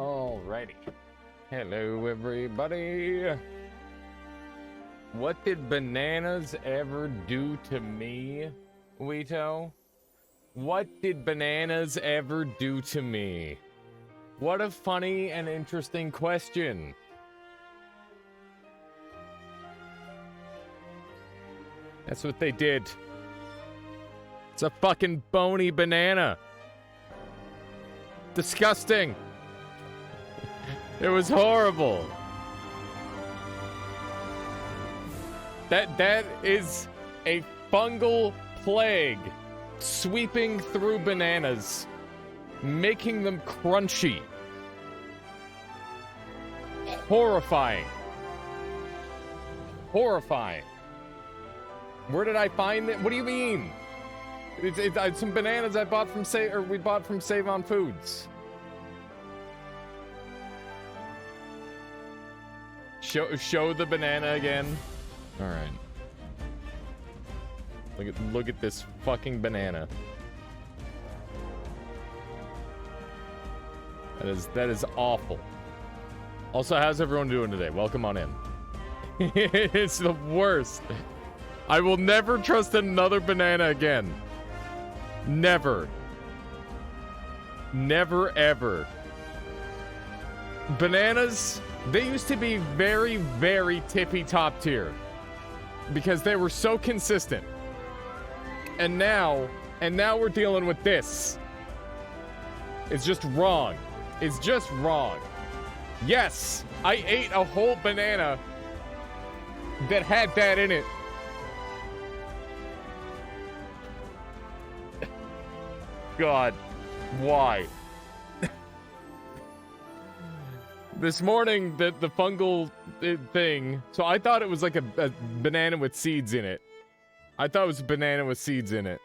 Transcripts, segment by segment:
Alrighty. Hello, everybody. What did bananas ever do to me, Wito? What did bananas ever do to me? What a funny and interesting question. That's what they did. It's a fucking bony banana. Disgusting. It was horrible. That is a fungal plague sweeping through bananas, making them crunchy. Horrifying. Horrifying. Where did I find it? What do you mean? It's some bananas I bought from we bought from Save On Foods. Show the banana again. All right. Look at this fucking banana. That is awful. Also, how's everyone doing today? Welcome on in. It's the worst. I will never trust another banana again. Never. Never ever. Bananas, they used to be very, very tippy top tier because they were so consistent. And now we're dealing with this. It's just wrong. It's just wrong. Yes, I ate a whole banana that had that in it. God, why? This morning, the fungal thing, so I thought it was like a banana with seeds in it. I thought it was a banana with seeds in it.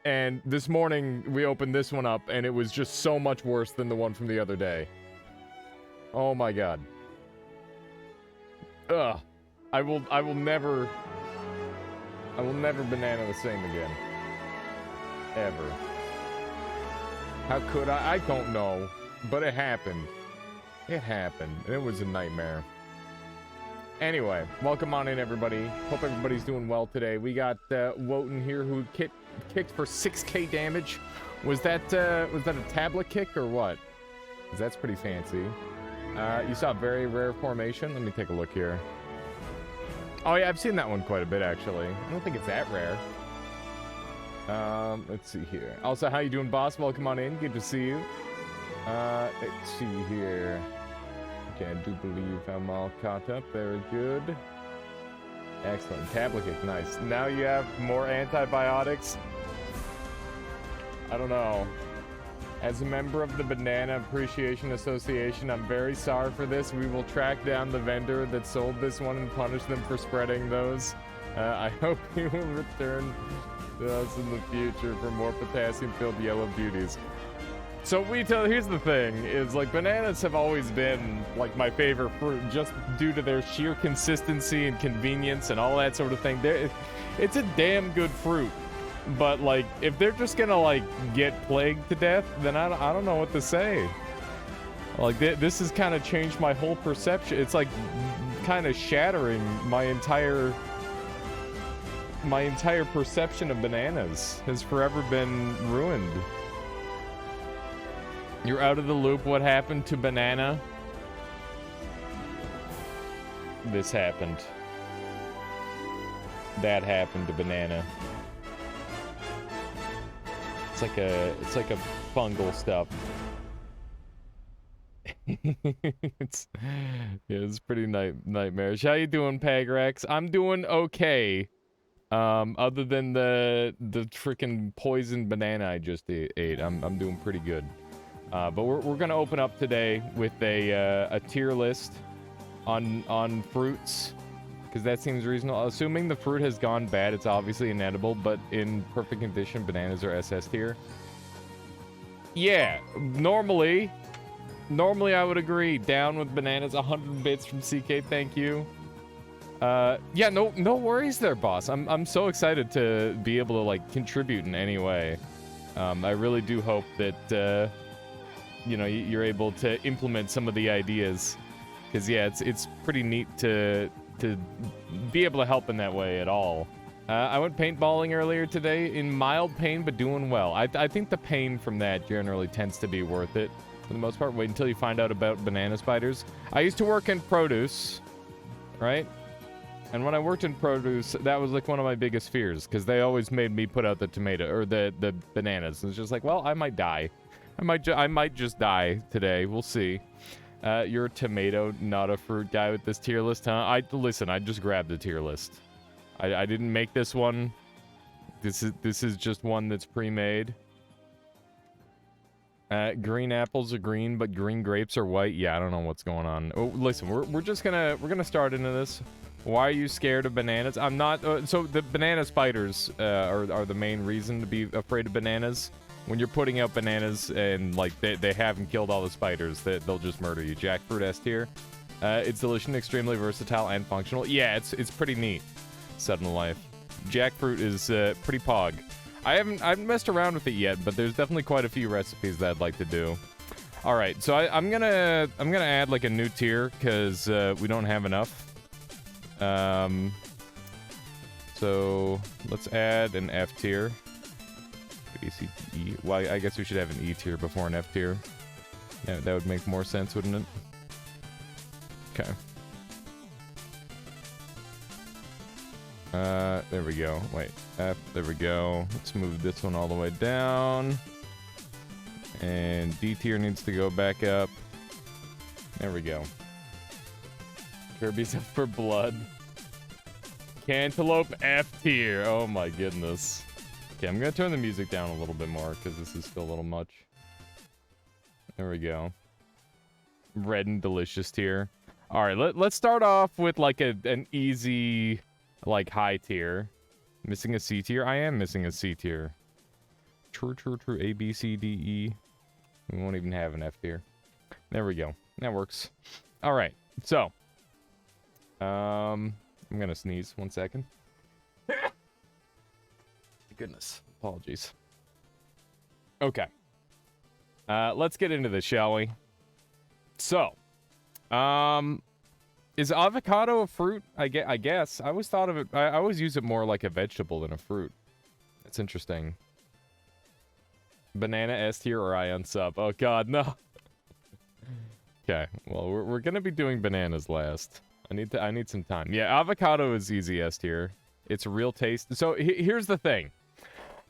And this morning, we opened this one up, and it was just so much worse than the one from the other day. Oh my god. Ugh. I will never banana the same again. Ever. How could I? I don't know. But it happened. It happened. It was a nightmare. Anyway, welcome on in, everybody. Hope everybody's doing well today. We got Wotan here who kicked for 6k damage. Was that a tablet kick or what? 'Cause that's pretty fancy. You saw very rare formation. Let me take a look here. Oh yeah, I've seen that one quite a bit actually. I don't think it's that rare. Let's see here. Also, how you doing, boss? Welcome on in. Good to see you. Let's see here. Okay, I do believe I'm all caught up. Very good. Excellent. Tablet kick. Nice. Now you have more antibiotics. I don't know. As a member of the Banana Appreciation Association, I'm very sorry for this. We will track down the vendor that sold this one and punish them for spreading those. I hope you will return to us in the future for more potassium-filled yellow beauties. So here's the thing, is like bananas have always been like my favorite fruit just due to their sheer consistency and convenience and all that sort of thing. It's a damn good fruit. But like, if they're just gonna like get plagued to death, then I don't know what to say. Like this has kind of changed my whole perception. It's like kind of shattering my entire perception of bananas has forever been ruined. You're out of the loop. What happened to banana? This happened. That happened to banana. It's like a fungal stuff. it's pretty nightmarish. How you doing, Pagrax? I'm doing okay. Other than the freaking poison banana I just ate, I'm doing pretty good. But we're gonna open up today with a tier list on fruits, because that seems reasonable. Assuming the fruit has gone bad, it's obviously inedible, but in perfect condition, bananas are SS tier. Yeah, normally I would agree. Down with bananas. 100 bits from CK. Thank you. Yeah, no worries there, boss. I'm so excited to be able to like contribute in any way. I really do hope that you know, you're able to implement some of the ideas. Because, yeah, it's pretty neat to be able to help in that way at all. I went paintballing earlier today in mild pain, but doing well. I think the pain from that generally tends to be worth it. For the most part, wait until you find out about banana spiders. I used to work in produce, right? And when I worked in produce, that was like one of my biggest fears, because they always made me put out the tomato, or the bananas. It's just like, well, I might die. I might just die today. We'll see. You're a tomato, not a fruit guy with this tier list, huh? Listen, I just grabbed the tier list. I didn't make this one. This is just one that's pre-made. Green apples are green, but green grapes are white. Yeah, I don't know what's going on. Oh, listen, we're gonna start into this. Why are you scared of bananas? I'm not. So the banana spiders are the main reason to be afraid of bananas. When you're putting out bananas and like they haven't killed all the spiders, they'll just murder you. Jackfruit S tier. It's delicious, extremely versatile and functional. Yeah, it's pretty neat. Sudden life. Jackfruit is pretty pog. I haven't messed around with it yet, but there's definitely quite a few recipes that I'd like to do. All right, so I'm gonna add like a new tier because we don't have enough. So let's add an F tier. A, C, D, E. Well, I guess we should have an E tier before an F tier. Yeah, that would make more sense, wouldn't it? Okay. There we go. Wait, F, there we go. Let's move this one all the way down. And D tier needs to go back up. There we go. Kirby's up for blood. Cantaloupe F tier. Oh my goodness. Okay, I'm gonna turn the music down a little bit more because this is still a little much. There we go. Red and delicious tier. All right, let's start off with like an easy, like high tier. Missing a C tier. I am missing a C tier. True. A, B, C, D, E. We won't even have an F tier. There we go. That works. All right. So, I'm gonna sneeze. 1 second. Goodness. Apologies. Okay. Let's get into this, shall we? So, is avocado a fruit? I guess. I always thought of it. I always use it more like a vegetable than a fruit. That's interesting. Banana S tier or I unsub? Oh God, no. Okay. Well, we're gonna be doing bananas last. I need some time. Yeah, avocado is easy S tier. It's a real taste. So here's the thing.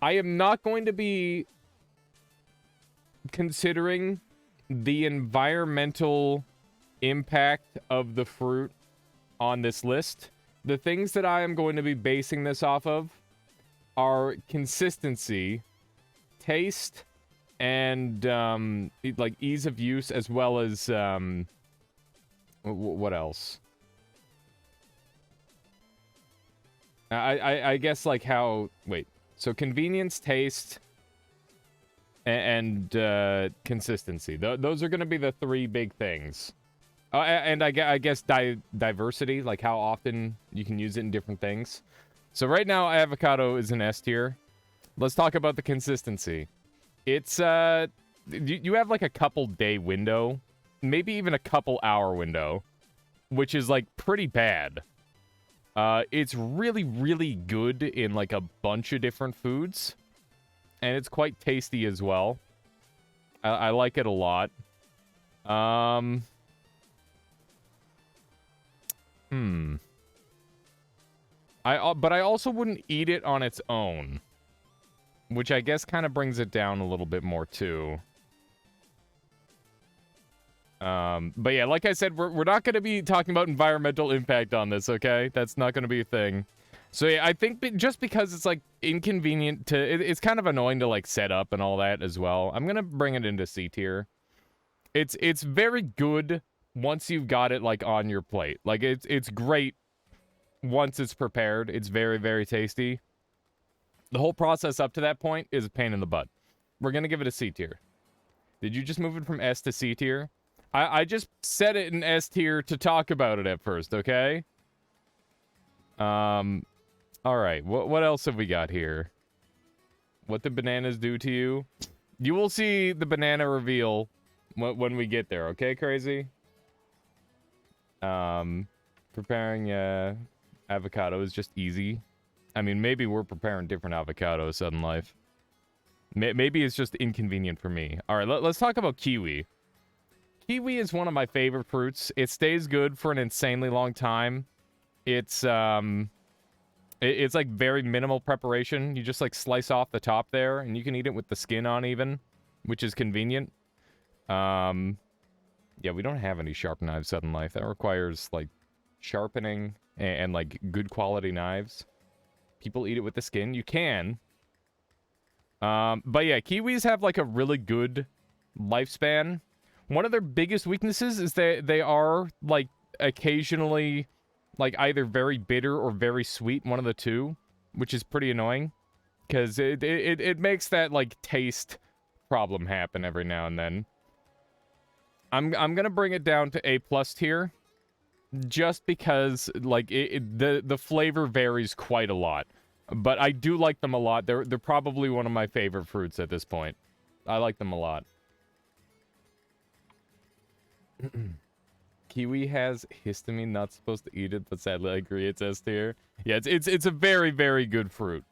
I am not going to be considering the environmental impact of the fruit on this list. The things that I am going to be basing this off of are consistency, taste, and like ease of use, as well as what else? I guess like how, wait, so convenience, taste, and consistency. Those are going to be the three big things. And I guess diversity, like how often you can use it in different things. So right now, avocado is an S tier. Let's talk about the consistency. It's, you have like a couple day window, maybe even a couple hour window, which is like pretty bad. It's really, really good in like a bunch of different foods. And it's quite tasty as well. I like it a lot. But I also wouldn't eat it on its own. Which I guess kind of brings it down a little bit more too. But yeah, like I said, we're not going to be talking about environmental impact on this, okay? That's not going to be a thing. So yeah, I think just because it's like inconvenient to, it's kind of annoying to like set up and all that as well. I'm going to bring it into C tier. It's very good once you've got it like on your plate. Like it's great once it's prepared. It's very, very tasty. The whole process up to that point is a pain in the butt. We're going to give it a C tier. Did you just move it from S to C tier? I just set it in S tier to talk about it at first, okay? All right. What else have we got here? What did bananas do to you? You will see the banana reveal when we get there, okay, Crazy? Preparing avocado is just easy. I mean, maybe we're preparing different avocados, Sudden Life. Maybe it's just inconvenient for me. All right, let's talk about kiwi. Kiwi is one of my favorite fruits. It stays good for an insanely long time. It's like very minimal preparation. You just like slice off the top there, and you can eat it with the skin on even, which is convenient. Yeah, we don't have any sharp knives, Sudden Life. That requires like sharpening and like good quality knives. People eat it with the skin. You can. But yeah, kiwis have like a really good lifespan. One of their biggest weaknesses is that they are like occasionally like either very bitter or very sweet, one of the two, which is pretty annoying because it makes that like taste problem happen every now and then. I'm gonna bring it down to A+ tier, just because like the flavor varies quite a lot, but I do like them a lot. They're probably one of my favorite fruits at this point. I like them a lot. Kiwi has histamine, not supposed to eat it, but sadly I agree it's S tier. Yeah, it's a very, very good fruit.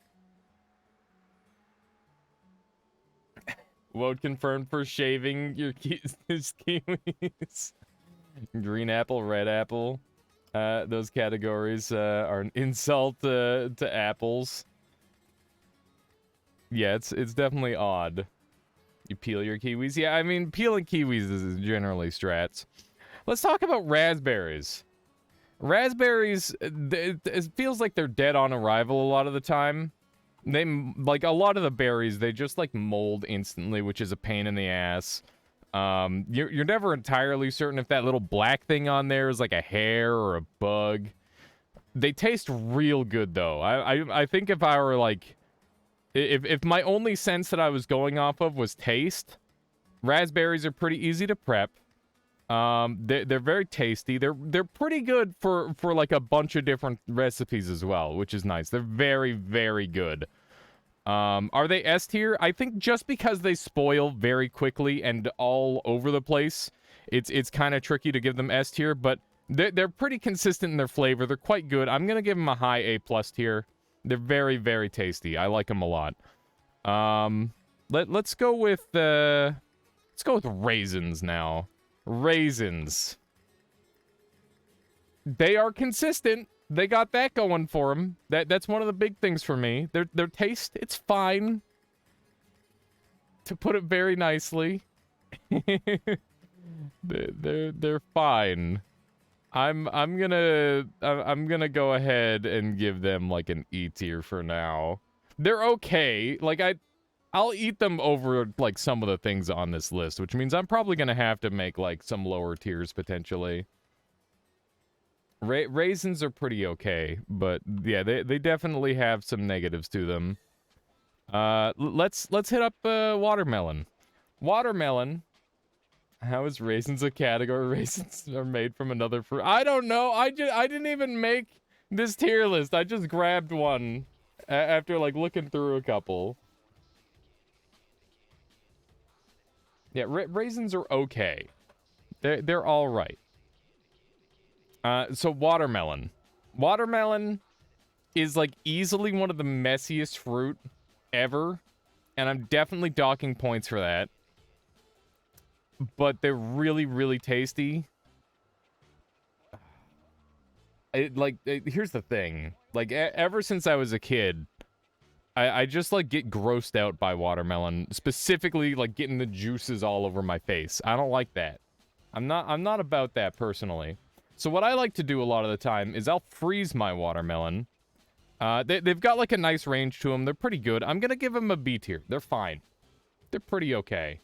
Vote confirmed for shaving your kiwis. Green apple, red apple. Those categories are an insult to apples. Yeah, it's definitely odd. You peel your kiwis? Yeah, I mean, peeling kiwis is generally strats. Let's talk about raspberries. Raspberries, it feels like they're dead on arrival a lot of the time. They, like, a lot of the berries, they just, like, mold instantly, which is a pain in the ass. You're never entirely certain if that little black thing on there is, like, a hair or a bug. They taste real good, though. I think if I were, like... If my only sense that I was going off of was taste, raspberries are pretty easy to prep. They're very tasty. They're pretty good for like a bunch of different recipes as well, which is nice. They're very, very good. Are they S tier? I think just because they spoil very quickly and all over the place, it's kind of tricky to give them S tier, but they're pretty consistent in their flavor. They're quite good. I'm gonna give them a high A+ tier. They're very, very tasty. I like them a lot. Let's go with raisins now. Raisins. They are consistent. They got that going for them. That's one of the big things for me. Their taste, it's fine. To put it very nicely. they're fine. I'm gonna go ahead and give them like an E tier for now. They're okay. Like I'll eat them over like some of the things on this list, which means I'm probably gonna have to make like some lower tiers potentially. Raisins are pretty okay, but yeah, they definitely have some negatives to them. Let's hit up watermelon. Watermelon. How is raisins a category? Raisins are made from another fruit. I don't know. I didn't even make this tier list. I just grabbed one after like looking through a couple. Yeah, raisins are okay. They're all right. So watermelon. Watermelon is like easily one of the messiest fruit ever, and I'm definitely docking points for that. But they're really, really tasty. Here's the thing. Like, ever since I was a kid, I just, like, get grossed out by watermelon. Specifically, like, getting the juices all over my face. I don't like that. I'm not about that, personally. So what I like to do a lot of the time is I'll freeze my watermelon. They've got, like, a nice range to them. They're pretty good. I'm gonna give them a B tier. They're fine. They're pretty okay.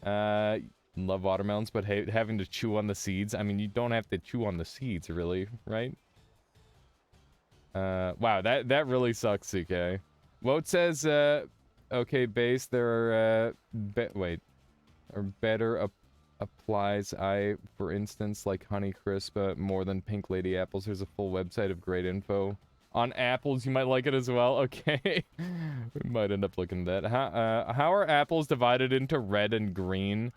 Love watermelons, but having to chew on the seeds. I mean, you don't have to chew on the seeds, really, right? Wow, that really sucks, CK. Well, it says, okay, base, there are, or better applies, for instance, like Honeycrisp, more than Pink Lady apples. There's a full website of great info. On apples, you might like it as well. Okay. We might end up looking at that. How are apples divided into red and green?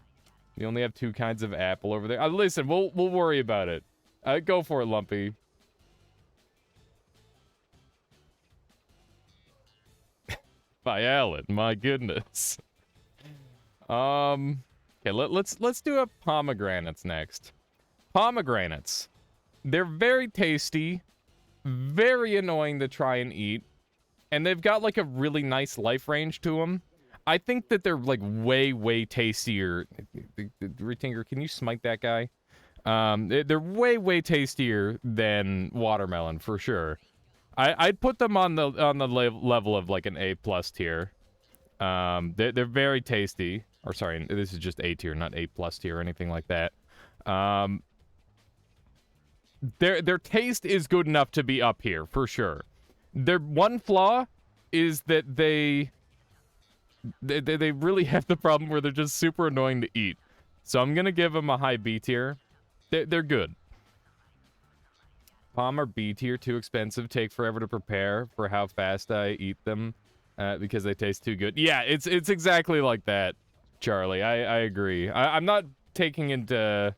You only have 2 kinds of apple over there. Listen, we'll worry about it. Go for it, Lumpy. By Alan, my goodness. Okay, let's do a pomegranates next. Pomegranates. They're very tasty, very annoying to try and eat, and they've got like a really nice life range to them. I think that they're like way tastier. Retinger, can you smite that guy? They're way tastier than watermelon for sure. I'd put them on the level of like an A+ tier. They're very tasty. Or sorry, this is just A tier, not A+ tier or anything like that. Their taste is good enough to be up here for sure. Their one flaw is that they really have the problem where they're just super annoying to eat. So I'm gonna give them a high B tier. They're good. Palm or B tier, too expensive, take forever to prepare for how fast I eat them, because they taste too good. Yeah, it's exactly like that, Charlie. I agree. I'm not taking into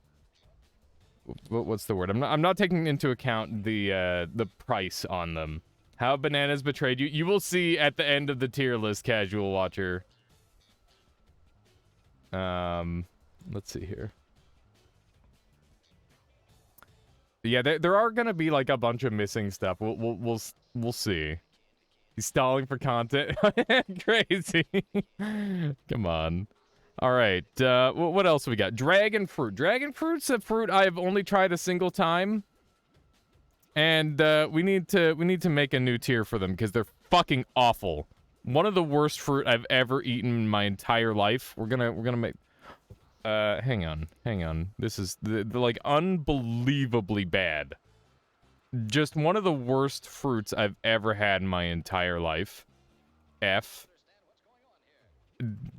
what's the word? I'm not taking into account the price on them. How bananas betrayed you. You will see at the end of the tier list, casual watcher. Let's see here. Yeah, there are gonna be like a bunch of missing stuff. We'll see. He's stalling for content. Crazy. Come on. All right. What else we got? Dragon fruit. Dragon fruit's a fruit I've only tried a single time, and we need to make a new tier for them because they're fucking awful. One of the worst fruit I've ever eaten in my entire life. We're gonna make. Hang on. This is the like unbelievably bad. Just one of the worst fruits I've ever had in my entire life. F.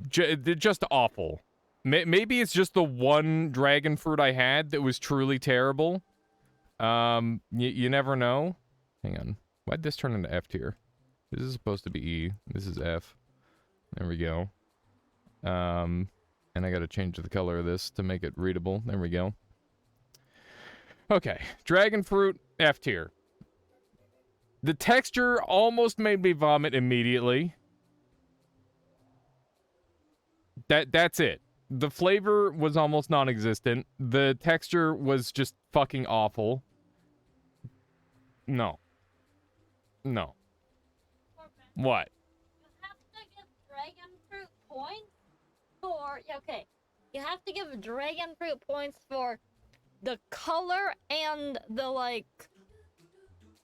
Just awful. Maybe it's just the one dragon fruit I had that was truly terrible. You never know. Hang on. Why'd this turn into F tier? This is supposed to be E. This is F. There we go. And I gotta change the color of this to make it readable. There we go. Okay. Dragon fruit, F tier. The texture almost made me vomit immediately. That's it. The flavor was almost non-existent. The texture was just fucking awful. No. No. What? You have to give dragon fruit points for... Okay. You have to give dragon fruit points for the color and the, like...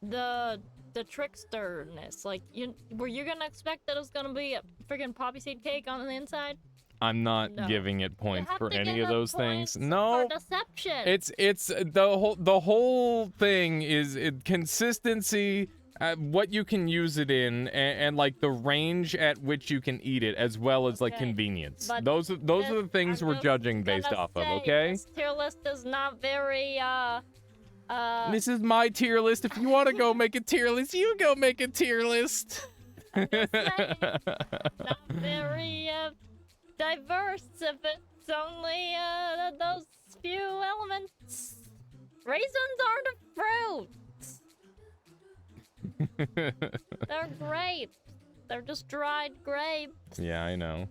The tricksterness. Like, were you gonna expect that it was gonna be a freaking poppy seed cake on the inside? I'm not giving it points for any of those things. No, for deception. It's the whole thing is consistency, what you can use it in, and like the range at which you can eat it, as well as like convenience. But those are the things we're judging based off of. Okay. This tier list is not very This is my tier list. If you want to go make a tier list, you go make a tier list. I'm just saying, not very diverse if it's only those few elements. Raisins aren't a fruit. They're grapes. They're just dried grapes. Yeah, I know.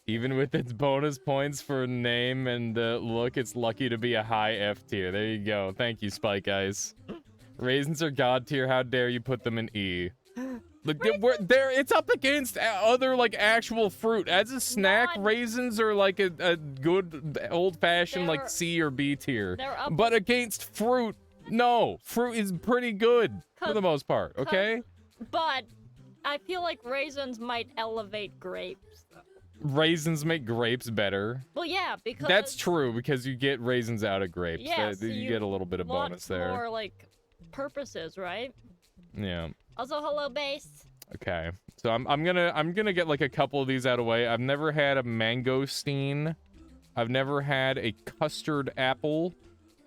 Even with its bonus points for name and look, it's lucky to be a high F tier. There you go. Thank you, Spike Eyes. Raisins are God tier. How dare you put them in E? Look, it's up against other like actual fruit. As a snack, raisins are like a good old-fashioned like C or B tier. But against fruit, no. Fruit is pretty good for the most part, okay? But I feel like raisins might elevate grapes. Raisins make grapes better. Well, yeah, because... That's true, because you get raisins out of grapes. Yeah, so you get a little bit of bonus there. More, like, purposes, right? Yeah. Also, hello, base. Okay. So I'm gonna get, like, a couple of these out of the way. I've never had a mangosteen. I've never had a custard apple.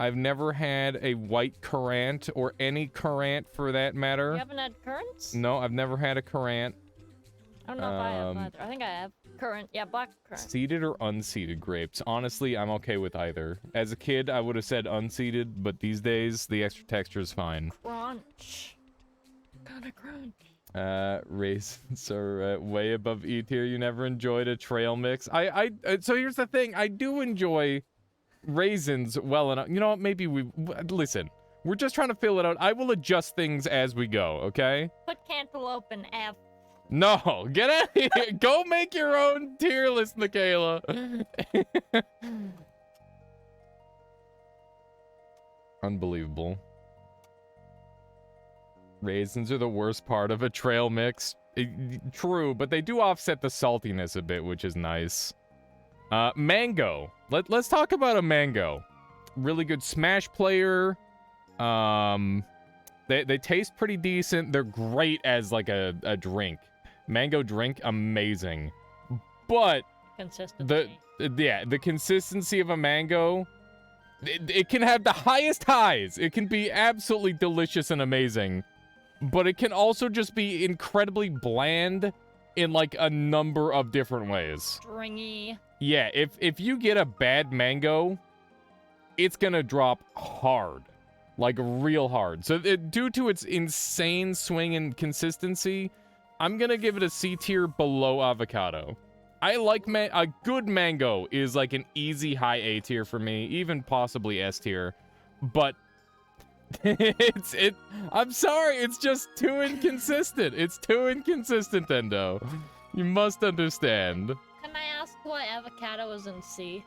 I've never had a white currant, or any currant for that matter. You haven't had currants? No, I've never had a currant. I don't know if I have either. I think I have Blackcurrant. Yeah, blackcurrant. Seeded or unseeded grapes? Honestly, I'm okay with either. As a kid, I would have said unseeded, but these days, the extra texture is fine. Crunch. Gotta crunch. Raisins are way above E tier. You never enjoyed a trail mix. So here's the thing. I do enjoy raisins well enough. You know what? Maybe listen. We're just trying to fill it out. I will adjust things as we go, okay? Put cantaloupe in F. No, get out of here. Go make your own tier list, Michaela. Unbelievable. Raisins are the worst part of a trail mix. True, but they do offset the saltiness a bit, which is nice. Mango. Let's talk about a mango. Really good Smash player. They taste pretty decent. They're great as like a drink. Mango drink, amazing. But Consistency. the consistency of a mango, it can have the highest highs. It can be absolutely delicious and amazing. But it can also just be incredibly bland in like a number of different ways. Stringy. Yeah, if you get a bad mango, it's gonna drop hard. Like real hard. So due to its insane swing in consistency, I'm gonna give it a C tier below avocado. I like a good mango is like an easy high A tier for me, even possibly S tier. But I'm sorry, it's just too inconsistent. It's too inconsistent, Endo. You must understand. Can I ask why avocado is in C?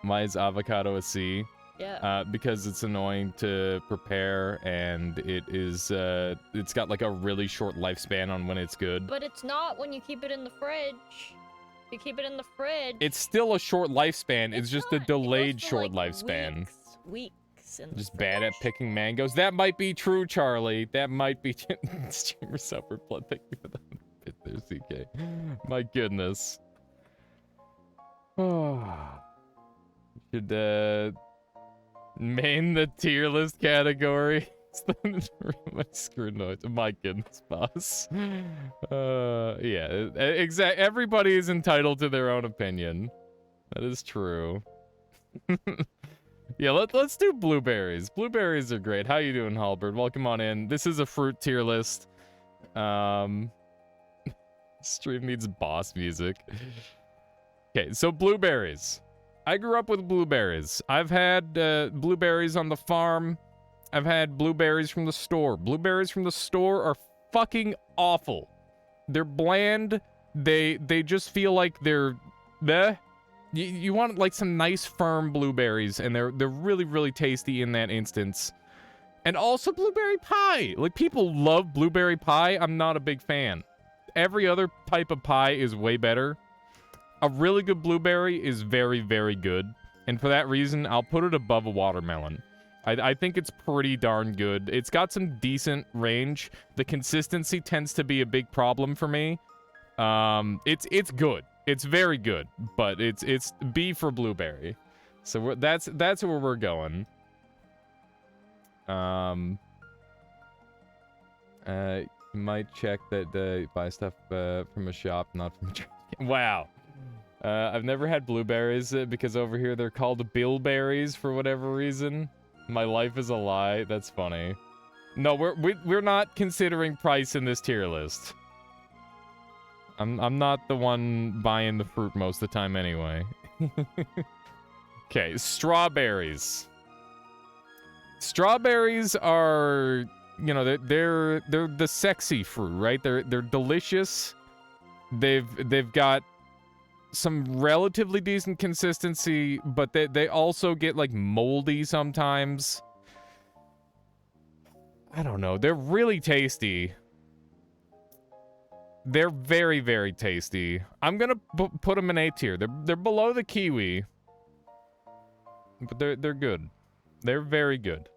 Why is avocado a C? Yeah. Because it's annoying to prepare, and it's got like a really short lifespan on when it's good. But it's not when you keep it in the fridge. If you keep it in the fridge. It's still a short lifespan. It's just a delayed short like lifespan. Weeks in the Just fridge. bad at picking mangoes. That might be true, Charlie. That might be. Streamer suffered blood. Thank you for that bit there, CK. My goodness. Should main the tier list category. My screw noise. My goodness, boss. Yeah, exactly. Everybody is entitled to their own opinion. That is true. Yeah, let's do blueberries. Blueberries are great. How you doing, Halberd? Welcome on in. This is a fruit tier list. Stream needs boss music. Okay, so blueberries. I grew up with blueberries. I've had blueberries on the farm. I've had blueberries from the store. Blueberries from the store are fucking awful. They're bland. They just feel like they're bleh. You want like some nice firm blueberries, and they're really, really tasty in that instance. And also blueberry pie. Like, people love blueberry pie. I'm not a big fan. Every other type of pie is way better. A really good blueberry is very, very good. And for that reason, I'll put it above a watermelon. I think it's pretty darn good. It's got some decent range. The consistency tends to be a big problem for me. It's good. It's very good, but it's B for blueberry. So that's where we're going. Might check that buy stuff from a shop, not from a wow. I've never had blueberries because over here they're called bilberries for whatever reason. My life is a lie. That's funny. No, we're not considering price in this tier list. I'm not the one buying the fruit most of the time anyway. Okay, strawberries. Strawberries are, you know, they're the sexy fruit, right? They're delicious. They've got some relatively decent consistency, but they also get like moldy sometimes. I don't know. They're really tasty. They're very, very tasty. I'm gonna put them in A tier. They're below the kiwi, but they're good. They're very good.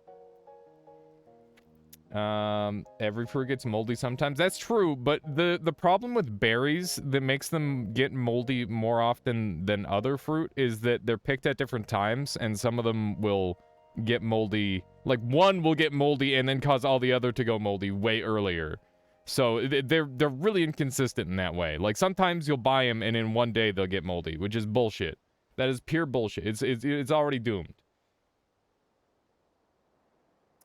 Every fruit gets moldy sometimes. That's true, but the problem with berries that makes them get moldy more often than other fruit is that they're picked at different times, and some of them will get moldy. Like, one will get moldy and then cause all the other to go moldy way earlier. So they're really inconsistent in that way. Like sometimes you'll buy them and in one day they'll get moldy, which is bullshit. That is pure bullshit. It's already doomed.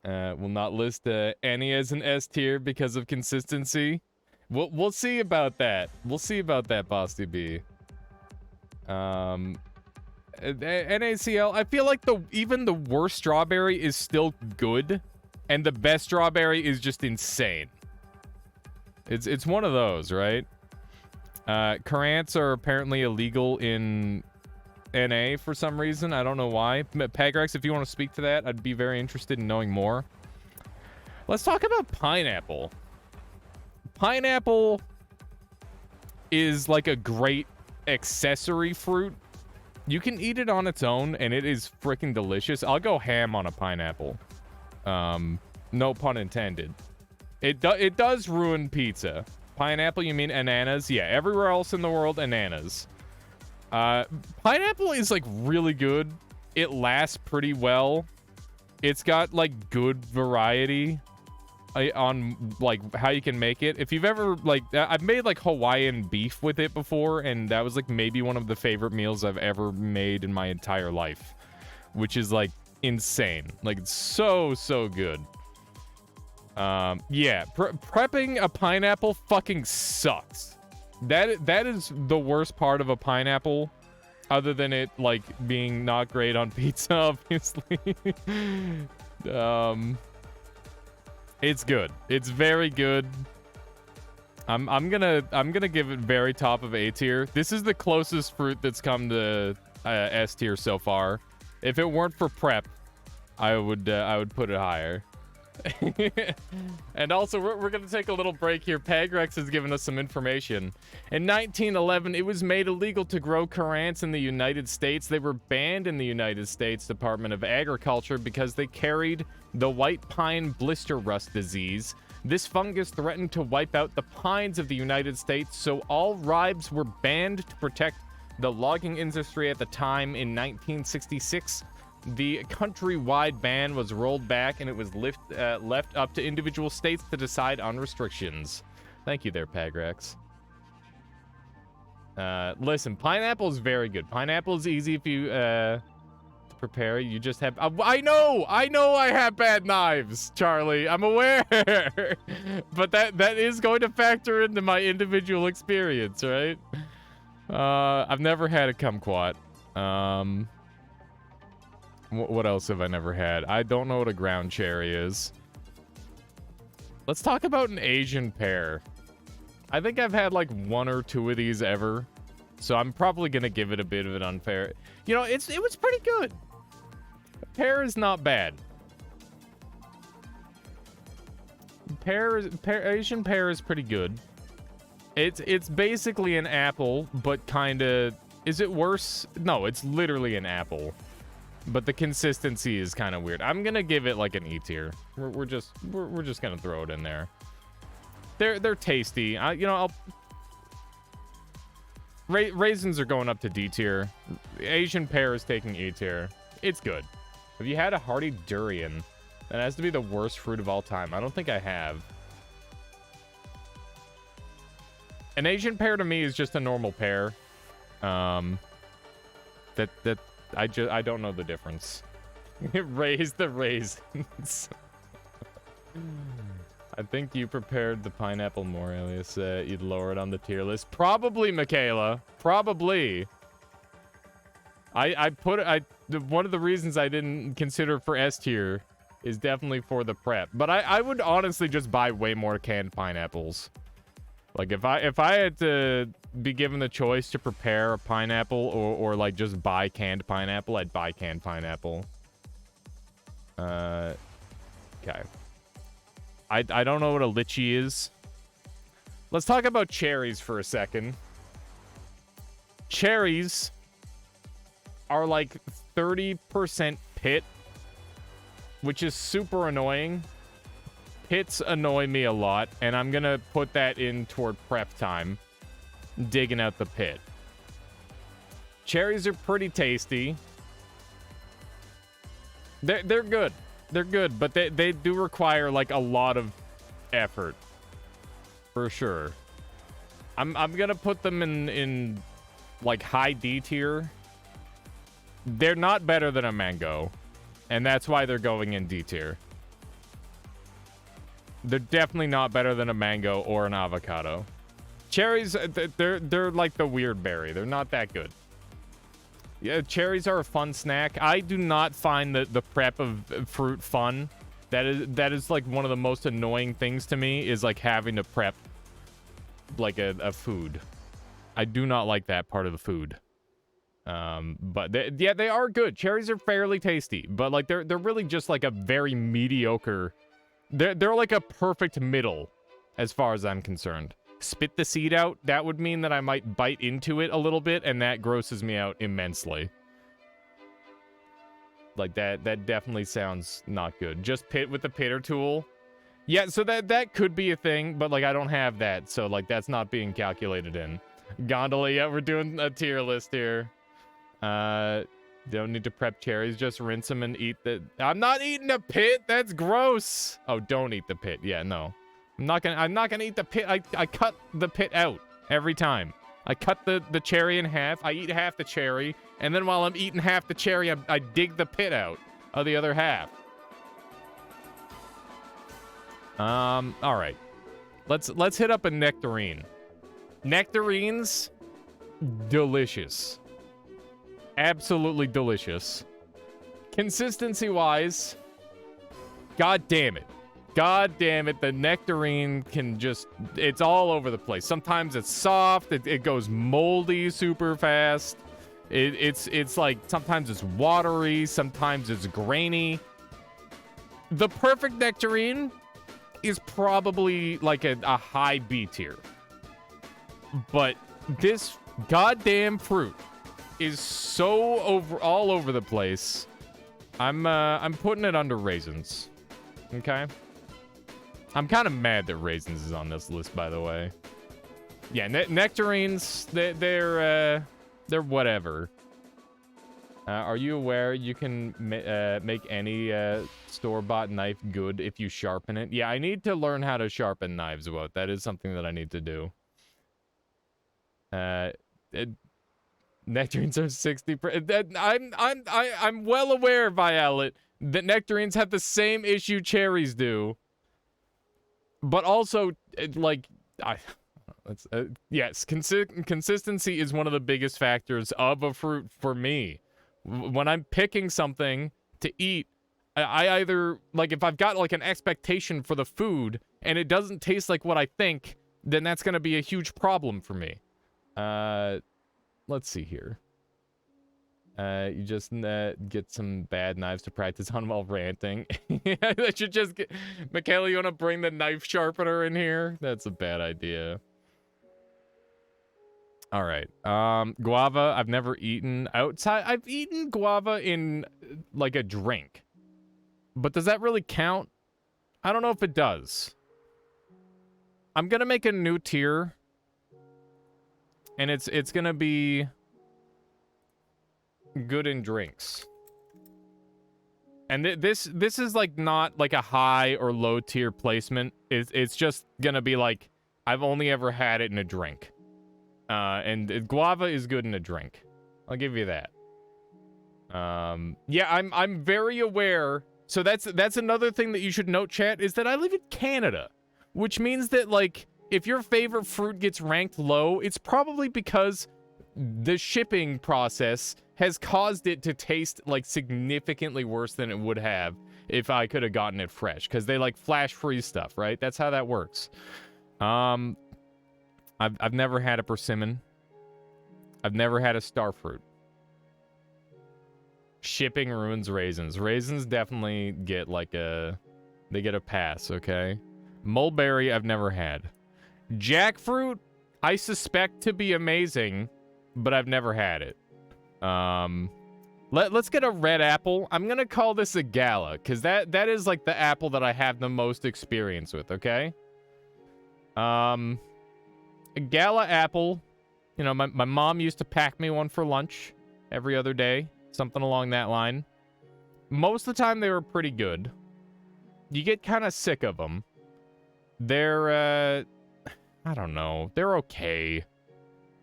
Will not list any as an S tier because of consistency. We'll see about that. We'll see about that, Bosty B. NaCl. I feel like even the worst strawberry is still good, and the best strawberry is just insane. It's one of those, right? Currants are apparently illegal in NA for some reason. I don't know why. Pagrex, if you want to speak to that, I'd be very interested in knowing more. Let's talk about pineapple. Pineapple is like a great accessory fruit. You can eat it on its own, and it is freaking delicious. I'll go ham on a pineapple. No pun intended. It does ruin pizza. Pineapple, you mean ananas? Yeah, everywhere else in the world, ananas. Pineapple is, like, really good. It lasts pretty well. It's got, like, good variety on, like, how you can make it. If you've ever, like, I've made, like, Hawaiian beef with it before, and that was, like, maybe one of the favorite meals I've ever made in my entire life, which is, like, insane. Like, it's so, so good. Yeah, prepping a pineapple fucking sucks. That is the worst part of a pineapple, other than it, like, being not great on pizza, obviously. It's good. It's very good. I'm gonna give it very top of A tier. This is the closest fruit that's come to S tier so far. If it weren't for prep, I would put it higher. And also, we're going to take a little break here. Pagrex has given us some information. In 1911, it was made illegal to grow currants in the United States. They were banned in the United States Department of Agriculture because they carried the white pine blister rust disease. This fungus threatened to wipe out the pines of the United States, so all ribes were banned to protect the logging industry at the time. In 1966, the countrywide ban was rolled back, and it was left up to individual states to decide on restrictions. Thank you there, Pagrex. Listen, pineapple is very good. Pineapple is easy if you prepare. You just have... I know I have bad knives, Charlie. I'm aware. But that is going to factor into my individual experience, right? I've never had a kumquat. What else have I never had? I don't know what a ground cherry is. Let's talk about an Asian pear. I think I've had like 1 or 2 of these ever, so I'm probably gonna give it a bit of an unfair. You know, it was pretty good. Pear is not bad. Asian pear is pretty good. It's basically an apple, but kind of... Is it worse? No, it's literally an apple. But the consistency is kind of weird. I'm gonna give it like an E tier. We're just gonna throw it in there. They're tasty. Raisins are going up to D tier. Asian pear is taking E tier. It's good. Have you had a hardy durian? That has to be the worst fruit of all time. I don't think I have. An Asian pear to me is just a normal pear. I don't know the difference. Raise the raisins. I think you prepared the pineapple more, Alias. You'd lower it on the tier list. Probably, Michaela. Probably. One of the reasons I didn't consider for S tier is definitely for the prep. But I would honestly just buy way more canned pineapples. Like, if I had to be given the choice to prepare a pineapple or like, just buy canned pineapple, I'd buy canned pineapple. Okay. I don't know what a lychee is. Let's talk about cherries for a second. Cherries are like 30% pit, which is super annoying. Pits annoy me a lot, and I'm gonna put that in toward prep time. Digging out the pit. Cherries are pretty tasty. They're good. They're good, but they do require like a lot of effort. for sure. I'm gonna put them in like high D tier. They're not better than a mango, and that's why they're going in D tier. They're definitely not better than a mango or an avocado. Cherries, they're like the weird berry. They're not that good. Yeah, cherries are a fun snack. I do not find the prep of fruit fun. That is like one of the most annoying things to me, is like having to prep like a food. I do not like that part of the food. But they are good. Cherries are fairly tasty, but like they're really just like a very mediocre. They're like a perfect middle, as far as I'm concerned. Spit the seed out, that would mean that I might bite into it a little bit, and that grosses me out immensely. Like that definitely sounds not good. Just pit with the pitter tool. Yeah, so that could be a thing, but like I don't have that, so like that's not being calculated in. Gondola, yeah, we're doing a tier list here. Don't need to prep cherries, just rinse them and eat the... I'm not eating a pit, that's gross. Oh, don't eat the pit. Yeah, no. I'm not gonna eat the pit. I cut the pit out every time. I cut the cherry in half. I eat half the cherry, and then while I'm eating half the cherry, I dig the pit out of the other half. All right. Let's hit up a nectarine. Nectarines, delicious. Absolutely delicious. Consistency-wise, god damn it. God damn it, the nectarine can just... It's all over the place. Sometimes it's soft, it goes moldy super fast. It's like, sometimes it's watery, sometimes it's grainy. The perfect nectarine is probably like a high B tier. But this goddamn fruit is so all over the place. I'm putting it under raisins. Okay? I'm kind of mad that raisins is on this list, by the way. Yeah, nectarines, they're whatever. Are you aware you can make any store-bought knife good if you sharpen it? Yeah, I need to learn how to sharpen knives, Wout. That is something that I need to do. Nectarines are 60%. I'm well aware, Violet, that nectarines have the same issue cherries do. But also, yes, consistency is one of the biggest factors of a fruit for me. When I'm picking something to eat, I either, like, if I've got, like, an expectation for the food and it doesn't taste like what I think, then that's going to be a huge problem for me. Let's see here. You just get some bad knives to practice on while ranting. I should just get... Michaela, you want to bring the knife sharpener in here? That's a bad idea. All right. Guava, I've never eaten outside. I've eaten guava in, like, a drink. But does that really count? I don't know if it does. I'm gonna make a new tier. And it's gonna be... good in drinks. And this is like not like a high or low tier placement. It's just gonna be like, I've only ever had it in a drink. And guava is good in a drink. I'll give you that. Yeah, I'm very aware. So that's another thing that you should note, chat, is that I live in Canada, which means that, like, if your favorite fruit gets ranked low, it's probably because the shipping process has caused it to taste, like, significantly worse than it would have if I could have gotten it fresh. Because they, like, flash freeze stuff, right? That's how that works. I've never had a persimmon. I've never had a starfruit. Shipping ruins raisins. Raisins definitely get, like, they get a pass, okay? Mulberry, I've never had. Jackfruit, I suspect to be amazing, but I've never had it. Let's get a red apple. I'm gonna call this a Gala, because that is like the apple that I have the most experience with, okay? A Gala apple. You know, my mom used to pack me one for lunch every other day. Something along that line. Most of the time they were pretty good. You get kind of sick of them. They're, I don't know. They're okay.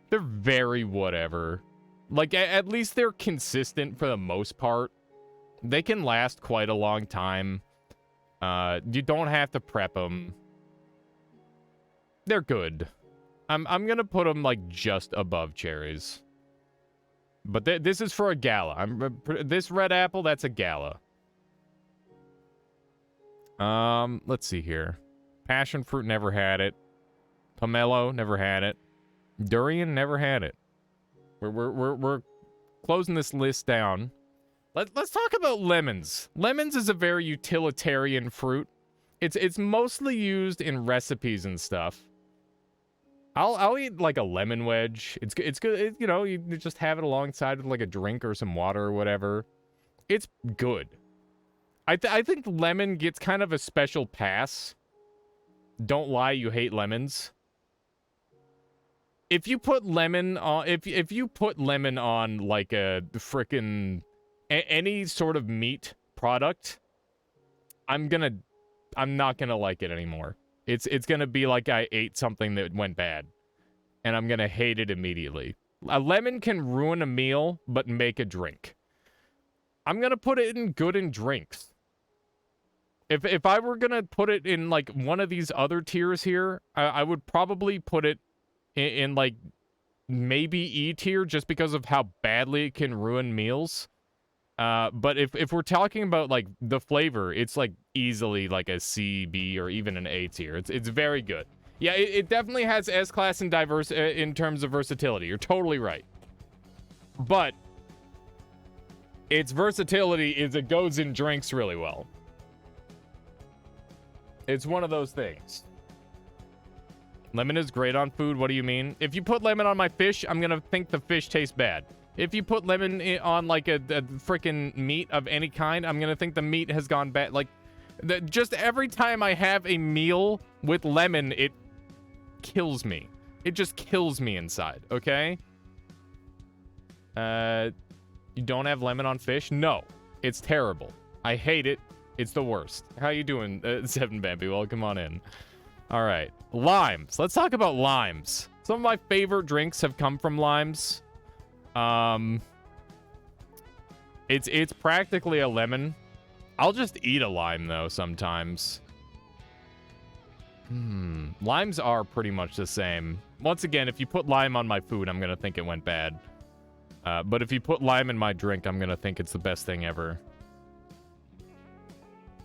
They're very whatever. Like, at least they're consistent for the most part. They can last quite a long time. You don't have to prep them. They're good. I'm gonna put them, like, just above cherries. But this is for a gala. This red apple, that's a gala. Let's see here. Passion fruit, never had it. Pomelo, never had it. Durian, never had it. We're closing this list down. Let's talk about lemons. Lemons is a very utilitarian fruit. It's mostly used in recipes and stuff. I'll eat like a lemon wedge. It's good. You know, you just have it alongside with like a drink or some water or whatever. It's good. I think lemon gets kind of a special pass. Don't lie, you hate lemons. If you put lemon on, if you put lemon on like a frickin' any sort of meat product, I'm not gonna like it anymore. It's gonna be like I ate something that went bad, and I'm gonna hate it immediately. A lemon can ruin a meal, but make a drink. I'm gonna put it in good in drinks. If I were gonna put it in like one of these other tiers here, I would probably put it in like maybe E tier just because of how badly it can ruin meals. But if we're talking about like the flavor, it's like easily like a C, B, or even an A tier. It's very good. Yeah, it definitely has S-class and diverse in terms of versatility. You're totally right. But its versatility is it goes in drinks really well. It's one of those things. Lemon is great on food. What do you mean? If you put lemon on my fish, I'm gonna think the fish tastes bad. If you put lemon on like a freaking meat of any kind, I'm gonna think the meat has gone bad. Like, just every time I have a meal with lemon, it kills me. It just kills me inside, okay? You don't have lemon on fish? No. It's terrible. I hate it. It's the worst. How you doing, Seven Bambi? Welcome on in. All right. Limes. Let's talk about limes. Some of my favorite drinks have come from limes. It's practically a lemon. I'll just eat a lime, though, sometimes. Limes are pretty much the same. Once again, if you put lime on my food, I'm gonna think it went bad. But if you put lime in my drink, I'm gonna think it's the best thing ever.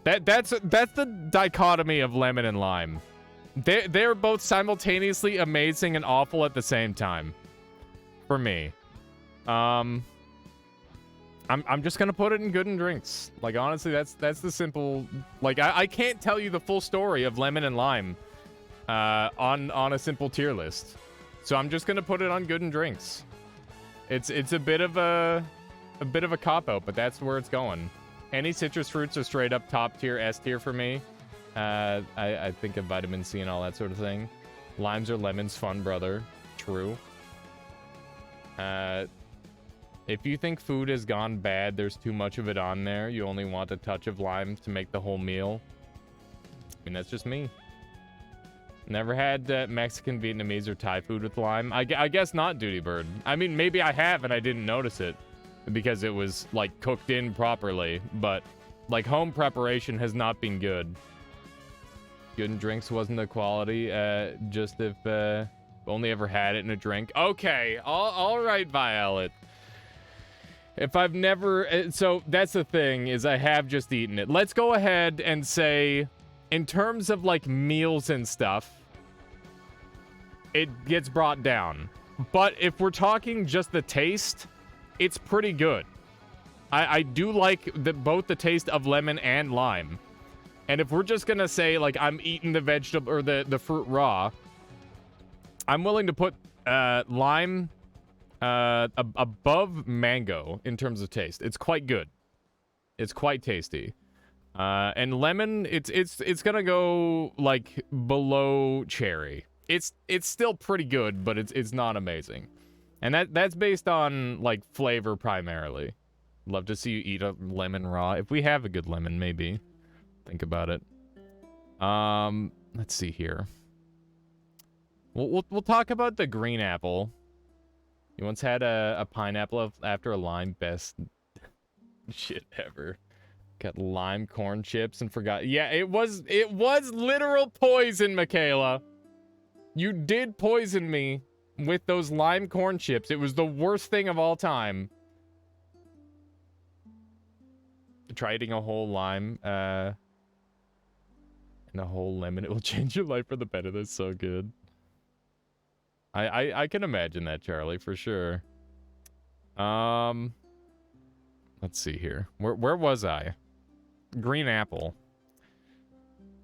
That's the dichotomy of lemon and lime. They're both simultaneously amazing and awful at the same time. For me. I'm just gonna put it in good and drinks. Like, honestly, that's the simple. Like, I can't tell you the full story of lemon and lime on a simple tier list. So I'm just gonna put it on good and drinks. It's a bit of a cop out, but that's where it's going. Any citrus fruits are straight up top tier, S tier for me. I think of vitamin C and all that sort of thing. Limes or lemons, fun, brother. True. If you think food has gone bad, there's too much of it on there, you only want a touch of lime to make the whole meal. I mean, that's just me. Never had Mexican, Vietnamese, or Thai food with lime. I guess not, Duty Bird. I mean, maybe I have and I didn't notice it because it was, like, cooked in properly. But, like, home preparation has not been good. Good in drinks wasn't the quality. Just if only ever had it in a drink. Okay, all right, Violet. If I've never... So, that's the thing, is I have just eaten it. Let's go ahead and say, in terms of, like, meals and stuff, it gets brought down. But if we're talking just the taste, it's pretty good. I do like both the taste of lemon and lime. And if we're just gonna say, like, I'm eating the vegetable, or the fruit raw, I'm willing to put lime... above mango in terms of taste. It's quite good. It's quite tasty. And lemon, it's gonna go like below cherry. It's still pretty good, but it's not amazing. And that's based on like flavor primarily. Love to see you eat a lemon raw. If we have a good lemon, maybe. Think about it. Let's see here. We'll talk about the green apple. You once had a pineapple after a lime. Best shit ever. Got lime corn chips and forgot. Yeah, it was literal poison, Michaela. You did poison me with those lime corn chips. It was the worst thing of all time. Try eating a whole lime and a whole lemon. It will change your life for the better. That's so good. I can imagine that, Charlie, for sure. Let's see here. Where was I? Green apple.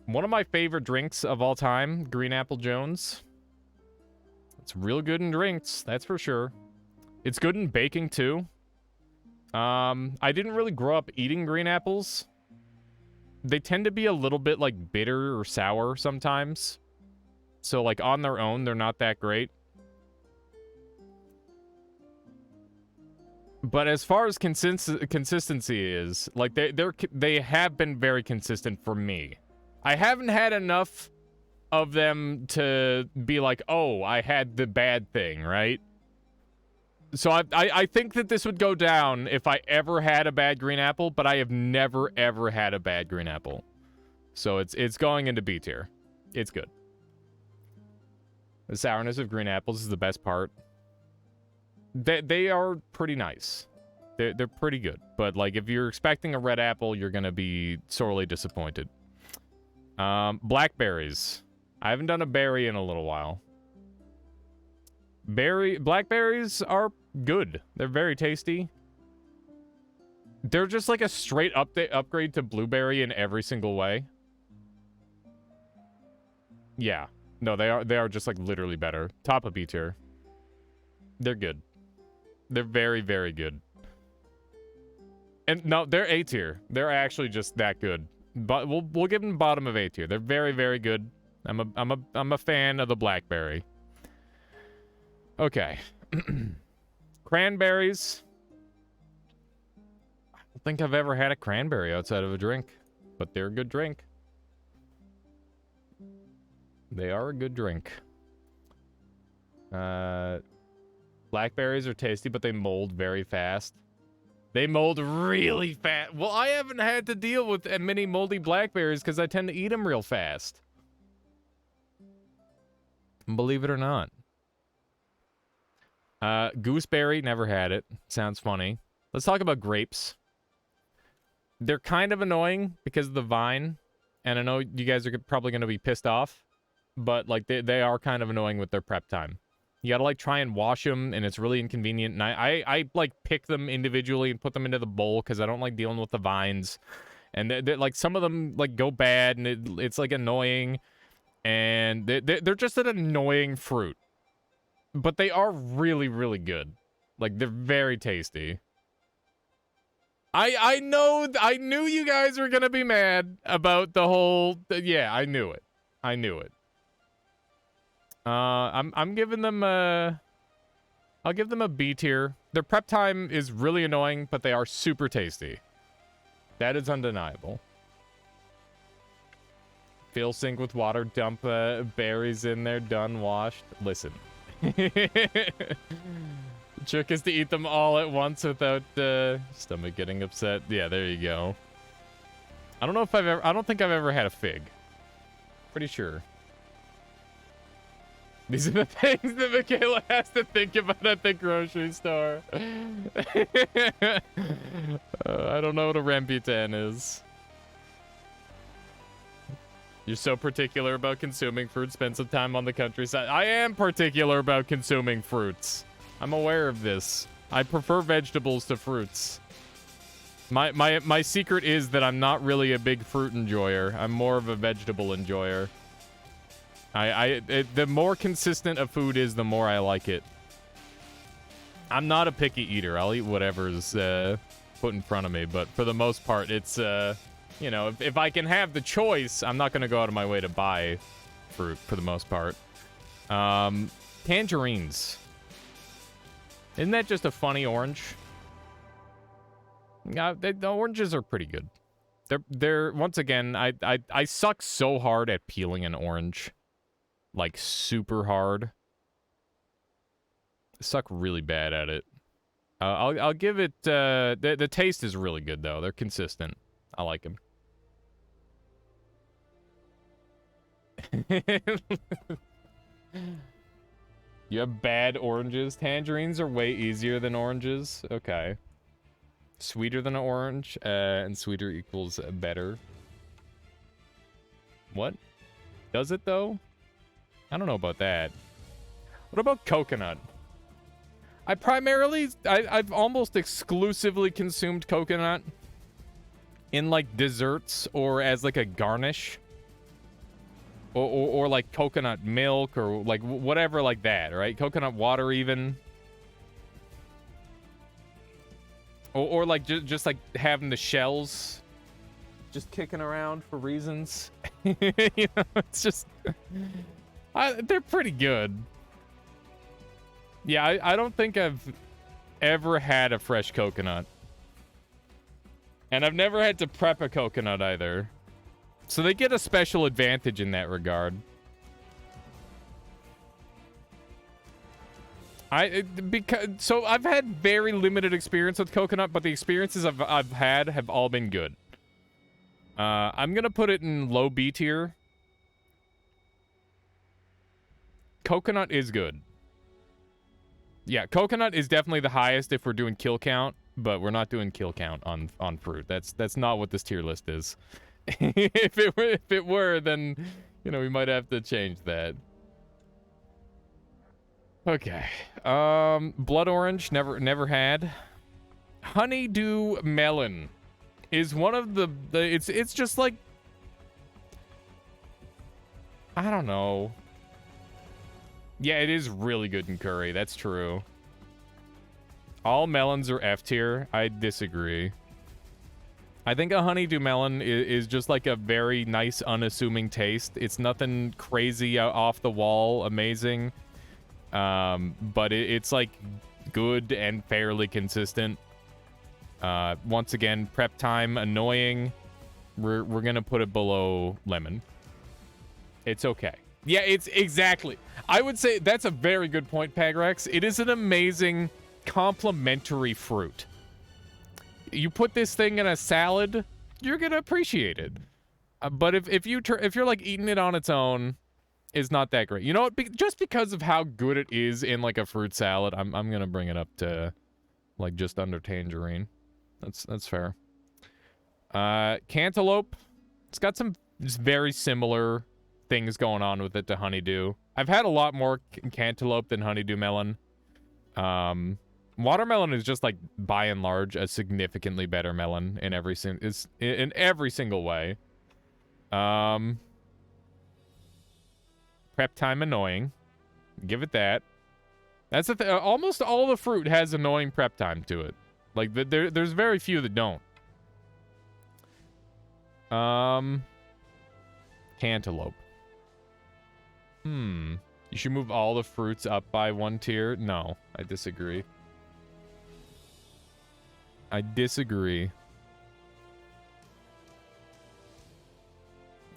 One of my favorite drinks of all time, Green Apple Jones. It's real good in drinks, that's for sure. It's good in baking too. I didn't really grow up eating green apples. They tend to be a little bit like bitter or sour sometimes. So like on their own, they're not that great. But as far as consistency is, like they have been very consistent for me. I haven't had enough of them to be like, oh, I had the bad thing, right? So I think that this would go down if I ever had a bad green apple, but I have never ever had a bad green apple. So it's going into B tier. It's good. The sourness of green apples is the best part. They are pretty nice. They're pretty good. But like if you're expecting a red apple, you're gonna be sorely disappointed. Blackberries. I haven't done a berry in a little while. Blackberries are good. They're very tasty. They're just like a straight upgrade to blueberry in every single way. Yeah. No, they are just like literally better. Top of B tier. They're good. They're very, very good. And no, they're A tier. They're actually just that good. But we'll give them bottom of A tier. They're very, very good. I'm a fan of the blackberry. Okay. Cranberries. I don't think I've ever had a cranberry outside of a drink, but they're a good drink. They are a good drink. Blackberries are tasty, but they mold very fast. They mold really fast. Well, I haven't had to deal with many moldy blackberries because I tend to eat them real fast. Believe it or not. Gooseberry, never had it. Sounds funny. Let's talk about grapes. They're kind of annoying because of the vine. And I know you guys are probably going to be pissed off. But, like, they are kind of annoying with their prep time. You gotta, like, try and wash them, and it's really inconvenient. And I like, pick them individually and put them into the bowl because I don't like dealing with the vines. And, they're, like, some of them, like, go bad, and it's, like, annoying. And they're just an annoying fruit. But they are really, really good. Like, they're very tasty. I knew you guys were gonna be mad about the whole... Yeah, I knew it. I knew it. I'm giving them a... I'll give them a B tier. Their prep time is really annoying, but they are super tasty. That is undeniable. Fill sink with water, dump berries in there, done, washed. Listen. Trick is to eat them all at once without stomach getting upset. Yeah, there you go. I don't know if I don't think I've ever had a fig. Pretty sure. These are the things that Michaela has to think about at the grocery store. I don't know what a rambutan is. You're so particular about consuming fruit. Spend some time on the countryside. I am particular about consuming fruits. I'm aware of this. I prefer vegetables to fruits. My secret is that I'm not really a big fruit enjoyer. I'm more of a vegetable enjoyer. The more consistent a food is, the more I like it. I'm not a picky eater. I'll eat whatever's put in front of me, but for the most part, it's you know, if I can have the choice, I'm not going to go out of my way to buy fruit for the most part. Tangerines. Isn't that just a funny orange? The oranges are pretty good. They're once again, I suck so hard at peeling an orange. like super hard. I suck really bad at it. I'll give it. The taste is really good though. They're consistent. I like them. You have bad oranges. Tangerines are way easier than oranges. Okay. Sweeter than an orange, and sweeter equals better. What? Does it though? I don't know about that. What about coconut? I've almost exclusively consumed coconut in like desserts or as like a garnish. Or like coconut milk or like whatever like that, right? Coconut water even. Or like just like having the shells just kicking around for reasons. You know, it's just... they're pretty good. Yeah, I don't think I've ever had a fresh coconut. And I've never had to prep a coconut either. So they get a special advantage in that regard. So I've had very limited experience with coconut, but the experiences I've had have all been good. I'm gonna put it in low B tier. Coconut is good. Yeah, coconut is definitely the highest if we're doing kill count, but we're not doing kill count on fruit. That's not what this tier list is. If it were, then you know we might have to change that. Okay. Blood orange, never had. Honeydew melon is one of the it's just like, I don't know. Yeah, it is really good in curry. That's true. All melons are F tier. I disagree. I think a honeydew melon is just like a very nice, unassuming taste. It's nothing crazy off the wall, amazing. But it's like good and fairly consistent. Once again, prep time annoying. We're gonna put it below lemon. It's okay. Yeah, it's exactly. I would say that's a very good point, Pagrex. It is an amazing complementary fruit. You put this thing in a salad, you're gonna appreciate it. But if you're like eating it on its own, is not that great. You know what? Just because of how good it is in like a fruit salad, I'm gonna bring it up to like just under tangerine. That's fair. Cantaloupe. It's got some very similar things going on with it to honeydew. I've had a lot more cantaloupe than honeydew melon. Watermelon is just like by and large a significantly better melon in every single way. Prep time annoying. Give it that. That's the thing. Almost all the fruit has annoying prep time to it. Like there's very few that don't. Cantaloupe. You should move all the fruits up by one tier. No, I disagree. I disagree.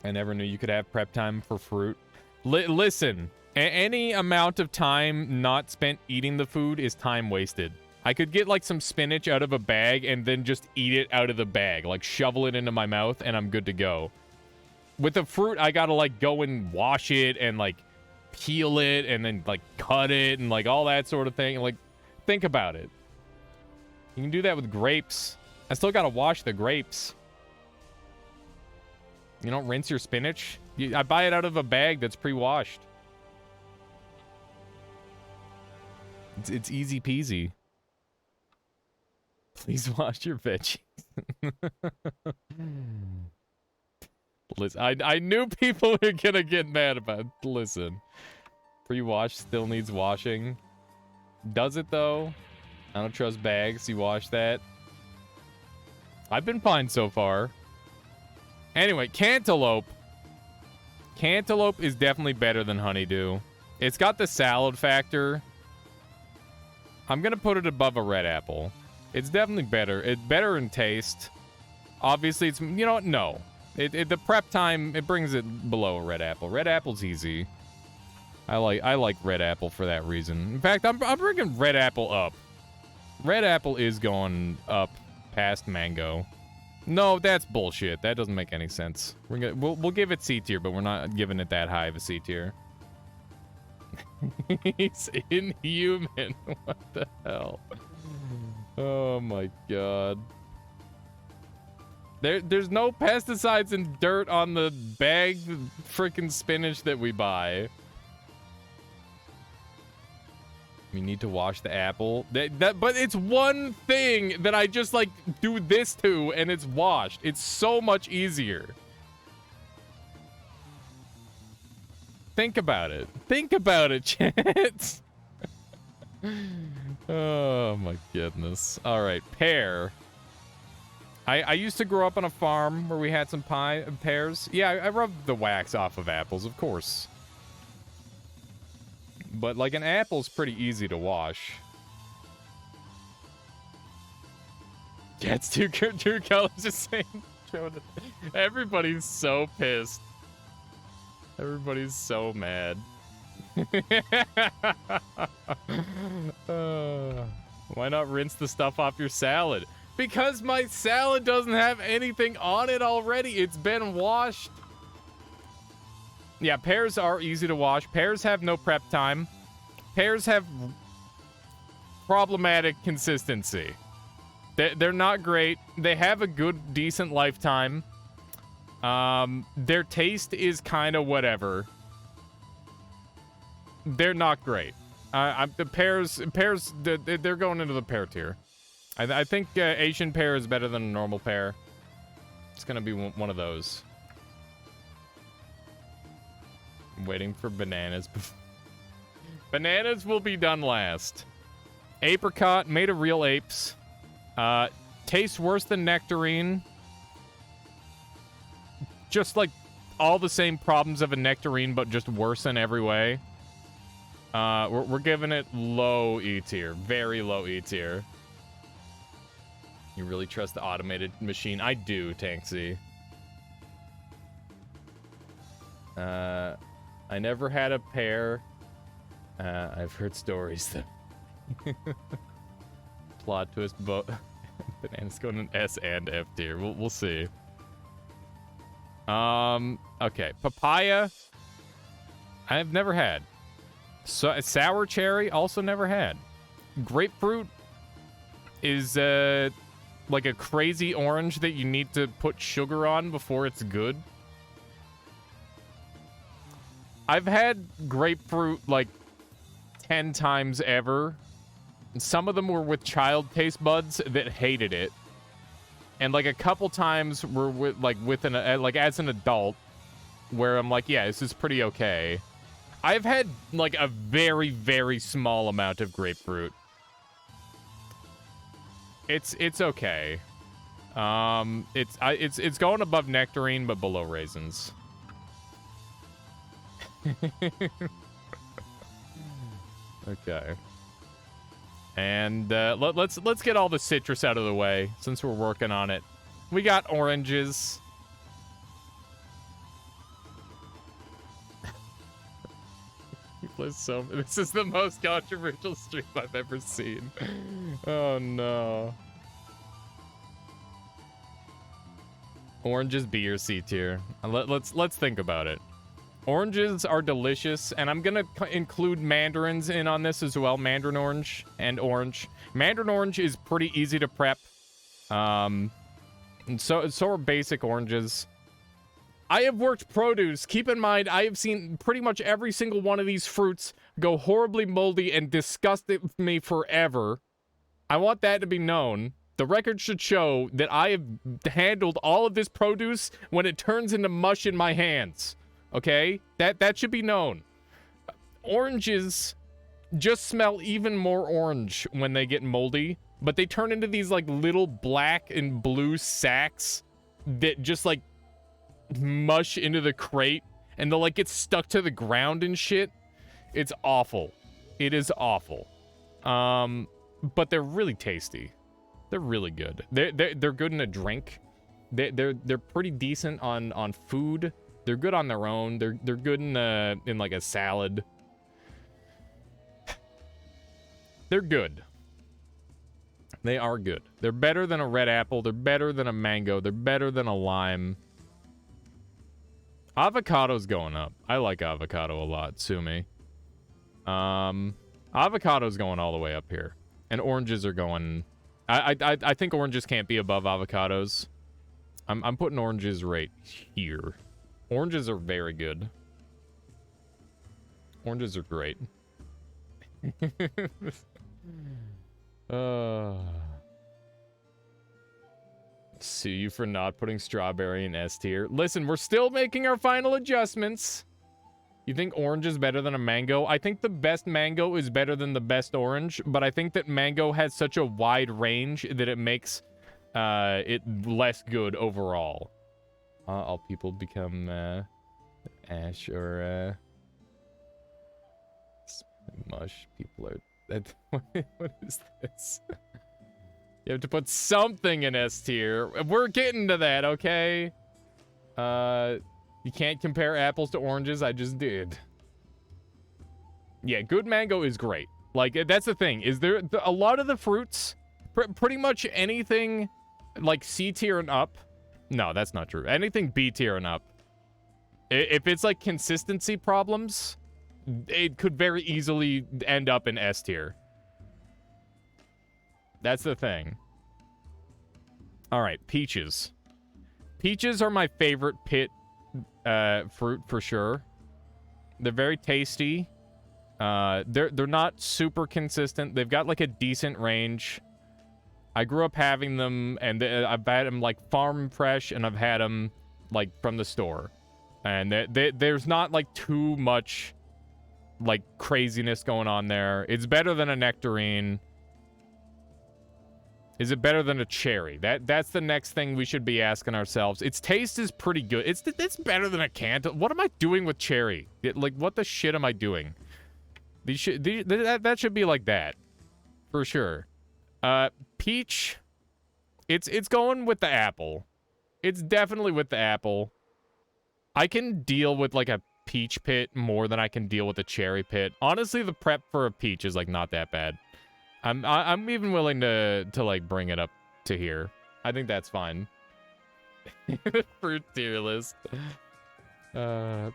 I never knew you could have prep time for fruit. Listen, any amount of time not spent eating the food is time wasted. I could get like some spinach out of a bag and then just eat it out of the bag. Like shovel it into my mouth and I'm good to go. With the fruit, I gotta like go and wash it and like peel it and then like cut it and like all that sort of thing. Like, think about it. You can do that with grapes. I still gotta wash the grapes. You don't rinse your spinach. I buy it out of a bag that's pre-washed. It's easy peasy. Please wash your veggies. Listen, I knew people were gonna get mad about it. Listen. Pre-wash still needs washing. Does it though? I don't trust bags. You wash that. I've been fine so far. Anyway, cantaloupe. Cantaloupe is definitely better than honeydew. It's got the salad factor. I'm gonna put it above a red apple. It's definitely better. It's better in taste. Obviously, it's, you know what? No. The prep time, it brings it below a red apple. Red apple's easy. I like red apple for that reason. In fact, I'm bringing red apple up. Red apple is going up past mango. No, that's bullshit. That doesn't make any sense. We'll give it C tier, but we're not giving it that high of a C tier. He's inhuman. What the hell? Oh my god. There's no pesticides and dirt on the bagged freaking spinach that we buy. We need to wash the apple. But it's one thing that I just like do this to and it's washed. It's so much easier. Think about it. Think about it, chat. Oh my goodness. All right, pear. I used to grow up on a farm where we had some pears. Yeah, I rubbed the wax off of apples, of course. But like an apple's pretty easy to wash. Yeah, it's two colors the same. Everybody's so pissed. Everybody's so mad. Why not rinse the stuff off your salad? Because my salad doesn't have anything on it already. It's been washed. Yeah, pears are easy to wash. Pears have no prep time. Pears have problematic consistency. They're not great. They have a good, decent lifetime. Their taste is kind of whatever. They're not great. The pears, they're going into the pear tier. I think Asian pear is better than a normal pear. It's gonna be one of those. I'm waiting for bananas. Bananas will be done last. Apricot, made of real apes. Tastes worse than nectarine. Just like all the same problems of a nectarine, but just worse in every way. We're giving it low E tier. Very low E tier. You really trust the automated machine? I do, Tanksy. I never had a pear. I've heard stories, though. Plot twist, but bananas going in S and F tier. We'll see. Okay. Papaya, I've never had. So, sour cherry, also never had. Grapefruit is, like a crazy orange that you need to put sugar on before it's good. I've had grapefruit, like, 10 times ever. Some of them were with child taste buds that hated it. And, like, a couple times were with, like, as an adult, where I'm like, yeah, this is pretty okay. I've had, like, a very, very small amount of grapefruit. It's okay. It's going above nectarine, but below raisins. Okay. And let's get all the citrus out of the way since we're working on it. We got oranges. This is the most controversial stream I've ever seen. Oh no. Oranges B or C tier. Let's think about it. Oranges are delicious, and I'm gonna include mandarins in on this as well. Mandarin orange and orange. Mandarin orange is pretty easy to prep. And so are basic oranges. I have worked produce. Keep in mind, I have seen pretty much every single one of these fruits go horribly moldy and disgust me forever. I want that to be known. The record should show that I have handled all of this produce when it turns into mush in my hands. Okay? That should be known. Oranges just smell even more orange when they get moldy, but they turn into these like little black and blue sacks that just like mush into the crate, and they'll like get stuck to the ground and shit. It's awful. It is awful. But they're really tasty. They're really good. They're good in a drink. They're pretty decent on food. They're good on their own. They're good in like a salad. They're good. They are good. They're better than a red apple. They're better than a mango. They're better than a lime. Avocado's going up. I like avocado a lot. Sue me. Avocado's going all the way up here. And oranges are going... I think oranges can't be above avocados. I'm putting oranges right here. Oranges are very good. Oranges are great. Sue you for not putting strawberry in S tier. Listen, we're still making our final adjustments. You think orange is better than a mango? I think the best mango is better than the best orange, but I think that mango has such a wide range that it makes it less good overall. All people become ash or mush. People are... what is this? You have to put something in S tier. We're getting to that, okay? You can't compare apples to oranges. I just did. Yeah, good mango is great. Like, that's the thing. Is there a lot of the fruits, pretty much anything like C tier and up? No, that's not true. Anything B tier and up. If it's like consistency problems, it could very easily end up in S tier. That's the thing. All right, peaches. Peaches are my favorite pit fruit for sure. They're very tasty. They're not super consistent. They've got like a decent range. I grew up having them, and I've had them like farm fresh, and I've had them like from the store. And there's not like too much like craziness going on there. It's better than a nectarine. Is it better than a cherry? That's the next thing we should be asking ourselves. Its taste is pretty good. It's better than a cantaloupe. What am I doing with cherry? Like, what the shit am I doing? That should be like that. For sure. Peach. It's going with the apple. It's definitely with the apple. I can deal with, like, a peach pit more than I can deal with a cherry pit. Honestly, the prep for a peach is, like, not that bad. I'm even willing to like bring it up to here. I think that's fine. Fruit tier list.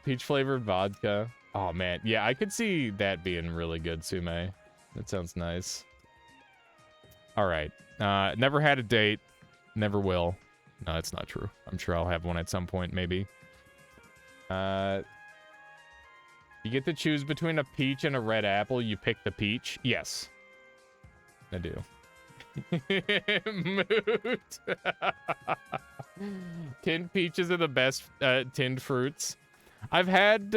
Peach flavored vodka. Oh man, yeah, I could see that being really good, Sume. That sounds nice. All right. Never had a date. Never will. No, that's not true. I'm sure I'll have one at some point, maybe. You get to choose between a peach and a red apple. You pick the peach. Yes. I do. Moot. Tinned peaches are the best tinned fruits. I've had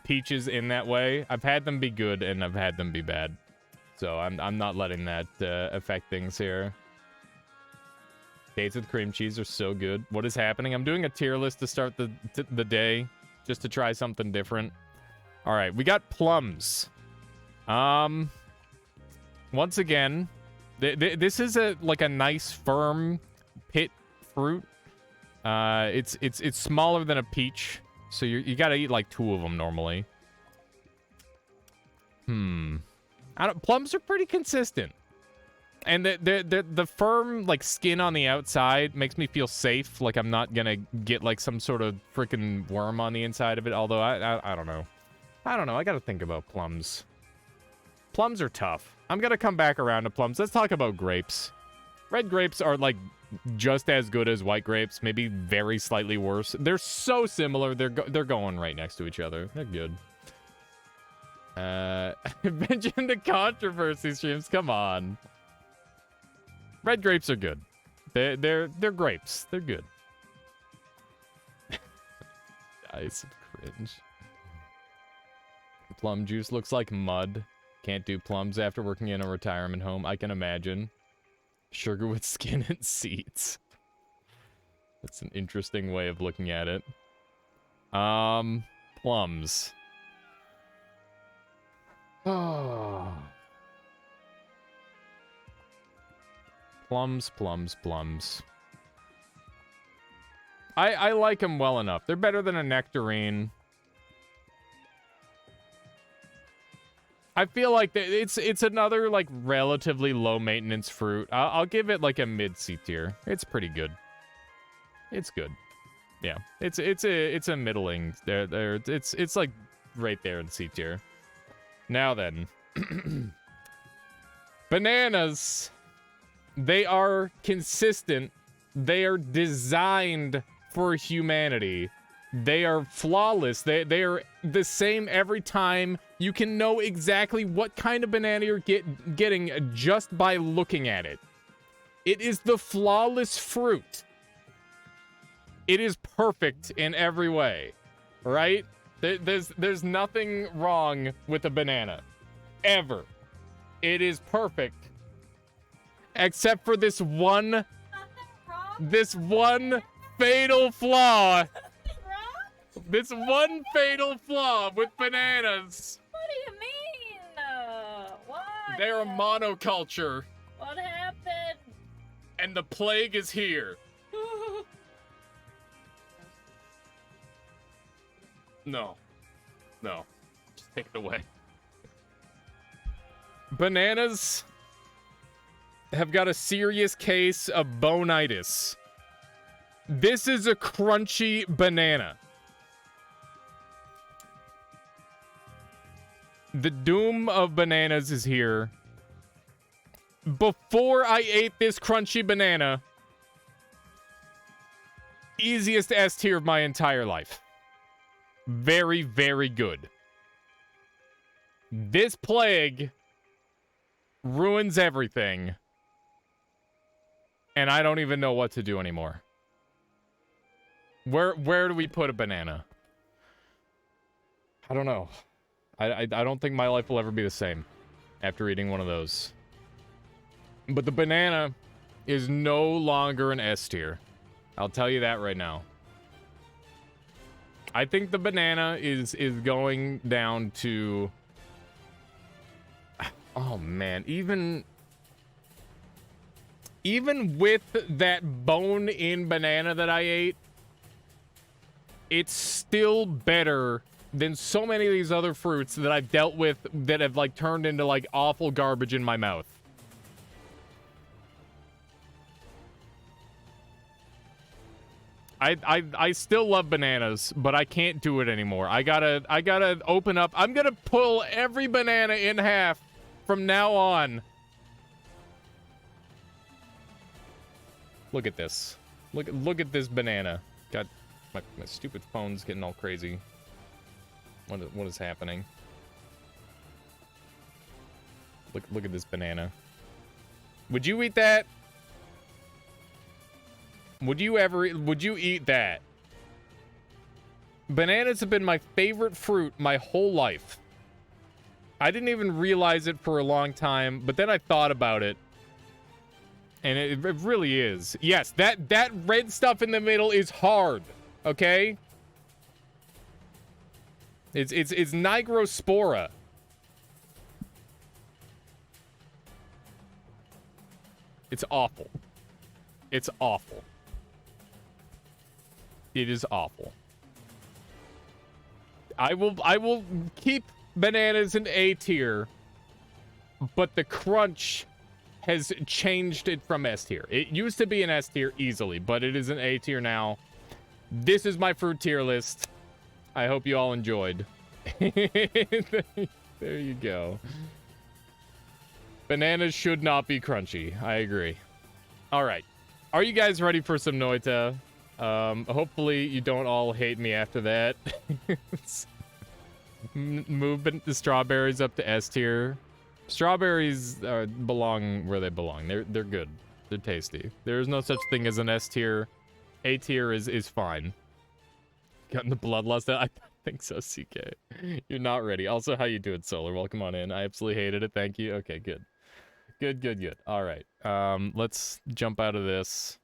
peaches in that way. I've had them be good and I've had them be bad. So I'm not letting that affect things here. Dates with cream cheese are so good. What is happening? I'm doing a tier list to start the day, just to try something different. All right, we got plums. Once again, this is like a nice firm pit fruit. It's smaller than a peach, so you gotta eat like 2 of them normally. Plums are pretty consistent, and the firm like skin on the outside makes me feel safe. Like I'm not gonna get like some sort of freaking worm on the inside of it. Although I don't know. I gotta think about plums. Plums are tough. I'm gonna come back around to plums. Let's talk about grapes. Red grapes are like just as good as white grapes, maybe very slightly worse. They're so similar. They're going right next to each other. They're good. Mention the controversy streams. Come on. Red grapes are good. They're grapes. They're good. Nice. Cringe. Plum juice looks like mud. Can't do plums after working in a retirement home. I can imagine. Sugar with skin and seeds. That's an interesting way of looking at it. Plums. Oh. Plums. I like them well enough. They're better than a nectarine. I feel like it's another like relatively low maintenance fruit. I'll give it like a mid C tier. It's pretty good. It's good. Yeah, it's a middling. It's like right there in C tier. Now then, bananas. They are consistent. They are designed for humanity. They are flawless. They are the same every time. You can know exactly what kind of banana you're getting just by looking at it. It is the flawless fruit. It is perfect in every way, right? There's nothing wrong with a banana, ever. It is perfect, except for this one fatal flaw. This one fatal flaw with bananas. What do you mean? What? They're a monoculture. What happened? And the plague is here. No. No. Just take it away. Bananas have got a serious case of bonitis. This is a crunchy banana. The doom of bananas is here. Before I ate this crunchy banana, easiest S tier of my entire life. Very, very good. This plague ruins everything. And I don't even know what to do anymore. Where do we put a banana? I don't know. I don't think my life will ever be the same after eating one of those. But the banana is no longer an S tier. I'll tell you that right now. I think the banana is going down to... Oh, man. Even with that bone-in banana that I ate, it's still better than so many of these other fruits that I've dealt with that have, like, turned into, like, awful garbage in my mouth. I still love bananas, but I can't do it anymore. I gotta open up. I'm gonna pull every banana in half from now on. Look at this. Look at this banana. God, my stupid phone's getting all crazy. What is happening? Look at this banana. Would you eat that? Would you eat that? Bananas have been my favorite fruit my whole life. I didn't even realize it for a long time, but then I thought about it. And it really is. Yes, that red stuff in the middle is hard, okay? It's Nigrospora. It's awful. It's awful. It is awful. I will keep bananas in A tier, but the crunch has changed it from S tier. It used to be an S tier easily, but it is an A tier now. This is my fruit tier list. I hope you all enjoyed. There you go. Bananas should not be crunchy. I agree. All right. Are you guys ready for some Noita? Hopefully you don't all hate me after that. Move the strawberries up to S tier. Strawberries belong where they belong. They're good. They're tasty. There's no such thing as an S tier. A tier is fine. Gotten the bloodlust out? I think so, CK. You're not ready. Also, how you doing, Solar? Welcome on in. I absolutely hated it. Thank you. Okay, good. Good. All right. Let's jump out of this.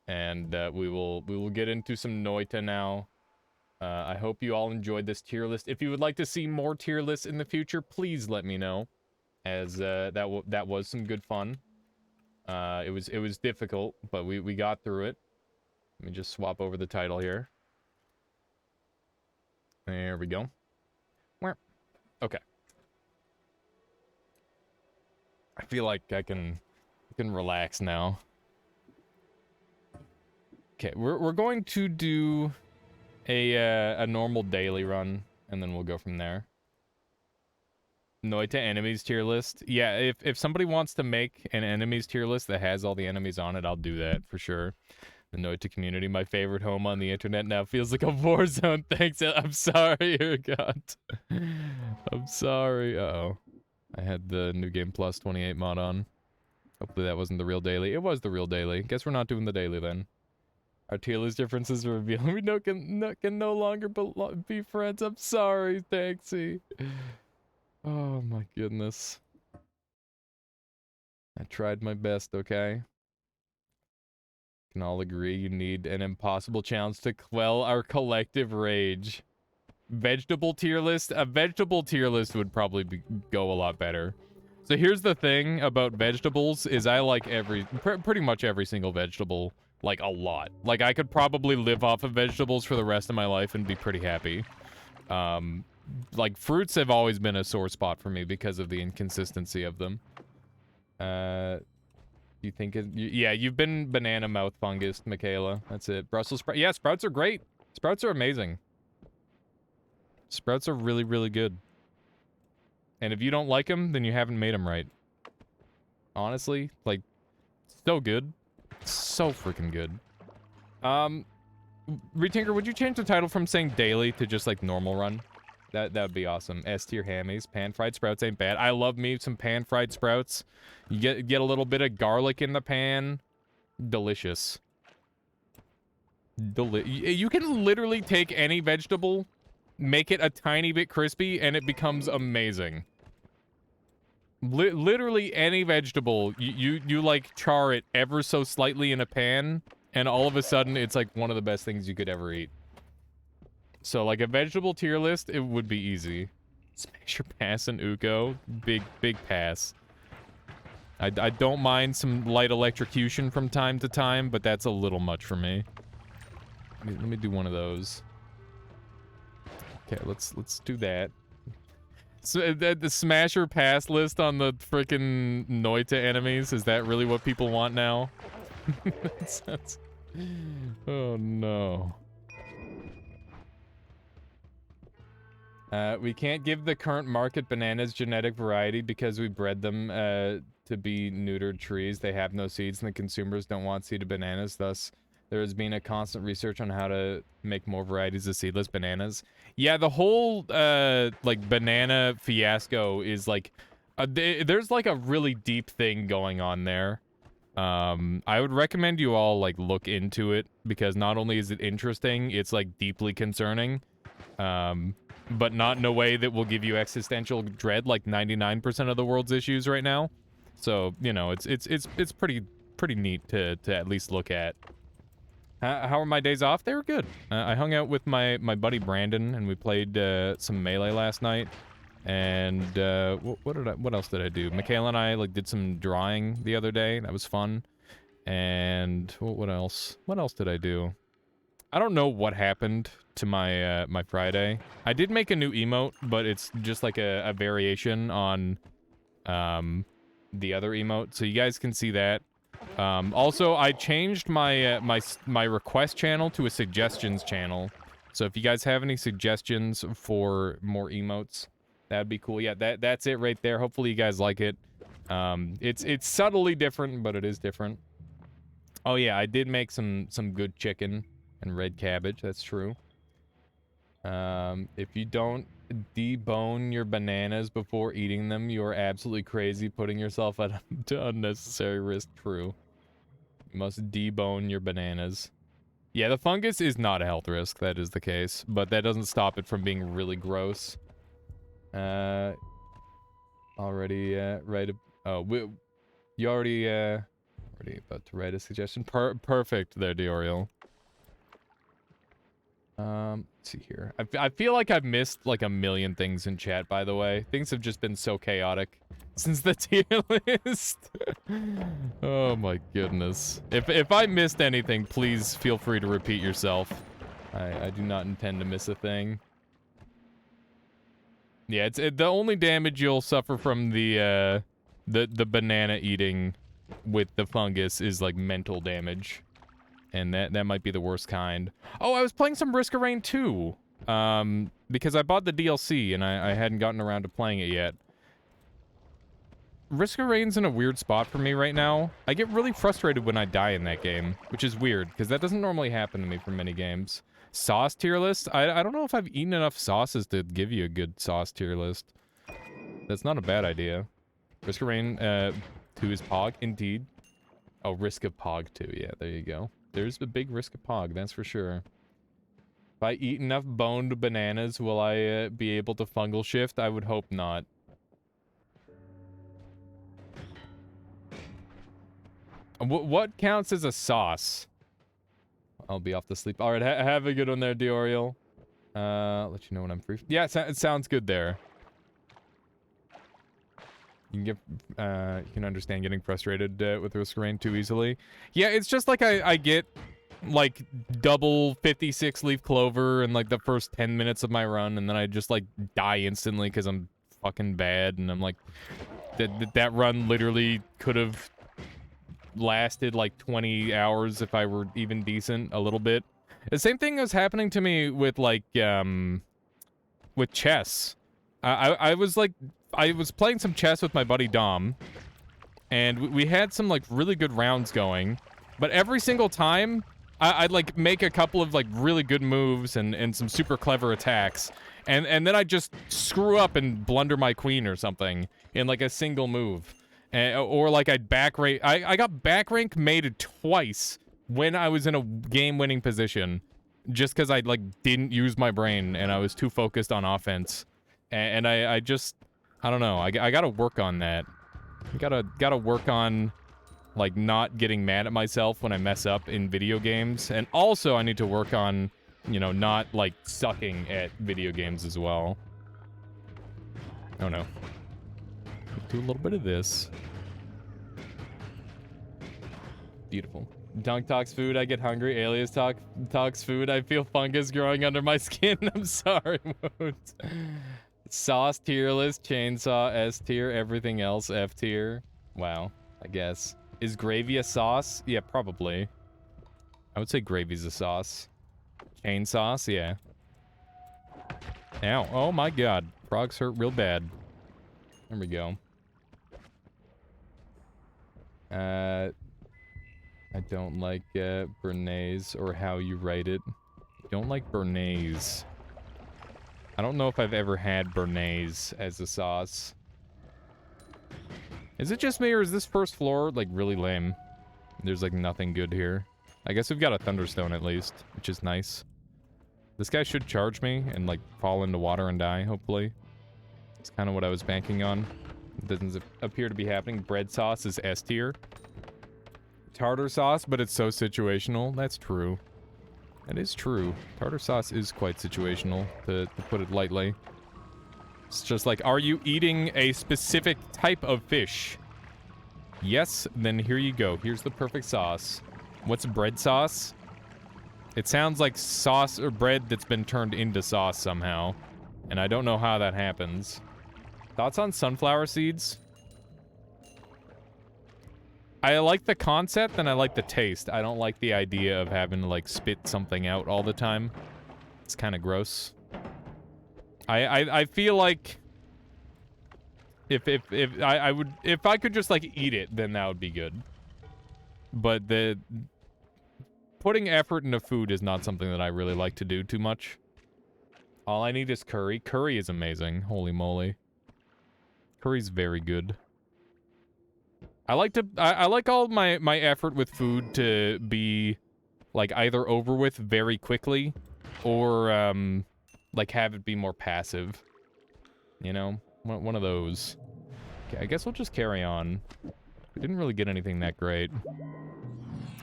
And we will get into some Noita now. I hope you all enjoyed this tier list. If you would like to see more tier lists in the future, please let me know, as that was some good fun. It was difficult, but we got through it. Let me just swap over the title here. There we go. Okay. I feel like I can relax now. Okay, we're going to do a normal daily run, and then we'll go from there. Noita enemies tier list. Yeah, if somebody wants to make an enemies tier list that has all the enemies on it, I'll do that for sure. The Noita community, my favorite home on the internet now, feels like a war zone. Thanks. I'm sorry, Urgot. I'm sorry. Uh-oh. I had the New Game Plus 28 mod on. Hopefully that wasn't the real daily. It was the real daily. Guess we're not doing the daily then. Our tier list differences are revealed. We can no longer be friends. I'm sorry, Taxi. Oh my goodness. I tried my best, okay? Can all agree you need an impossible challenge to quell our collective rage. Vegetable tier list? A vegetable tier list would probably go a lot better. So here's the thing about vegetables is I like pretty much every single vegetable, like a lot. Like I could probably live off of vegetables for the rest of my life and be pretty happy. Like fruits have always been a sore spot for me because of the inconsistency of them. You think yeah, you've been banana mouth fungus, Michaela. That's it. Brussels sprouts. Yeah, sprouts are great. Sprouts are amazing. Sprouts are really, really good. And if you don't like them, then you haven't made them right. Honestly, like, so good. So freaking good. Retinker, would you change the title from saying daily to just like normal run? That would be awesome. S tier hammies. Pan-fried sprouts ain't bad. I love me some pan-fried sprouts. You get a little bit of garlic in the pan. Delicious. You can literally take any vegetable, make it a tiny bit crispy, and it becomes amazing. Literally any vegetable, you like char it ever so slightly in a pan, and all of a sudden it's like one of the best things you could ever eat. So like a vegetable tier list, it would be easy. Smash your pass and Uko. Big pass. I don't mind some light electrocution from time to time, but that's a little much for me. Let me do one of those. Okay, let's do that. So the smasher pass list on the freaking Noita enemies, is that really what people want now? Oh no. We can't give the current market bananas genetic variety because we bred them to be neutered trees. They have no seeds and the consumers don't want seeded bananas. Thus, there has been a constant research on how to make more varieties of seedless bananas. Yeah, the whole like banana fiasco is like there's like a really deep thing going on there. I would recommend you all like look into it because not only is it interesting, it's like deeply concerning. But not in a way that will give you existential dread like 99% of the world's issues right now. So, you know, it's pretty neat to at least look at. How are my days off? They were good. I hung out with my buddy Brandon and we played some Melee last night. And what else did I do? Michaela and I like did some drawing the other day. That was fun. And what else? What else did I do? I don't know what happened to my my Friday. I did make a new emote, but it's just like a variation on the other emote, so you guys can see that. Also, I changed my my request channel to a suggestions channel. So if you guys have any suggestions for more emotes, that'd be cool. Yeah, that's it right there. Hopefully you guys like it. It's subtly different, but it is different. Oh yeah, I did make some good chicken and red cabbage. That's true. If you don't debone your bananas before eating them, you are absolutely crazy, putting yourself at unnecessary risk. True. You must debone your bananas. Yeah, the fungus is not a health risk. That is the case, but that doesn't stop it from being really gross. Already write a... Oh, you already about to write a suggestion. Perfect there, Dioriel. Let's see here. I feel like I've missed like a million things in chat, by the way. Things have just been so chaotic since the tier list. Oh my goodness. If I missed anything, please feel free to repeat yourself. I do not intend to miss a thing. Yeah, the only damage you'll suffer from the The banana eating with the fungus is like mental damage. And that might be the worst kind. Oh, I was playing some Risk of Rain 2. Because I bought the DLC and I hadn't gotten around to playing it yet. Risk of Rain's in a weird spot for me right now. I get really frustrated when I die in that game, which is weird, because that doesn't normally happen to me for many games. Sauce tier list? I don't know if I've eaten enough sauces to give you a good sauce tier list. That's not a bad idea. Risk of Rain 2 is Pog, indeed. Oh, Risk of Pog 2, yeah, there you go. There's a big Risk of Pog, that's for sure. If I eat enough boned bananas, will I be able to fungal shift? I would hope not. What counts as a sauce? I'll be off to sleep. All right, have a good one there, Dioriel. Let you know when I'm free. Yeah, it sounds good there. You can get, you can understand getting frustrated with Risk of Rain too easily. Yeah, it's just like I get like double 56 leaf clover in like the first 10 minutes of my run, and then I just like die instantly because I'm fucking bad, and I'm like, that run literally could have lasted like 20 hours if I were even decent a little bit. The same thing was happening to me with like with chess. I was playing some chess with my buddy Dom, and we had some like really good rounds going, but every single time I'd like make a couple of like really good moves and some super clever attacks, and then I'd just screw up and blunder my queen or something in like a single move. Or like I'd back rank. I got back rank made twice when I was in a game-winning position, just because I like didn't use my brain and I was too focused on offense. And I just, I don't know. I gotta work on that. I gotta work on like not getting mad at myself when I mess up in video games, and also I need to work on, you know, not like sucking at video games as well. Oh no. Do a little bit of this. Beautiful. Dunk talks food, I get hungry. Alias talks food, I feel fungus growing under my skin. I'm sorry, Moons. Sauce tier list, chainsaw S tier, everything else F tier. Wow, I guess. Is gravy a sauce? Yeah, probably. I would say gravy's a sauce. Chain sauce, yeah. Ow, oh my god. Frogs hurt real bad. There we go. I don't like Bernays, or how you write it. Don't like Bernays. I don't know if I've ever had Bernays as a sauce. Is it just me, or is this first floor like really lame? There's like nothing good here. I guess we've got a Thunderstone at least, which is nice. This guy should charge me and like fall into water and die, hopefully. It's kind of what I was banking on. It doesn't appear to be happening. Bread sauce is S tier. Tartar sauce, but it's so situational. That's true. That is true. Tartar sauce is quite situational, to put it lightly. It's just like, are you eating a specific type of fish? Yes, then here you go. Here's the perfect sauce. What's bread sauce? It sounds like sauce or bread that's been turned into sauce somehow. And I don't know how that happens. Thoughts on sunflower seeds? I like the concept and I like the taste. I don't like the idea of having to like spit something out all the time. It's kind of gross. I feel like if I could just like eat it, then that would be good. But the putting effort into food is not something that I really like to do too much. All I need is curry. Curry is amazing. Holy moly. Curry's very good. I like all my effort with food to be like either over with very quickly or like have it be more passive. You know? One of those. Okay, I guess we'll just carry on. We didn't really get anything that great.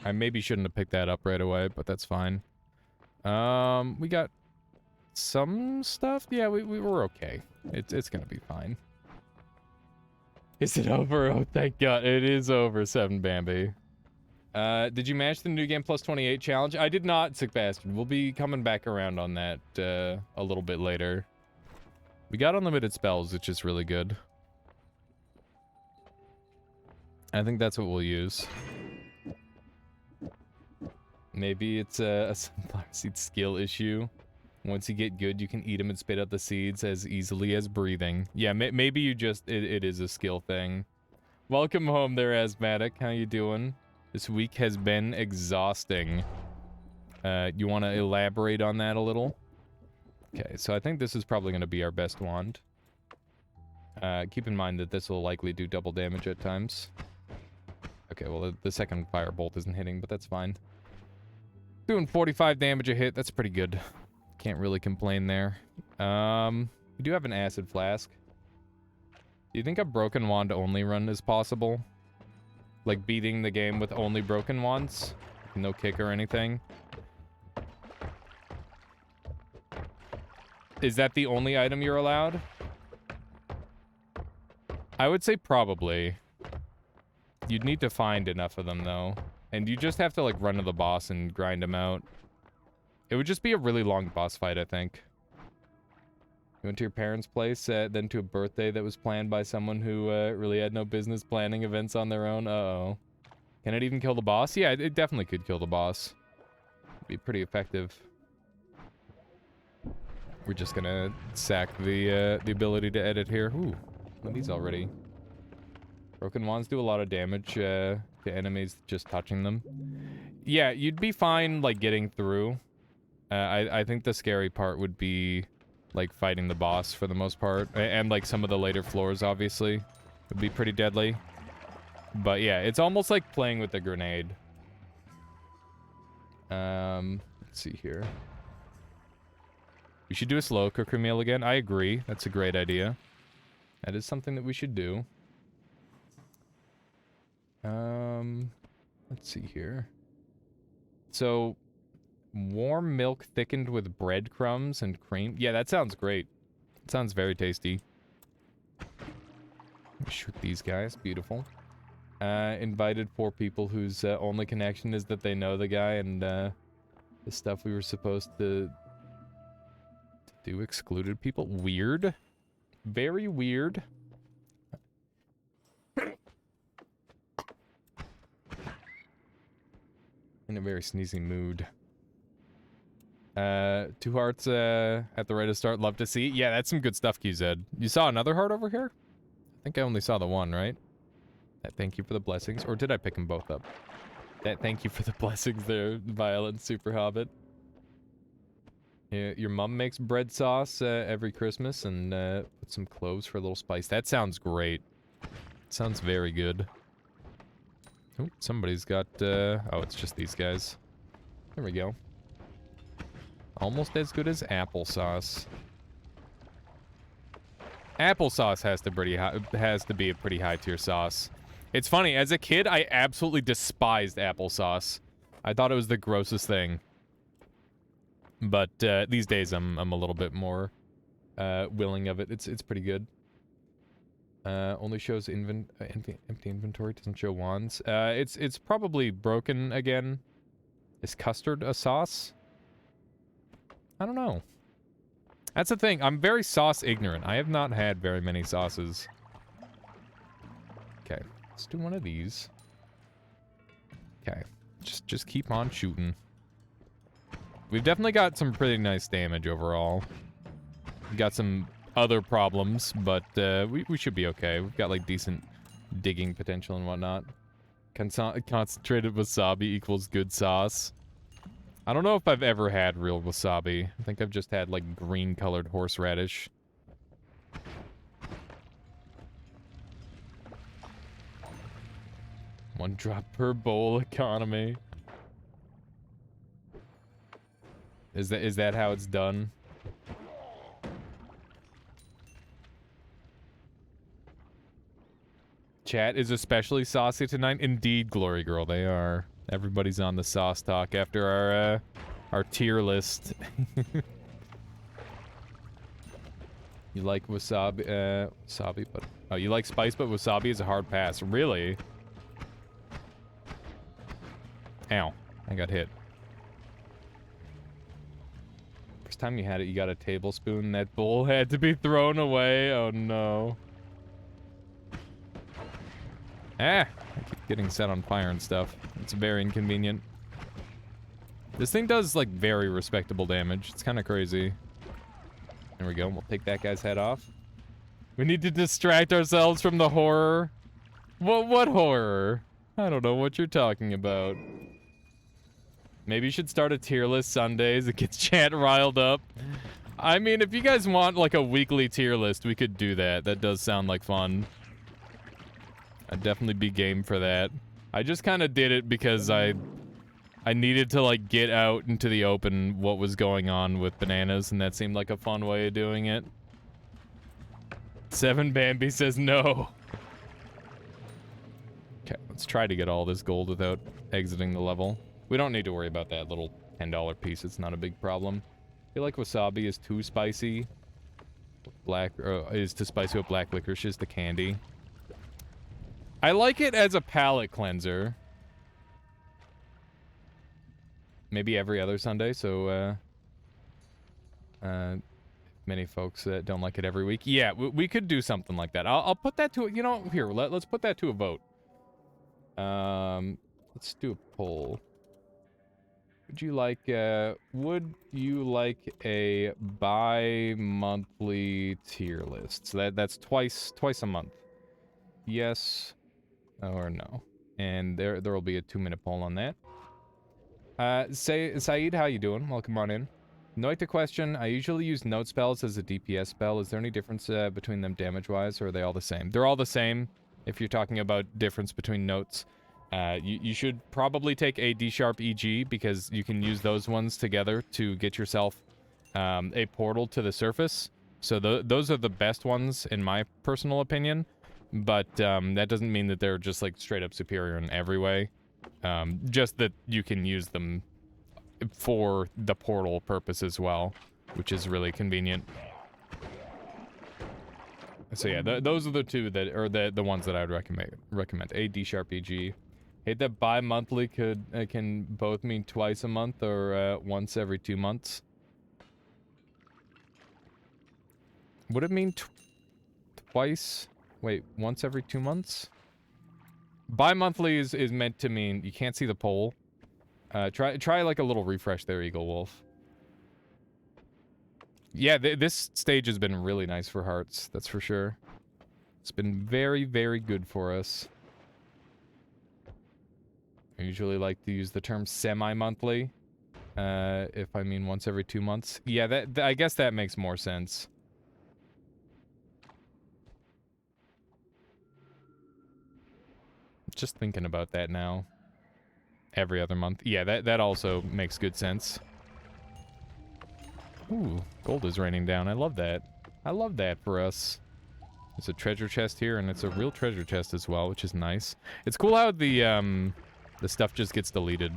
I maybe shouldn't have picked that up right away, but that's fine. We got some stuff. Yeah, we were okay. It's gonna be fine. Is it over? Oh, thank God. It is over, 7 Bambi. Did you manage the New Game Plus 28 challenge? I did not, sick bastard. We'll be coming back around on that a little bit later. We got unlimited spells, which is really good. I think that's what we'll use. Maybe it's a sunflower seed skill issue. Once you get good, you can eat them and spit out the seeds as easily as breathing. Yeah, maybe you just... It is a skill thing. Welcome home there, Asthmatic. How you doing? This week has been exhausting. You want to elaborate on that a little? Okay, so I think this is probably going to be our best wand. Keep in mind that this will likely do double damage at times. Okay, well, the second firebolt isn't hitting, but that's fine. Doing 45 damage a hit, that's pretty good. Can't really complain there. We do have an acid flask. Do you think a broken wand only run is possible? Like beating the game with only broken wands? No kick or anything? Is that the only item you're allowed? I would say probably. You'd need to find enough of them, though. And you just have to, like, run to the boss and grind him out. It would just be a really long boss fight, I think. You went to your parents' place, then to a birthday that was planned by someone who really had no business planning events on their own. Uh-oh. Can it even kill the boss? Yeah, it definitely could kill the boss. It'd be pretty effective. We're just gonna sack the ability to edit here. Ooh, look at these already. Broken wands do a lot of damage to enemies just touching them. Yeah, you'd be fine, like, getting through. I think the scary part would be, like, fighting the boss for the most part. And, like, some of the later floors, obviously, would be pretty deadly. But, yeah, it's almost like playing with a grenade. Let's see here. We should do a slow cooker meal again. I agree. That's a great idea. That is something that we should do. Let's see here. So, warm milk thickened with breadcrumbs and cream. Yeah, that sounds great. It sounds very tasty. Shoot these guys. Beautiful. Invited 4 people whose only connection is that they know the guy, and the stuff we were supposed to do excluded people. Weird. Very weird. In a very sneezy mood. 2 hearts at the right of start. Love to see. Yeah, that's some good stuff, QZ. You saw another heart over here? I think I only saw the one, right? Thank you for the blessings. Or did I pick them both up? Thank you for the blessings there, Violet Super Hobbit. Yeah, your mom makes bread sauce every Christmas and put some cloves for a little spice. That sounds great. Sounds very good. Oh, somebody's got, oh, it's just these guys. There we go. Almost as good as applesauce. Applesauce has to be a pretty high tier sauce. It's funny, as a kid, I absolutely despised applesauce. I thought it was the grossest thing. But these days, I'm a little bit more willing of it. It's pretty good. Only shows empty inventory, doesn't show wands. It's probably broken again. Is custard a sauce? I don't know. That's the thing. I'm very sauce ignorant. I have not had very many sauces. Okay, let's do one of these. Okay, just keep on shooting. We've definitely got some pretty nice damage overall. We got some other problems, but we should be okay. We've got, like, decent digging potential and whatnot. Concentrated wasabi equals good sauce. I don't know if I've ever had real wasabi. I think I've just had, like, green-colored horseradish. One drop per bowl economy. Is that how it's done? Chat is especially saucy tonight. Indeed, Glory Girl, they are. Everybody's on the sauce talk after our tier list. You like wasabi, but... Oh, you like spice, but wasabi is a hard pass. Really? Ow. I got hit. First time you had it, you got a tablespoon. That bowl had to be thrown away. Oh, no. I keep getting set on fire and stuff. It's very inconvenient. This thing does, like, very respectable damage. It's kind of crazy. There we go. We'll take that guy's head off. We need to distract ourselves from the horror. What horror? I don't know what you're talking about. Maybe you should start a tier list Sundays. It gets chat riled up. I mean, if you guys want, like, a weekly tier list, we could do that. That does sound like fun. I'd definitely be game for that. I just kind of did it because I needed to, like, get out into the open what was going on with bananas, and that seemed like a fun way of doing it. 7 Bambi says no. Okay, let's try to get all this gold without exiting the level. We don't need to worry about that little $10 piece. It's not a big problem. I feel like wasabi is too spicy. Is too spicy with black licorice is the candy. I like it as a palate cleanser. Maybe every other Sunday, so many folks that don't like it every week. Yeah, we could do something like that. I'll put that to, you know, here, let's put that to a vote. Let's do a poll. Would you like a bi-monthly tier list? So that's twice a month. Yes or no. And there will be a 2-minute poll on that. Saeed, how you doing? Welcome on in. Noita question, I usually use note spells as a DPS spell. Is there any difference between them damage-wise, or are they all the same? They're all the same. If you're talking about difference between notes, you should probably take a D-sharp EG, because you can use those ones together to get yourself a portal to the surface. So those are the best ones, in my personal opinion. But that doesn't mean that they're just, like, straight-up superior in every way. Just that you can use them for the portal purpose as well, which is really convenient. So yeah, those are the two that are the ones that I would recommend. A D-sharp EG. Hate that bi-monthly can both mean twice a month or once every 2 months. Would it mean twice? Wait, once every 2 months? Bi-monthly is meant to mean you can't see the poll. Try like a little refresh there, Eagle Wolf. Yeah, this stage has been really nice for hearts, that's for sure. It's been very, very good for us. I usually like to use the term semi-monthly, if I mean once every 2 months. Yeah, I guess that makes more sense. Just thinking about that now. Every other month. Yeah, that also makes good sense. Ooh, gold is raining down. I love that. I love that for us. There's a treasure chest here, and it's a real treasure chest as well, which is nice. It's cool how the stuff just gets deleted.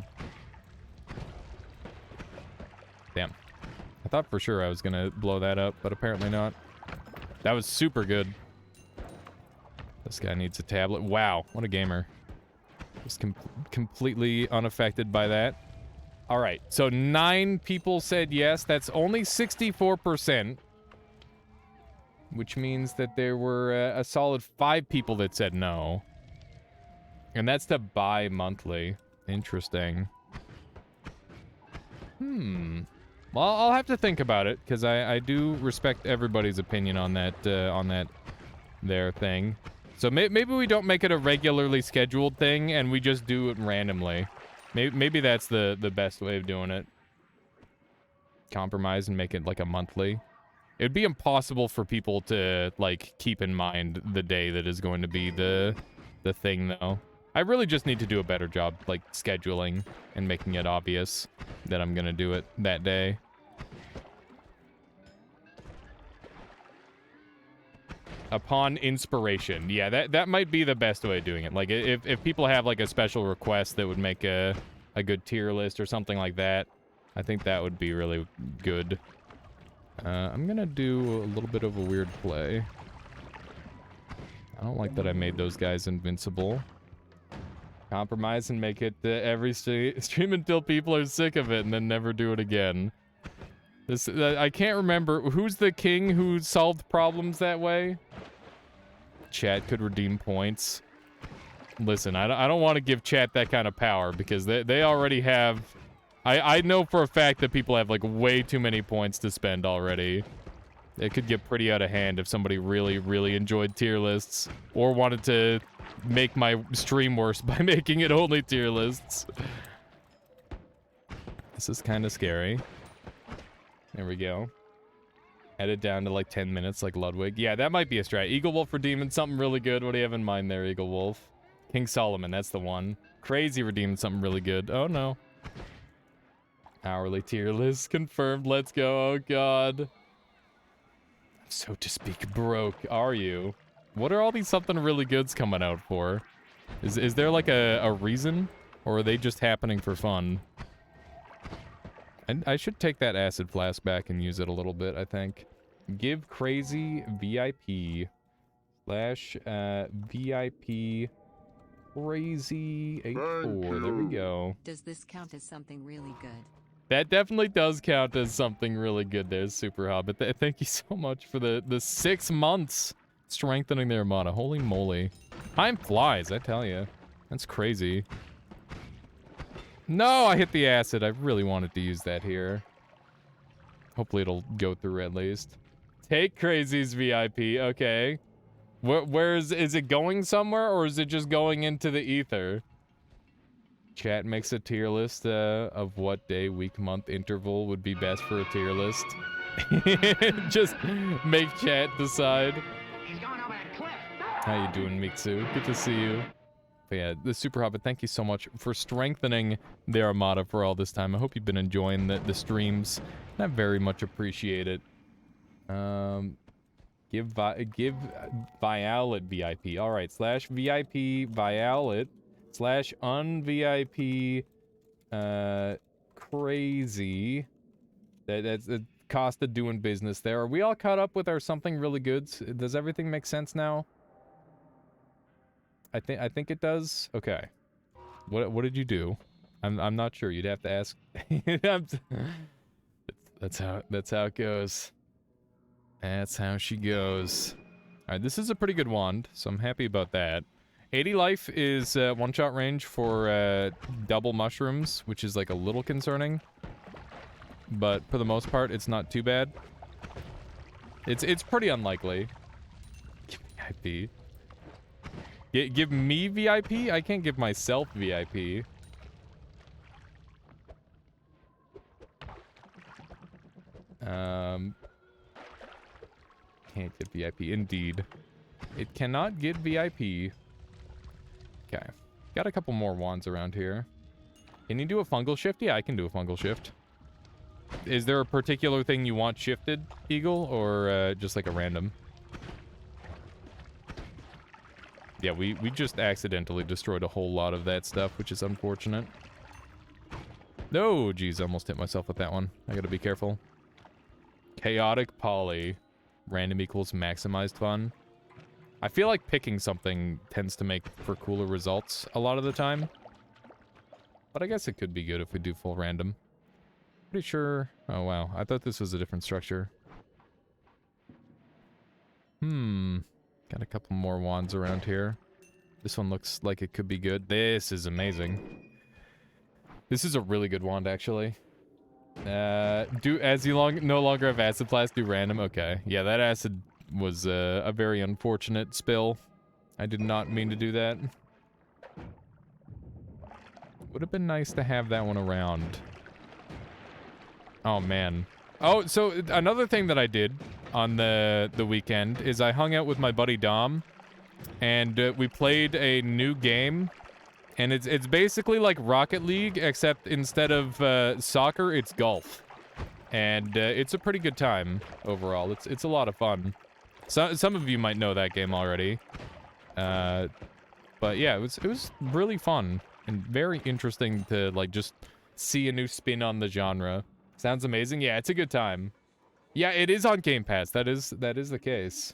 Damn. I thought for sure I was gonna blow that up, but apparently not. That was super good. This guy needs a tablet. Wow, what a gamer. Just completely unaffected by that. All right, so 9 people said yes. That's only 64%. Which means that there were a solid 5 people that said no. And that's to bi-monthly. Interesting. Well, I'll have to think about it, because I do respect everybody's opinion on that there thing. So maybe we don't make it a regularly scheduled thing, and we just do it randomly. Maybe that's the best way of doing it. Compromise and make it like a monthly. It'd be impossible for people to, like, keep in mind the day that is going to be the thing, though. I really just need to do a better job, like, scheduling and making it obvious that I'm gonna do it that day. Upon inspiration. Yeah, that might be the best way of doing it. Like, if people have, like, a special request that would make a good tier list or something like that, I think that would be really good. I'm gonna do a little bit of a weird play. I don't like that I made those guys invincible. Compromise and make it every stream until people are sick of it and then never do it again. This I can't remember. Who's the king who solved problems that way? Chat could redeem points. listen, I don't want to give chat that kind of power because they already have... I know for a fact that people have, like, way too many points to spend already. It could get pretty out of hand if somebody really, really enjoyed tier lists or wanted to make my stream worse by making it only tier lists. This is kind of scary. There we go. Add it down to like 10 minutes like Ludwig. Yeah, that might be a strat. Eagle Wolf redeeming something really good. What do you have in mind there, Eagle Wolf? King Solomon, that's the one. Crazy redeeming something really good. Oh no. Hourly tier list confirmed. Let's go. Oh god. So to speak broke, are you? What are all these something really goods coming out for? Is there like a reason? Or are they just happening for fun? And I should take that acid flask back and use it a little bit, I think. Give crazy VIP slash VIP crazy 84. There we go. Does this count as something really good? That definitely does count as something really good there, Super Hobbit. Thank you so much for the 6 months strengthening their Armada. Holy moly. Time flies, I tell you. That's crazy. No, I hit the acid. I really wanted to use that here. Hopefully it'll go through at least. Take Crazy's VIP. Okay. Where is it going somewhere or is it just going into the ether? Chat makes a tier list of what day, week, month interval would be best for a tier list. Just make chat decide. How you doing, Mixu? Good to see you. But yeah, the Super Hobbit, thank you so much for strengthening the Armada for all this time. I hope you've been enjoying the streams. I very much appreciate it. Give Violet VIP. All right, slash VIP Violet slash unVIP crazy. That's the cost of doing business there. Are we all caught up with our something really goods? Does everything make sense now? I think it does. Okay. What did you do? I'm not sure. You'd have to ask. That's how it goes. That's how she goes. All right, this is a pretty good wand, so I'm happy about that. 80 life is one-shot range for double mushrooms, which is like a little concerning. But for the most part, it's not too bad. It's pretty unlikely. VIP. Give me VIP? I can't give myself VIP. Can't get VIP. Indeed. It cannot get VIP. Okay. Got a couple more wands around here. Can you do a fungal shift? Yeah, I can do a fungal shift. Is there a particular thing you want shifted, Eagle, or just like a random? Yeah, we just accidentally destroyed a whole lot of that stuff, which is unfortunate. No, geez, I almost hit myself with that one. I gotta be careful. Chaotic poly. Random equals maximized fun. I feel like picking something tends to make for cooler results a lot of the time. But I guess it could be good if we do full random. Pretty sure... Oh, wow. I thought this was a different structure. Got a couple more wands around here. This one looks like it could be good. This is amazing. This is a really good wand, actually. As you no longer have acid flask, do random. Okay. Yeah, that acid was a very unfortunate spill. I did not mean to do that. Would have been nice to have that one around. Oh, man. Oh, so another thing that I did on the weekend is I hung out with my buddy Dom, and we played a new game. And it's basically like Rocket League, except instead of soccer, it's golf. And it's a pretty good time overall. It's a lot of fun. So, some of you might know that game already. But yeah, it was really fun and very interesting to like just see a new spin on the genre. Sounds amazing. Yeah, it's a good time. Yeah, it is on Game Pass. That is the case.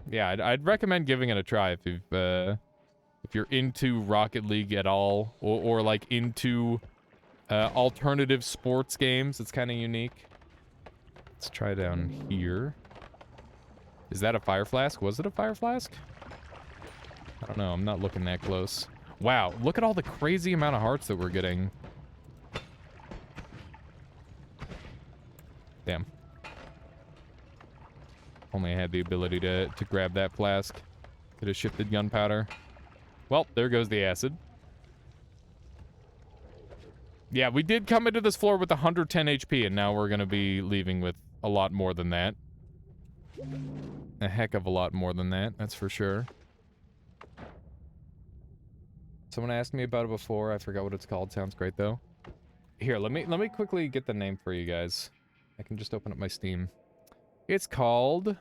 Yeah, I'd recommend giving it a try if you're into Rocket League at all, or like into alternative sports games. It's kind of unique. Let's try down here. Is that a fire flask? Was it a fire flask? I don't know. I'm not looking that close. Wow, look at all the crazy amount of hearts that we're getting. Damn. Only I had the ability to grab that flask. Could have shifted gunpowder. Well, there goes the acid. Yeah, we did come into this floor with 110 HP, and now we're going to be leaving with a lot more than that. A heck of a lot more than that, that's for sure. Someone asked me about it before. I forgot what it's called. Sounds great, though. Here, let me quickly get the name for you guys. I can just open up my Steam. It's called...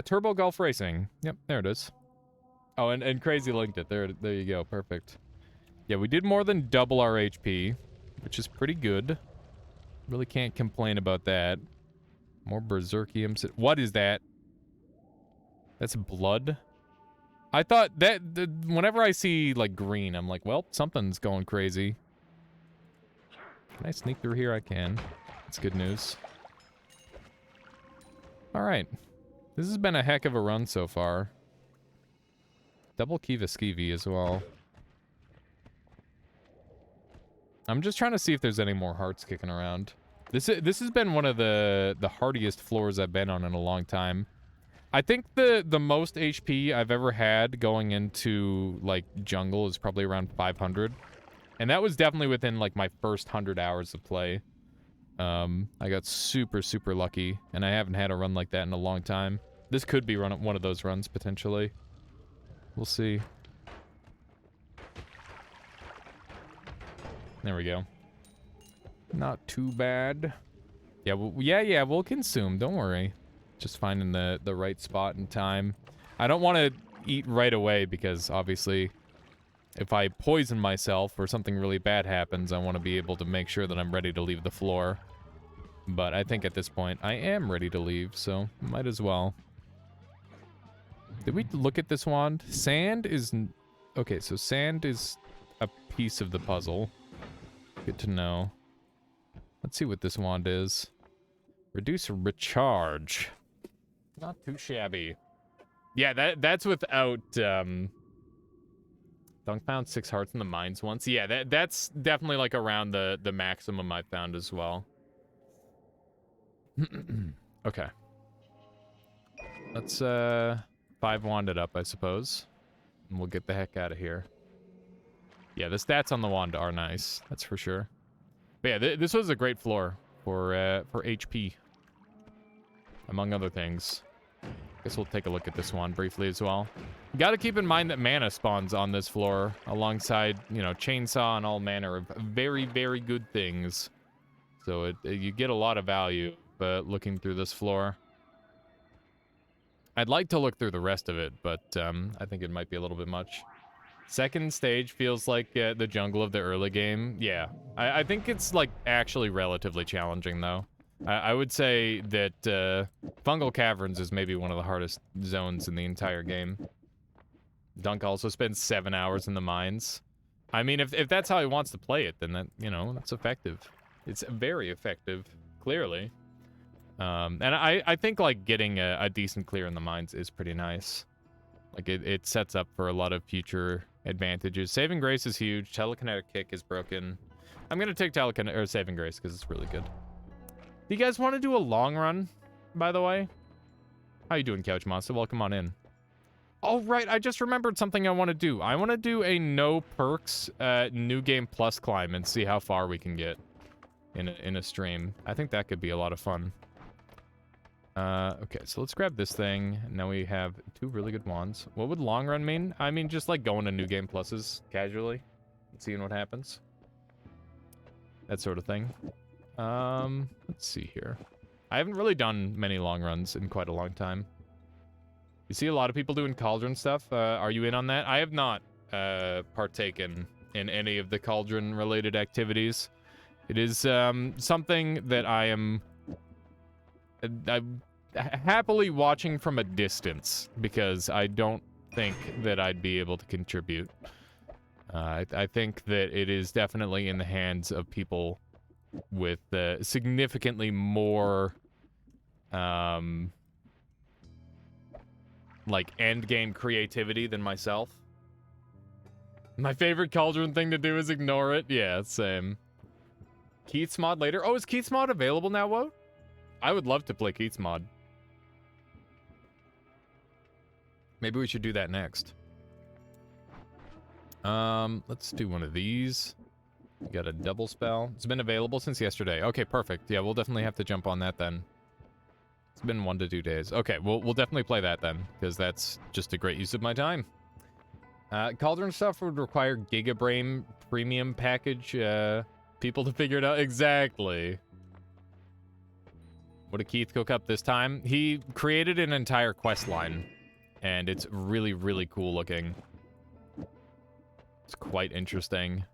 Turbo Golf Racing. Yep, there it is. Oh, and Crazy linked it. There you go. Perfect. Yeah, we did more than double our HP, which is pretty good. Really can't complain about that. More Berserkium. What is that? That's blood? I thought that... whenever I see, like, green, I'm like, well, something's going crazy. Can I sneak through here? I can. That's good news. Alright. This has been a heck of a run so far. Double Kiva Skeevy as well. I'm just trying to see if there's any more hearts kicking around. This has been one of the hardiest floors I've been on in a long time. I think the most HP I've ever had going into, like, jungle is probably around 500. And that was definitely within, like, my first 100 hours of play. I got super, super lucky, and I haven't had a run like that in a long time. This could be one of those runs, potentially. We'll see. There we go. Not too bad. Yeah, we'll consume. Don't worry. Just finding the right spot and time. I don't want to eat right away because, obviously, if I poison myself or something really bad happens, I want to be able to make sure that I'm ready to leave the floor. But I think at this point, I am ready to leave, so might as well. Did we look at this wand? Sand is... okay, so sand is a piece of the puzzle. Good to know. Let's see what this wand is. Reduce recharge. Not too shabby. Yeah, that's without... Dunk found 6 hearts in the mines once. Yeah, that's definitely like around the maximum I found as well. Okay. Let's 5 wand it up, I suppose. And we'll get the heck out of here. Yeah, the stats on the wand are nice. That's for sure. But yeah, this was a great floor for HP. Among other things. Guess we'll take a look at this one briefly as well. Got to keep in mind that mana spawns on this floor alongside, you know, chainsaw and all manner of very, very good things. So you get a lot of value looking through this floor. I'd like to look through the rest of it, but I think it might be a little bit much. Second stage feels like the jungle of the early game. Yeah, I think it's like actually relatively challenging though. I would say that Fungal Caverns is maybe one of the hardest zones in the entire game. Dunk also spends 7 hours in the mines. I mean, if that's how he wants to play it, then that, you know, that's effective. It's very effective, clearly. And I think, like, getting a decent clear in the mines is pretty nice. Like, it sets up for a lot of future advantages. Saving Grace is huge. Telekinetic Kick is broken. I'm going to take Saving Grace because it's really good. Do you guys want to do a long run, by the way? How you doing, Couch Monster? Welcome on in. Oh, right. I just remembered something I want to do. I want to do a no perks New Game Plus climb and see how far we can get in a stream. I think that could be a lot of fun. Okay, so let's grab this thing. Now we have 2 really good wands. What would long run mean? I mean, just like going to New Game Pluses casually and seeing what happens. That sort of thing. Let's see here. I haven't really done many long runs in quite a long time. You see a lot of people doing Cauldron stuff. Are you in on that? I have not partaken in any of the Cauldron-related activities. It is something that I'm happily watching from a distance because I don't think that I'd be able to contribute. I think that it is definitely in the hands of people with significantly more like, end game creativity than myself. My favorite Cauldron thing to do is ignore it. Yeah, same. Keith's mod later. Oh, is Keith's mod available now, Woe? I would love to play Keith's mod. Maybe we should do that next. Let's do one of these. We got a double spell. It's been available since yesterday. Okay, perfect. Yeah, we'll definitely have to jump on that then. It's been 1 to 2 days. Okay, we'll definitely play that then, because that's just a great use of my time. Cauldron stuff would require Gigabrain premium package people to figure it out. Exactly. What did Keith cook up this time? He created an entire quest line, and it's really, really cool looking. It's quite interesting.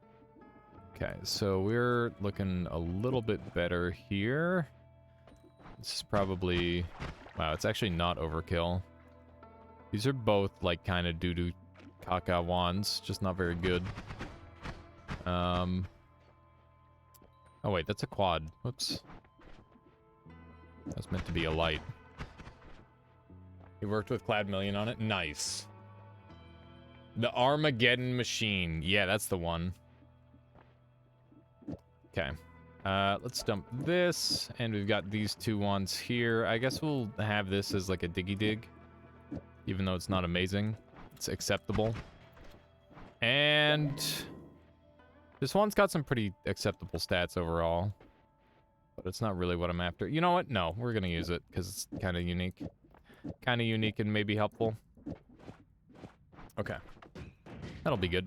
Okay, so we're looking a little bit better here. This is probably... Wow, it's actually not overkill. These are both, like, kind of doo-doo caca wands, just not very good. Oh, wait, that's a quad. Whoops. That's meant to be a light. You worked with Cloud Million on it? Nice. The Armageddon Machine. Yeah, that's the one. Okay. Let's dump this, and we've got these 2 wands here. I guess we'll have this as like a diggy dig, even though it's not amazing. It's acceptable. And this one's got some pretty acceptable stats overall, but it's not really what I'm after. You know what? No, we're gonna use it because it's kind of unique. Kind of unique and maybe helpful. Okay. That'll be good.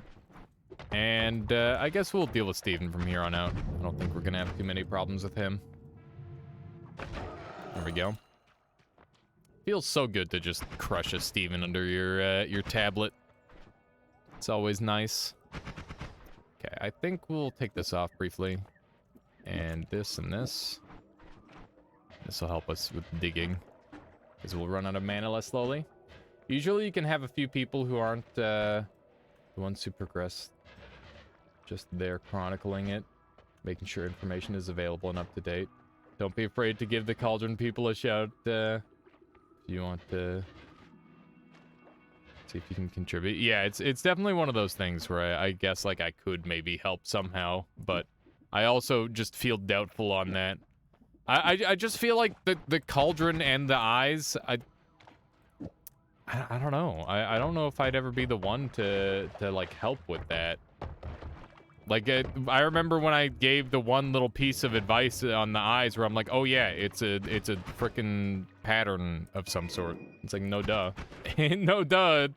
And I guess we'll deal with Steven from here on out. I don't think we're gonna have too many problems with him. There we go. Feels so good to just crush a Steven under your tablet. It's always nice. Okay, I think we'll take this off briefly. And this and this. This will help us with digging, because we'll run out of mana less slowly. Usually you can have a few people who aren't the ones who progress, just there chronicling it, making sure information is available and up to date. Don't be afraid to give the Cauldron people a shout if you want to see if you can contribute. Yeah, it's definitely one of those things where I guess like I could maybe help somehow, but I also just feel doubtful on that. I just feel like the Cauldron and the eyes, I don't know. I don't know if I'd ever be the one to like help with that. Like I remember when I gave the one little piece of advice on the eyes where I'm like, oh yeah, it's a frickin' pattern of some sort. It's like, no duh. No duh.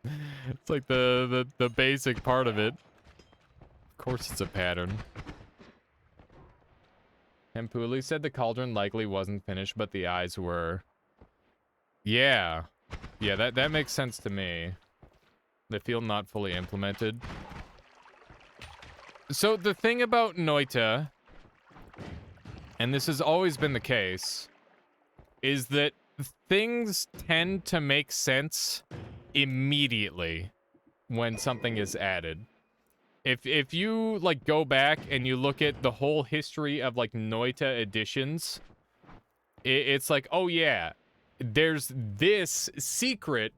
It's like the basic part of it. Of course it's a pattern. Hempuli said the Cauldron likely wasn't finished, but the eyes were. Yeah. Yeah, that makes sense to me. They feel not fully implemented. So the thing about Noita, and this has always been the case, is that things tend to make sense immediately when something is added. If you like go back and you look at the whole history of like Noita editions, it's like, oh yeah, there's this secret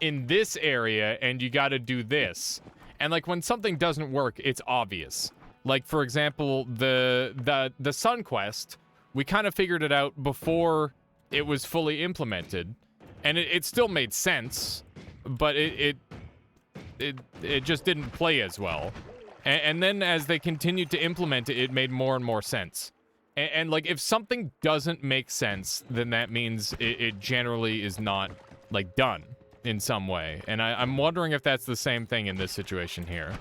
in this area and you got to do this. And like when something doesn't work, it's obvious. Like for example, the Sun Quest, we kind of figured it out before it was fully implemented, and it still made sense, but it just didn't play as well. And then as they continued to implement it, it made more and more sense. And like if something doesn't make sense, then that means it generally is not like done in some way. And I'm wondering if that's the same thing in this situation here.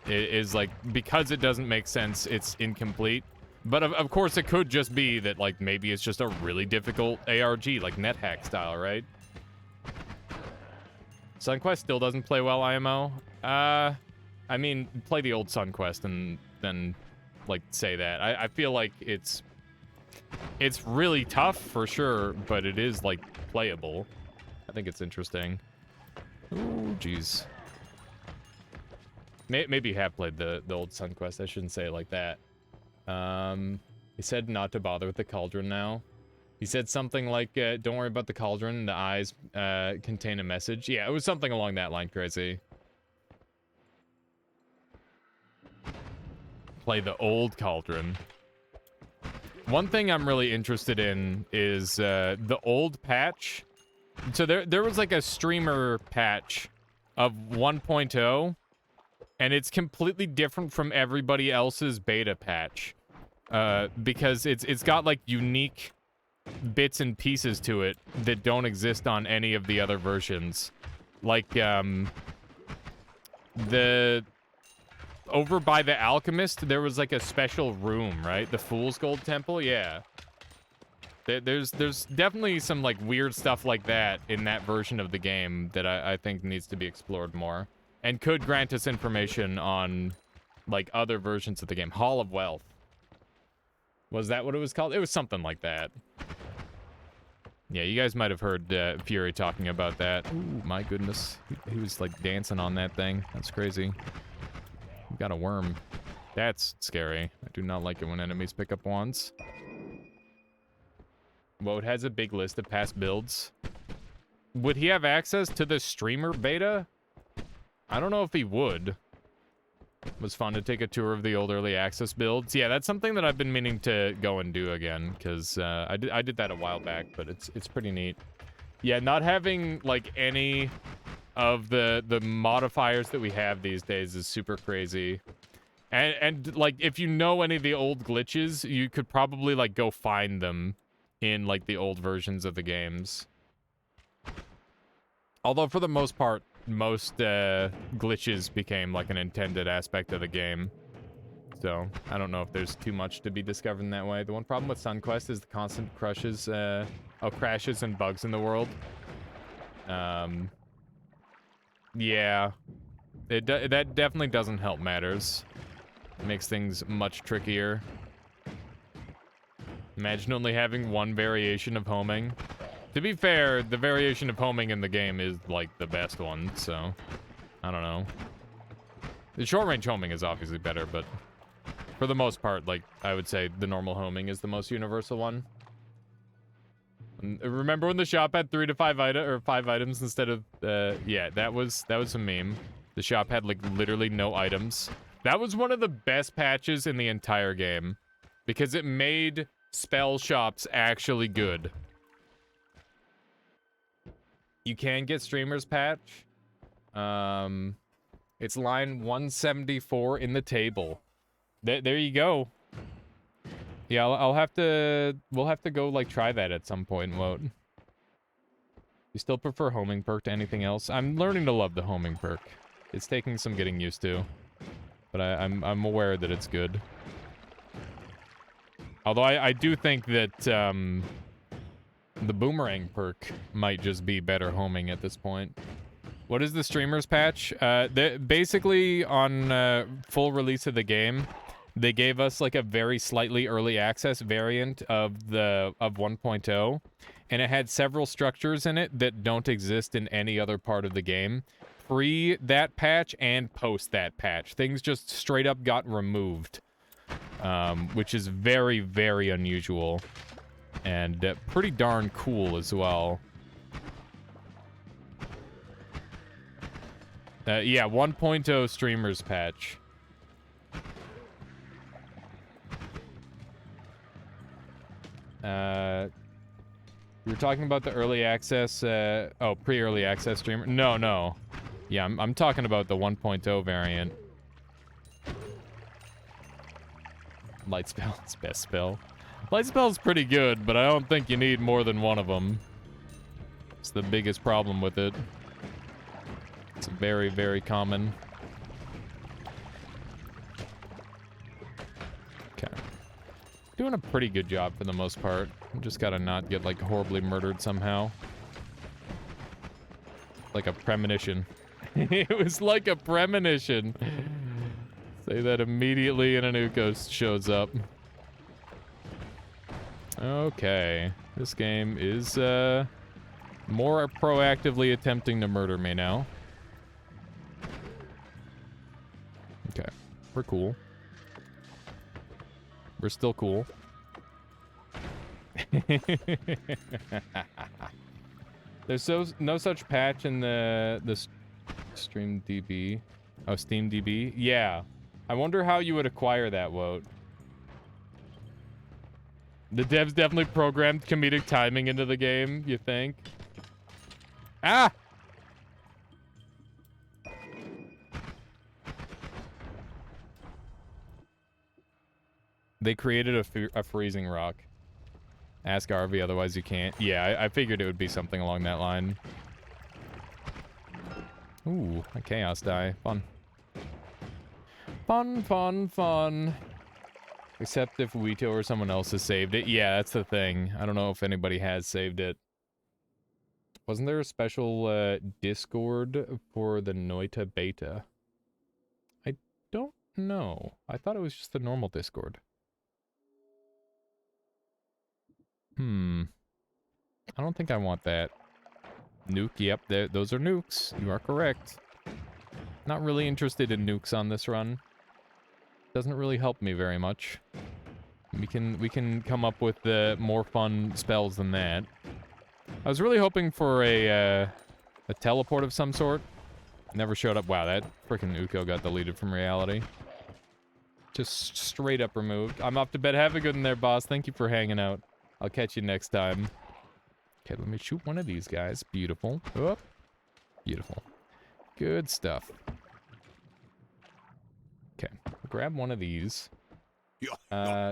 It is like, because it doesn't make sense, it's incomplete. But of course it could just be that like maybe it's just a really difficult ARG, like NetHack style, right? Sunquest still doesn't play well, IMO. I mean, play the old Sunquest and then like say that. I feel like it's really tough for sure, but it is like playable. I think it's interesting. Ooh, jeez. Maybe you have played the old Sunquest. I shouldn't say it like that. He said not to bother with the Cauldron now. He said something like, don't worry about the cauldron, the eyes contain a message. Yeah, it was something along that line, Crazy. Play the old cauldron. One thing I'm really interested in is the old patch. So there was like a streamer patch of 1.0, and it's completely different from everybody else's beta patch. Because it's got like unique bits and pieces to it that don't exist on any of the other versions. Like, over by the alchemist, there was like a special room, right? The Fool's Gold Temple, yeah. There's definitely some like weird stuff like that in that version of the game that I think needs to be explored more. And could grant us information on like other versions of the game. Hall of Wealth. Was that what it was called? It was something like that. Yeah, you guys might have heard Fury talking about that. Ooh, my goodness. He was like dancing on that thing. That's crazy. We got a worm. That's scary. I do not like it when enemies pick up wands. Well, it has a big list of past builds. Would he have access to the streamer beta? I don't know if he would. It was fun to take a tour of the old early access builds. Yeah, that's something that I've been meaning to go and do again, because I did that a while back, but it's pretty neat. Yeah, not having like any of the modifiers that we have these days is super crazy. And like if you know any of the old glitches, you could probably like go find them in like the old versions of the games. Although for the most part, most glitches became like an intended aspect of the game. So I don't know if there's too much to be discovered in that way. The one problem with SunQuest is the constant crashes and bugs in the world. Yeah, that definitely doesn't help matters. It makes things much trickier. Imagine only having one variation of homing. To be fair, the variation of homing in the game is, like, the best one, so... I don't know. The short-range homing is obviously better, but... For the most part, like, I would say the normal homing is the most universal one. And remember when the shop had 3 to 5 items instead of... yeah, that was a meme. The shop had, like, literally no items. That was one of the best patches in the entire game. Because it made spell shops actually good. You can get streamers patch. It's line 174 in the table. There you go. Yeah, we'll have to go like try that at some point, Wout. You still prefer homing perk to anything else? I'm learning to love the homing perk. It's taking some getting used to, but I'm aware that it's good. Although I do think that the boomerang perk might just be better homing at this point. What is the streamers patch? Basically, on full release of the game, they gave us like a very slightly early access variant of 1.0, and it had several structures in it that don't exist in any other part of the game. Pre that patch and post that patch, things just straight up got removed, which is very, very unusual. And pretty darn cool as well. Yeah, 1.0 streamers patch. We were talking about the early access, pre-early access streamer. No. Yeah, I'm talking about the 1.0 variant. Light spell is best spell. Light spell's pretty good, but I don't think you need more than one of them. It's the biggest problem with it. It's very, very common. Okay. Doing a pretty good job for the most part. Just gotta not get, like, horribly murdered somehow. Like a premonition. It was like a premonition. Say that immediately and an Ukos shows up. Okay. This game is, more proactively attempting to murder me now. Okay. We're cool. We're still cool. There's no such patch in the Stream DB. Oh, Steam DB? Yeah. I wonder how you would acquire that, Woat. The devs definitely programmed comedic timing into the game, you think? Ah! They created a freezing rock. Ask RV, otherwise you can't. Yeah, I figured it would be something along that line. Ooh, a chaos die. Fun. Fun, fun, fun. Except if Wito or someone else has saved it. Yeah, that's the thing. I don't know if anybody has saved it. Wasn't there a special Discord for the Noita beta? I don't know. I thought it was just the normal Discord. I don't think I want that. Nuke, yep, those are nukes. You are correct. Not really interested in nukes on this run. Doesn't really help me very much. We can come up with more fun spells than that. I was really hoping for a teleport of some sort. Never showed up. Wow, that freaking Uko got deleted from reality. Just straight up removed. I'm off to bed. Have a good one there, boss. Thank you for hanging out. I'll catch you next time. Okay, let me shoot one of these guys. Beautiful. Oh, beautiful. Good stuff. Okay, grab one of these. Dorper.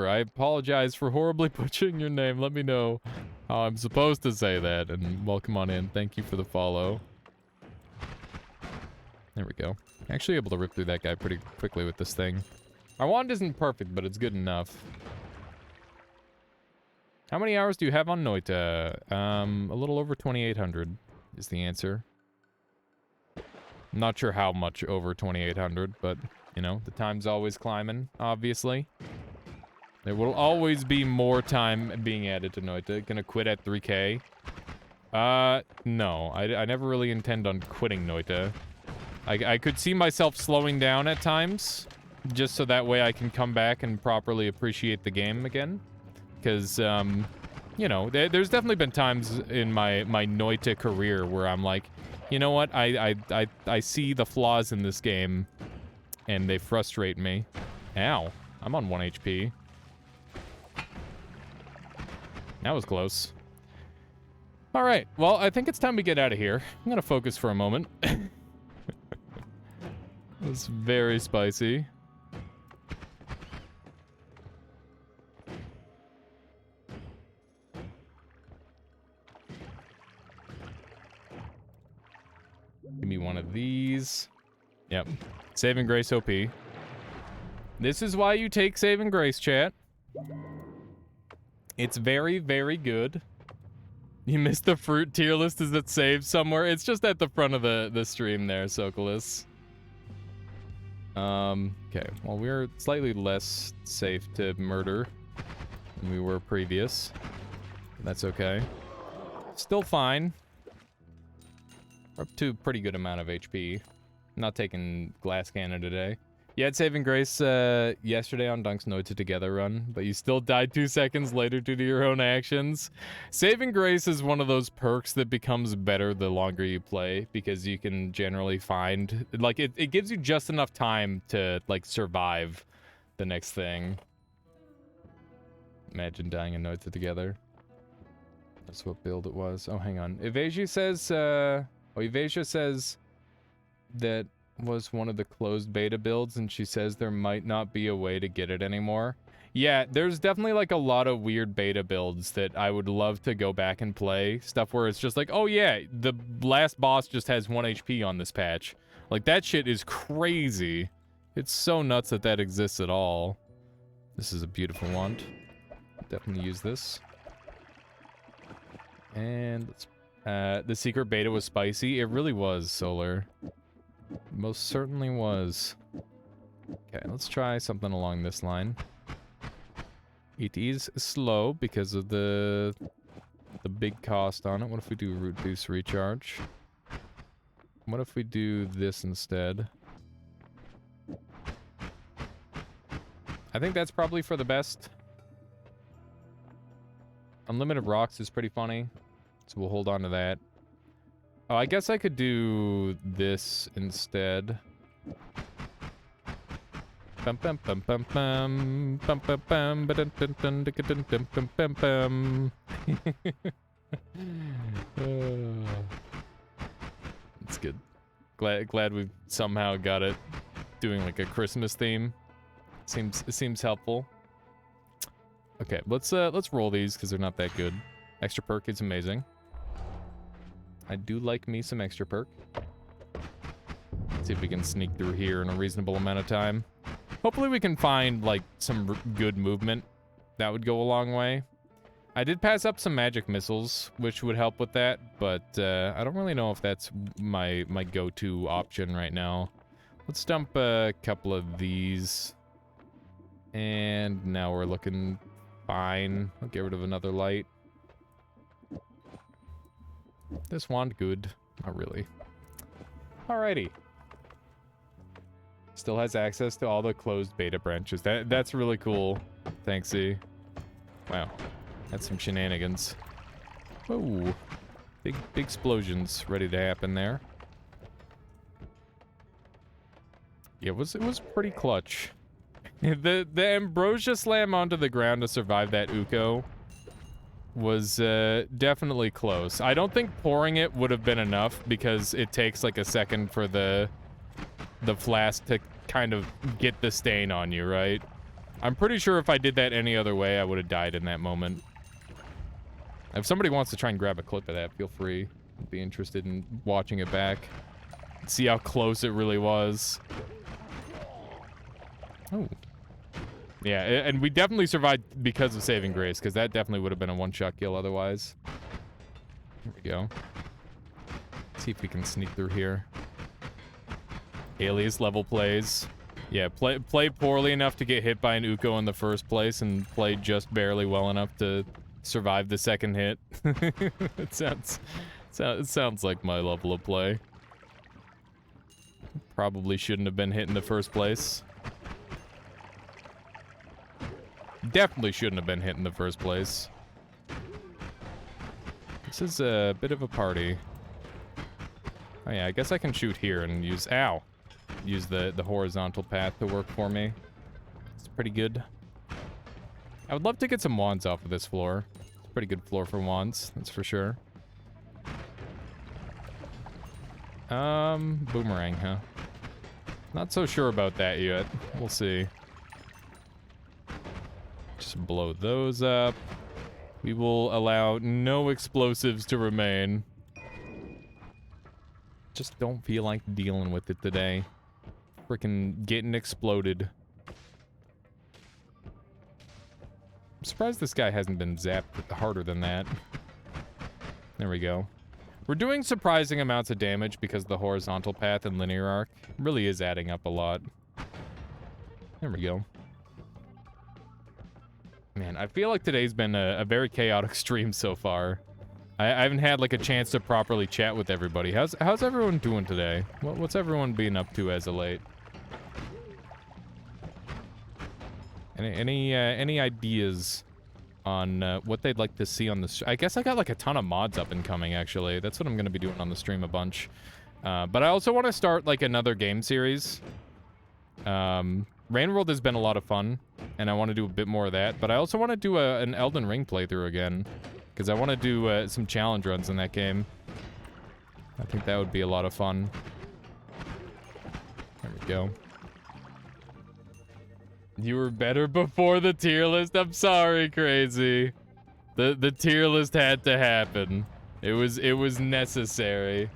I apologize for horribly butchering your name. Let me know how I'm supposed to say that. And welcome on in. Thank you for the follow. There we go. Actually able to rip through that guy pretty quickly with this thing. Our wand isn't perfect, but it's good enough. How many hours do you have on Noita? A little over 2,800 is the answer. I'm not sure how much over 2,800, but, you know, the time's always climbing, obviously. There will always be more time being added to Noita. Gonna quit at 3K? No. I never really intend on quitting Noita. I could see myself slowing down at times, just so that way I can come back and properly appreciate the game again. Because, you know, there's definitely been times in my Noita career where I'm like, you know what, I see the flaws in this game, and they frustrate me. Ow, I'm on 1 HP. That was close. Alright, well, I think it's time we get out of here. I'm gonna focus for a moment. It's very spicy. Give me one of these. Yep. Saving Grace OP. This is why you take Saving Grace, chat. It's very, very good. You missed the fruit tier list. Is it saved somewhere? It's just at the front of the stream there, Sokolis. Okay. Well, we're slightly less safe to murder than we were previous. That's okay. Still fine. We're up to a pretty good amount of HP. I'm not taking glass cannon today. You had Saving Grace yesterday on Dunk's Noita Together run, but you still died 2 seconds later due to your own actions. Saving Grace is one of those perks that becomes better the longer you play, because you can generally find, like, it gives you just enough time to, like, survive the next thing. Imagine dying in Noita Together. That's what build it was. Oh, hang on. Evasia says, Evasia says that was one of the closed beta builds, and she says there might not be a way to get it anymore. Yeah, there's definitely like a lot of weird beta builds that I would love to go back and play. Stuff where it's just like, oh yeah, the last boss just has 1 HP on this patch. Like, that shit is crazy. It's so nuts that that exists at all. This is a beautiful wand. Definitely use this. And let's, the secret beta was spicy. It really was, Solar. Most certainly was. Okay, let's try something along this line. It is slow because of the big cost on it. What if we do root boost recharge? What if we do this instead? I think that's probably for the best. Unlimited rocks is pretty funny, so we'll hold on to that. Oh, I guess I could do this instead. Bum bum bum bum bum bum bum bum ba dun dun dun dun dun dun dun bum bum. It's good. Glad we've somehow got it doing like a Christmas theme. Seems helpful. Okay, let's roll these because they're not that good. Extra perk is amazing. I do like me some extra perk. Let's see if we can sneak through here in a reasonable amount of time. Hopefully we can find like some good movement. That would go a long way. I did pass up some magic missiles, which would help with that, but I don't really know if that's my go-to option right now. Let's dump a couple of these. And now we're looking fine. I'll get rid of another light. This wand good. Not really. Alrighty. Still has access to all the closed beta branches. That's really cool. Thanks, E. Wow. That's some shenanigans. Whoa. Big explosions ready to happen there. Yeah, it was pretty clutch. The Ambrosia slam onto the ground to survive that Uko was definitely close. I don't think pouring it would have been enough because it takes like a second for the flask to kind of get the stain on you, right? I'm pretty sure if I did that any other way, I would have died in that moment. If somebody wants to try and grab a clip of that, feel free. I'd be interested in watching it back. See how close it really was. Oh. Yeah, and we definitely survived because of saving grace, because that definitely would have been a one-shot kill otherwise. Here we go. Let's see if we can sneak through here. Alias level plays. Yeah, play poorly enough to get hit by an Uko in the first place, and play just barely well enough to survive the second hit. It sounds like my level of play. Probably shouldn't have been hit in the first place. Definitely shouldn't have been hit in the first place. This is a bit of a party. Oh yeah, I guess I can shoot here and use... Ow! Use the horizontal path to work for me. It's pretty good. I would love to get some wands off of this floor. It's a pretty good floor for wands, that's for sure. Boomerang, huh? Not so sure about that yet. We'll see. Just blow those up. We will allow no explosives to remain. Just don't feel like dealing with it today. Freaking getting exploded. I'm surprised this guy hasn't been zapped harder than that. There we go. We're doing surprising amounts of damage because the horizontal path and linear arc really is adding up a lot. There we go. Man, I feel like today's been a very chaotic stream so far. I haven't had like a chance to properly chat with everybody. How's everyone doing today? What's everyone been up to as of late? Any ideas on what they'd like to see on the... I guess I got like a ton of mods up and coming, actually. That's what I'm going to be doing on the stream a bunch. But I also want to start like another game series. Rain World has been a lot of fun, and I want to do a bit more of that. But I also want to do an Elden Ring playthrough again, because I want to do some challenge runs in that game. I think that would be a lot of fun. There we go. You were better before the tier list. I'm sorry, Crazy. The tier list had to happen. It was necessary.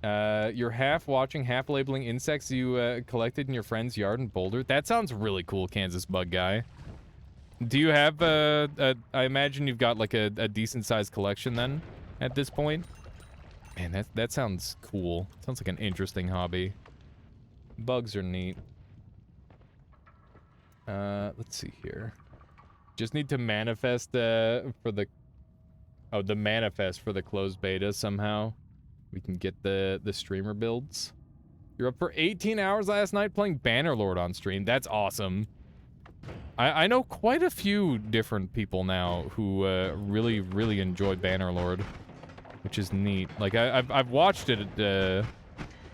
You're half watching, half labeling insects you collected in your friend's yard in Boulder. That sounds really cool, Kansas Bug Guy. Do you have I imagine you've got like a decent sized collection then at this point? Man, that sounds cool. Sounds like an interesting hobby. Bugs are neat. Let's see here. Just need to manifest for the... Oh, the manifest for the closed beta somehow. We can get the streamer builds. You're up for 18 hours last night playing Bannerlord on stream. That's awesome. I know quite a few different people now who really enjoy Bannerlord, which is neat. Like I've watched it,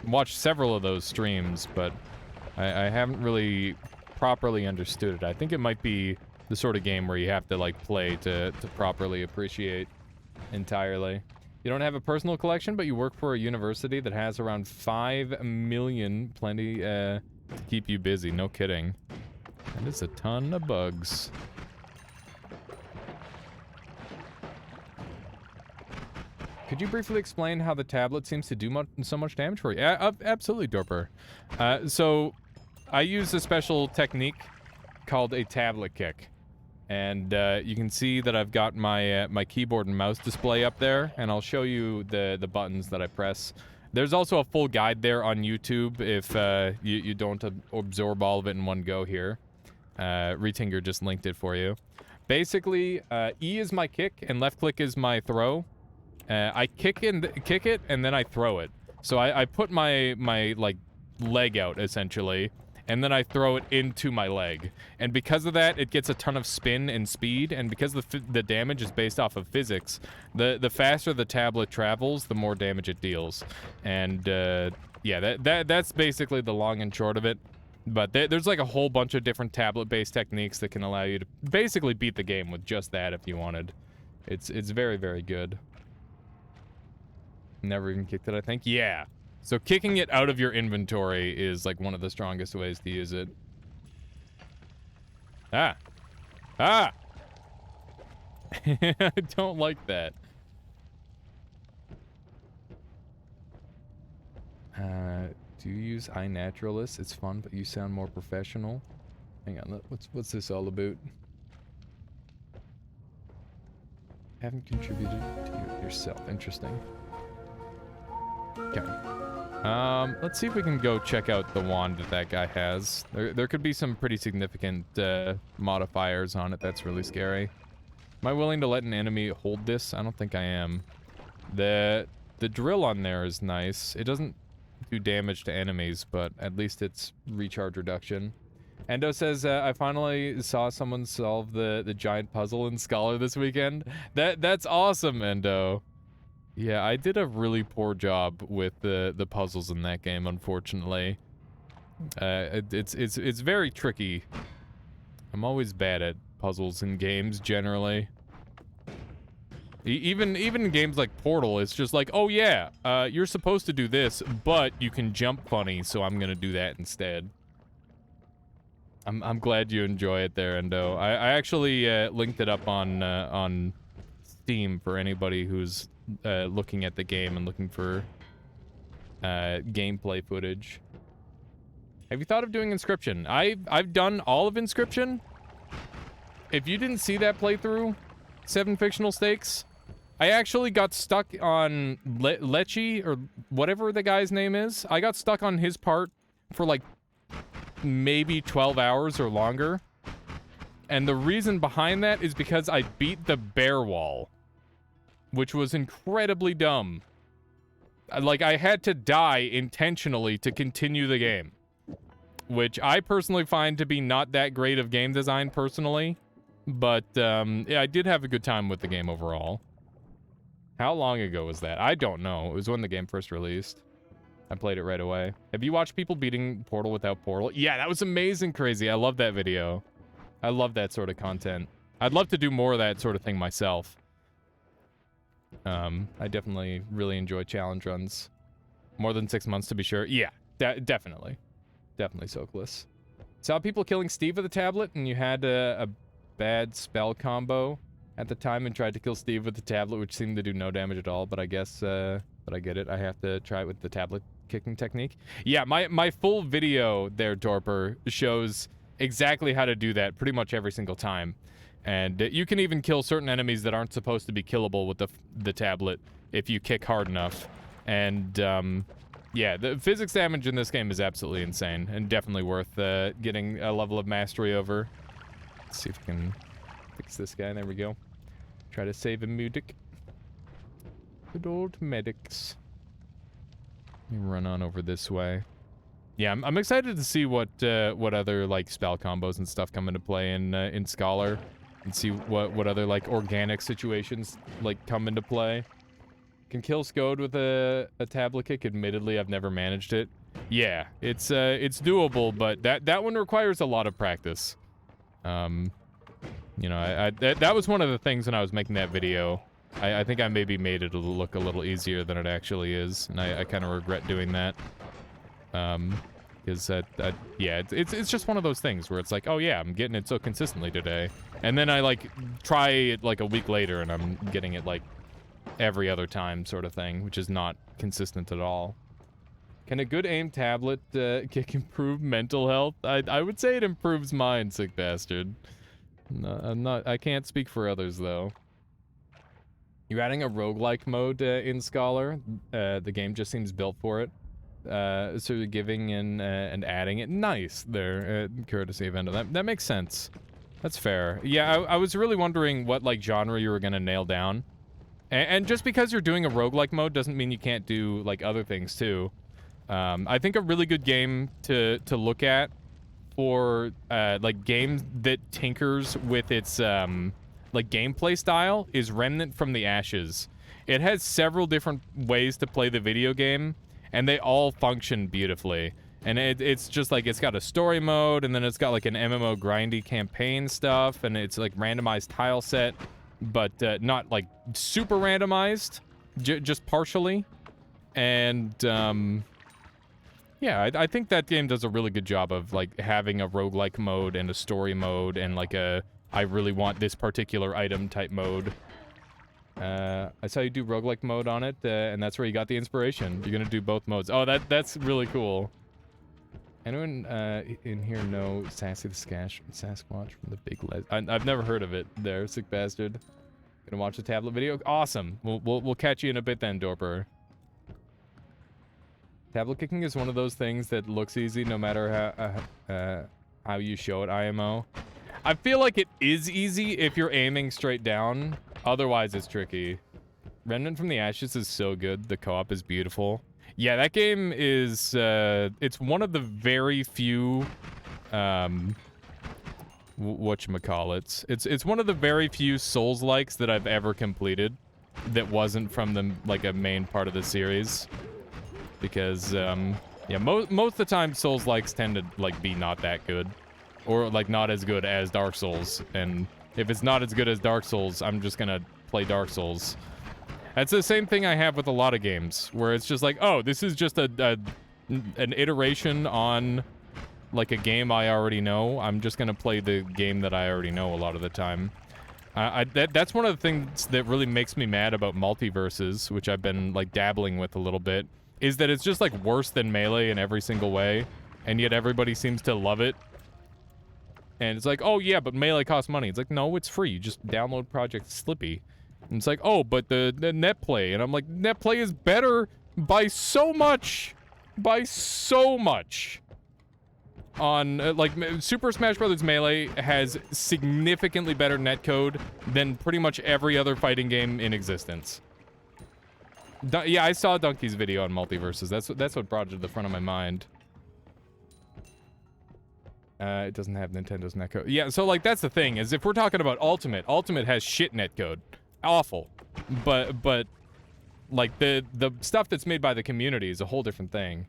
watched several of those streams, but I haven't really properly understood it. I think it might be the sort of game where you have to like play to properly appreciate entirely. You don't have a personal collection, but you work for a university that has around 5 million, plenty to keep you busy. No kidding. That is a ton of bugs. Could you briefly explain how the tablet seems to do so much damage for you? Absolutely, Dorper. So, I use a special technique called a tablet kick. And you can see that I've got my my keyboard and mouse display up there, and I'll show you the buttons that I press. There's also a full guide there on YouTube if you don't absorb all of it in one go here. Retinger just linked it for you. Basically, E is my kick and left click is my throw. I kick it and then I throw it. So I put my like leg out essentially, and then I throw it into my leg. And because of that, it gets a ton of spin and speed, and because the damage is based off of physics, the faster the tablet travels, the more damage it deals. And yeah, that's basically the long and short of it. But there's like a whole bunch of different tablet-based techniques that can allow you to basically beat the game with just that if you wanted. It's very, very good. Never even kicked it, I think. Yeah. So kicking it out of your inventory is like one of the strongest ways to use it. Ah. Ah! I don't like that. Do you use iNaturalist? It's fun, but you sound more professional. Hang on, what's this all about? Haven't contributed to yourself. Interesting. Okay. Let's see if we can go check out the wand that guy has. There could be some pretty significant modifiers on it. That's really scary. Am I willing to let an enemy hold this? I don't think I am. The drill on there is nice. It doesn't do damage to enemies, but at least it's recharge reduction. Endo says, I finally saw someone solve the giant puzzle in Scholar this weekend. That's awesome, Endo. Yeah, I did a really poor job with the puzzles in that game, unfortunately. It's very tricky. I'm always bad at puzzles in games, generally. Even in games like Portal, it's just like, oh yeah, you're supposed to do this, but you can jump funny, so I'm gonna do that instead. I'm glad you enjoy it there, Endo. I actually linked it up on Steam for anybody who's looking at the game and looking for gameplay footage. Have you thought of doing Inscription? I've done all of Inscription. If you didn't see that playthrough, 7 Fictional Stakes, I actually got stuck on Lechi, or whatever the guy's name is. I got stuck on his part for like maybe 12 hours or longer. And the reason behind that is because I beat the bear wall, which was incredibly dumb. Like, I had to die intentionally to continue the game, which I personally find to be not that great of game design personally. But, yeah, I did have a good time with the game overall. How long ago was that? I don't know. It was when the game first released. I played it right away. Have you watched people beating Portal without Portal? Yeah, that was amazing crazy. I love that video. I love that sort of content. I'd love to do more of that sort of thing myself. I definitely really enjoy challenge runs. More than 6 months to be sure. Yeah, definitely. Definitely Soakless. Saw people killing Steve with a tablet, and you had a bad spell combo at the time and tried to kill Steve with the tablet, which seemed to do no damage at all, but I guess, but I get it. I have to try it with the tablet kicking technique. Yeah, my full video there, Dorper, shows exactly how to do that pretty much every single time. And you can even kill certain enemies that aren't supposed to be killable with the tablet if you kick hard enough. And, yeah, the physics damage in this game is absolutely insane and definitely worth getting a level of mastery over. Let's see if we can fix this guy. There we go. Try to save a medic. Good old medics. Let me run on over this way. yeah, I'm excited to see what other like spell combos and stuff come into play in Scholar, and see what other like organic situations like come into play. Can kill Scode with a tablet kick. Admittedly, I've never managed it. Yeah, it's doable, but that one requires a lot of practice. You know, that was one of the things when I was making that video. I think I maybe made it look a little easier than it actually is, and I kind of regret doing that. Because yeah, it's just one of those things where it's like, oh yeah, I'm getting it so consistently today, and then I like try it like a week later, and I'm getting it like every other time sort of thing, which is not consistent at all. Can a good aim tablet kick improve mental health? I would say it improves mine, sick bastard. No, I can't speak for others though. You're adding a roguelike mode in Scholar. The game just seems built for it. So you're giving in and adding it. Nice there, courtesy of Endo. That makes sense. That's fair. Yeah, I was really wondering what like genre you were gonna nail down. And just because you're doing a roguelike mode doesn't mean you can't do like other things too. I think a really good game to look at for like games that tinkers with its like gameplay style is Remnant from the Ashes. It has several different ways to play the video game, and they all function beautifully. And it's just like, it's got a story mode, and then it's got like an MMO grindy campaign stuff, and it's like randomized tile set, but not like super randomized, just partially. And yeah, I think that game does a really good job of like having a roguelike mode and a story mode and like a I really want this particular item type mode. I saw you do roguelike mode on it, and that's where you got the inspiration. You're gonna do both modes. Oh, that's really cool. Anyone in here know Sassy the Sasquatch from the Big Les? I've never heard of it. There, sick bastard. Gonna watch the tablet video. Awesome. We'll catch you in a bit then, Dorper. Tablet kicking is one of those things that looks easy no matter how you show it. IMO. I feel like it is easy if you're aiming straight down. Otherwise, it's tricky. Remnant from the Ashes is so good. The co-op is beautiful. Yeah, that game is, it's one of the very few, whatchamacallits. It's one of the very few Souls-likes that I've ever completed that wasn't from the, like, a main part of the series. Because, yeah, most of the time Souls-likes tend to, like, be not that good. Or, like, not as good as Dark Souls. And if it's not as good as Dark Souls, I'm just gonna play Dark Souls. That's the same thing I have with a lot of games, where it's just like, oh, this is just an iteration on, like, a game I already know. I'm just gonna play the game that I already know a lot of the time. That's one of the things that really makes me mad about multiverses, which I've been, like, dabbling with a little bit, is that it's just, like, worse than Melee in every single way, and yet everybody seems to love it. And it's like, oh yeah, but Melee costs money. It's like, no, it's free. You just download Project Slippy. And it's like, oh, but the net play. And I'm like, net play is better by so much. By so much. On, like, Super Smash Bros. Melee has significantly better netcode than pretty much every other fighting game in existence. Yeah, I saw Donkey's video on multiverses. That's what brought it to the front of my mind. It doesn't have Nintendo's netcode. Yeah, so, like, that's the thing, is if we're talking about Ultimate has shit netcode. Awful. But, like, the stuff that's made by the community is a whole different thing.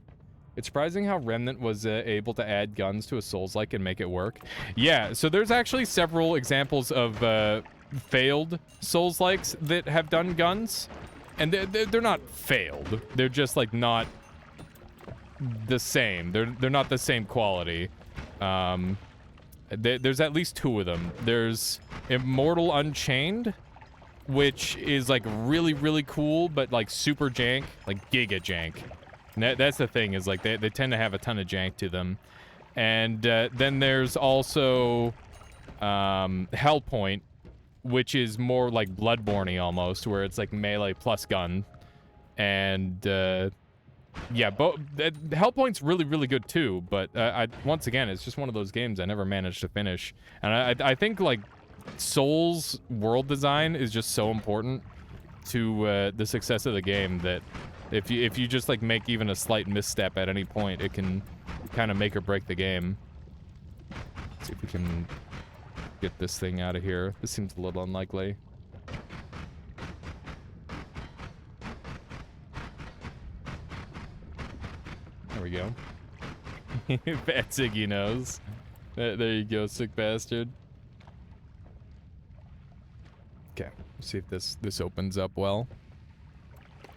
It's surprising how Remnant was able to add guns to a Souls-like and make it work. Yeah, so there's actually several examples of failed Souls-likes that have done guns. And they're not failed. They're just, like, not the same. They're not the same quality. There's at least two of them. There's Immortal Unchained, which is like really, really cool, but like super jank, like giga jank. And that's the thing, is like they tend to have a ton of jank to them. And then there's also Hellpoint, which is more like Bloodborne-y almost, where it's like melee plus gun. And yeah, Hellpoint's really, really good too, but once again, it's just one of those games I never managed to finish. And I think, like, Souls world design is just so important to the success of the game that if you just, like, make even a slight misstep at any point, it can kind of make or break the game. Let's see if we can get this thing out of here. This seems a little unlikely. There we go. Fat Ziggy knows. There you go, sick bastard. Okay, let's see if this opens up well.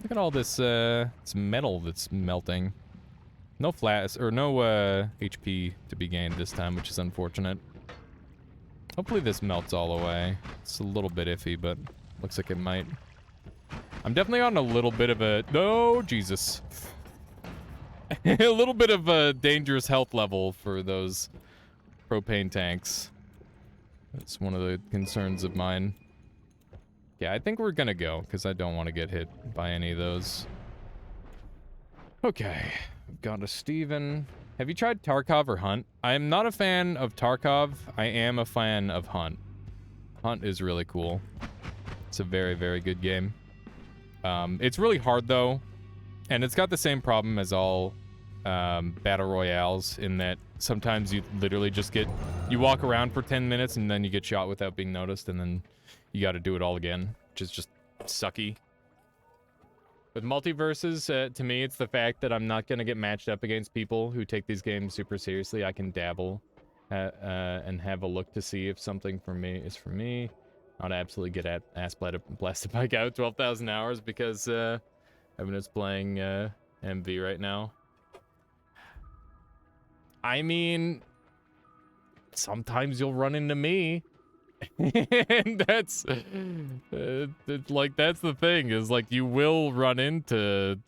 Look at all this this metal that's melting. No flash or no HP to be gained this time, which is unfortunate. Hopefully this melts all away. It's a little bit iffy, but looks like it might. I'm definitely on a little bit of a Jesus. A little bit of a dangerous health level for those propane tanks. That's one of the concerns of mine. Yeah, I think we're gonna go, because I don't want to get hit by any of those. Okay, we've got a Steven. Have you tried Tarkov or Hunt? I am not a fan of Tarkov. I am a fan of Hunt. Hunt is really cool. It's a very, very good game. It's really hard, though. And it's got the same problem as all battle royales, in that sometimes you literally just you walk around for 10 minutes and then you get shot without being noticed, and then you got to do it all again, which is just sucky. With multiverses, to me, it's the fact that I'm not going to get matched up against people who take these games super seriously. I can dabble and have a look to see if something for me is for me. Not absolutely get ass blasted by out 12,000 hours because Evan is playing MV right now. I mean, sometimes you'll run into me. And that's like, that's the thing, is like, you will run into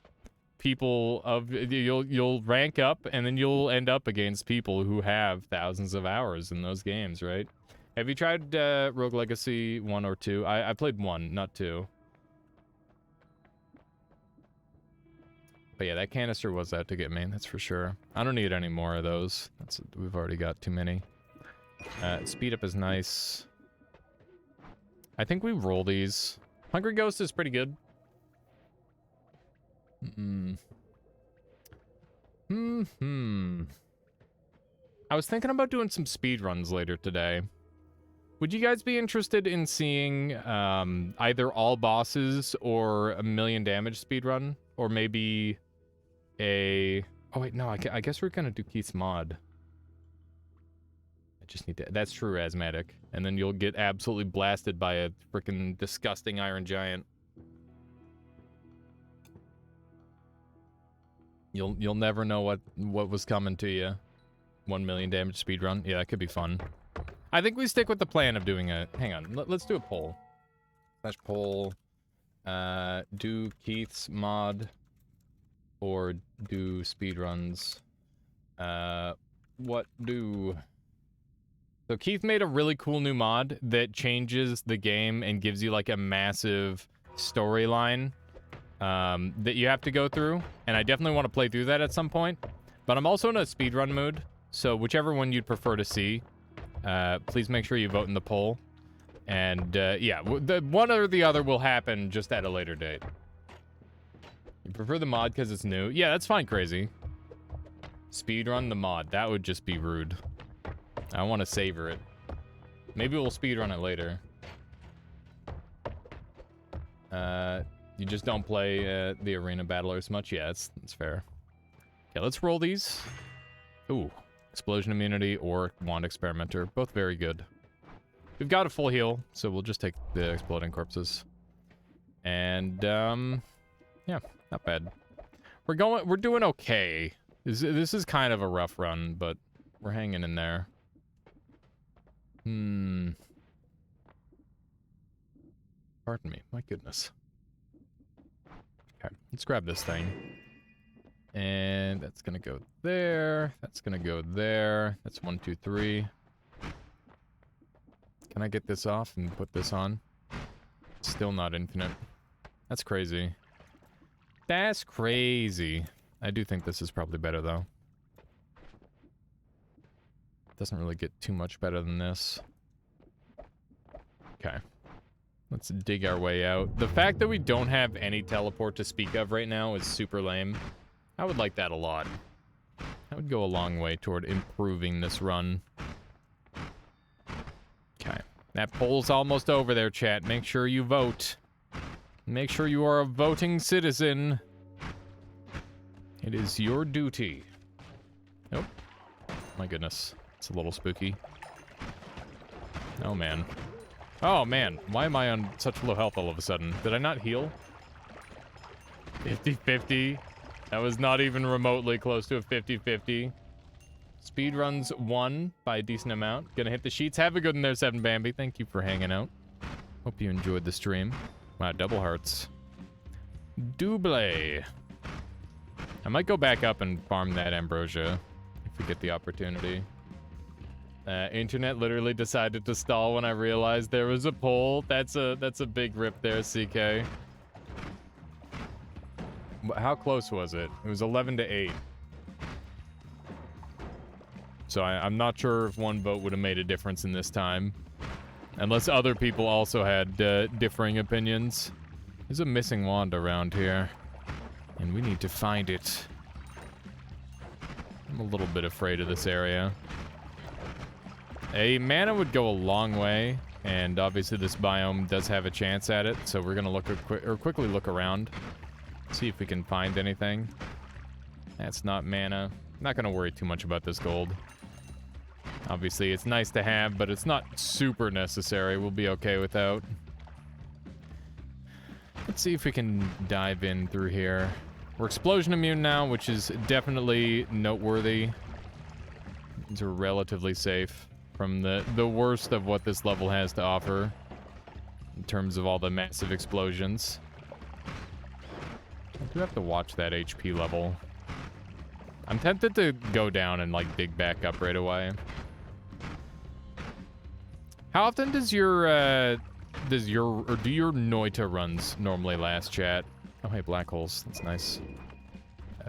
people of you'll rank up and then you'll end up against people who have thousands of hours in those games, right? Have you tried Rogue Legacy 1 or 2? I played 1, not 2. But yeah, that canister was out to get me, that's for sure. I don't need any more of those. We've already got too many. Speed up is nice. I think we roll these. Hungry Ghost is pretty good. I was thinking about doing some speed runs later today. Would you guys be interested in seeing either all bosses or a 1,000,000 damage speed run, or maybe a... Oh wait, no, I guess we're gonna do Keith's mod. I just need to... That's true, Asthmatic. And then you'll get absolutely blasted by a freaking disgusting Iron Giant. You'll never know what was coming to you. 1,000,000 damage speedrun. Yeah, that could be fun. I think we stick with the plan of doing a... Hang on, let's do a poll. Slash poll. Do Keith's mod or do speedruns? What do... So Keith made a really cool new mod that changes the game and gives you like a massive storyline that you have to go through. And I definitely want to play through that at some point. But I'm also in a speedrun mood, so whichever one you'd prefer to see, please make sure you vote in the poll. And yeah, the one or the other will happen just at a later date. You prefer the mod because it's new? Yeah, that's fine, Crazy. Speedrun the mod. That would just be rude. I want to savor it. Maybe we'll speedrun it later. You just don't play the arena battlers much? Yeah, that's fair. Okay, let's roll these. Ooh, explosion immunity or wand experimenter. Both very good. We've got a full heal, so we'll just take the exploding corpses. And, yeah, not bad. We're doing okay. This is kind of a rough run, but we're hanging in there. Pardon me, my goodness. Okay, let's grab this thing. And that's gonna go there. That's gonna go there. That's 1, 2, 3. Can I get this off and put this on? Still not infinite. That's crazy. That's crazy. I do think this is probably better, though. Doesn't really get too much better than this. Okay. Let's dig our way out. The fact that we don't have any teleport to speak of right now is super lame. I would like that a lot. That would go a long way toward improving this run. Okay. That poll's almost over there, chat. Make sure you vote. Make sure you are a voting citizen. It is your duty. Nope. My goodness. It's a little spooky. Oh, man. Oh, man. Why am I on such low health all of a sudden? Did I not heal? 50-50. That was not even remotely close to a 50-50. Speedruns won by a decent amount. Gonna hit the sheets. Have a good one there, 7 Bambi. Thank you for hanging out. Hope you enjoyed the stream. Wow, double hearts. Double. I might go back up and farm that ambrosia if we get the opportunity. Internet literally decided to stall when I realized there was a poll. That's a big rip there, CK. How close was it? It was 11-8. So I'm not sure if one vote would have made a difference in this time. Unless other people also had differing opinions. There's a missing wand around here. And we need to find it. I'm a little bit afraid of this area. A mana would go a long way. And obviously this biome does have a chance at it. So we're going to look quickly look around. See if we can find anything. That's not mana. I'm not going to worry too much about this gold. Obviously, it's nice to have, but it's not super necessary. We'll be okay without. Let's see if we can dive in through here. We're explosion immune now, which is definitely noteworthy. These are relatively safe from the worst of what this level has to offer in terms of all the massive explosions. I do have to watch that HP level. I'm tempted to go down and, like, dig back up right away. How often does your, do your Noita runs normally last, chat? Oh, hey, black holes. That's nice.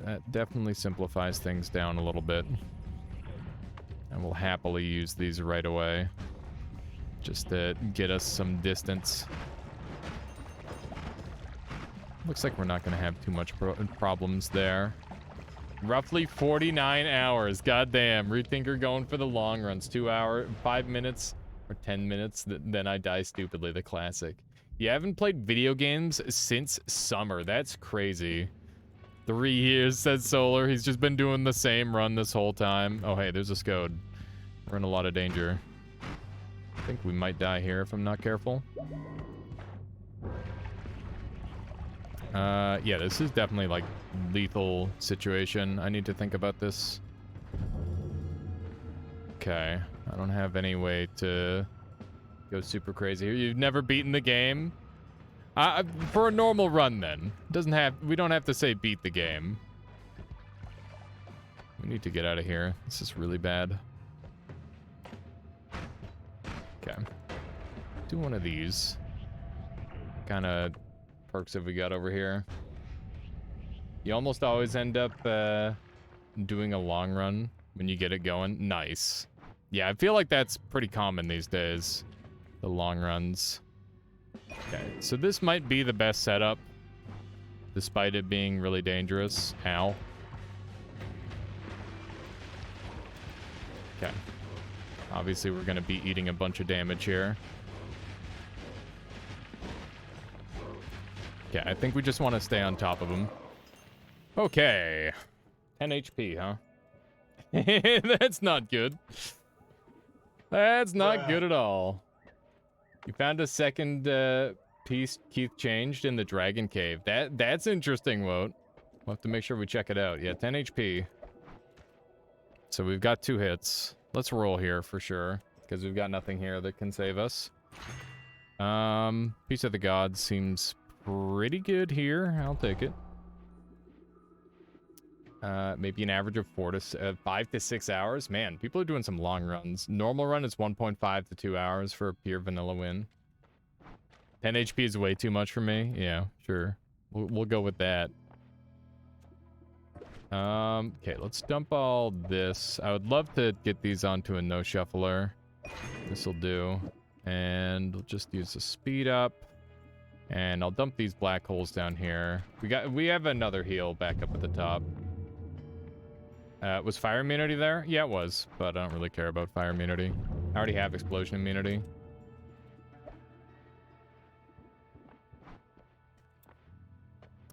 That definitely simplifies things down a little bit. And we'll happily use these right away. Just to get us some distance. Looks like we're not going to have too much problems there. Roughly 49 hours. Goddamn. Rethinker going for the long runs. 2 hours, 5 minutes, or 10 minutes. Then I die stupidly. The classic. You haven't played video games since summer. That's crazy. 3 years, says Solar. He's just been doing the same run this whole time. Oh, hey, there's a Scode. We're in a lot of danger. I think we might die here if I'm not careful. Yeah, this is definitely, like, lethal situation. I need to think about this. Okay. I don't have any way to go super crazy here. You've never beaten the game? For a normal run, then. We don't have to say beat the game. We need to get out of here. This is really bad. Okay. Do one of these. Kind of perks have we got over here? You almost always end up doing a long run when you get it going. Nice. Yeah, I feel like that's pretty common these days. The long runs. Okay, so this might be the best setup, despite it being really dangerous. Ow. Okay. Obviously, we're going to be eating a bunch of damage here. Okay, I think we just want to stay on top of him. Okay. 10 HP, huh? That's not good. That's not good at all. You found a second piece Keith changed in the Dragon Cave. That's interesting, Woat. We'll have to make sure we check it out. Yeah, 10 HP. So we've got 2 hits. Let's roll here for sure, because we've got nothing here that can save us. Piece of the Gods seems pretty good here. I'll take it. Maybe an average of 5 to 6 hours. Man, people are doing some long runs. Normal run is 1.5 to 2 hours for a pure vanilla win. 10 HP is way too much for me. Yeah, sure. We'll go with that. Okay, let's dump all this. I would love to get these onto a no shuffler. This'll do. And we'll just use the speed up. And I'll dump these black holes down here. We have another heal back up at the top. Was fire immunity there? Yeah, it was, but I don't really care about fire immunity. I already have explosion immunity.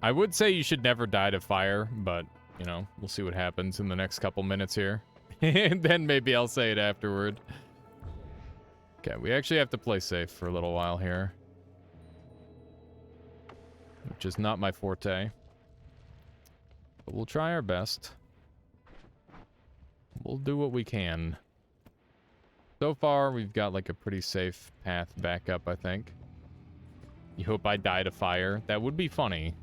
I would say you should never die to fire, but, you know, we'll see what happens in the next couple minutes here. And then maybe I'll say it afterward. Okay, we actually have to play safe for a little while here. Which is not my forte. But we'll try our best. We'll do what we can. So far, we've got like a pretty safe path back up, I think. You hope I die to fire? That would be funny.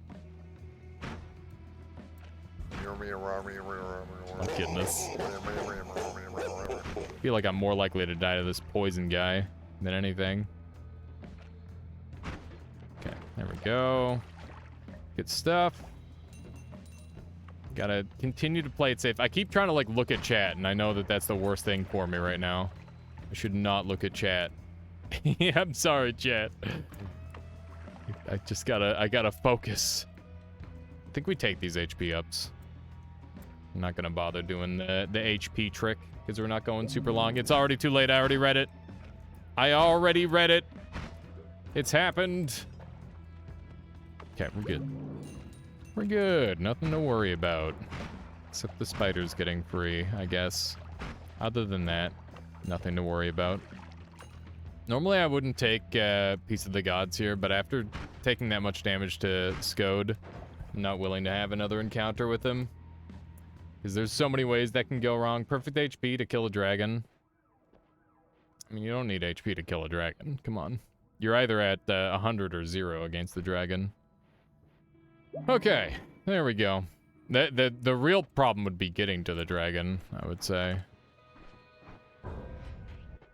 Oh, goodness. I feel like I'm more likely to die to this poison guy than anything. Okay, there we go. Good stuff. Gotta continue to play it safe. I keep trying to, like, look at chat, and I know that that's the worst thing for me right now. I should not look at chat. Yeah, I'm sorry, chat. I gotta focus. I think we take these HP ups. I'm not gonna bother doing the HP trick, because we're not going super long. It's already too late. I already read it. I already read it. It's happened. Okay, we're good. We're good. Nothing to worry about. Except the spiders getting free, I guess. Other than that, nothing to worry about. Normally I wouldn't take Piece of the Gods here, but after taking that much damage to Skode, I'm not willing to have another encounter with him. Because there's so many ways that can go wrong. Perfect HP to kill a dragon. I mean, you don't need HP to kill a dragon. Come on. You're either at 100 or 0 against the dragon. Okay, there we go. The real problem would be getting to the dragon, I would say.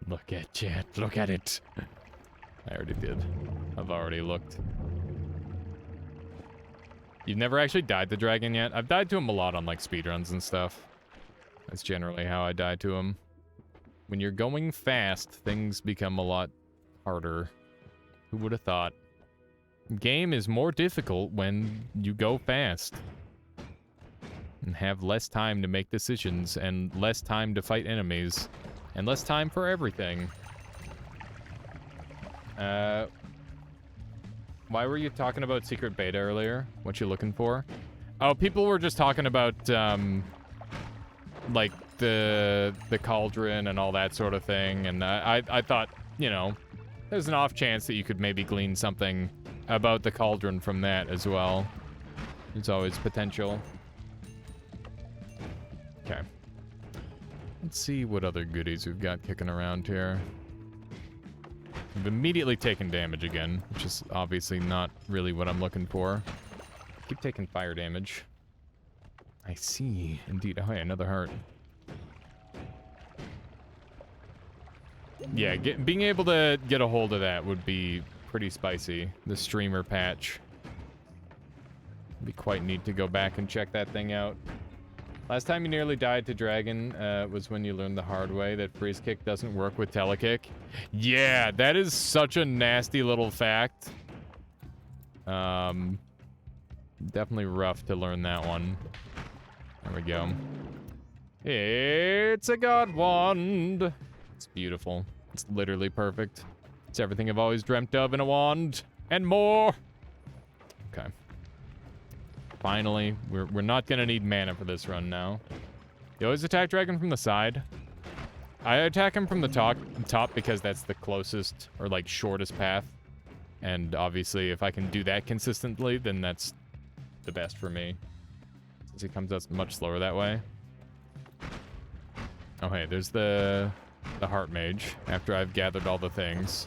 Look at chat, look at it. I already did. I've already looked. You've never actually died to dragon yet? I've died to him a lot on like speedruns and stuff. That's generally how I die to him. When you're going fast, things become a lot harder. Who would have thought? Game is more difficult when you go fast. And have less time to make decisions, and less time to fight enemies, and less time for everything. Why were you talking about secret beta earlier? What you looking for? Oh, people were just talking about, like, the cauldron and all that sort of thing, and I thought, you know, there's an off chance that you could maybe glean something about the cauldron from that as well. There's always potential. Okay. Let's see what other goodies we've got kicking around here. We've immediately taken damage again, which is obviously not really what I'm looking for. Keep taking fire damage. I see. Indeed. Oh, hey, another heart. Yeah, being able to get a hold of that would be pretty spicy. The streamer patch. It'd be quite neat to go back and check that thing out. Last time you nearly died to dragon was when you learned the hard way that freeze kick doesn't work with telekick. Yeah, that is such a nasty little fact. Definitely rough to learn that one. There we go. It's a god wand. It's beautiful. It's literally perfect. It's everything I've always dreamt of in a wand. And more. Okay. Finally, we're not gonna need mana for this run now. You always attack dragon from the side. I attack him from the top because that's the closest or like shortest path. And obviously if I can do that consistently, then that's the best for me. Since he comes out much slower that way. Oh hey, there's the heart mage after I've gathered all the things.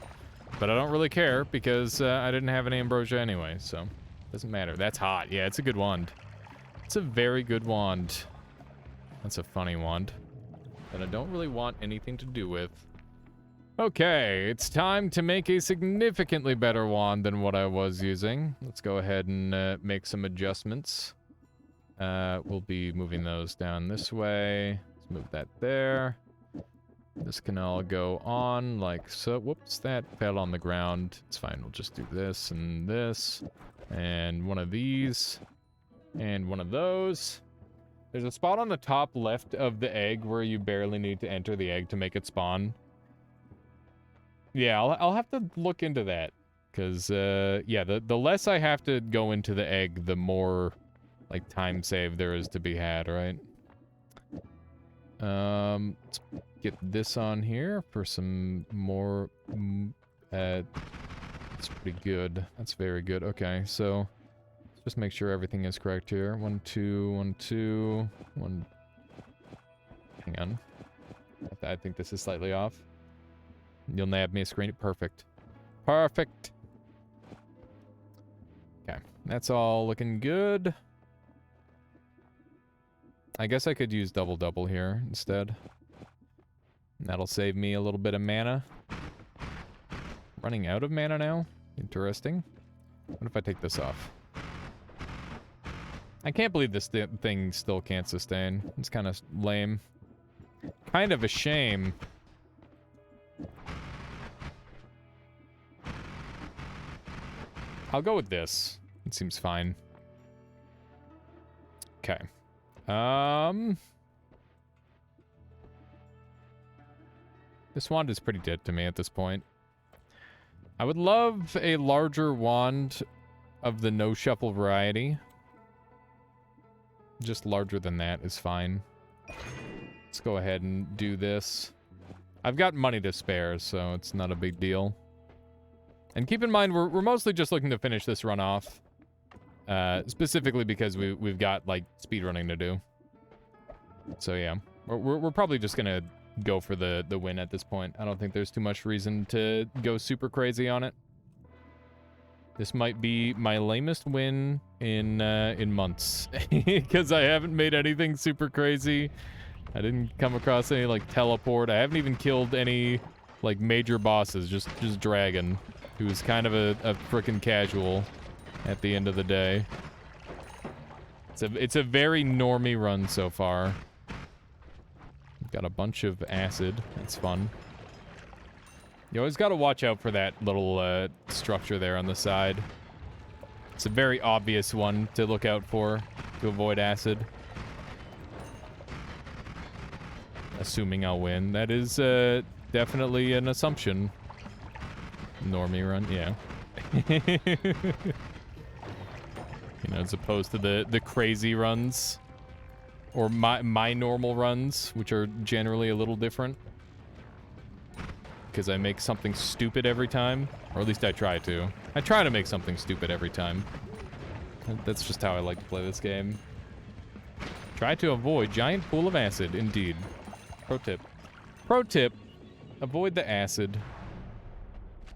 But I don't really care because I didn't have any ambrosia anyway, so doesn't matter. That's hot. Yeah, it's a good wand. It's a very good wand. That's a funny wand that I don't really want anything to do with. Okay, it's time to make a significantly better wand than what I was using. Let's go ahead and make some adjustments. We'll be moving those down this way. Let's move that there. This can all go on like so. Whoops, that fell on the ground. It's fine. We'll just do this and this. And one of these. And one of those. There's a spot on the top left of the egg where you barely need to enter the egg to make it spawn. Yeah, I'll have to look into that. Because, yeah, the less I have to go into the egg, the more, like, time save there is to be had, right? Let's get this on here for some more, that's pretty good. That's very good. Okay, so, let's just make sure everything is correct here. 1, 2, 1, 2, 1... Hang on. I think this is slightly off. You'll nab me a screen. Perfect. Perfect. Okay, that's all looking good. I guess I could use double here instead. That'll save me a little bit of mana. Running out of mana now? Interesting. What if I take this off? I can't believe this thing still can't sustain. It's kind of lame. Kind of a shame. I'll go with this. It seems fine. Okay. This wand is pretty dead to me at this point. I would love a larger wand of the no shuffle variety. Just larger than that is fine. Let's go ahead and do this. I've got money to spare, so it's not a big deal. And keep in mind, we're mostly just looking to finish this run off. Specifically because we've got, like, speedrunning to do. So, yeah. We're probably just gonna go for the win at this point. I don't think there's too much reason to go super crazy on it. This might be my lamest win in months. Because I haven't made anything super crazy. I didn't come across any, like, teleport. I haven't even killed any, like, major bosses. Just Dragon, who's kind of a frickin' casual at the end of the day. It's a very normie run so far. Got a bunch of acid. That's fun. You always got to watch out for that little structure there on the side. It's a very obvious one to look out for to avoid acid. Assuming I'll win. That is definitely an assumption. Normie run, yeah. You know, as opposed to the crazy runs. Or my normal runs, which are generally a little different. Because I make something stupid every time. Or at least I try to. I try to make something stupid every time. That's just how I like to play this game. Try to avoid giant pool of acid, indeed. Pro tip. Pro tip, avoid the acid.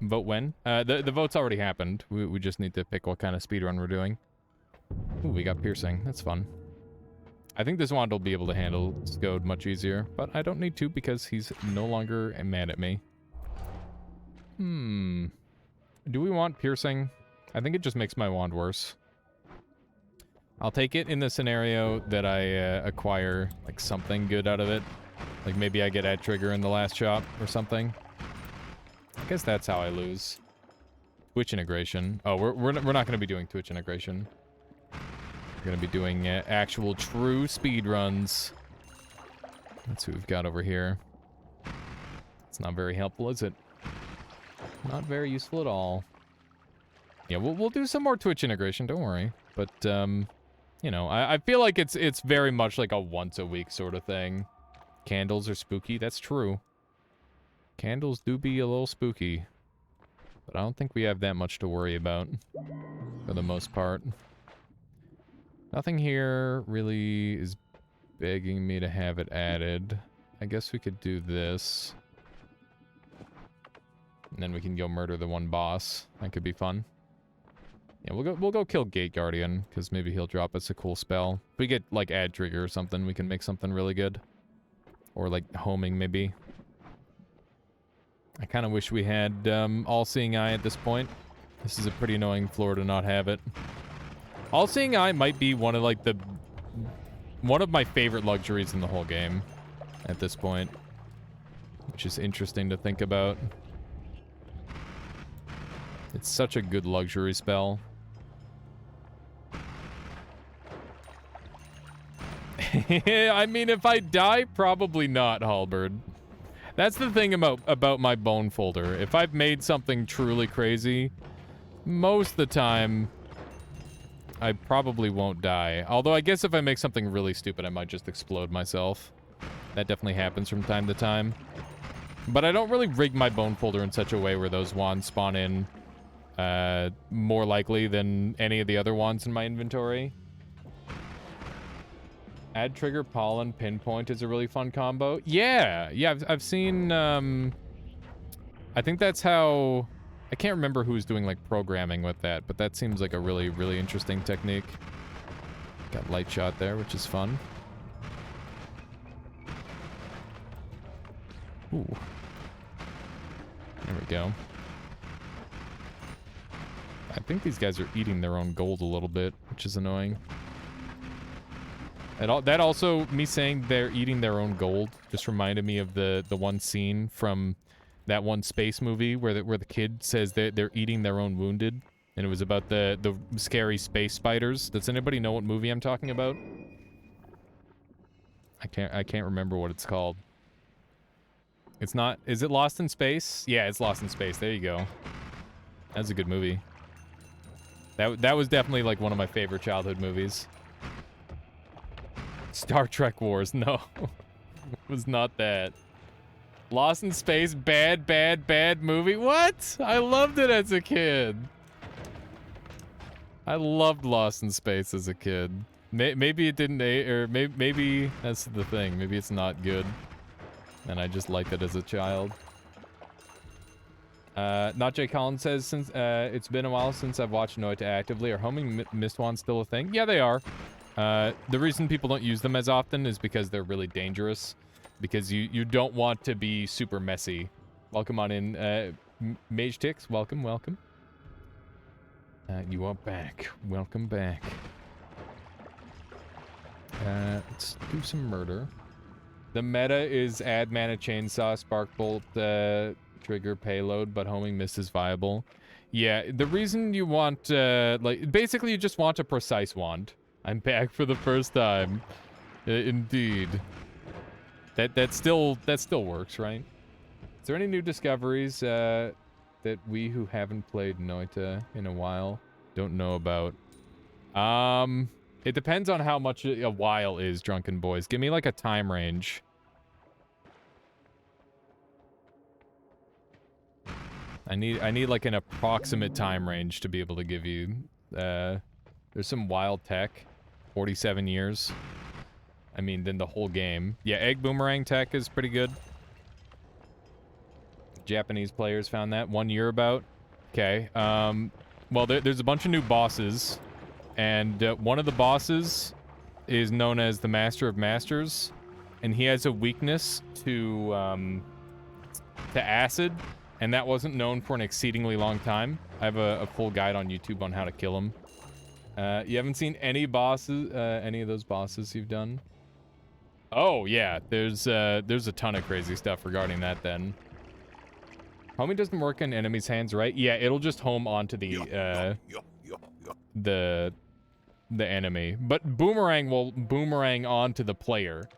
Vote when? The vote's already happened. We just need to pick what kind of speedrun we're doing. Ooh, we got piercing. That's fun. I think this wand will be able to handle Scode much easier, but I don't need to because he's no longer mad at me. Do we want piercing? I think it just makes my wand worse. I'll take it in the scenario that I acquire, like, something good out of it. Like, maybe I get ad trigger in the last shop or something. I guess that's how I lose. Twitch integration. Oh, we're not going to be doing Twitch integration. We're going to be doing actual true speed runs. That's what we've got over here. It's not very helpful, is it? Not very useful at all. Yeah, we'll do some more Twitch integration, don't worry. But, you know, I feel like it's very much like a once-a-week sort of thing. Candles are spooky, that's true. Candles do be a little spooky. But I don't think we have that much to worry about. For the most part. Nothing here really is begging me to have it added. I guess we could do this. And then we can go murder the one boss. That could be fun. Yeah, we'll go kill Gate Guardian, because maybe he'll drop us a cool spell. If we get, like, ad trigger or something, we can make something really good. Or, like, homing, maybe. I kind of wish we had All-Seeing Eye at this point. This is a pretty annoying floor to not have it. All-Seeing Eye might be one of, like, one of my favorite luxuries in the whole game at this point. Which is interesting to think about. It's such a good luxury spell. I mean, if I die, probably not, Halberd. That's the thing about my bone folder. If I've made something truly crazy, most of the time, I probably won't die. Although I guess if I make something really stupid, I might just explode myself. That definitely happens from time to time. But I don't really rig my bone folder in such a way where those wands spawn in more likely than any of the other wands in my inventory. Add trigger, pollen, pinpoint is a really fun combo. Yeah, I've seen, I think that's how, I can't remember who's doing like programming with that, but that seems like a really, really interesting technique. Got light shot there, which is fun. Ooh. There we go. I think these guys are eating their own gold a little bit, which is annoying. That also, me saying they're eating their own gold, just reminded me of the one scene from that one space movie where the kid says they're eating their own wounded, and it was about the scary space spiders. Does anybody know what movie I'm talking about? I can't remember what it's called. It's not. Is it Lost in Space? Yeah, it's Lost in Space. There you go. That's a good movie. That was definitely like one of my favorite childhood movies. Star Trek Wars, no. It was not that. Lost in Space, bad movie. What? I loved it as a kid. I loved Lost in Space as a kid. Maybe it didn't, or maybe that's the thing. Maybe it's not good. And I just liked it as a child. Not Jay Collins says, since it's been a while since I've watched Noita actively. Are homing mist wands still a thing? Yeah, they are. The reason people don't use them as often is because they're really dangerous. Because you don't want to be super messy. Welcome on in, Mage Tix. Welcome. You are back. Welcome back. Let's do some murder. The meta is add mana chainsaw, spark bolt, trigger payload, but homing mist is viable. Yeah, the reason you want, like, basically you just want a precise wand. I'm back for the first time. Indeed. That still works, right? Is there any new discoveries that we who haven't played Noita in a while don't know about? It depends on how much a while is, Drunken Boys. Give me like a time range. I need like an approximate time range to be able to give you. There's some wild tech. 47 years. I mean, then the whole game. Yeah, egg boomerang tech is pretty good. Japanese players found that 1 year about. Okay. Well, there's a bunch of new bosses, and one of the bosses is known as the Master of Masters, and he has a weakness to acid, and that wasn't known for an exceedingly long time. I have a full guide on YouTube on how to kill him. You haven't seen any bosses, any of those bosses you've done? Oh, yeah, there's a ton of crazy stuff regarding that then. Homing doesn't work in enemies' hands, right? Yeah, it'll just home onto the enemy. But boomerang will boomerang onto the player.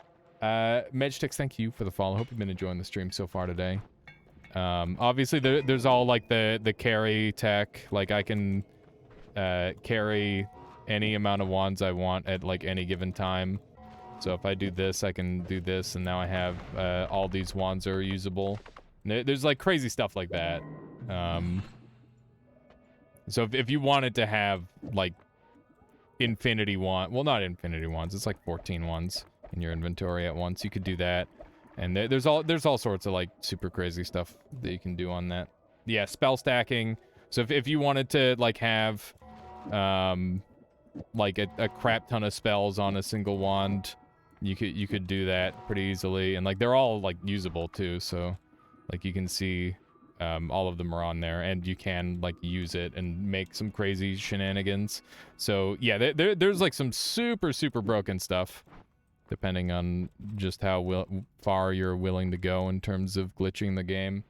Medstix, thank you for the follow. Hope you've been enjoying the stream so far today. Obviously, there's all, like, the carry tech. Like, I can carry any amount of wands I want at, like, any given time. So if I do this, I can do this, and now I have all these wands are usable. There's, like, crazy stuff like that. So if you wanted to have, like, infinity wand... Well, not infinity wands. It's like 14 wands in your inventory at once. You could do that. And there's all sorts of, like, super crazy stuff that you can do on that. Yeah, spell stacking. So if you wanted to, like, have, like, a crap ton of spells on a single wand, you could do that pretty easily. And, like, they're all, like, usable, too, so... Like, you can see all of them are on there, and you can, like, use it and make some crazy shenanigans. So, yeah, there's, like, some super, super broken stuff, depending on just how far you're willing to go in terms of glitching the game.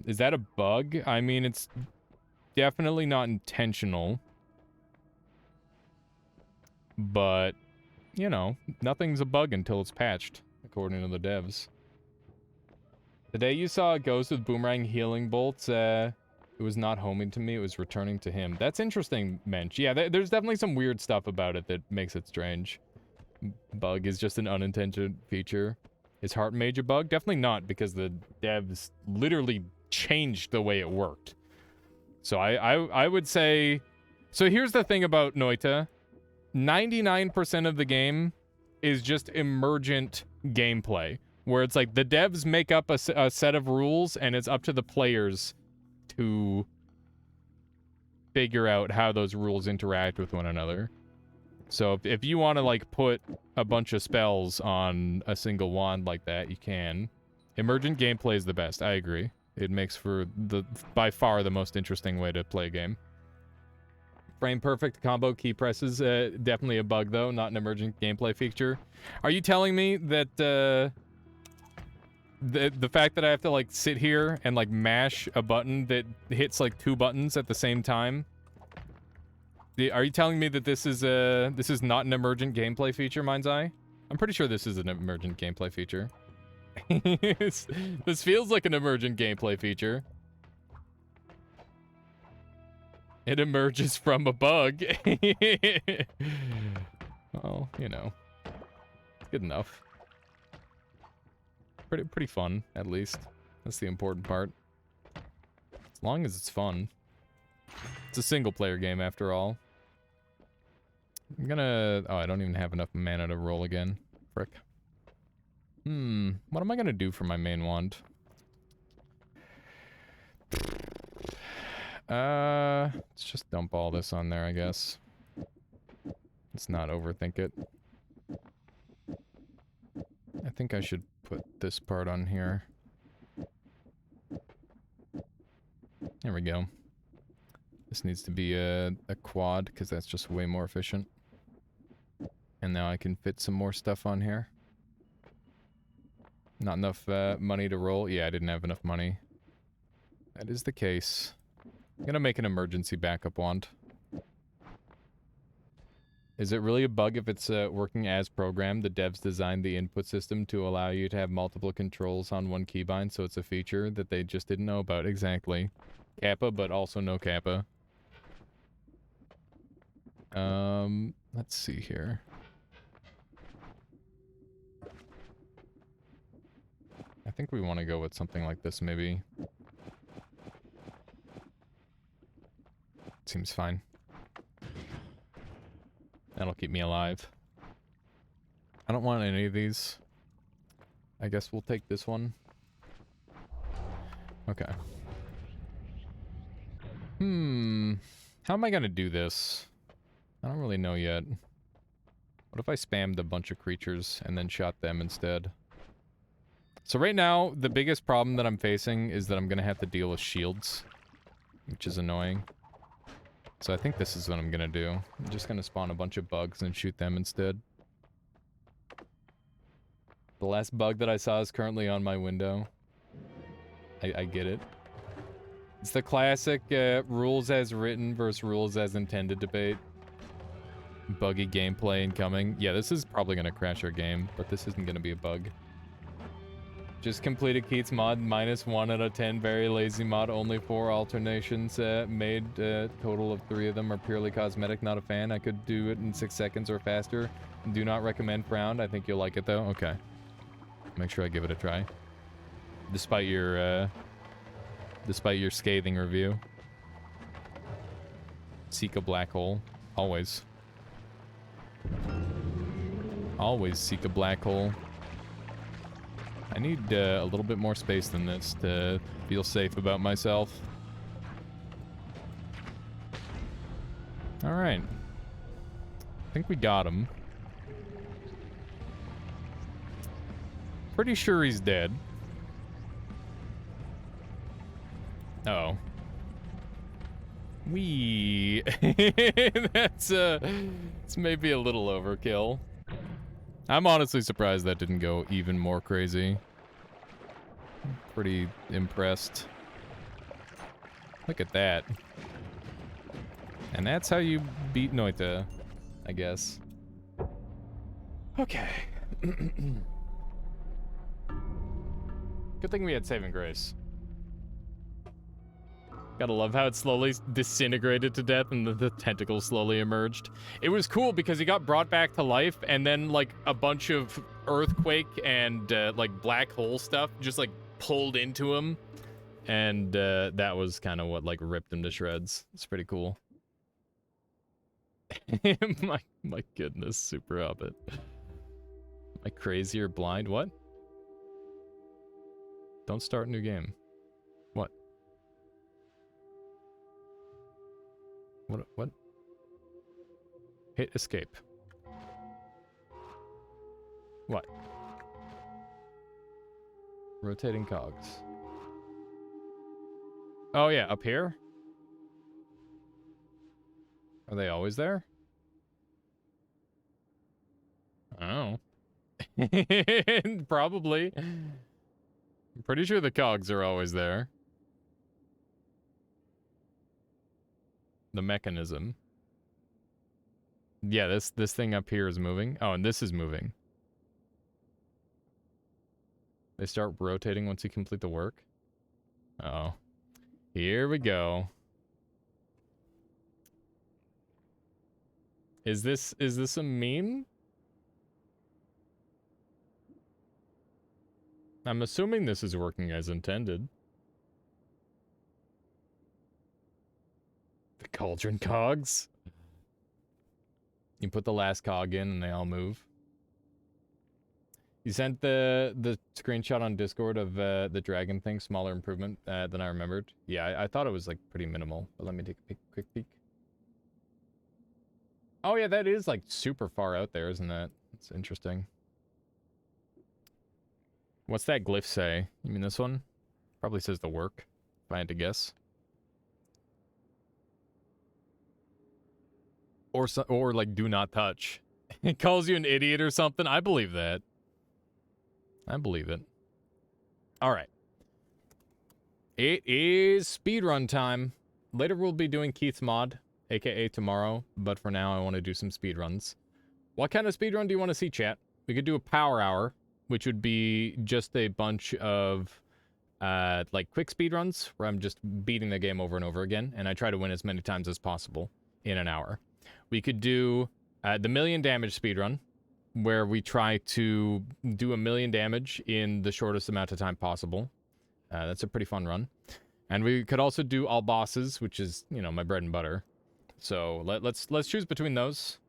Is that a bug? I mean, it's definitely not intentional. But you know, nothing's a bug until it's patched, according to the devs. The day you saw a ghost with boomerang healing bolts, it was not homing to me, it was returning to him. That's interesting, Mensch. Yeah, there's definitely some weird stuff about it that makes it strange. Bug is just an unintended feature. Is heart mage a bug? Definitely not, because the devs literally changed the way it worked. So I would say... So here's the thing about Noita. 99% of the game is just emergent gameplay, where it's like the devs make up a set of rules, and it's up to the players to figure out how those rules interact with one another. So if you want to, like, put a bunch of spells on a single wand like that, you can. Emergent gameplay is the best, I agree. It makes for by far the most interesting way to play a game. Frame perfect combo key presses, definitely a bug though, not an emergent gameplay feature. Are you telling me that the fact that I have to, like, sit here and, like, mash a button that hits, like, 2 buttons at the same time? Are you telling me that this is not an emergent gameplay feature, Mind's Eye? I'm pretty sure this is an emergent gameplay feature. This feels like an emergent gameplay feature. It emerges from a bug. Well, you know, good enough. Pretty fun, at least. That's the important part. As long as it's fun. It's a single-player game, after all. I'm gonna... Oh, I don't even have enough mana to roll again. Frick. What am I gonna do for my main wand? Let's just dump all this on there, I guess. Let's not overthink it. I think I should put this part on here. There we go. This needs to be a quad, because that's just way more efficient. And now I can fit some more stuff on here. Not enough money to roll? Yeah, I didn't have enough money. That is the case. I'm gonna make an emergency backup wand. Is it really a bug if it's working as programmed? The devs designed the input system to allow you to have multiple controls on one keybind, so it's a feature that they just didn't know about. Exactly. Kappa, but also no kappa. Let's see here. I think we want to go with something like this, maybe. Seems fine. That'll keep me alive. I don't want any of these. I guess we'll take this one. Okay. How am I gonna do this? I don't really know yet. What if I spammed a bunch of creatures and then shot them instead? So right now, the biggest problem that I'm facing is that I'm gonna have to deal with shields, which is annoying. So I think this is what I'm gonna do. I'm just gonna spawn a bunch of bugs and shoot them instead. The last bug that I saw is currently on my window. I get it. It's the classic rules as written versus rules as intended debate. Buggy gameplay incoming. Yeah, this is probably gonna crash our game, but this isn't gonna be a bug. Just completed Keats mod, -1 out of 10. Very lazy mod, only 4 alternations made. Total of 3 of them are purely cosmetic. Not a fan. I could do it in 6 seconds or faster. Do not recommend Frowned. I think you'll like it though. Okay. Make sure I give it a try. Despite your scathing review. Seek a black hole. Always. Always seek a black hole. I need a little bit more space than this to feel safe about myself. Alright. I think we got him. Pretty sure he's dead. Uh-oh. That's it's maybe a little overkill. I'm honestly surprised that didn't go even more crazy. Pretty impressed. Look at that. And that's how you beat Noita, I guess. Okay. Good thing we had saving grace. Gotta love how it slowly disintegrated to death and the tentacles slowly emerged. It was cool because he got brought back to life and then like a bunch of earthquake and like black hole stuff just like pulled into him. And that was kind of what like ripped him to shreds. It's pretty cool. my goodness, super hobbit. Am I crazy or blind? What? Don't start a new game. What? What? Hit escape. What? Rotating cogs. Oh yeah, up here? Are they always there? Oh. Probably. I'm pretty sure the cogs are always there. The mechanism. Yeah, this thing up here is moving. Oh, and this is moving. They start rotating once you complete the work. Uh-oh. Here we go. Is this a meme? I'm assuming this is working as intended. The cauldron cogs. You put the last cog in and they all move. You sent the screenshot on Discord of the dragon thing, smaller improvement than I remembered. Yeah, I thought it was like pretty minimal, but let me take a quick peek. Oh yeah, that is like super far out there, isn't it? It's interesting. What's that glyph say? You mean this one? Probably says the work, if I had to guess. Or like do not touch. It calls you an idiot or something. I believe that. I believe it. All right. It is speedrun time. Later we'll be doing Keith's mod, aka tomorrow, but for now I want to do some speedruns. What kind of speedrun do you want to see, chat? We could do a power hour, which would be just a bunch of like quick speedruns where I'm just beating the game over and over again, and I try to win as many times as possible in an hour. We could do the million damage speedrun, where we try to do 1,000,000 damage in the shortest amount of time possible. That's a pretty fun run. And we could also do all bosses, which is, you know, my bread and butter. So let's choose between those.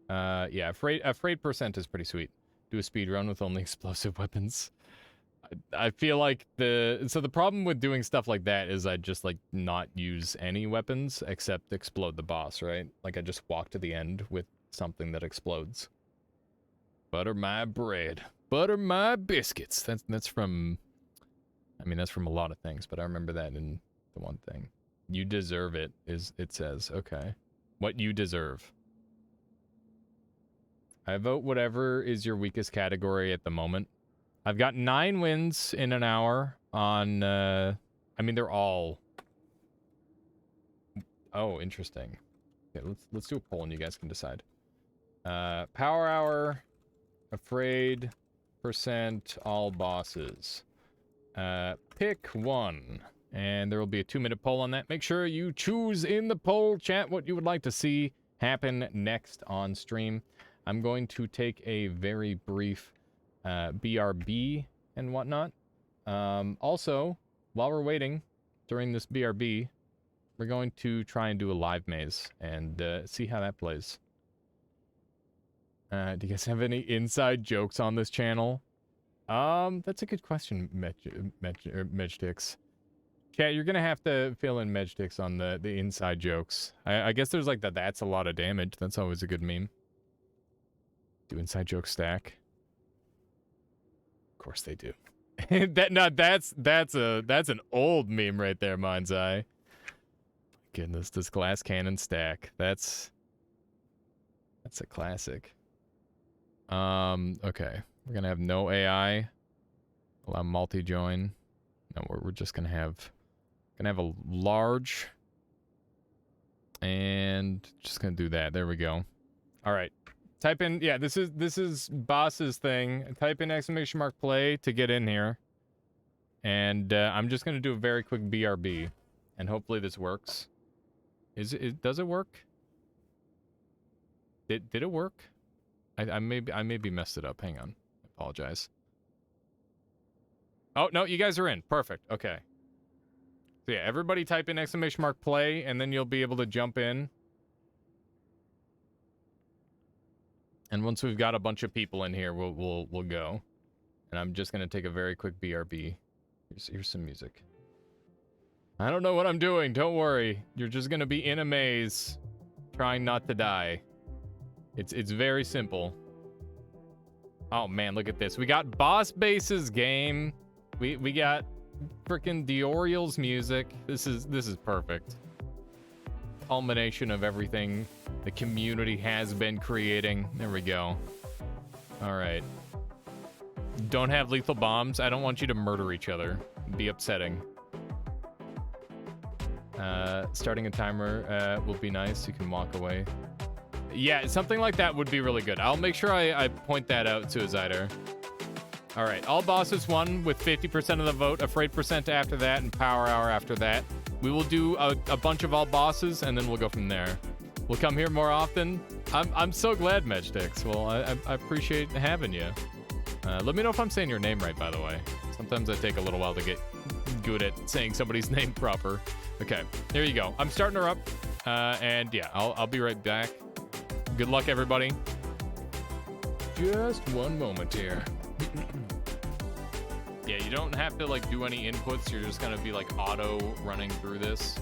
Yeah, afraid percent is pretty sweet. Do a speed run with only explosive weapons. I feel like the problem with doing stuff like that is I just like not use any weapons except explode the boss, right? Like I just walk to the end with something that explodes. Butter my bread, butter my biscuits. That's from, I mean, that's from a lot of things, but I remember that in the one thing. You deserve it, it says. Okay. What you deserve. I vote whatever is your weakest category at the moment. I've got 9 wins in an hour on, I mean, they're all... Oh, interesting. Okay, let's do a poll and you guys can decide. Power hour, afraid, percent, all bosses. Pick one. And there will be a 2-minute poll on that. Make sure you choose in the poll chat what you would like to see happen next on stream. I'm going to take a very brief BRB and whatnot. Also, while we're waiting during this BRB, we're going to try and do a live maze and see how that plays. Do you guys have any inside jokes on this channel? That's a good question, Medgdix. Chat, you're gonna have to fill in Medgdix on the inside jokes. I guess there's like that's a lot of damage. That's always a good meme. Do inside jokes stack? Of course they do. That's an old meme right there, Mind's Eye. Goodness, does glass cannon stack? That's a classic. Okay. We're gonna have no AI. Allow multi-join. No, we're just gonna have a large. And just gonna do that. There we go. Alright. Type in, yeah, this is boss's thing. Type in ! play to get in here. And I'm just gonna do a very quick BRB. And hopefully this works. Does it work? Did it work? I maybe messed it up. Hang on. I apologize. Oh, no, you guys are in. Perfect. Okay. So yeah, everybody type in ! play, and then you'll be able to jump in. And once we've got a bunch of people in here, we'll go. And I'm just gonna take a very quick BRB. Here's some music. I don't know what I'm doing. Don't worry. You're just gonna be in a maze, trying not to die. It's very simple. Oh man, look at this. We got Boss Bass's game. We got frickin' Dioriel's music. This is perfect. Culmination of everything the community has been creating. There we go. All right. Don't have lethal bombs. I don't want you to murder each other. It'd be upsetting. Starting a timer will be nice. You can walk away. Yeah, something like that would be really good. I'll make sure I point that out to Azider. All right, all bosses won with 50% of the vote, Afraid percent after that, and Power Hour after that. We will do a bunch of all bosses, and then we'll go from there. We'll come here more often. I'm so glad, Medstix. Well, I appreciate having you. Let me know if I'm saying your name right, by the way. Sometimes I take a little while to get good at saying somebody's name proper. Okay, there you go. I'm starting her up, and yeah, I'll be right back. Good luck, everybody. Just one moment here. Yeah, you don't have to like do any inputs. You're just gonna be like auto running through this.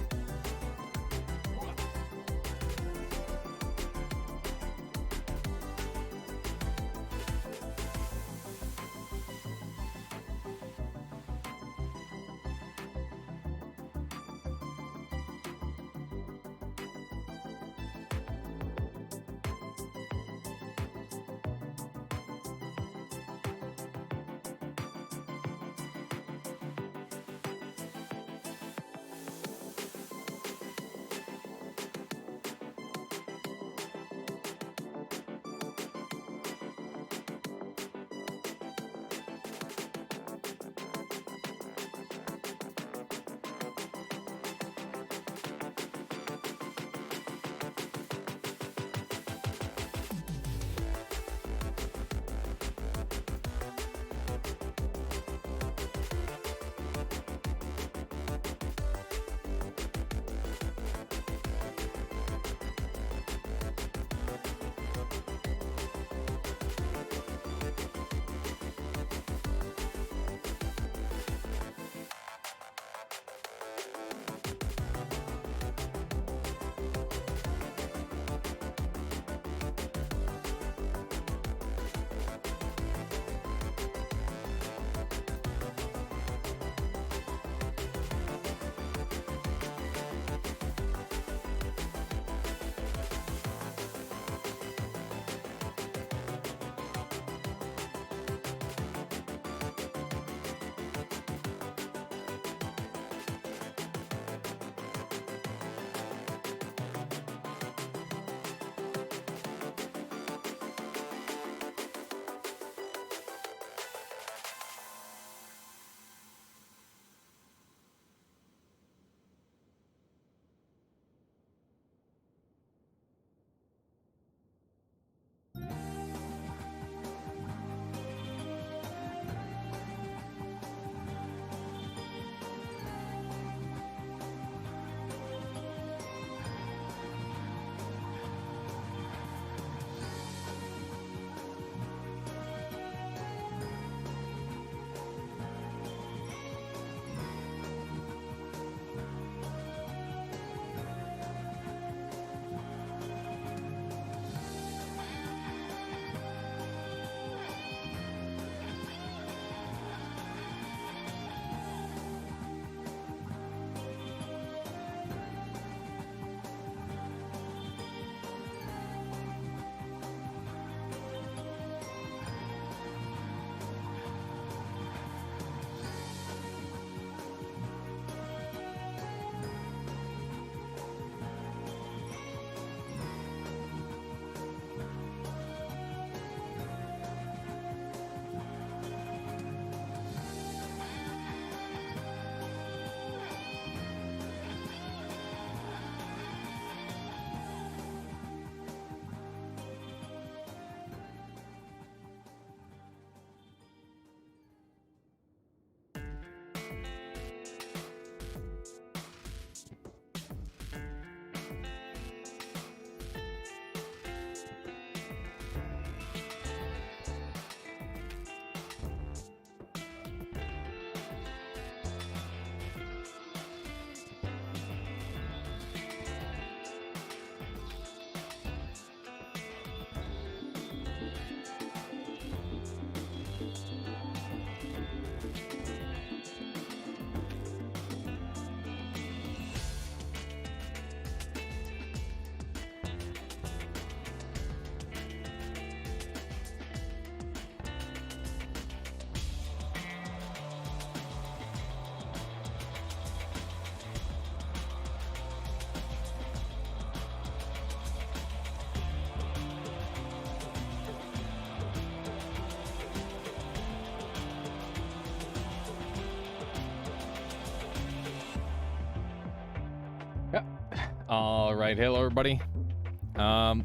All right, hello everybody.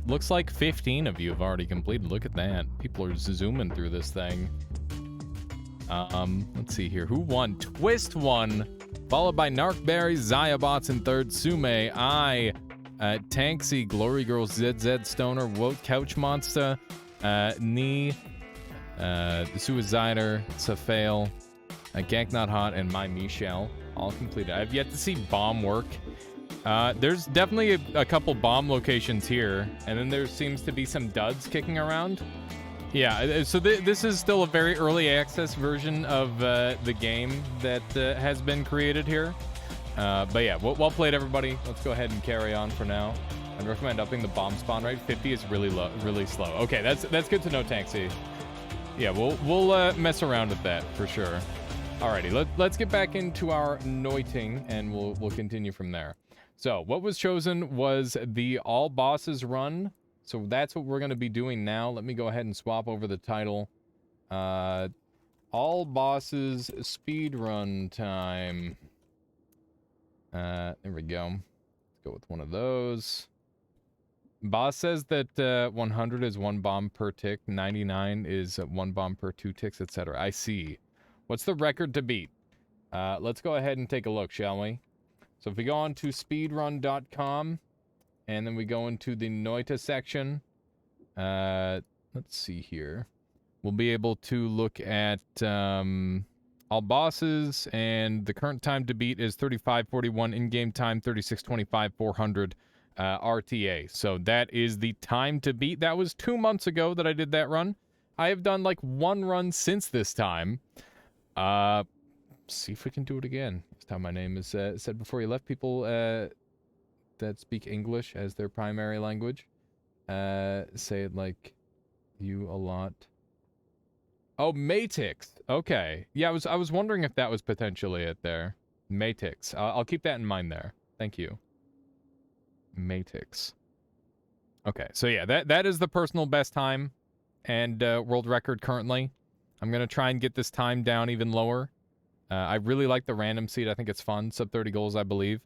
Looks like 15 of you have already completed. Look at that. People are zooming through this thing. Let's see here. Who won? Twist won, followed by Narkberry, Zayabots in third, Sume, I, Tanksy, Glory Girl, ZZ Stoner, Woke Couch Monster, Knee, the Suicider, Safail, Gank Not Hot, and My Michelle. All completed. I've yet to see bomb work. There's definitely a couple bomb locations here, and then there seems to be some duds kicking around. Yeah, so this is still a very early access version of the game that has been created here. But yeah, well played, everybody. Let's go ahead and carry on for now. I'd recommend upping the bomb spawn rate. 50 is really low, really slow. Okay, that's good to know, Tanksy. Yeah, we'll mess around with that for sure. Alrighty, let's get back into our noiting, and we'll continue from there. So what was chosen was the all bosses run. So that's what we're going to be doing now. Let me go ahead and swap over the title. All bosses speedrun time. There we go. Let's go with one of those. Boss says that 100 is 1 bomb per tick, 99 is 1 bomb per 2 ticks, etc. I see. What's the record to beat? Let's go ahead and take a look, shall we? So if we go on to speedrun.com, and then we go into the Noita section, let's see here. We'll be able to look at all bosses, and the current time to beat is 35:41 in-game time, 36:25, 400 RTA. So that is the time to beat. That was 2 months ago that I did that run. I have done like 1 run since this time. See if we can do it again. That's how my name is said before you left. People that speak English as their primary language say it like you a lot. Oh, Matix. Okay. Yeah, I was wondering if that was potentially it there. Matix. I'll keep that in mind there. Thank you. Matix. Okay, so yeah, that is the personal best time and world record currently. I'm gonna try and get this time down even lower. I really like the random seed. I think it's fun. Sub 30 goals, I believe.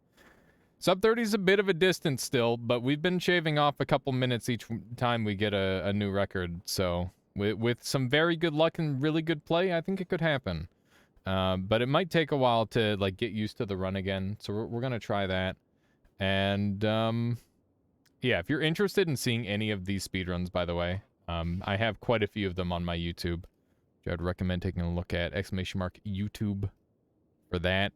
Sub 30 is a bit of a distance still, but we've been shaving off a couple minutes each time we get a new record. So with some very good luck and really good play, I think it could happen. But it might take a while to like get used to the run again. So we're gonna try that. And yeah, if you're interested in seeing any of these speedruns, by the way, I have quite a few of them on my YouTube. Which I'd recommend taking a look at, !YouTube for that.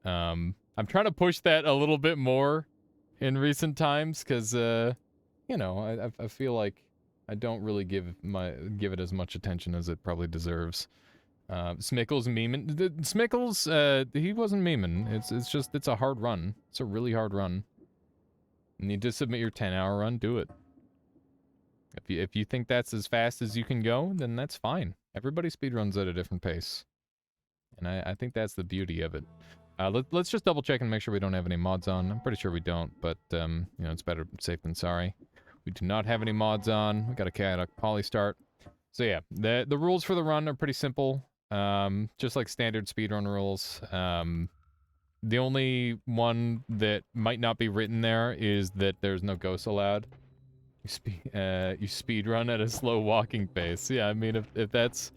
I'm trying to push that a little bit more in recent times because, you know, I feel like I don't really give it as much attention as it probably deserves. Smickles memeing. Smickles, he wasn't memeing. It's a hard run. It's a really hard run. You need to submit your 10-hour run. Do it. If you think that's as fast as you can go, then that's fine. Everybody speedruns at a different pace. And I think that's the beauty of it. Let's just double check and make sure we don't have any mods on. I'm pretty sure we don't, but, you know, it's better safe than sorry. We do not have any mods on. We got a chaotic poly start. So yeah, the rules for the run are pretty simple. Just like standard speedrun rules. The only one that might not be written there is that there's no ghosts allowed. You speedrun at a slow walking pace. Yeah, I mean, if that's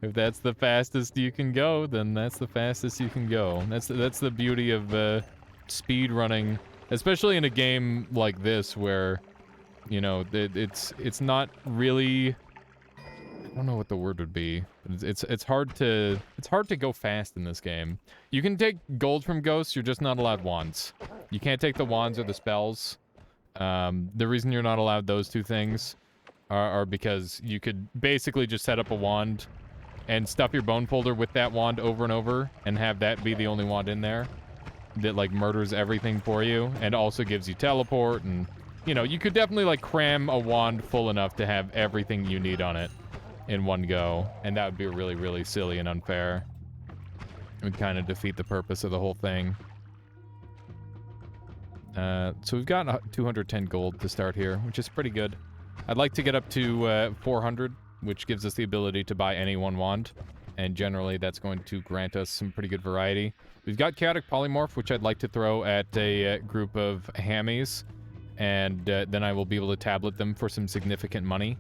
the fastest you can go, then that's the fastest you can go. That's the beauty of speed running, especially in a game like this where, you know, it's not really. I don't know what the word would be. It's hard to go fast in this game. You can take gold from ghosts. You're just not allowed wands. You can't take the wands or the spells. The reason you're not allowed those two things are because you could basically just set up a wand and stuff your bone folder with that wand over and over and have that be the only wand in there that like murders everything for you and also gives you teleport. And you know, you could definitely like cram a wand full enough to have everything you need on it in one go, and that would be really, really silly and unfair. It would kind of defeat the purpose of the whole thing. So we've got 210 gold to start here, which is pretty good. I'd like to get up to 400, which gives us the ability to buy any one wand. and generally that's going to grant us some pretty good variety. We've got Chaotic Polymorph, which I'd like to throw at a group of hammies, and then I will be able to tablet them for some significant money.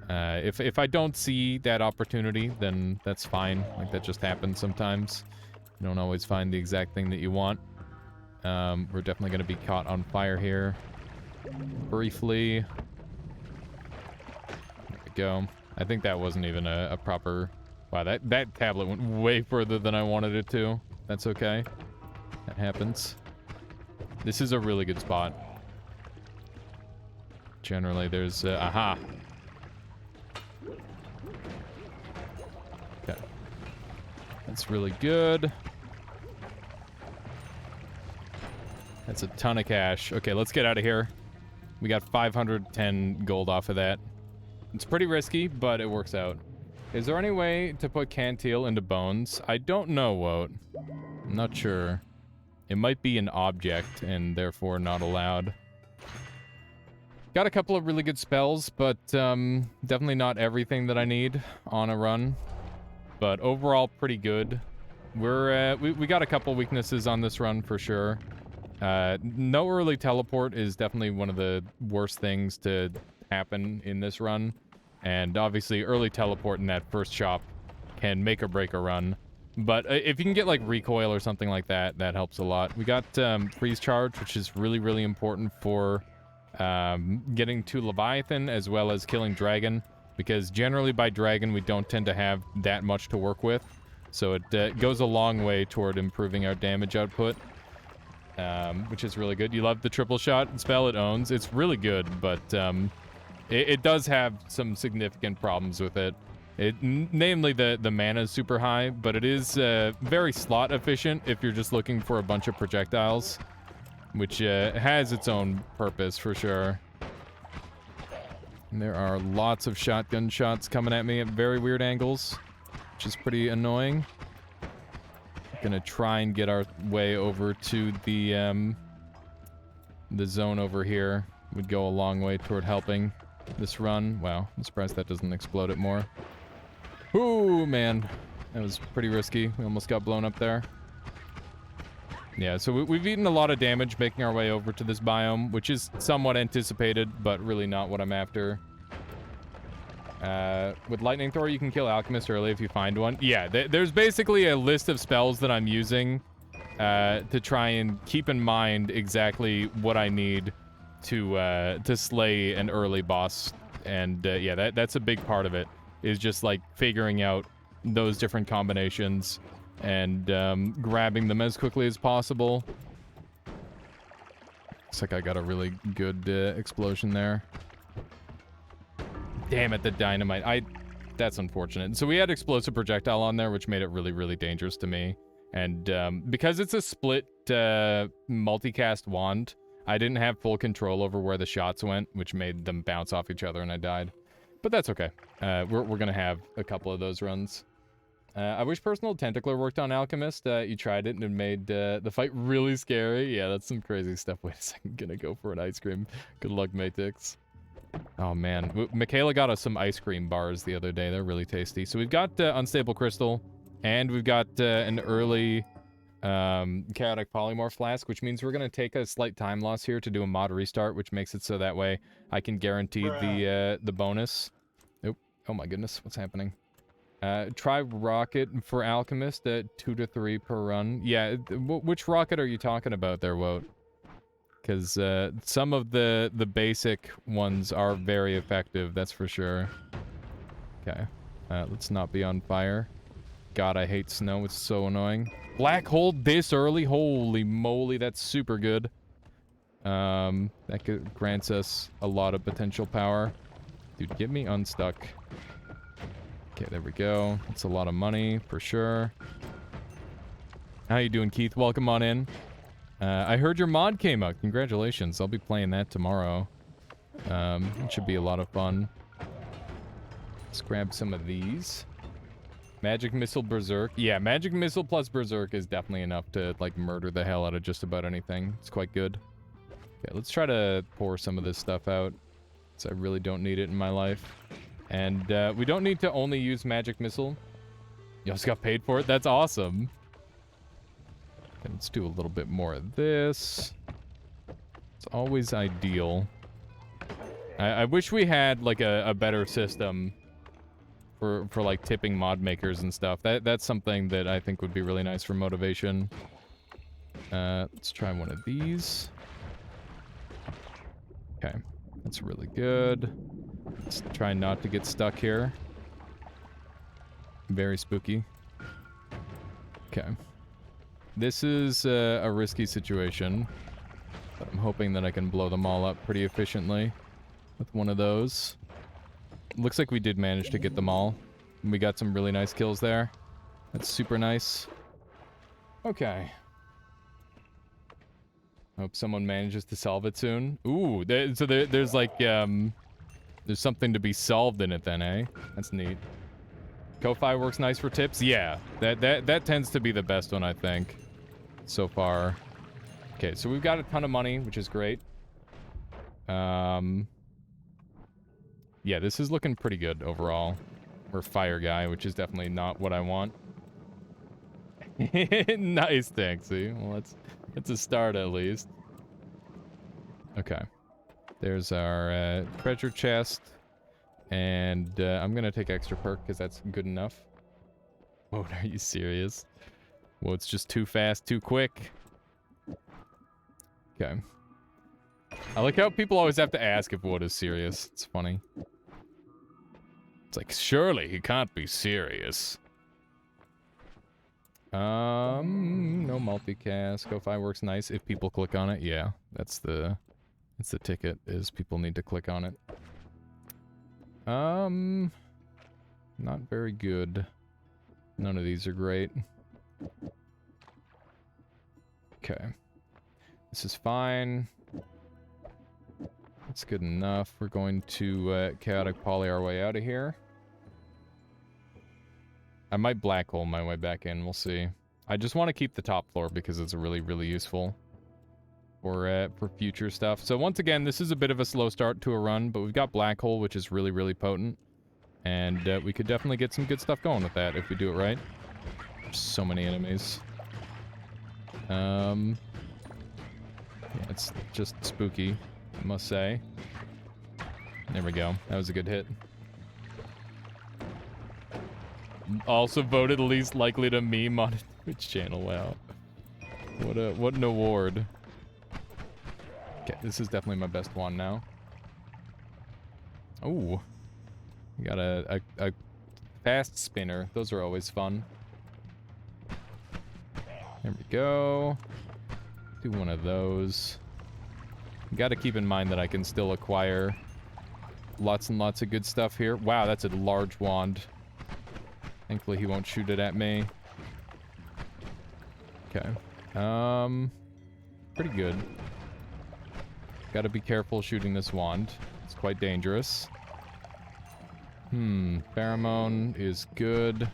If I don't see that opportunity, then that's fine. Like, that just happens sometimes. You don't always find the exact thing that you want. We're definitely going to be caught on fire here. Briefly. There we go. I think that wasn't even a proper... Wow, that tablet went way further than I wanted it to. That's okay. That happens. This is a really good spot. Generally, there's... aha! Okay. That's really good. That's a ton of cash. Okay, let's get out of here. We got 510 gold off of that. It's pretty risky, but it works out. Is there any way to put Cantil into bones? I don't know, Woat. I'm not sure. It might be an object, and therefore not allowed. Got a couple of really good spells, but definitely not everything that I need on a run. But overall, pretty good. We got a couple weaknesses on this run for sure. No early teleport is definitely one of the worst things to happen in this run. And obviously, early teleport in that first shop can make or break a run. But if you can get, like, recoil or something like that, that helps a lot. We got freeze charge, which is really, really important for getting to Leviathan as well as killing Dragon. Because generally by Dragon, we don't tend to have that much to work with. So it goes a long way toward improving our damage output. Which is really good. You love the triple shot spell it owns. It's really good, but it does have some significant problems with it. Namely, the mana is super high, but it is very slot efficient if you're just looking for a bunch of projectiles, which has its own purpose for sure. And there are lots of shotgun shots coming at me at very weird angles, which is pretty annoying. Gonna try and get our way over to the zone over here. Would go a long way toward helping this run. Wow, I'm surprised that doesn't explode it more. Ooh, man. That was pretty risky. We almost got blown up there. Yeah, so we've eaten a lot of damage making our way over to this biome, which is somewhat anticipated, but really not what I'm after. With Lightning Thor, you can kill Alchemist early if you find one. Yeah, there's basically a list of spells that I'm using to try and keep in mind exactly what I need to slay an early boss. And yeah, that's a big part of it, is just like figuring out those different combinations and grabbing them as quickly as possible. Looks like I got a really good explosion there. Damn it, the dynamite. That's unfortunate. So we had explosive projectile on there, which made it really, really dangerous to me. And because it's a split multicast wand, I didn't have full control over where the shots went, which made them bounce off each other and I died. But that's okay. We're gonna have a couple of those runs. I wish Personal Tentacler worked on Alchemist. You tried it and it made the fight really scary. Yeah, that's some crazy stuff. Wait a second, gonna go for an ice cream. Good luck, Matix. Oh man, Michaela got us some ice cream bars the other day. They're really tasty. So we've got Unstable Crystal, and we've got an early Chaotic Polymorph Flask, which means we're gonna take a slight time loss here to do a mod restart, which makes it so that way I can guarantee the bonus. Oh my goodness, what's happening? Try Rocket for Alchemist at 2 to 3 per run. Yeah, which Rocket are you talking about there, Woat? Because some of the basic ones are very effective, that's for sure. Okay, let's not be on fire. God, I hate snow, it's so annoying. Black hole this early? Holy moly, that's super good. That grants us a lot of potential power. Dude, get me unstuck. Okay, there we go. That's a lot of money, for sure. How you doing, Keith? Welcome on in. I heard your mod came out. Congratulations. I'll be playing that tomorrow. It should be a lot of fun. Let's grab some of these. Magic Missile Berserk. Yeah, Magic Missile plus Berserk is definitely enough to, like, murder the hell out of just about anything. It's quite good. Okay, let's try to pour some of this stuff out, because I really don't need it in my life. And we don't need to only use Magic Missile. You also got paid for it? That's awesome. Okay, let's do a little bit more of this. It's always ideal. I wish we had, like, a better system for like, tipping mod makers and stuff. That's something that I think would be really nice for motivation. Let's try one of these. Okay, that's really good. Let's try not to get stuck here. Very spooky. Okay. This is a risky situation, but I'm hoping that I can blow them all up pretty efficiently with one of those. Looks like we did manage to get them all. We got some really nice kills there. That's super nice. Okay. Hope someone manages to solve it soon. Ooh, there's like, there's something to be solved in it then, eh? That's neat. Ko-Fi works nice for tips? Yeah, that tends to be the best one, I think, so far. Okay, so we've got a ton of money, which is great. Yeah, this is looking pretty good overall. We're fire guy, which is definitely not what I want. Nice, Tanksy. Well, it's a start at least. Okay. There's our treasure chest. And I'm gonna take extra perk because that's good enough. Wood, are you serious? Well, it's just too fast, too quick. Okay. I like how people always have to ask if Wood is serious. It's funny. It's like, surely he can't be serious. No multicast. Ko-Fi works nice if people click on it. Yeah, that's the ticket, is people need to click on it. Not very good. None of these are great. Okay. This is fine. That's good enough. We're going to chaotic poly our way out of here. I might black hole my way back in. We'll see. I just want to keep the top floor because it's really, really useful for future stuff. So once again, this is a bit of a slow start to a run, but we've got black hole, which is really, really potent. And we could definitely get some good stuff going with that if we do it right. There's so many enemies. Yeah, it's just spooky, I must say. There we go. That was a good hit. Also voted least likely to meme on a Twitch channel. Wow. What an award. Okay, this is definitely my best one now. Oh. We got a fast spinner. Those are always fun. There we go. Do one of those. Got to keep in mind that I can still acquire lots and lots of good stuff here. Wow, that's a large wand. Thankfully he won't shoot it at me. Okay. Pretty good. Got to be careful shooting this wand. It's quite dangerous. Pheromone is good.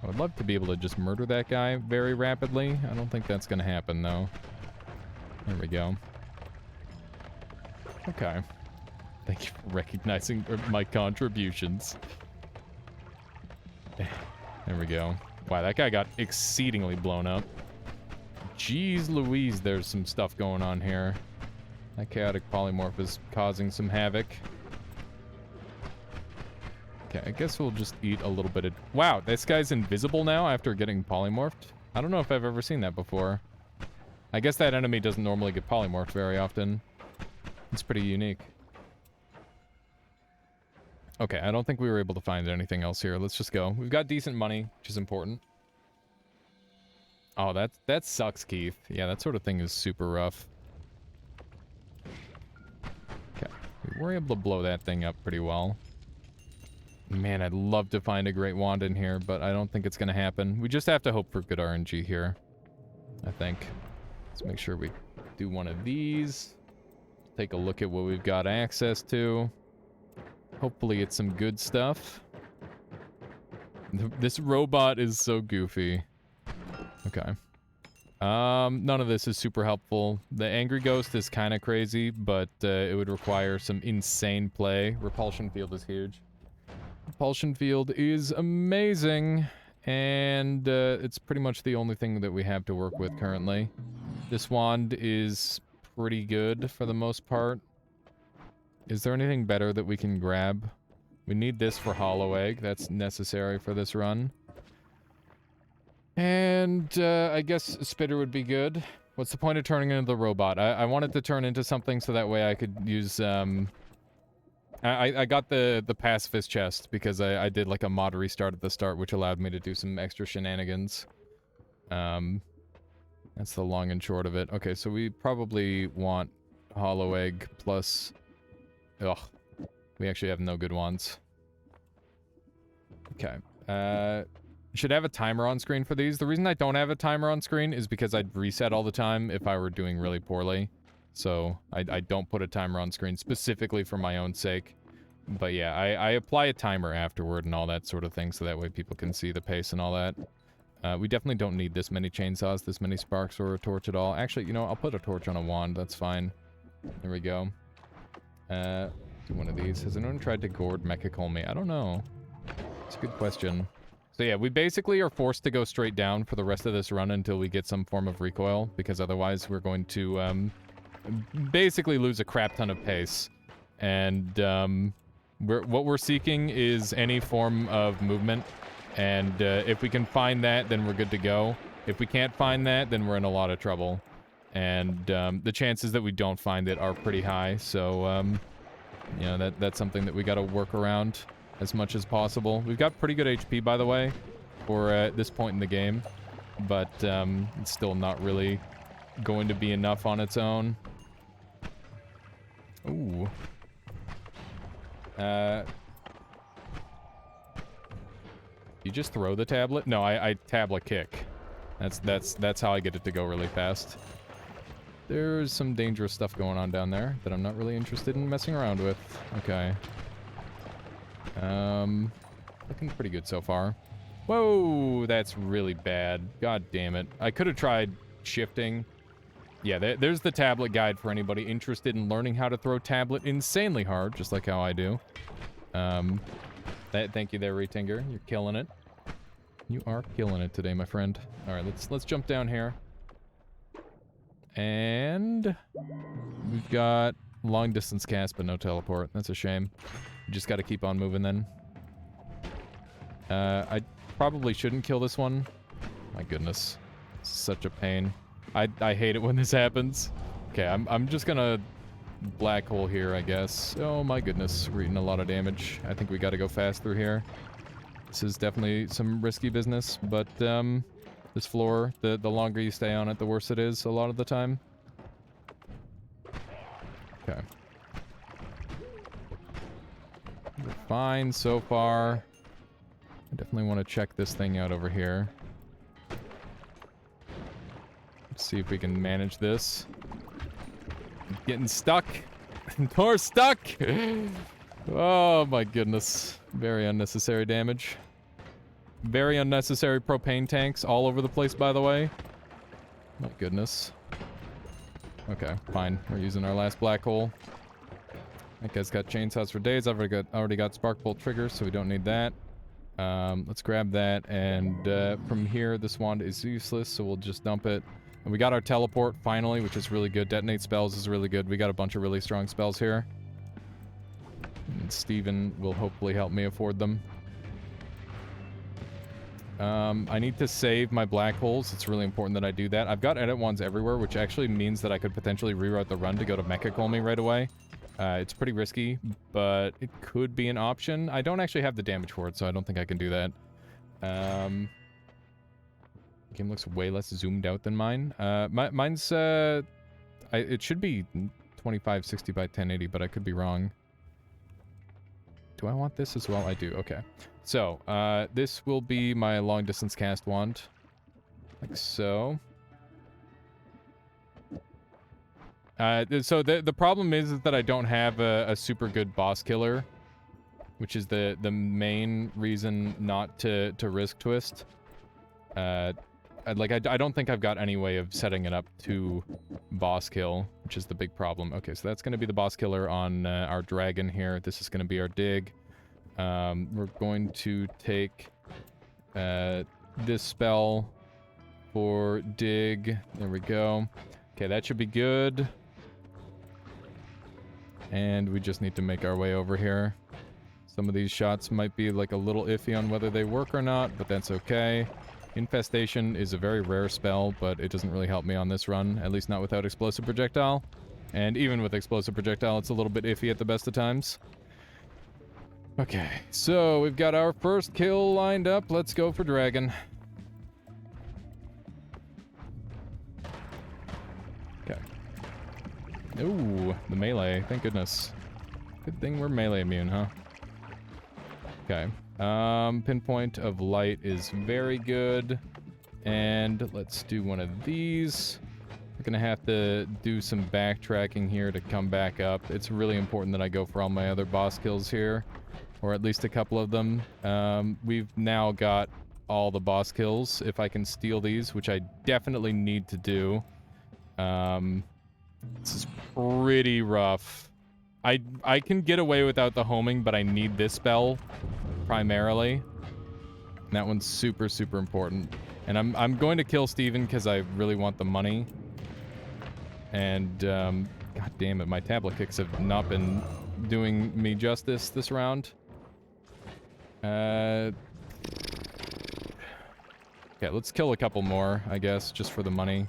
I would love to be able to just murder that guy very rapidly. I don't think that's going to happen, though. There we go. Okay. Thank you for recognizing my contributions. There we go. Wow, that guy got exceedingly blown up. Jeez Louise, there's some stuff going on here. That chaotic polymorph is causing some havoc. Okay, I guess we'll just eat a little bit of... Wow, this guy's invisible now after getting polymorphed? I don't know if I've ever seen that before. I guess that enemy doesn't normally get polymorphed very often. It's pretty unique. Okay, I don't think we were able to find anything else here. Let's just go. We've got decent money, which is important. Oh, that sucks, Keith. Yeah, that sort of thing is super rough. Okay, we were able to blow that thing up pretty well. Man, I'd love to find a great wand in here, but I don't think it's going to happen. We just have to hope for good RNG here, I think. Let's make sure we do one of these. Take a look at what we've got access to. Hopefully it's some good stuff. This robot is so goofy. Okay. None of this is super helpful. The Angry Ghost is kind of crazy, but it would require some insane play. Repulsion field is huge. Propulsion field is amazing, and it's pretty much the only thing that we have to work with currently. This wand is pretty good for the most part. Is there anything better that we can grab? We need this for Hollow Egg. That's necessary for this run. And I guess Spitter would be good. What's the point of turning into the robot? I wanted to turn into something so that way I could use... I got the pacifist chest because I did like a mod restart at the start, which allowed me to do some extra shenanigans. That's the long and short of it. Okay, so we probably want Hollow Egg plus... Ugh. We actually have no good ones. Okay. Should have a timer on screen for these. The reason I don't have a timer on screen is because I'd reset all the time if I were doing really poorly. So I don't put a timer on screen specifically for my own sake. But yeah, I apply a timer afterward and all that sort of thing so that way people can see the pace and all that. We definitely don't need this many chainsaws, this many sparks, or a torch at all. Actually, you know, I'll put a torch on a wand. That's fine. There we go. Do one of these. Has anyone tried to gourd Mechacolmy? I don't know. It's a good question. So yeah, we basically are forced to go straight down for the rest of this run until we get some form of recoil, because otherwise we're going to basically lose a crap ton of pace. And what we're seeking is any form of movement, and if we can find that, then we're good to go. If we can't find that, then we're in a lot of trouble. And the chances that we don't find it are pretty high, so you know, that's something that we gotta work around as much as possible. We've got pretty good HP, by the way, for this point in the game, but it's still not really going to be enough on its own. Ooh. You just throw the tablet? No, I tablet kick. That's how I get it to go really fast. There's some dangerous stuff going on down there that I'm not really interested in messing around with. Okay. Looking pretty good so far. Whoa, that's really bad. God damn it. I could have tried shifting. Yeah, there's the tablet guide for anybody interested in learning how to throw tablet insanely hard, just like how I do. Thank you there, Retinger. You're killing it. You are killing it today, my friend. All right, let's jump down here. And we've got long distance cast, but no teleport. That's a shame. We just got to keep on moving then. I probably shouldn't kill this one. My goodness, it's such a pain. I hate it when this happens. Okay, I'm just gonna black hole here, I guess. Oh my goodness, we're eating a lot of damage. I think we got to go fast through here. This is definitely some risky business, but this floor, the longer you stay on it, the worse it is a lot of the time. Okay. We're fine so far. I definitely want to check this thing out over here. Let's see if we can manage this. Getting stuck. More stuck! Oh my goodness. Very unnecessary damage. Very unnecessary propane tanks all over the place, by the way. My goodness. Okay, fine. We're using our last black hole. That guy's got chainsaws for days. I've already got spark bolt triggers, so we don't need that. Let's grab that, and from here, this wand is useless, so we'll just dump it. And we got our teleport, finally, which is really good. Detonate spells is really good. We got a bunch of really strong spells here. And Steven will hopefully help me afford them. I need to save my black holes. It's really important that I do that. I've got edit wands everywhere, which actually means that I could potentially reroute the run to go to Mechacolmy right away. It's pretty risky, but it could be an option. I don't actually have the damage for it, so I don't think I can do that. Game looks way less zoomed out than mine. Mine's, it should be 2560 by 1080, but I could be wrong. Do I want this as well? I do, okay. So, this will be my long distance cast wand. Like so. So the problem is that I don't have a super good boss killer, which is the main reason not to risk twist. I don't think I've got any way of setting it up to boss kill, which is the big problem. Okay, so that's going to be the boss killer on our dragon here. This is going to be our dig. We're going to take this spell for dig. There we go. Okay, that should be good. And we just need to make our way over here. Some of these shots might be like a little iffy on whether they work or not, but that's okay. Infestation is a very rare spell, but it doesn't really help me on this run, at least not without Explosive Projectile. And even with Explosive Projectile, it's a little bit iffy at the best of times. Okay, so we've got our first kill lined up. Let's go for Dragon. Okay. Ooh, the melee. Thank goodness. Good thing we're melee immune, huh? Okay. Pinpoint of light is very good. And let's do one of these. We're gonna have to do some backtracking here to come back up. It's really important that I go for all my other boss kills here. Or at least a couple of them. We've now got all the boss kills. If I can steal these, which I definitely need to do. This is pretty rough. I can get away without the homing, but I need this spell primarily. And that one's super, super important. And I'm going to kill Steven because I really want the money. And god damn it, my tablet kicks have not been doing me justice this round. Okay, let's kill a couple more, I guess, just for the money.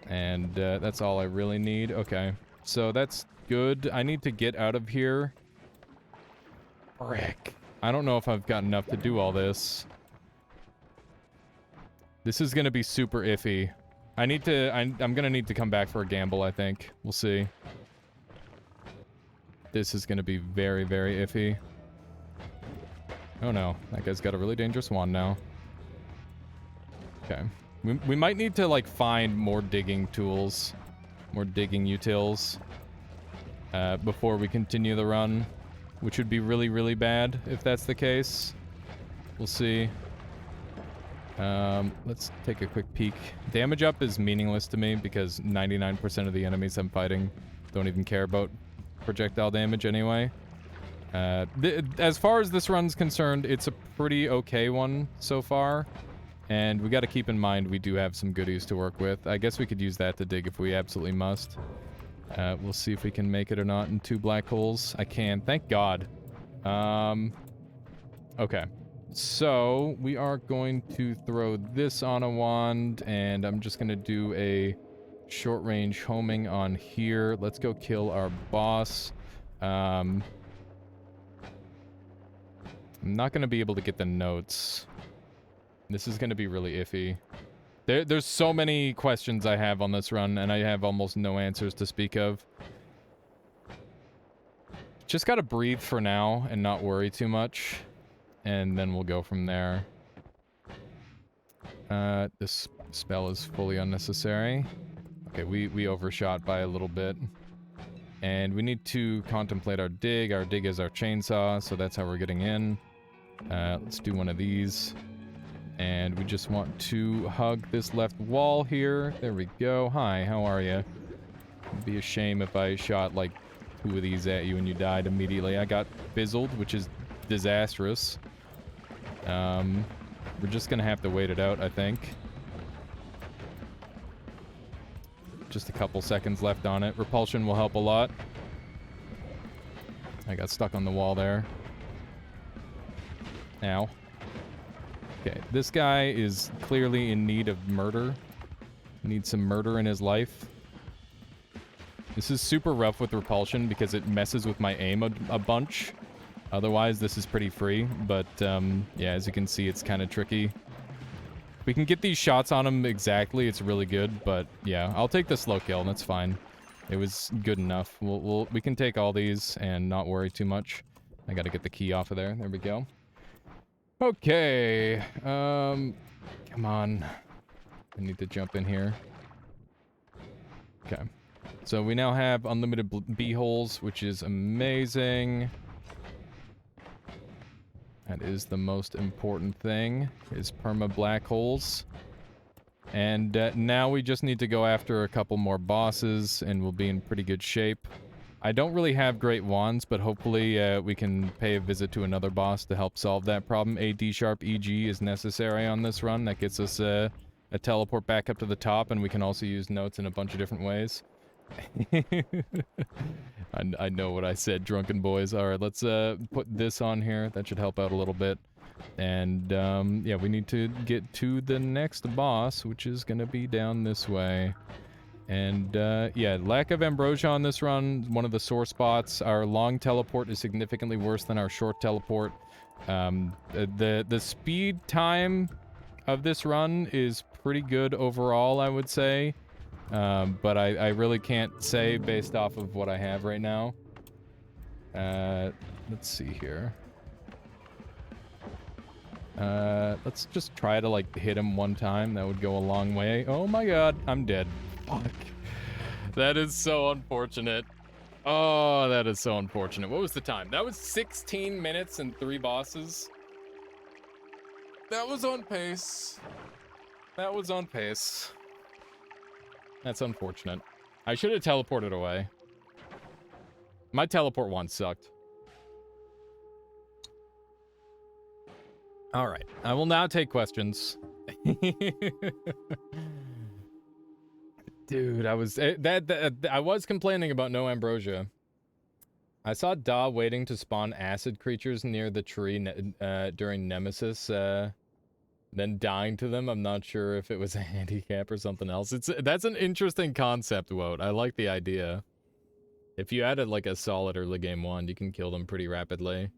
And that's all I really need. Okay, so that's good. I need to get out of here. Frick. I don't know if I've got enough to do all this. This is gonna be super iffy. I'm gonna need to come back for a gamble, I think. We'll see. This is gonna be very, very iffy. Oh no, that guy's got a really dangerous wand now. Okay. We might need to, like, find more digging tools. More digging utils. Before we continue the run. Which would be really, really bad if that's the case. We'll see. Let's take a quick peek. Damage up is meaningless to me because 99% of the enemies I'm fighting don't even care about projectile damage anyway. As far as this run's concerned, it's a pretty okay one so far. And we gotta keep in mind we do have some goodies to work with. I guess we could use that to dig if we absolutely must. We'll see if we can make it or not in 2 black holes. I can, thank God. Okay. So, we are going to throw this on a wand, and I'm just gonna do a short-range homing on here. Let's go kill our boss. I'm not gonna be able to get the notes. This is gonna be really iffy. There's so many questions I have on this run, and I have almost no answers to speak of. Just gotta breathe for now and not worry too much. And then we'll go from there. This spell is fully unnecessary. Okay, we overshot by a little bit. And we need to contemplate our dig. Our dig is our chainsaw, so that's how we're getting in. Let's do one of these. And we just want to hug this left wall here. There we go. Hi, how are you? It'd be a shame if I shot like 2 of these at you and you died immediately. I got fizzled, which is disastrous. We're just gonna have to wait it out, I think. Just a couple seconds left on it. Repulsion will help a lot. I got stuck on the wall there. Ow. Okay, this guy is clearly in need of murder. Needs some murder in his life. This is super rough with repulsion because it messes with my aim a bunch. Otherwise, this is pretty free, but yeah, as you can see, it's kind of tricky. We can get these shots on him exactly, it's really good, but yeah, I'll take the slow kill, that's fine. It was good enough. We can take all these and not worry too much. I gotta get the key off of there. There we go. Okay, come on. I need to jump in here. Okay. So we now have unlimited B-holes, which is amazing. That is the most important thing, is perma black holes. And now we just need to go after a couple more bosses, and we'll be in pretty good shape. I don't really have great wands, but hopefully we can pay a visit to another boss to help solve that problem. A D-sharp EG is necessary on this run. That gets us a teleport back up to the top, and we can also use notes in a bunch of different ways. I know what I said, drunken boys. Alright, let's put this on here. That should help out a little bit. And, yeah, we need to get to the next boss, which is gonna be down this way. And, yeah, lack of ambrosia on this run, one of the sore spots. Our long teleport is significantly worse than our short teleport. The speed time of this run is pretty good overall, I would say. But I really can't say based off of what I have right now. Let's see here. Let's just try to, like, hit him one time. That would go a long way. Oh my god, I'm dead. Fuck. That is so unfortunate. Oh, that is so unfortunate. What was the time? That was 16 minutes and 3 bosses. That was on pace. That was on pace. That's unfortunate. I should have teleported away. My teleport once sucked. Alright, I will now take questions. Dude, I was complaining about no ambrosia. I saw Da waiting to spawn acid creatures near the tree during Nemesis, then dying to them. I'm not sure if it was a handicap or something else. That's an interesting concept, Wout. I like the idea. If you added like a solid early game wand, you can kill them pretty rapidly.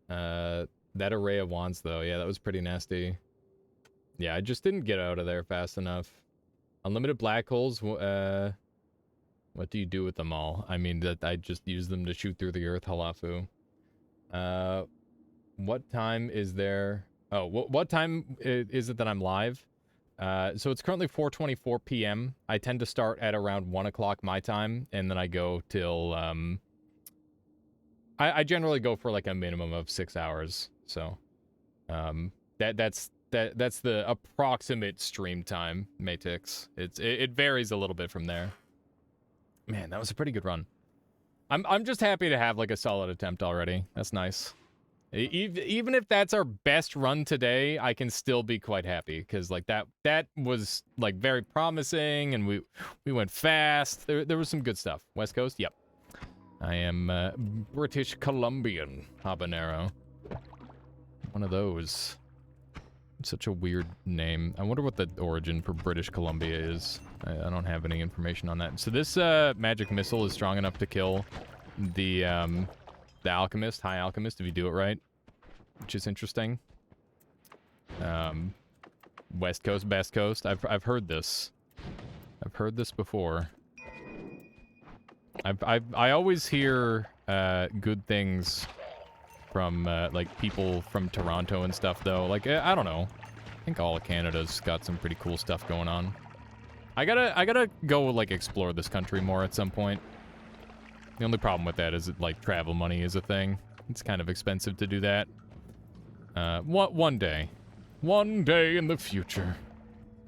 That array of wands, though, yeah, that was pretty nasty. Yeah, I just didn't get out of there fast enough. Unlimited black holes, what do you do with them all? I mean, that I just use them to shoot through the earth, halafu. What time is there? Oh, what time is it that I'm live? So it's currently 4:24 p.m. I tend to start at around 1 o'clock my time, and then I go till, I generally go for like a minimum of 6 hours. So, that's the approximate stream time, Matix. It varies a little bit from there. Man, that was a pretty good run. I'm just happy to have like a solid attempt already. That's nice. Even if that's our best run today, I can still be quite happy because like that was like very promising, and we went fast. There was some good stuff. West Coast, yep. I am British Columbian habanero. One of those. Such a weird name. I wonder what the origin for British Columbia is. I don't have any information on that. So this magic missile is strong enough to kill the alchemist, high alchemist, if you do it right, which is interesting. West Coast, best coast. I've heard this. I've heard this before. I always hear good things from like people from Toronto and stuff, though. Like I don't know. I think all of Canada's got some pretty cool stuff going on. I gotta go like explore this country more at some point. The only problem with that is like travel money is a thing. It's kind of expensive to do that. One day in the future,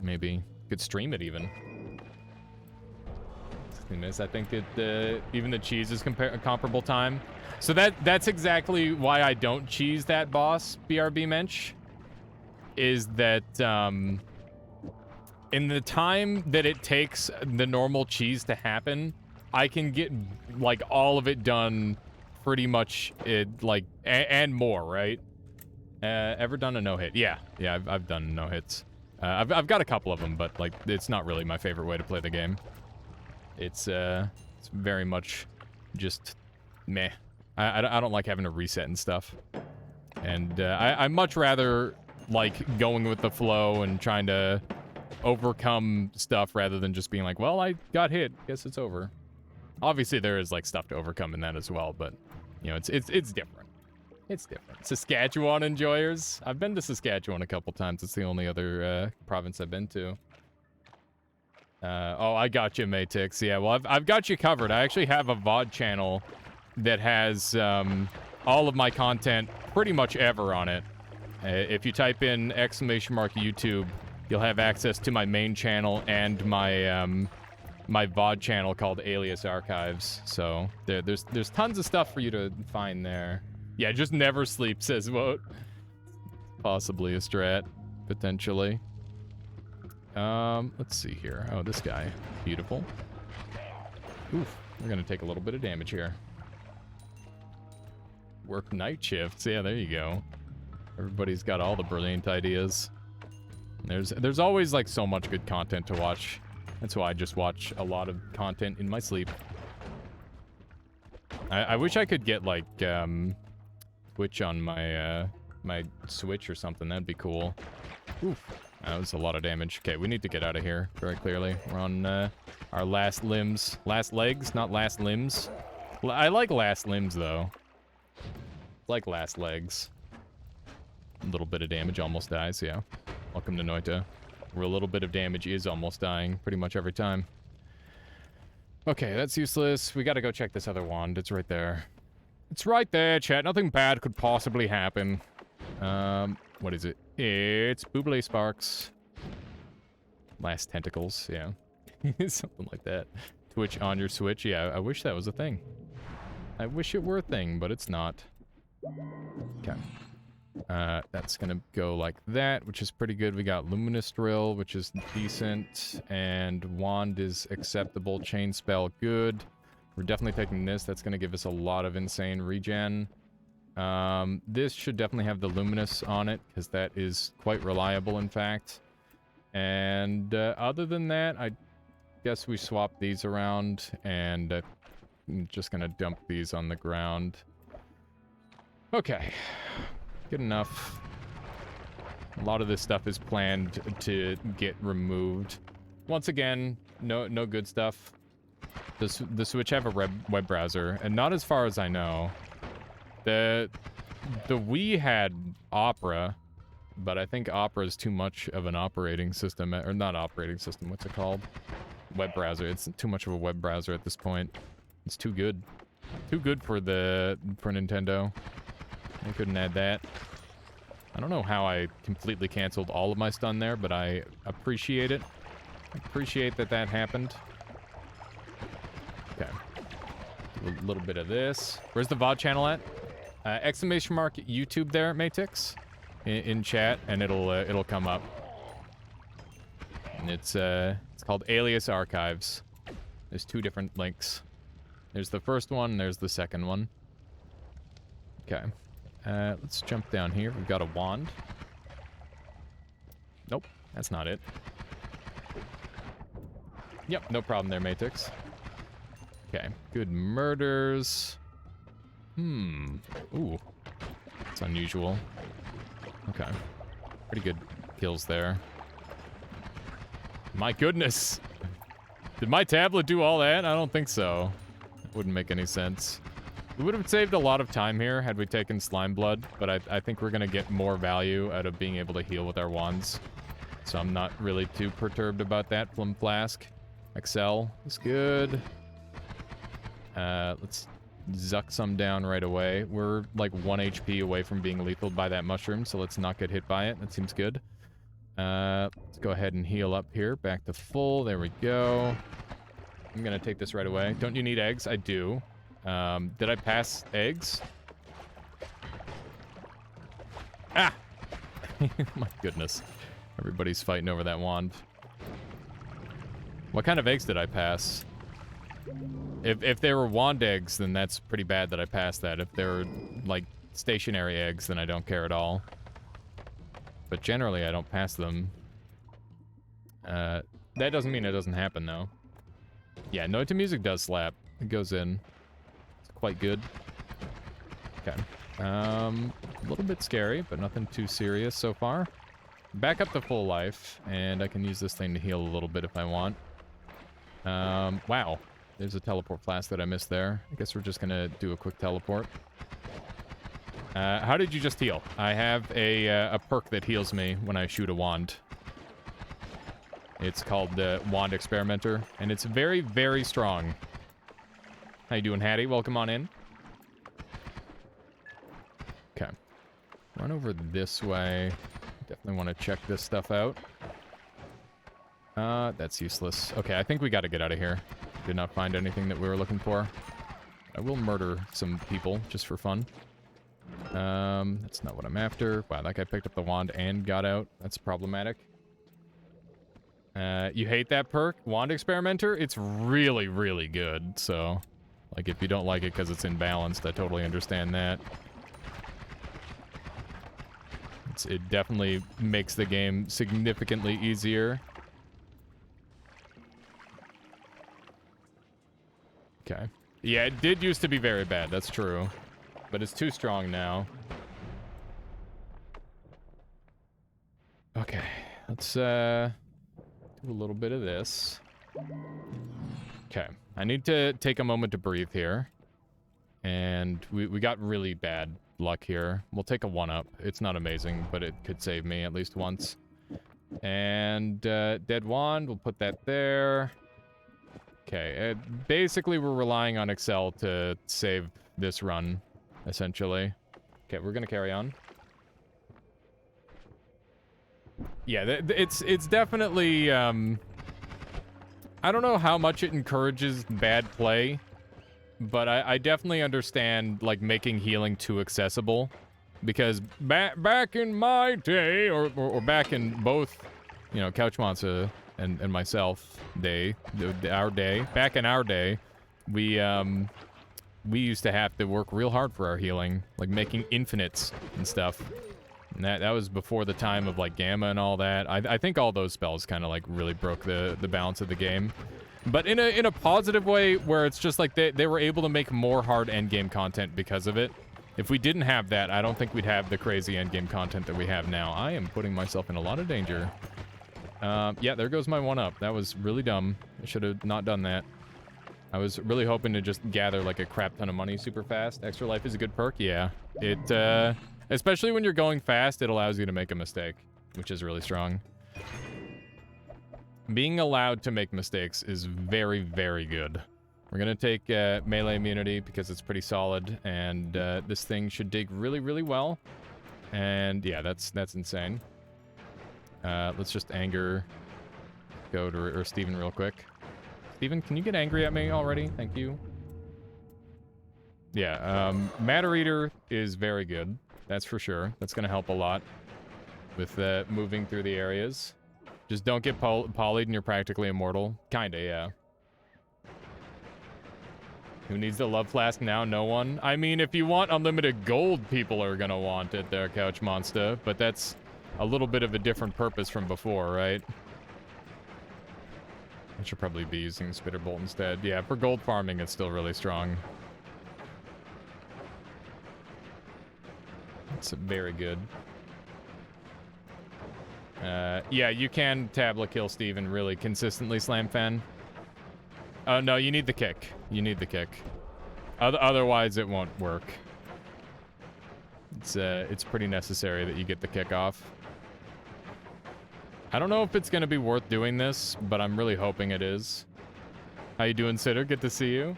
maybe could stream it even. I think that even the cheese is comparable time. So that's exactly why I don't cheese that boss, BRB Mensch. Is that in the time that it takes the normal cheese to happen, I can get like all of it done pretty much like and more, right? Ever done a no-hit? Yeah, I've done no-hits. I've got a couple of them, but like it's not really my favorite way to play the game. It's very much just meh. I don't like having to reset and stuff. And I much rather like going with the flow and trying to overcome stuff rather than just being like, well, I got hit, guess it's over. Obviously there is like stuff to overcome in that as well, but you know, it's different. It's different. Saskatchewan enjoyers. I've been to Saskatchewan a couple times. It's the only other province I've been to. Oh, I got you, Matix. Yeah, well, I've got you covered. I actually have a VOD channel that has all of my content pretty much ever on it. If you type in !YouTube, you'll have access to my main channel and my my VOD channel called Aliasarchives. So there's tons of stuff for you to find there. Yeah, just never sleep, says Woat. Possibly a strat, potentially. Let's see here. Oh, this guy. Beautiful. Oof, we're gonna take a little bit of damage here. Work night shifts. Yeah, there you go. Everybody's got all the brilliant ideas. There's always like so much good content to watch. That's why I just watch a lot of content in my sleep. I wish I could get like Twitch on my my Switch or something. That'd be cool. Oof. That was a lot of damage. Okay, we need to get out of here very clearly. We're on our last limbs. Last legs, not last limbs. I like last limbs, though. Like last legs. A little bit of damage, almost dies, yeah. Welcome to Noita, where a little bit of damage is almost dying pretty much every time. Okay, that's useless. We gotta go check this other wand. It's right there. It's right there, chat. Nothing bad could possibly happen. What is it? It's Boobly Sparks. Last tentacles, yeah. Something like that. Twitch on your Switch. Yeah, I wish that was a thing. I wish it were a thing, but it's not. Okay. That's gonna go like that, which is pretty good. We got Luminous Drill, which is decent, and Wand is acceptable. Chain Spell, good. We're definitely taking this. That's gonna give us a lot of insane regen. This should definitely have the Luminous on it, because that is quite reliable, in fact. And other than that, I guess we swap these around, and I'm just gonna dump these on the ground. Okay. Good enough. A lot of this stuff is planned to get removed. Once again, no good stuff. The Switch have a web browser, and not as far as I know. The Wii had Opera, but I think Opera is too much of an operating system, or not operating system, what's it called? Web browser. It's too much of a web browser at this point. It's too good. Too good for Nintendo. I couldn't add that. I don't know how I completely canceled all of my stun there, but I appreciate it. I appreciate that that happened. Okay. A little bit of this. Where's the VOD channel at? Exclamation mark YouTube there, Matix, in chat, and it'll come up. And it's called Aliasarchives. There's two different links. There's the first one, there's the second one. Okay. Let's jump down here. We've got a wand. Nope, that's not it. Yep, no problem there, Matix. Okay, good murders. Ooh. It's unusual. Okay. Pretty good kills there. My goodness! Did my tablet do all that? I don't think so. It wouldn't make any sense. We would have saved a lot of time here had we taken Slime Blood, but I think we're going to get more value out of being able to heal with our wands. So I'm not really too perturbed about that. Plum Flask. Excel is good. Let's zuck some down right away. We're like 1 HP away from being lethal by that mushroom, so let's not get hit by it. That seems good. Let's go ahead and heal up here. Back to full. There we go. I'm going to take this right away. Don't you need eggs? I do. Did I pass eggs? Ah! My goodness. Everybody's fighting over that wand. What kind of eggs did I pass? If they were wand eggs, then that's pretty bad that I passed that. If they're, like, stationary eggs, then I don't care at all. But generally, I don't pass them. That doesn't mean it doesn't happen, though. Yeah, Noita music does slap. It goes in. It's quite good. Okay. A little bit scary, but nothing too serious so far. Back up to full life, and I can use this thing to heal a little bit if I want. Wow. There's a teleport flask that I missed there. I guess we're just gonna do a quick teleport. How did you just heal? I have a perk that heals me when I shoot a wand. It's called the Wand Experimenter, and it's very, very strong. How you doing, Hattie? Welcome on in. Okay. Run over this way. Definitely want to check this stuff out. That's useless. Okay, I think we got to get out of here. Did not find anything that we were looking for. I will murder some people just for fun. That's not what I'm after. Wow, that guy picked up the wand and got out. That's problematic. You hate that perk? Wand Experimenter? It's really, really good, so... Like, if you don't like it because it's imbalanced, I totally understand that. It definitely makes the game significantly easier. Okay. Yeah, it did used to be very bad, that's true. But it's too strong now. Okay, let's do a little bit of this. Okay, I need to take a moment to breathe here. And we got really bad luck here. We'll take a 1-up. It's not amazing, but it could save me at least once. And dead wand, we'll put that there. Okay, basically we're relying on Excel to save this run, essentially. Okay, we're gonna carry on. Yeah, it's definitely, I don't know how much it encourages bad play, but I definitely understand, like, making healing too accessible. Because back in my day, or back in both, you know, Couch Monster and myself, back in our day, we used to have to work real hard for our healing, like making infinites and stuff. And that was before the time of, like, Gamma and all that. I think all those spells kind of, like, really broke the balance of the game. But in a positive way, where it's just like they were able to make more hard endgame content because of it. If we didn't have that, I don't think we'd have the crazy endgame content that we have now. I am putting myself in a lot of danger. Yeah, there goes my 1-up. That was really dumb. I should have not done that. I was really hoping to just gather, like, a crap ton of money super fast. Extra life is a good perk, yeah. It, especially when you're going fast, it allows you to make a mistake, which is really strong. Being allowed to make mistakes is very, very good. We're gonna take melee immunity because it's pretty solid, and this thing should dig really, really well. And yeah, that's insane. Let's just anger go to Steven real quick. Steven, can you get angry at me already? Thank you. Yeah, Matter Eater is very good. That's for sure. That's gonna help a lot with moving through the areas. Just don't get polyed and you're practically immortal. Kinda, yeah. Who needs the love flask now? No one. I mean, if you want unlimited gold, people are gonna want it there, Couch Monster. But that's a little bit of a different purpose from before, right? I should probably be using Spitterbolt instead. Yeah, for gold farming, it's still really strong. It's very good. Yeah, you can tablet kill Steven really consistently, Slam Fan. Oh, no, you need the kick. You need the kick. Otherwise, it won't work. It's pretty necessary that you get the kick off. I don't know if it's going to be worth doing this, but I'm really hoping it is. How you doing, Sitter? Good to see you.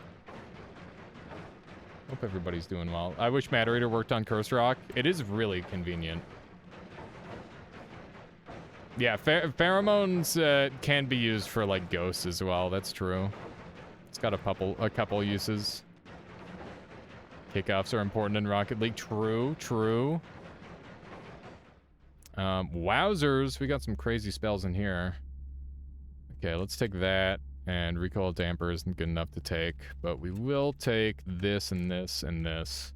Hope everybody's doing well. I wish Matter Eater worked on Curse Rock. It is really convenient. Yeah, pheromones can be used for, like, ghosts as well. That's true. It's got a couple uses. Kickoffs are important in Rocket League. True, true. Wowzers. We got some crazy spells in here. Okay, let's take that. And Recoil Damper isn't good enough to take. But we will take this and this and this.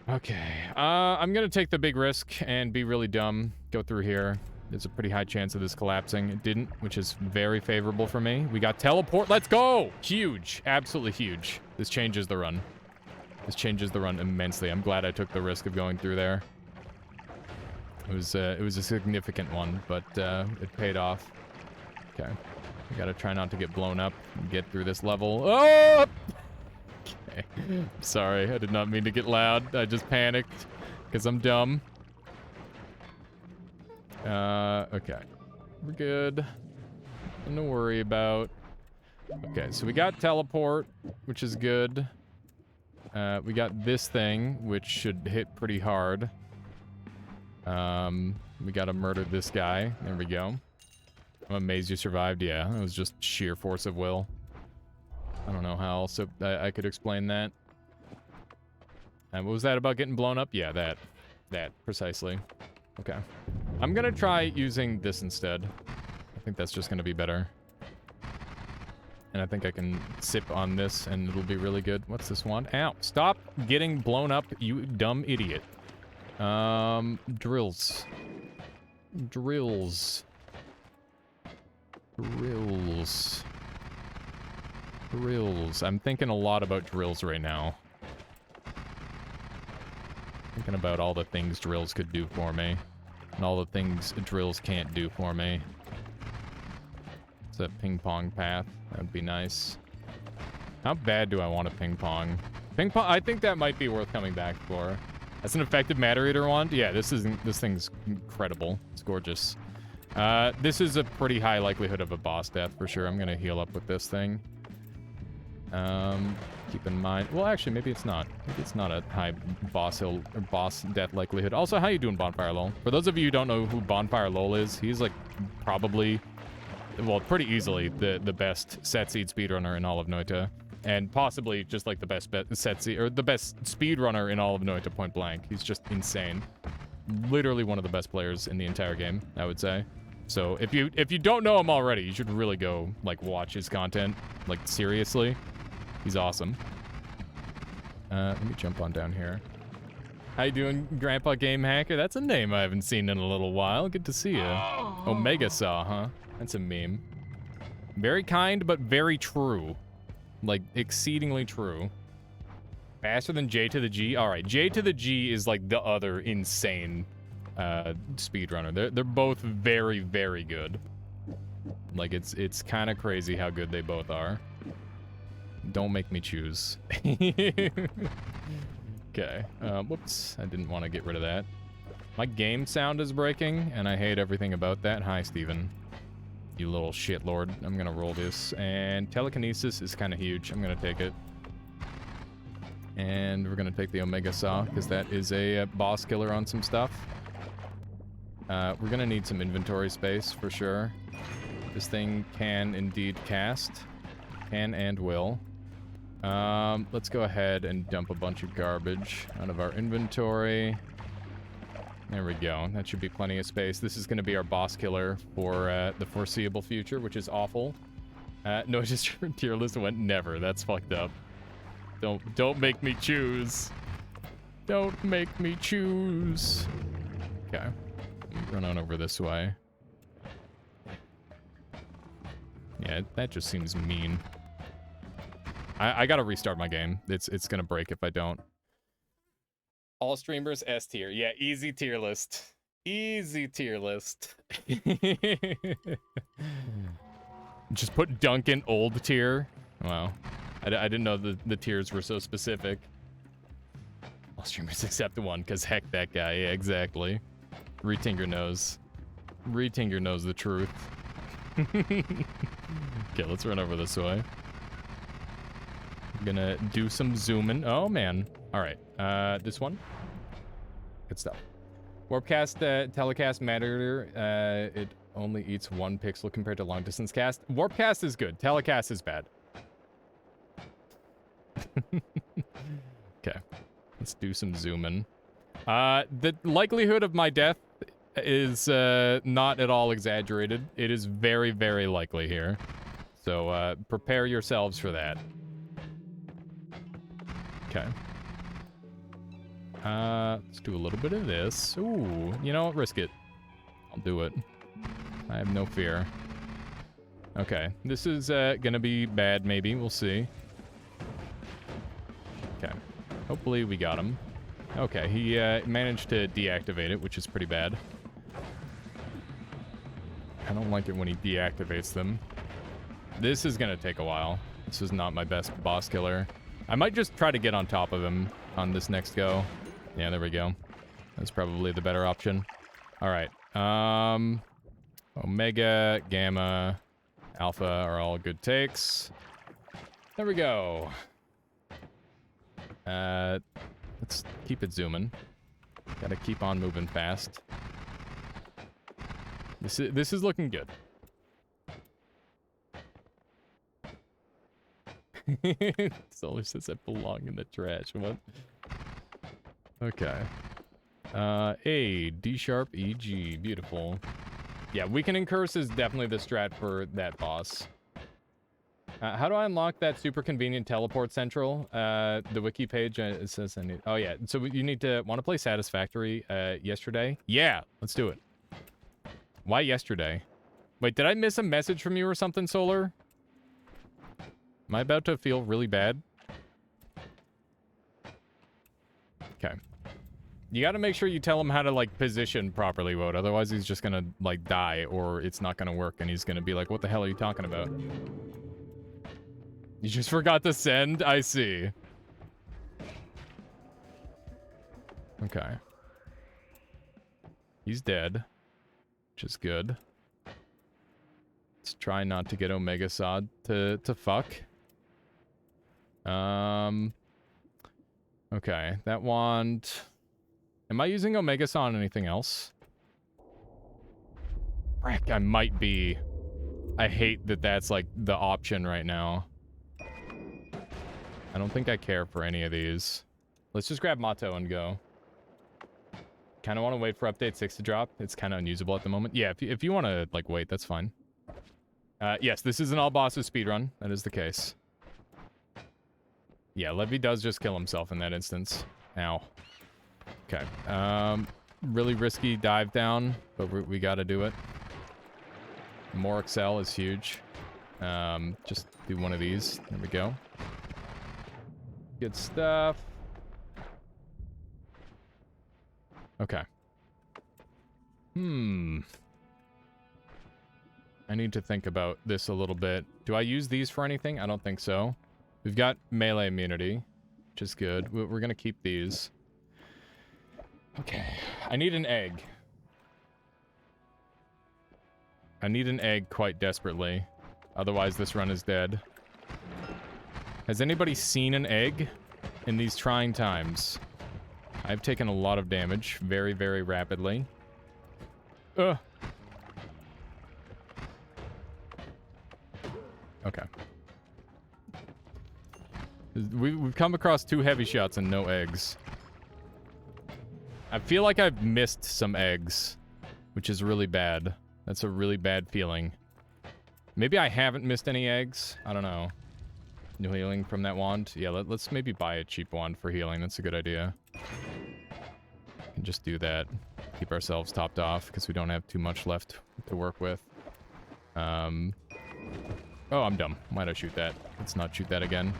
Okay. I'm gonna take the big risk and be really dumb. Go through here. There's a pretty high chance of this collapsing. It didn't, which is very favorable for me. We got teleport. Let's go! Huge. Absolutely huge. This changes the run. This changes the run immensely. I'm glad I took the risk of going through there. It was a significant one, but it paid off. Okay. We gotta try not to get blown up and get through this level. Oh! Okay. Sorry, I did not mean to get loud. I just panicked because I'm dumb. Okay. We're good. Nothing to worry about. Okay, so we got teleport, which is good. We got this thing, which should hit pretty hard. We gotta murder this guy. There we go. I'm amazed you survived. Yeah, it was just sheer force of will. I don't know how else I could explain that. And what was that about getting blown up? Yeah, that, precisely. Okay. I'm gonna try using this instead. I think that's just gonna be better. And I think I can sip on this and it'll be really good. What's this one? Ow, stop getting blown up, you dumb idiot. Drills. Drills. Drills. Drills. I'm thinking a lot about drills right now. Thinking about all the things drills could do for me. And all the things drills can't do for me. It's a ping pong path. That would be nice. How bad do I want a ping pong? Ping pong, I think that might be worth coming back for. That's an effective matter eater wand. Yeah, this thing's incredible. It's gorgeous. This is a pretty high likelihood of a boss death for sure. I'm gonna heal up with this thing. Keep in mind. Well, actually, maybe it's not. Maybe it's not a high boss death likelihood. Also, how you doing, Bonfire Lol? For those of you who don't know who Bonfire Lol is, he's like probably, well, pretty easily the best set seed speedrunner in all of Noita. And possibly just like the best set seed, or the best speedrunner in all of Noita point blank. He's just insane. Literally one of the best players in the entire game, I would say. So if you don't know him already, you should really go like watch his content, like seriously. He's awesome. Let me jump on down here. How you doing, Grandpa Game Hacker? That's a name I haven't seen in a little while. Good to see you. Omega Saw, huh? That's a meme. Very kind, but very true. Like, exceedingly true. Faster than J to the G? Alright, J to the G is like the other insane speedrunner. They're both very, very good. Like, it's kind of crazy how good they both are. Don't make me choose. Okay. Whoops. I didn't want to get rid of that. My game sound is breaking, and I hate everything about that. Hi, Steven. You little shitlord. I'm gonna roll this. And telekinesis is kind of huge. I'm gonna take it. And we're gonna take the Omega Saw, because that is a boss killer on some stuff. We're gonna need some inventory space, for sure. This thing can indeed cast. Can and will. Let's go ahead and dump a bunch of garbage out of our inventory. There we go. That should be plenty of space. This is going to be our boss killer for the foreseeable future, which is awful. No, just tier list went never. That's fucked up. Don't make me choose. Don't make me choose. Okay. Run on over this way. Yeah, that just seems mean. I gotta restart my game. It's gonna break if I don't. All streamers S tier. Yeah, easy tier list. Easy tier list. Just put Duncan old tier. Wow. I didn't know the tiers were so specific. All streamers except one, because heck that guy. Yeah, exactly. Retinger knows. Retinger knows the truth. Okay, let's run over this way. I'm gonna do some zooming. Oh, man. All right. This one. Good stuff. Warpcast, telecast matter. It only eats 1 pixel compared to long distance cast. Warpcast is good. Telecast is bad. Okay. Let's do some zooming. The likelihood of my death is not at all exaggerated. It is very, very likely here. So prepare yourselves for that. Okay. Let's do a little bit of this. Ooh, you know what? Risk it. I'll do it. I have no fear. Okay. This is gonna be bad, maybe. We'll see. Okay. Hopefully we got him. Okay, he managed to deactivate it, which is pretty bad. I don't like it when he deactivates them. This is gonna take a while. This is not my best boss killer. I might just try to get on top of him on this next go. Yeah, there we go. That's probably the better option. Alright. Omega, Gamma, Alpha are all good takes. There we go. Let's keep it zooming. Gotta keep on moving fast. This is looking good. Solar says I belong in the trash. What? Okay. A, D sharp, E, G. Beautiful. Yeah, weakening curse is definitely the strat for that boss. How do I unlock that super convenient teleport central? The wiki page, it says I need... Oh, yeah. So you need to... Want to play Satisfactory yesterday? Yeah, let's do it. Why yesterday? Wait, did I miss a message from you or something, Solar? Am I about to feel really bad? Okay. You gotta make sure you tell him how to, like, position properly, Woad. Otherwise, he's just gonna, like, die, or it's not gonna work, and he's gonna be like, what the hell are you talking about? You just forgot to send? I see. Okay. He's dead, which is good. Let's try not to get Omega Sod to fuck. Okay, that wand... Am I using Omega Sod on anything else? Frick, I might be. I hate that that's, like, the option right now. I don't think I care for any of these. Let's just grab Mato and go. Kind of want to wait for update 6 to drop. It's kind of unusable at the moment. Yeah, if you want to, like, wait, that's fine. Yes, this is an all bosses speedrun. That is the case. Yeah, Levy does just kill himself in that instance. Ow. Okay. Really risky dive down, but we gotta do it. More Excel is huge. Just do one of these. There we go. Good stuff. Okay. I need to think about this a little bit. Do I use these for anything? I don't think so. We've got melee immunity, which is good. We're gonna keep these. Okay. I need an egg. I need an egg quite desperately. Otherwise, this run is dead. Has anybody seen an egg in these trying times? I've taken a lot of damage very, very rapidly. Ugh. Okay. We've come across 2 heavy shots and no eggs. I feel like I've missed some eggs, which is really bad. That's a really bad feeling. Maybe I haven't missed any eggs. I don't know. New healing from that wand. Yeah, let's maybe buy a cheap wand for healing. That's a good idea. Can just do that. Keep ourselves topped off because we don't have too much left to work with. Oh, I'm dumb. Why'd I shoot that? Let's not shoot that again.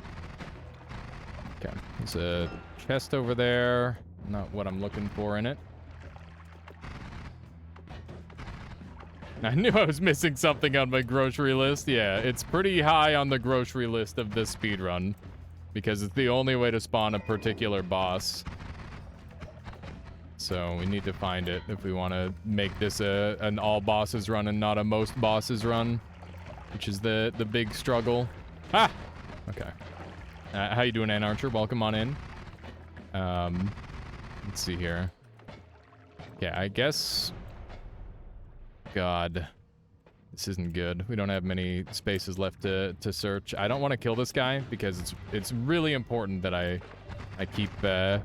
Okay. There's a chest over there. Not what I'm looking for in it. I knew I was missing something on my grocery list. Yeah, it's pretty high on the grocery list of this speedrun. Because it's the only way to spawn a particular boss. So we need to find it if we want to make this an all bosses run and not a most bosses run. Which is the big struggle. Ah! Okay. How you doing, Ann Archer? Welcome on in. Let's see here. Yeah, I guess... God. This isn't good. We don't have many spaces left to search. I don't want to kill this guy because it's really important that I keep the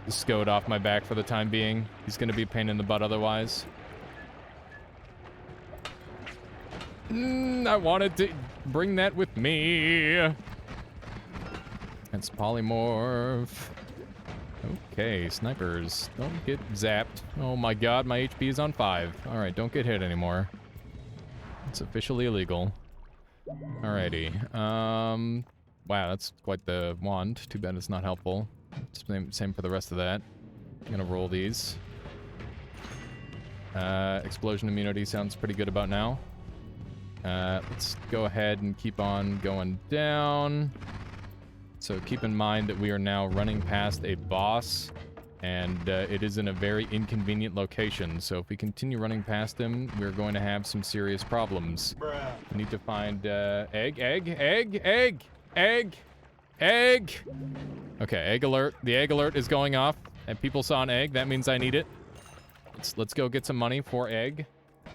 Scode off my back for the time being. He's going to be a pain in the butt otherwise. I wanted to bring that with me. It's polymorph. Okay, snipers. Don't get zapped. Oh my god, my HP is on 5. Alright, don't get hit anymore. It's officially illegal. Alrighty. Wow, that's quite the wand. Too bad it's not helpful. Same for the rest of that. I'm gonna roll these. Explosion immunity sounds pretty good about now. Let's go ahead and keep on going down. So keep in mind that we are now running past a boss, and it is in a very inconvenient location. So if we continue running past him, we're going to have some serious problems. Bruh. We need to find egg. Okay, egg alert. The egg alert is going off, and people saw an egg. That means I need it. Let's go get some money for egg.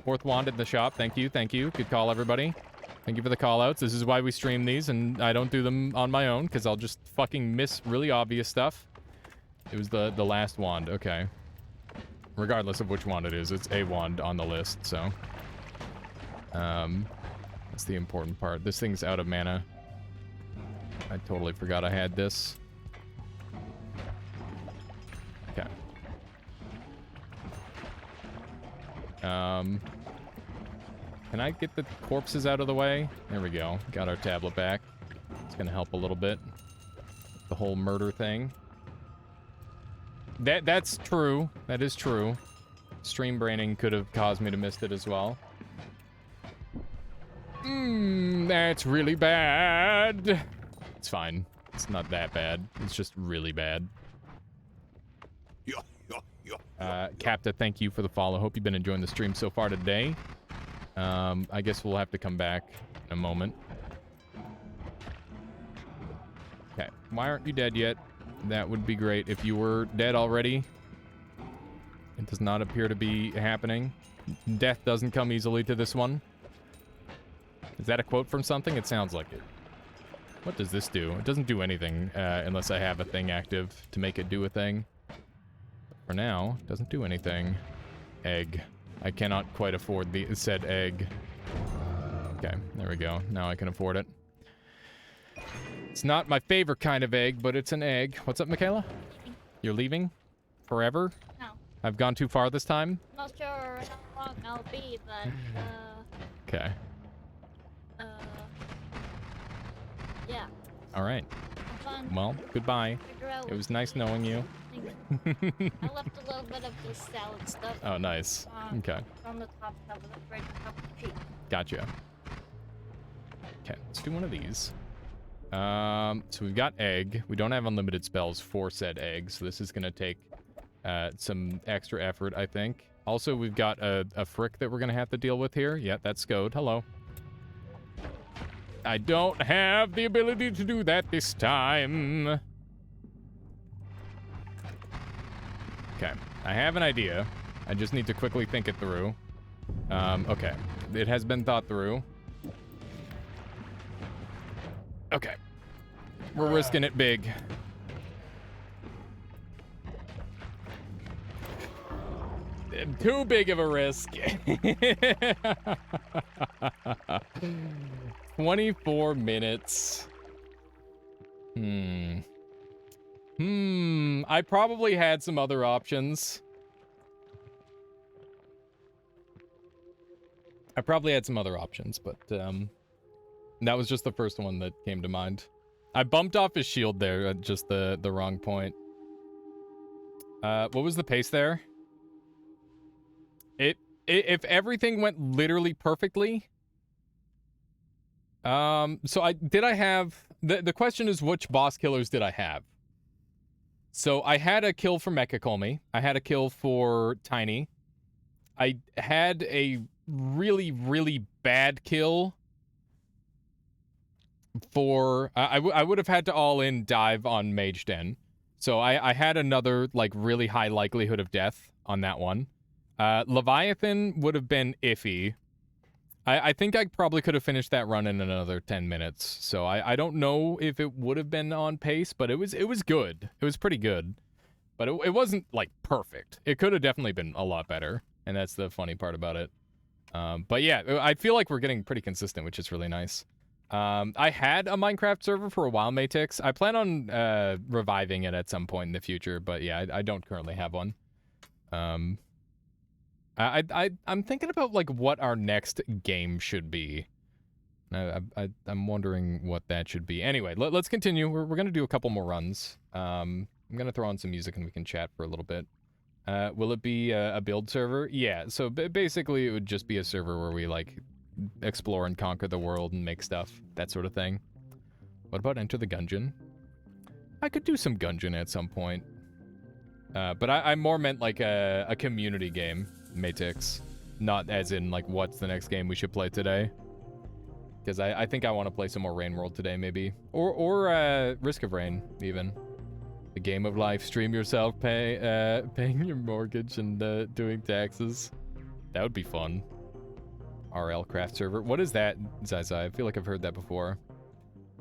4th wand in the shop. Thank you. Good call, everybody. Thank you for the call-outs. This is why we stream these, and I don't do them on my own, because I'll just fucking miss really obvious stuff. It was the last wand. Okay. Regardless of which wand it is, it's a wand on the list, so... that's the important part. This thing's out of mana. I totally forgot I had this. Okay. Can I get the corpses out of the way? There we go. Got our tablet back. It's gonna help a little bit. The whole murder thing. That's true. That is true. Stream braining could have caused me to miss it as well. That's really bad. It's fine. It's not that bad. It's just really bad. Capta, thank you for the follow. Hope you've been enjoying the stream so far today. I guess we'll have to come back in a moment. Okay, why aren't you dead yet? That would be great if you were dead already. It does not appear to be happening. Death doesn't come easily to this one. Is that a quote from something? It sounds like it. What does this do? It doesn't do anything unless I have a thing active to make it do a thing. For now, it doesn't do anything. Egg. I cannot quite afford the said egg. Okay, there we go. Now I can afford it. It's not my favorite kind of egg, but it's an egg. What's up, Michaela? You're leaving? Forever? No. I've gone too far this time? Not sure how long I'll be, but, Okay. yeah. Alright. Have fun. Well, goodbye. Figure out It was nice knowing you. I left a little bit of the salad stuff. Oh, nice. Okay. On the top of the fridge, top of the tree. Gotcha. Okay, let's do one of these. So we've got egg. We don't have unlimited spells for said egg, so this is gonna take some extra effort, I think. Also, we've got a frick that we're gonna have to deal with here. Yeah, that's Scode. Hello. I don't have the ability to do that this time. Okay, I have an idea. I just need to quickly think it through. Okay, it has been thought through. Okay, we're risking it big. Too big of a risk. 24 minutes. I probably had some other options. But that was just the first one that came to mind. I bumped off his shield there at just the wrong point. What was the pace there? If everything went literally perfectly. So I have the question is, which boss killers did I have? So I had a kill for Mecha Colmy. I had a kill for Tiny. I had a really, really bad kill for... I would have had to all-in dive on Mage Den. So I had another, like, really high likelihood of death on that one. Leviathan would have been iffy. I think I probably could have finished that run in another 10 minutes. So I don't know if it would have been on pace, but it was good. It was pretty good. But it wasn't, like, perfect. It could have definitely been a lot better. And that's the funny part about it. But yeah, I feel like we're getting pretty consistent, which is really nice. I had a Minecraft server for a while, Matix. I plan on reviving it at some point in the future, but yeah, I don't currently have one. I'm thinking about, like, what our next game should be. I'm wondering what that should be. Anyway, let's continue. We're going to do a couple more runs. I'm going to throw on some music and we can chat for a little bit. Will it be a build server? Yeah, so basically it would just be a server where we, like, explore and conquer the world and make stuff, that sort of thing. What about Enter the Gungeon? I could do some Gungeon at some point. But I more meant, like, a community game, Matix. Not as in, like, what's the next game we should play today. Because I think I want to play some more Rain World today, maybe. Or Risk of Rain, even. The game of life, stream yourself, paying your mortgage and doing taxes. That would be fun. RL Craft server. What is that, Zaza? I feel like I've heard that before.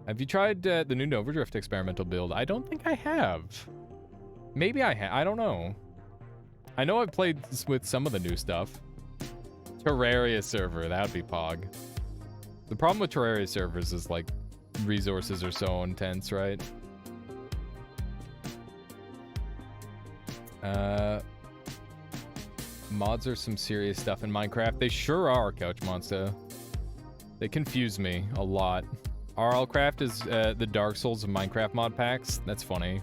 Have you tried the new Nova Drift experimental build? I don't think I have. Maybe I have. I don't know. I know I've played with some of the new stuff. Terraria server. That would be pog. The problem with Terraria servers is, like, resources are so intense, right? Mods are some serious stuff in Minecraft. They sure are, Couch Monster. They confuse me a lot. RL Craft is the Dark Souls of Minecraft mod packs. That's funny.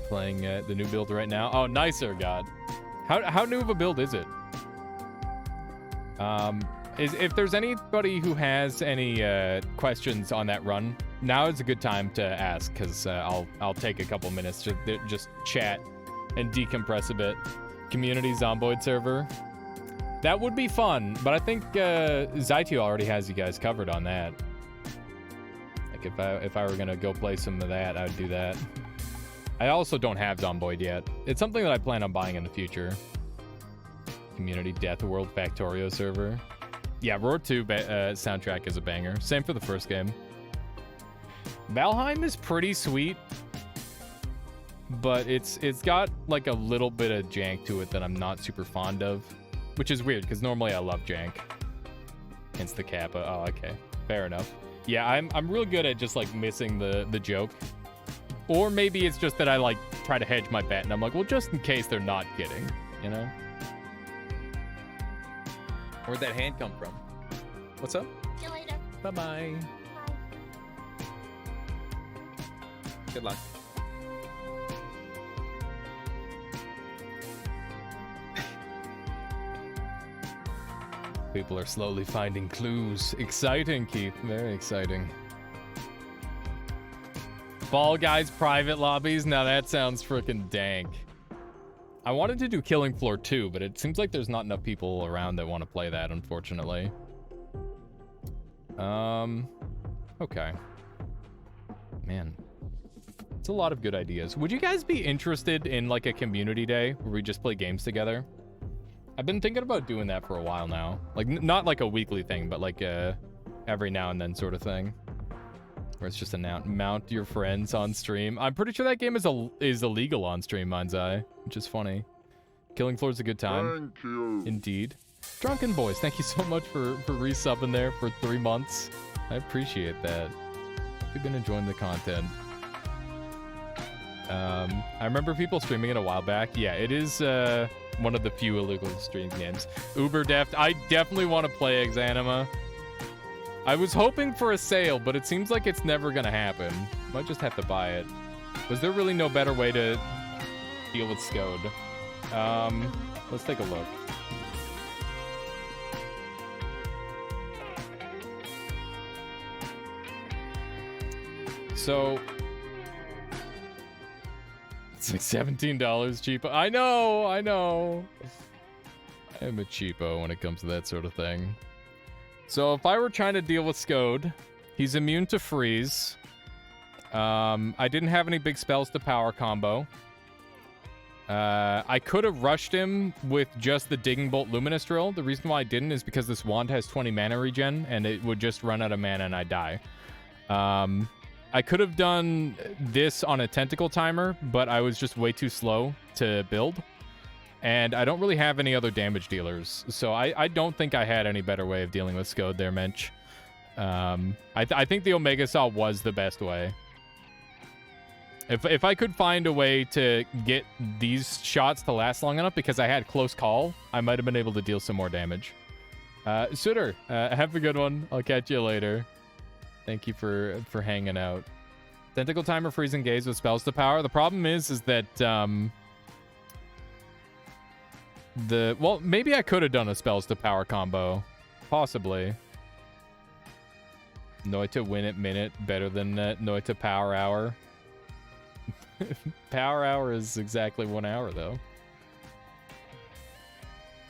Playing the new build right now. Oh, nicer, God. How new of a build is it? If there's anybody who has any questions on that run, now is a good time to ask, because I'll take a couple minutes to just chat and decompress a bit. Community Zomboid server. That would be fun, but I think Zaitu already has you guys covered on that. Like, if I were gonna go play some of that, I'd do that. I also don't have Zomboid yet. It's something that I plan on buying in the future. Community Death World Factorio server. Yeah, Roar 2 soundtrack is a banger. Same for the first game. Valheim is pretty sweet, but it's got like a little bit of jank to it that I'm not super fond of, which is weird because normally I love jank. Hence the Kappa. Oh, okay, fair enough. Yeah, I'm real good at just like missing the joke, or maybe it's just that I like try to hedge my bet and I'm like, well, just in case they're not kidding, you know. Where'd that hand come from? What's up? See you later. Bye-bye. Good luck. People are slowly finding clues. Exciting, Keith. Very exciting. Fall Guys private lobbies? Now that sounds freaking dank. I wanted to do Killing Floor 2, but it seems like there's not enough people around that want to play that, unfortunately. Okay. Man. It's a lot of good ideas. Would you guys be interested in, like, a community day where we just play games together? I've been thinking about doing that for a while now. Like, not like a weekly thing, but like every now and then sort of thing. Where it's just a mount your friends on stream. I'm pretty sure that game is illegal on stream, Manzai, which is funny. Killing Floor is a good time. Thank you. Indeed. Drunken Boys, thank you so much for resubbing there for 3 months. I appreciate that. You've been enjoying the content. I remember people streaming it a while back. Yeah, it is one of the few illegal stream games. Uber Deft, I definitely want to play Exanima. I was hoping for a sale, but it seems like it's never gonna happen. Might just have to buy it. Was there really no better way to deal with SCOD? Let's take a look. So it's like $17 cheaper. I know. I am a cheapo when it comes to that sort of thing. So if I were trying to deal with SCOD, he's immune to freeze. I didn't have any big spells to power combo. I could have rushed him with just the Digging Bolt Luminous Drill. The reason why I didn't is because this wand has 20 mana regen, and it would just run out of mana and I'd die. I could have done this on a Tentacle Timer, but I was just way too slow to build. And I don't really have any other damage dealers, so I don't think I had any better way of dealing with SCOD there, Mensch. I think the Omega Saw was the best way. If I could find a way to get these shots to last long enough, because I had close call, I might have been able to deal some more damage. Suitor, have a good one. I'll catch you later. Thank you for hanging out. Tentacle Timer, Freezing Gaze with spells to power. The problem is that well, maybe I could have done a spells to power combo, possibly. Noita win at minute better than Noita power hour. Power hour is exactly 1 hour though,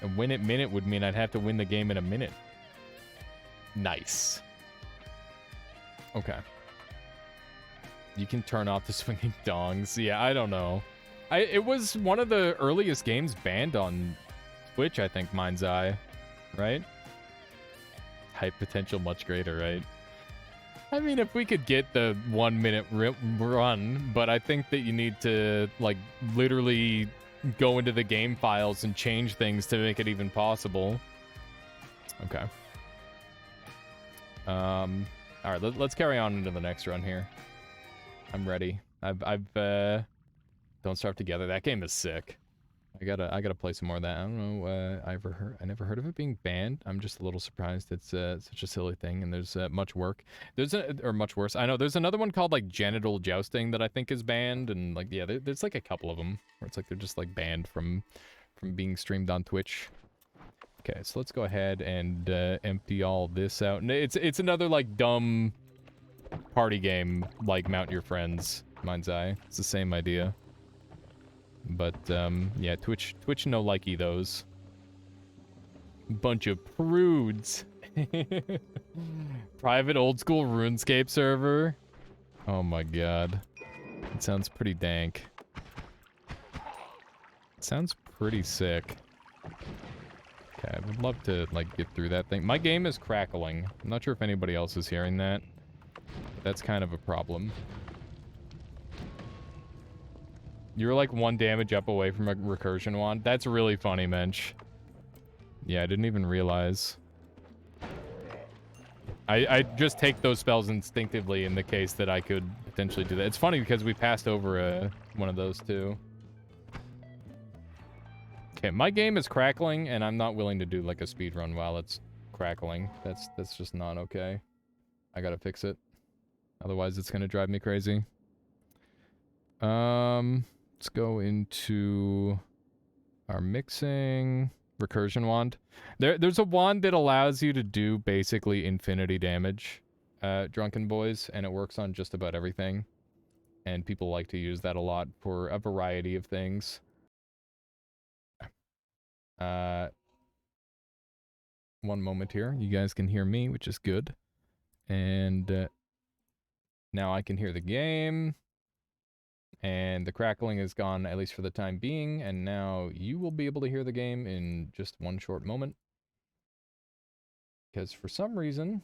and win at minute would mean I'd have to win the game in a minute. Nice. Okay. You can turn off the swinging dongs. Yeah, I don't know. It was one of the earliest games banned on Twitch, I think, Mind's Eye, right? Hype potential much greater, right? I mean, if we could get the 1 minute run, but I think that you need to, like, literally go into the game files and change things to make it even possible. Okay. All right, let's carry on into the next run here. I'm ready. Don't Starve Together. That game is sick. I gotta play some more of that. I don't know. I never heard of it being banned. I'm just a little surprised. It's such a silly thing, and there's much work. Or much worse. I know there's another one called like Genital Jousting that I think is banned, and like yeah, there's like a couple of them where it's like they're just like banned from being streamed on Twitch. Okay, so let's go ahead and empty all this out. And it's another like dumb party game like Mount Your Friends. Mind's Eye. It's the same idea. But, yeah, Twitch no likey those. Bunch of prudes. Private old school RuneScape server. Oh my god. It sounds pretty dank. It sounds pretty sick. Okay, I would love to, like, get through that thing. My game is crackling. I'm not sure if anybody else is hearing that. But that's kind of a problem. You're like 1 damage up away from a recursion wand. That's really funny, Mensch. Yeah, I didn't even realize. I just take those spells instinctively in the case that I could potentially do that. It's funny because we passed over one of those too. Okay, my game is crackling and I'm not willing to do like a speed run while it's crackling. That's just not okay. I gotta fix it. Otherwise it's gonna drive me crazy. Let's go into our mixing recursion wand. There's a wand that allows you to do basically infinity damage, Drunken Boys, and it works on just about everything. And people like to use that a lot for a variety of things. One moment here. You guys can hear me, which is good. And now I can hear the game. And the crackling is gone, at least for the time being, and now you will be able to hear the game in just one short moment. Because for some reason,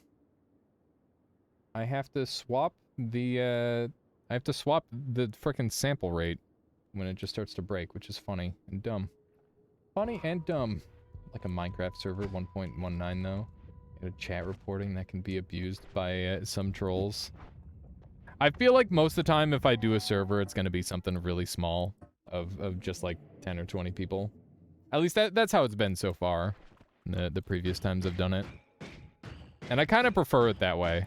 I have to swap the frickin' sample rate when it just starts to break, which is funny and dumb. Funny and dumb. Like a Minecraft server 1.19 though. And a chat reporting that can be abused by some trolls. I feel like most of the time if I do a server, it's going to be something really small of just like 10 or 20 people. At least that's how it's been so far, the previous times I've done it. And I kind of prefer it that way.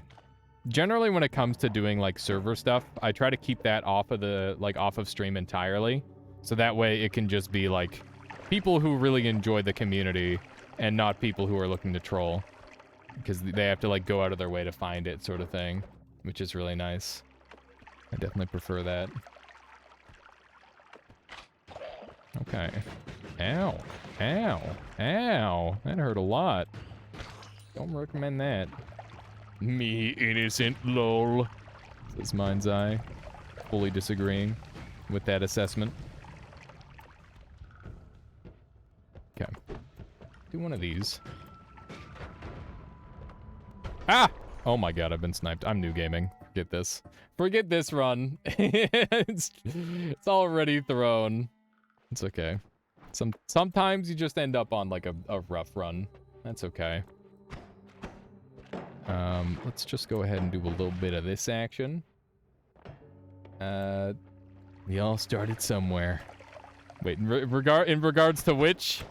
Generally when it comes to doing like server stuff, I try to keep that off of stream entirely. So that way it can just be like people who really enjoy the community and not people who are looking to troll. Because they have to like go out of their way to find it sort of thing. Which is really nice. I definitely prefer that. Okay. Ow. Ow. Ow. That hurt a lot. Don't recommend that. Me innocent, lol. Says Mind's Eye. Fully disagreeing with that assessment. Okay. Do one of these. Ah! Oh my god, I've been sniped. I'm new gaming. Forget this. Forget this run. it's already thrown. It's okay. Sometimes you just end up on like a rough run. That's okay. Let's just go ahead and do a little bit of this action. We all started somewhere. Wait, in regards to which?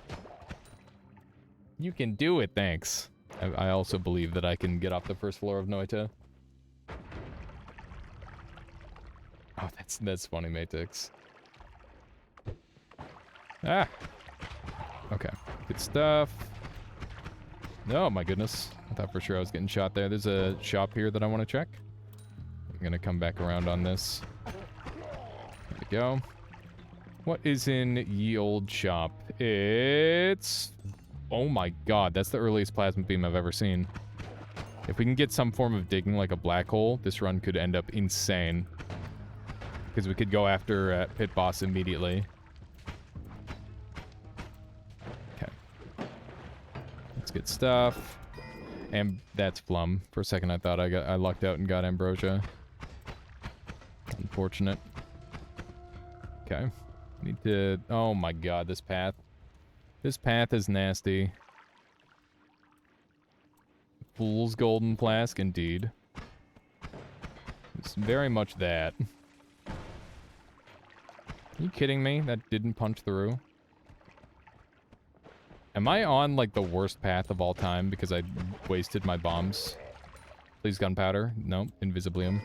You can do it, thanks. I also believe that I can get off the first floor of Noita. Oh, that's funny, Matix. Ah! Okay, good stuff. Oh my goodness. I thought for sure I was getting shot there. There's a shop here that I want to check. I'm gonna come back around on this. There we go. What is in ye old shop? It's... Oh my god, that's the earliest plasma beam I've ever seen. If we can get some form of digging like a black hole, this run could end up insane. because we could go after Pit Boss immediately. Okay. Let's get stuff. And that's Flum. For a second I thought I lucked out and got Ambrosia. Unfortunate. Okay. Need to... Oh my god, this path. This path is nasty. Fool's Golden Flask, indeed. It's very much that. Are you kidding me? That didn't punch through? Am I on, like, the worst path of all time because I wasted my bombs? Please, gunpowder. Nope. Invisiblium.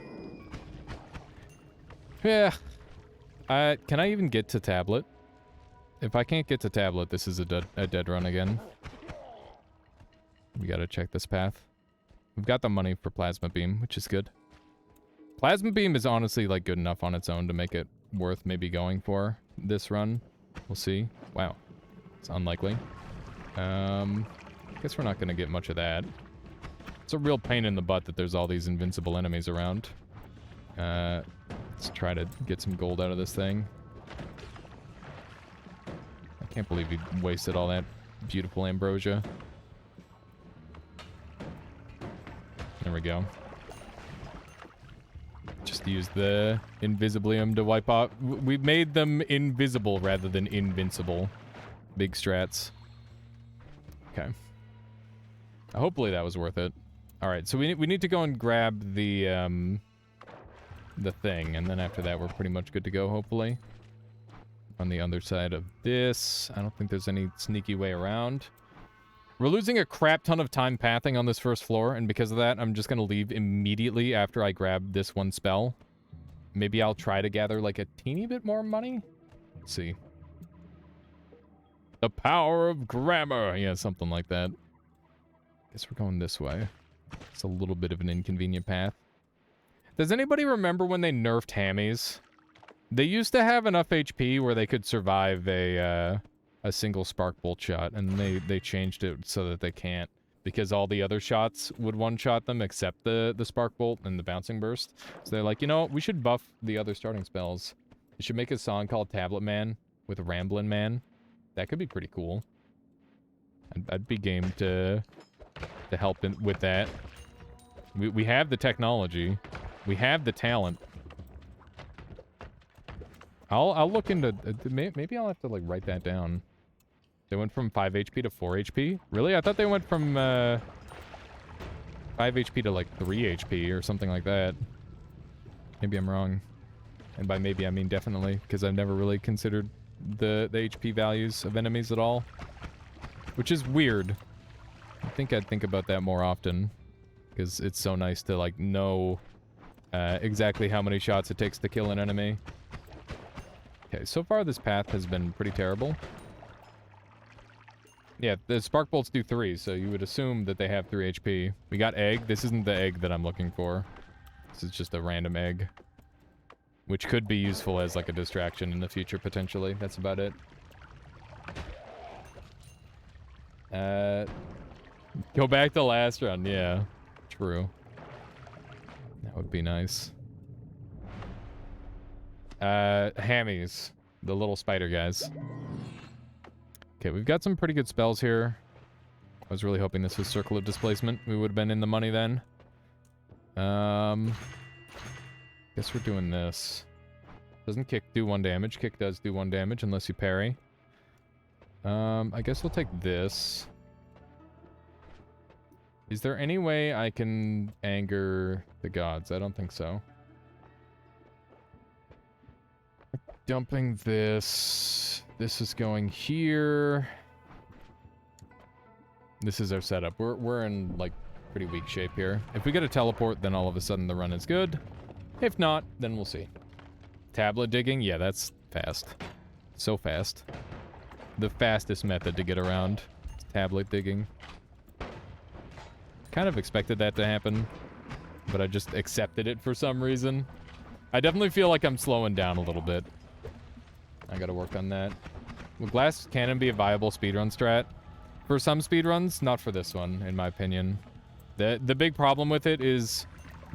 Yeah. Can I even get to tablet? If I can't get to tablet, this is a dead run again. We gotta check this path. We've got the money for Plasma Beam, which is good. Plasma Beam is honestly, like, good enough on its own to make it worth maybe going for this run. We'll see. Wow. It's unlikely. Guess we're not gonna get much of that. It's a real pain in the butt that there's all these invincible enemies around. Let's try to get some gold out of this thing. I can't believe he wasted all that beautiful ambrosia. There we go. Just use the Invisiblium to wipe out. We've made them invisible rather than invincible. Big strats. Okay. Hopefully that was worth it. Alright, so we need to go and grab the thing, and then after that we're pretty much good to go, hopefully. On the other side of this, I don't think there's any sneaky way around. We're losing a crap ton of time pathing on this first floor, and because of that, I'm just gonna leave immediately after I grab this one spell. Maybe I'll try to gather, like, a teeny bit more money? Let's see. The power of grammar! Yeah, something like that. Guess we're going this way. It's a little bit of an inconvenient path. Does anybody remember when they nerfed hammies? They used to have enough HP where they could survive a single spark bolt shot, and they changed it so that they can't, because all the other shots would one-shot them except the spark bolt and the bouncing burst. So they're like, you know, we should buff the other starting spells. We should make a song called Tablet Man with Ramblin' Man. That could be pretty cool. I'd be game to help with that. We have the technology. We have the talent. I'll look into... maybe I'll have to, like, write that down. They went from 5 HP to 4 HP? Really? I thought they went from 5 HP to, like, 3 HP or something like that. Maybe I'm wrong. And by maybe, I mean definitely, because I've never really considered the HP values of enemies at all. Which is weird. I think I'd think about that more often. Because it's so nice to, like, know exactly how many shots it takes to kill an enemy. Okay, so far this path has been pretty terrible. Yeah, the spark bolts do 3, so you would assume that they have 3 HP. We got egg. This isn't the egg that I'm looking for. This is just a random egg. Which could be useful as, like, a distraction in the future, potentially. That's about it. Go back to last round. Yeah, true. That would be nice. Hammies. The little spider guys. Okay, we've got some pretty good spells here. I was really hoping this was Circle of Displacement. We would have been in the money then. Guess we're doing this. Doesn't kick do 1 damage. Kick does do 1 damage unless you parry. I guess we'll take this. Is there any way I can anger the gods? I don't think so. Dumping this. This is going here. This is our setup. We're in, like, pretty weak shape here. If we get a teleport, then all of a sudden the run is good. If not, then we'll see. Tablet digging? Yeah, that's fast. So fast. The fastest method to get around is tablet digging. Kind of expected that to happen, but I just accepted it for some reason. I definitely feel like I'm slowing down a little bit. I gotta work on that. Will Glass Cannon be a viable speedrun strat? For some speedruns, not for this one, in my opinion. The big problem with it is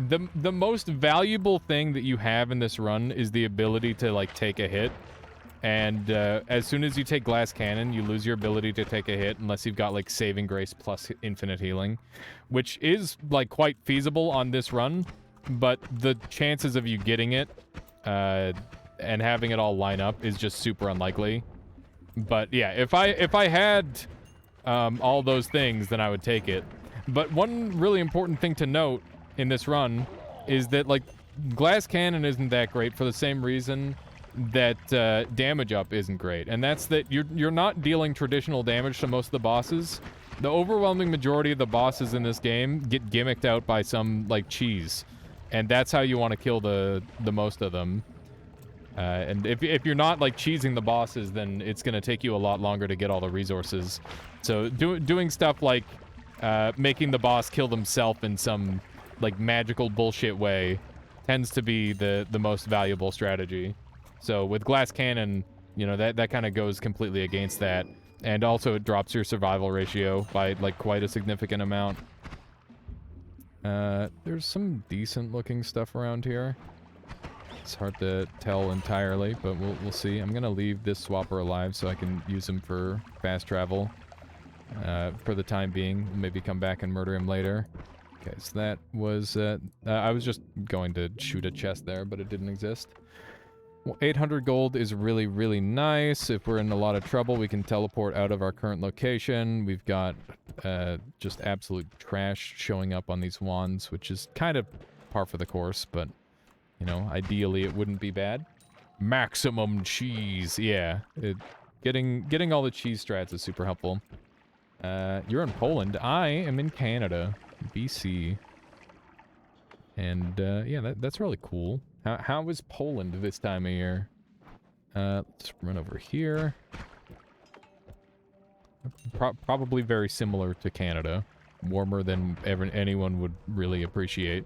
the most valuable thing that you have in this run is the ability to, like, take a hit. And as soon as you take Glass Cannon, you lose your ability to take a hit unless you've got, like, Saving Grace plus Infinite Healing, which is, like, quite feasible on this run, but the chances of you getting it and having it all line up is just super unlikely. But yeah, if I had all those things, then I would take it. But one really important thing to note in this run is that, like, Glass Cannon isn't that great for the same reason that damage up isn't great, and that's that you're not dealing traditional damage to most of the bosses. The overwhelming majority of the bosses in this game get gimmicked out by some, like, cheese, and that's how you want to kill the most of them. And if you're not, like, cheesing the bosses, then it's gonna take you a lot longer to get all the resources. So doing stuff like making the boss kill themselves in some, like, magical bullshit way tends to be the most valuable strategy. So with Glass Cannon, you know, that kind of goes completely against that. And also it drops your survival ratio by, like, quite a significant amount. There's some decent looking stuff around here. It's hard to tell entirely, but we'll see. I'm gonna leave this swapper alive so I can use him for fast travel. For the time being, maybe come back and murder him later. Okay, so that was, I was just going to shoot a chest there, but it didn't exist. Well, 800 gold is really, really nice. If we're in a lot of trouble, we can teleport out of our current location. We've got just absolute trash showing up on these wands, which is kind of par for the course, but, you know, ideally it wouldn't be bad. Maximum cheese, yeah. Getting all the cheese strats is super helpful. You're in Poland. I am in Canada, BC. And, yeah, that's really cool. How is Poland this time of year? Let's run over here. Probably very similar to Canada. Warmer than anyone would really appreciate.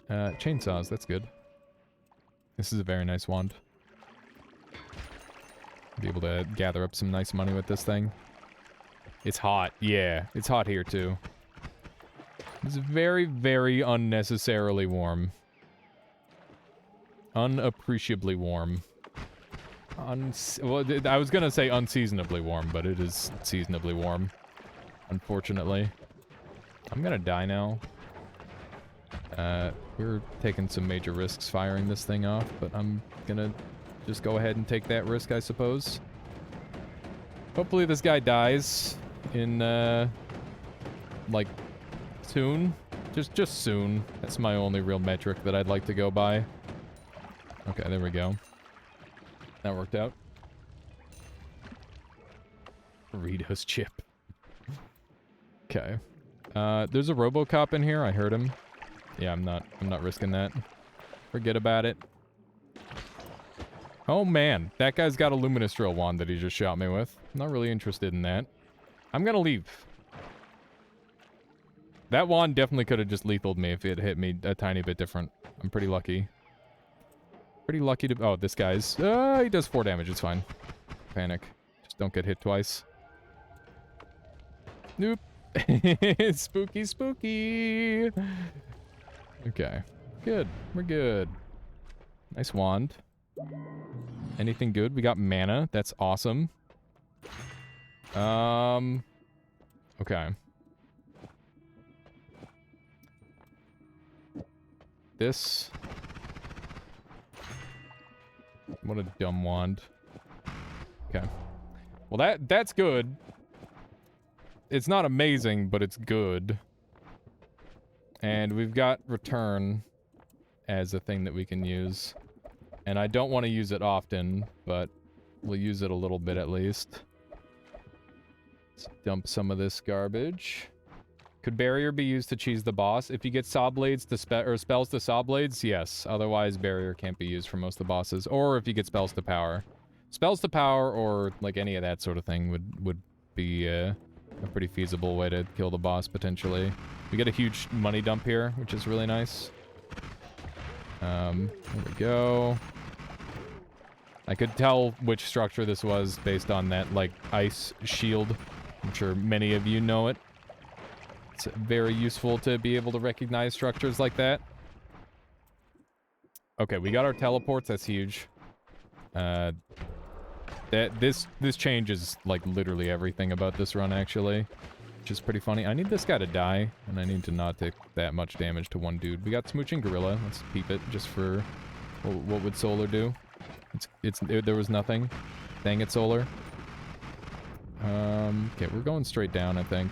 Chainsaws, that's good. This is a very nice wand. Be able to gather up some nice money with this thing. It's hot. Yeah, it's hot here too. It's very, very unnecessarily warm. Unappreciably warm. Well, I was gonna say unseasonably warm, but it is seasonably warm. Unfortunately. I'm gonna die now. We're taking some major risks firing this thing off, but I'm gonna just go ahead and take that risk, I suppose. Hopefully this guy dies in, like, soon. Just soon. That's my only real metric that I'd like to go by. Okay, there we go. That worked out. Doritos chip. Okay. There's a RoboCop in here. I heard him. Yeah, I'm not risking that. Forget about it. Oh man, that guy's got a Luminous Drill wand that he just shot me with. I'm not really interested in that. I'm gonna leave. That wand definitely could have just lethaled me if it hit me a tiny bit different. I'm pretty lucky. Pretty lucky to... Oh, this guy's... he does 4 damage, it's fine. Panic. Just don't get hit twice. Nope. Spooky, spooky. Okay. Good. We're good. Nice wand. Anything good? We got mana. That's awesome. Okay. This. What a dumb wand. Okay. Well, that's good. It's not amazing, but it's good. And we've got return as a thing that we can use. And I don't want to use it often, but we'll use it a little bit at least. Let's dump some of this garbage. Could barrier be used to cheese the boss? If you get saw blades to spells to saw blades, yes. Otherwise, barrier can't be used for most of the bosses. Or if you get spells to power. Spells to power or like any of that sort of thing would be a pretty feasible way to kill the boss potentially. We get a huge money dump here, which is really nice. There we go. I could tell which structure this was based on that, like, ice shield. I'm sure many of you know it. It's very useful to be able to recognize structures like that. Okay, we got our teleports. That's huge. This changes like literally everything about this run actually, which is pretty funny. I need this guy to die, and I need to not take that much damage to one dude. We got Smooching Gorilla. Let's peep it just for what would Solar do? There was nothing. Dang it, Solar. Okay, we're going straight down, I think.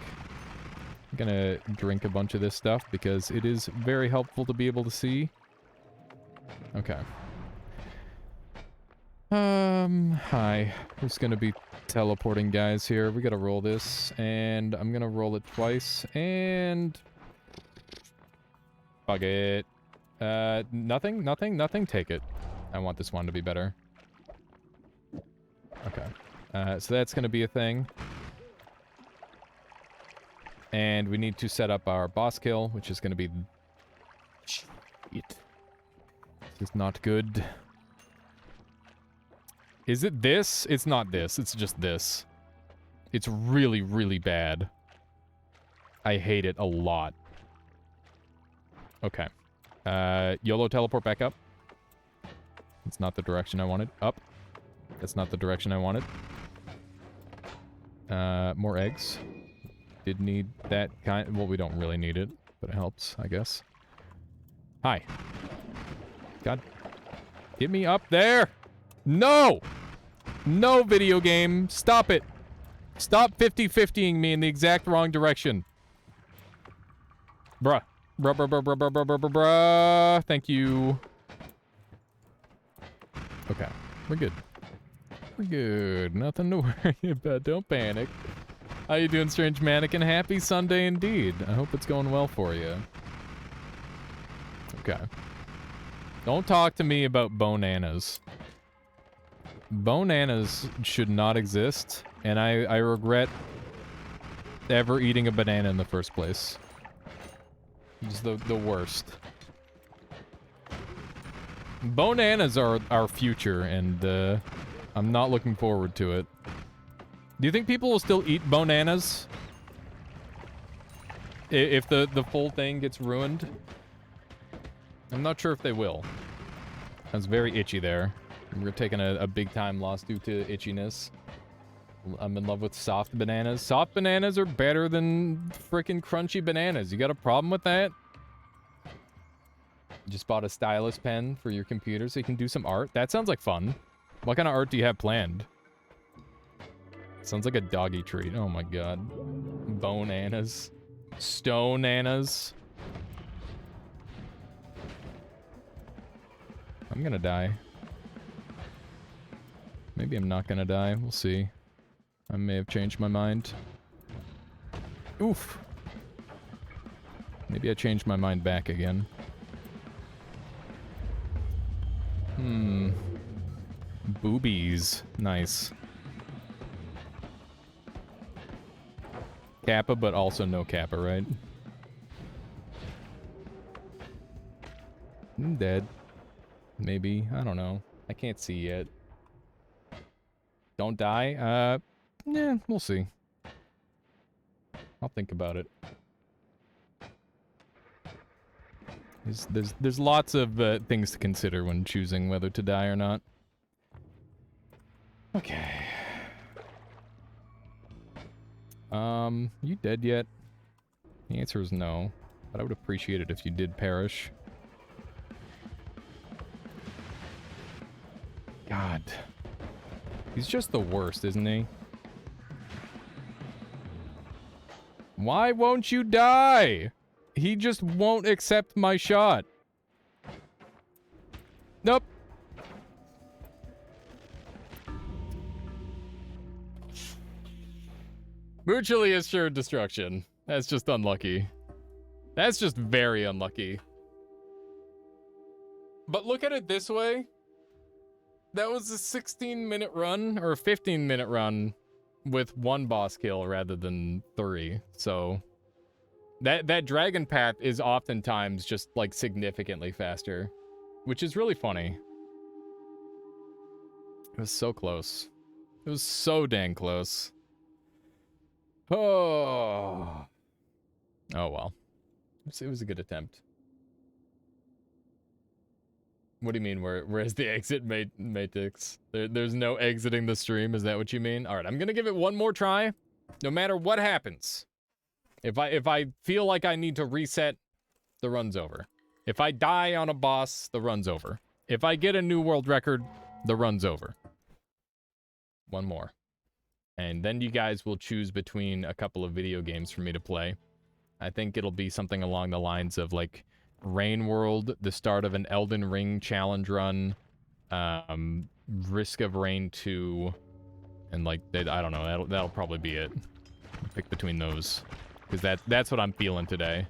I'm gonna drink a bunch of this stuff because it is very helpful to be able to see. Okay. Hi. Who's gonna be teleporting guys here? We gotta roll this, and I'm gonna roll it twice, and... Fuck it. Nothing? Take it. I want this one to be better. Okay. So that's gonna be a thing. And we need to set up our boss kill, which is gonna be... Shit. This is not good. Is it this? It's not this. It's just this. It's really, really bad. I hate it a lot. Okay. YOLO teleport back up. It's not the direction I wanted. Up. That's not the direction I wanted. More eggs. Did need that kind... Well, we don't really need it, but it helps, I guess. Hi. God. Get me up there! No! No, video game. Stop it. Stop 50-50ing me in the exact wrong direction. Bruh. Bruh. Thank you. Okay. We're good. We're good. Nothing to worry about. Don't panic. How you doing, Strange Mannequin? Happy Sunday indeed. I hope it's going well for you. Okay. Don't talk to me about bonanas. Bonanas should not exist, and I regret ever eating a banana in the first place. It's the worst. Bonanas are our future, and I'm not looking forward to it. Do you think people will still eat bonanas? If the full thing gets ruined? I'm not sure if they will. I was very itchy there. We're taking a big time loss due to itchiness. I'm in love with soft bananas. Soft bananas are better than freaking crunchy bananas. You got a problem with that? Just bought a stylus pen for your computer so you can do some art. That sounds like fun. What kind of art do you have planned? Sounds like a doggy treat. Oh my god. Bonanas. Stonanas. I'm gonna die. Maybe I'm not gonna die. We'll see. I may have changed my mind. Oof. Maybe I changed my mind back again. Boobies. Nice. Kappa, but also no Kappa, right? I'm dead. Maybe. I don't know. I can't see yet. Don't die? Yeah, we'll see. I'll think about it. There's lots of things to consider when choosing whether to die or not. Okay. You dead yet? The answer is no, but I would appreciate it if you did perish. God. He's just the worst, isn't he? Why won't you die? He just won't accept my shot. Nope. Mutually assured destruction. That's just unlucky. That's just very unlucky. But look at it this way. That was a 16-minute run, or a 15-minute run, with one boss kill rather than 3. So that dragon path is oftentimes just like significantly faster, which is really funny. It was so close. It was so dang close. Oh. Oh, well. It was a good attempt. What do you mean, where's the exit matrix? There's no exiting the stream, is that what you mean? Alright, I'm gonna give it one more try, no matter what happens. If I feel like I need to reset, the run's over. If I die on a boss, the run's over. If I get a new world record, the run's over. One more. And then you guys will choose between a couple of video games for me to play. I think it'll be something along the lines of, like, Rain World, the start of an Elden Ring challenge run, Risk of Rain 2, and, like, I don't know, that'll probably be it. Pick between those. Because that's what I'm feeling today.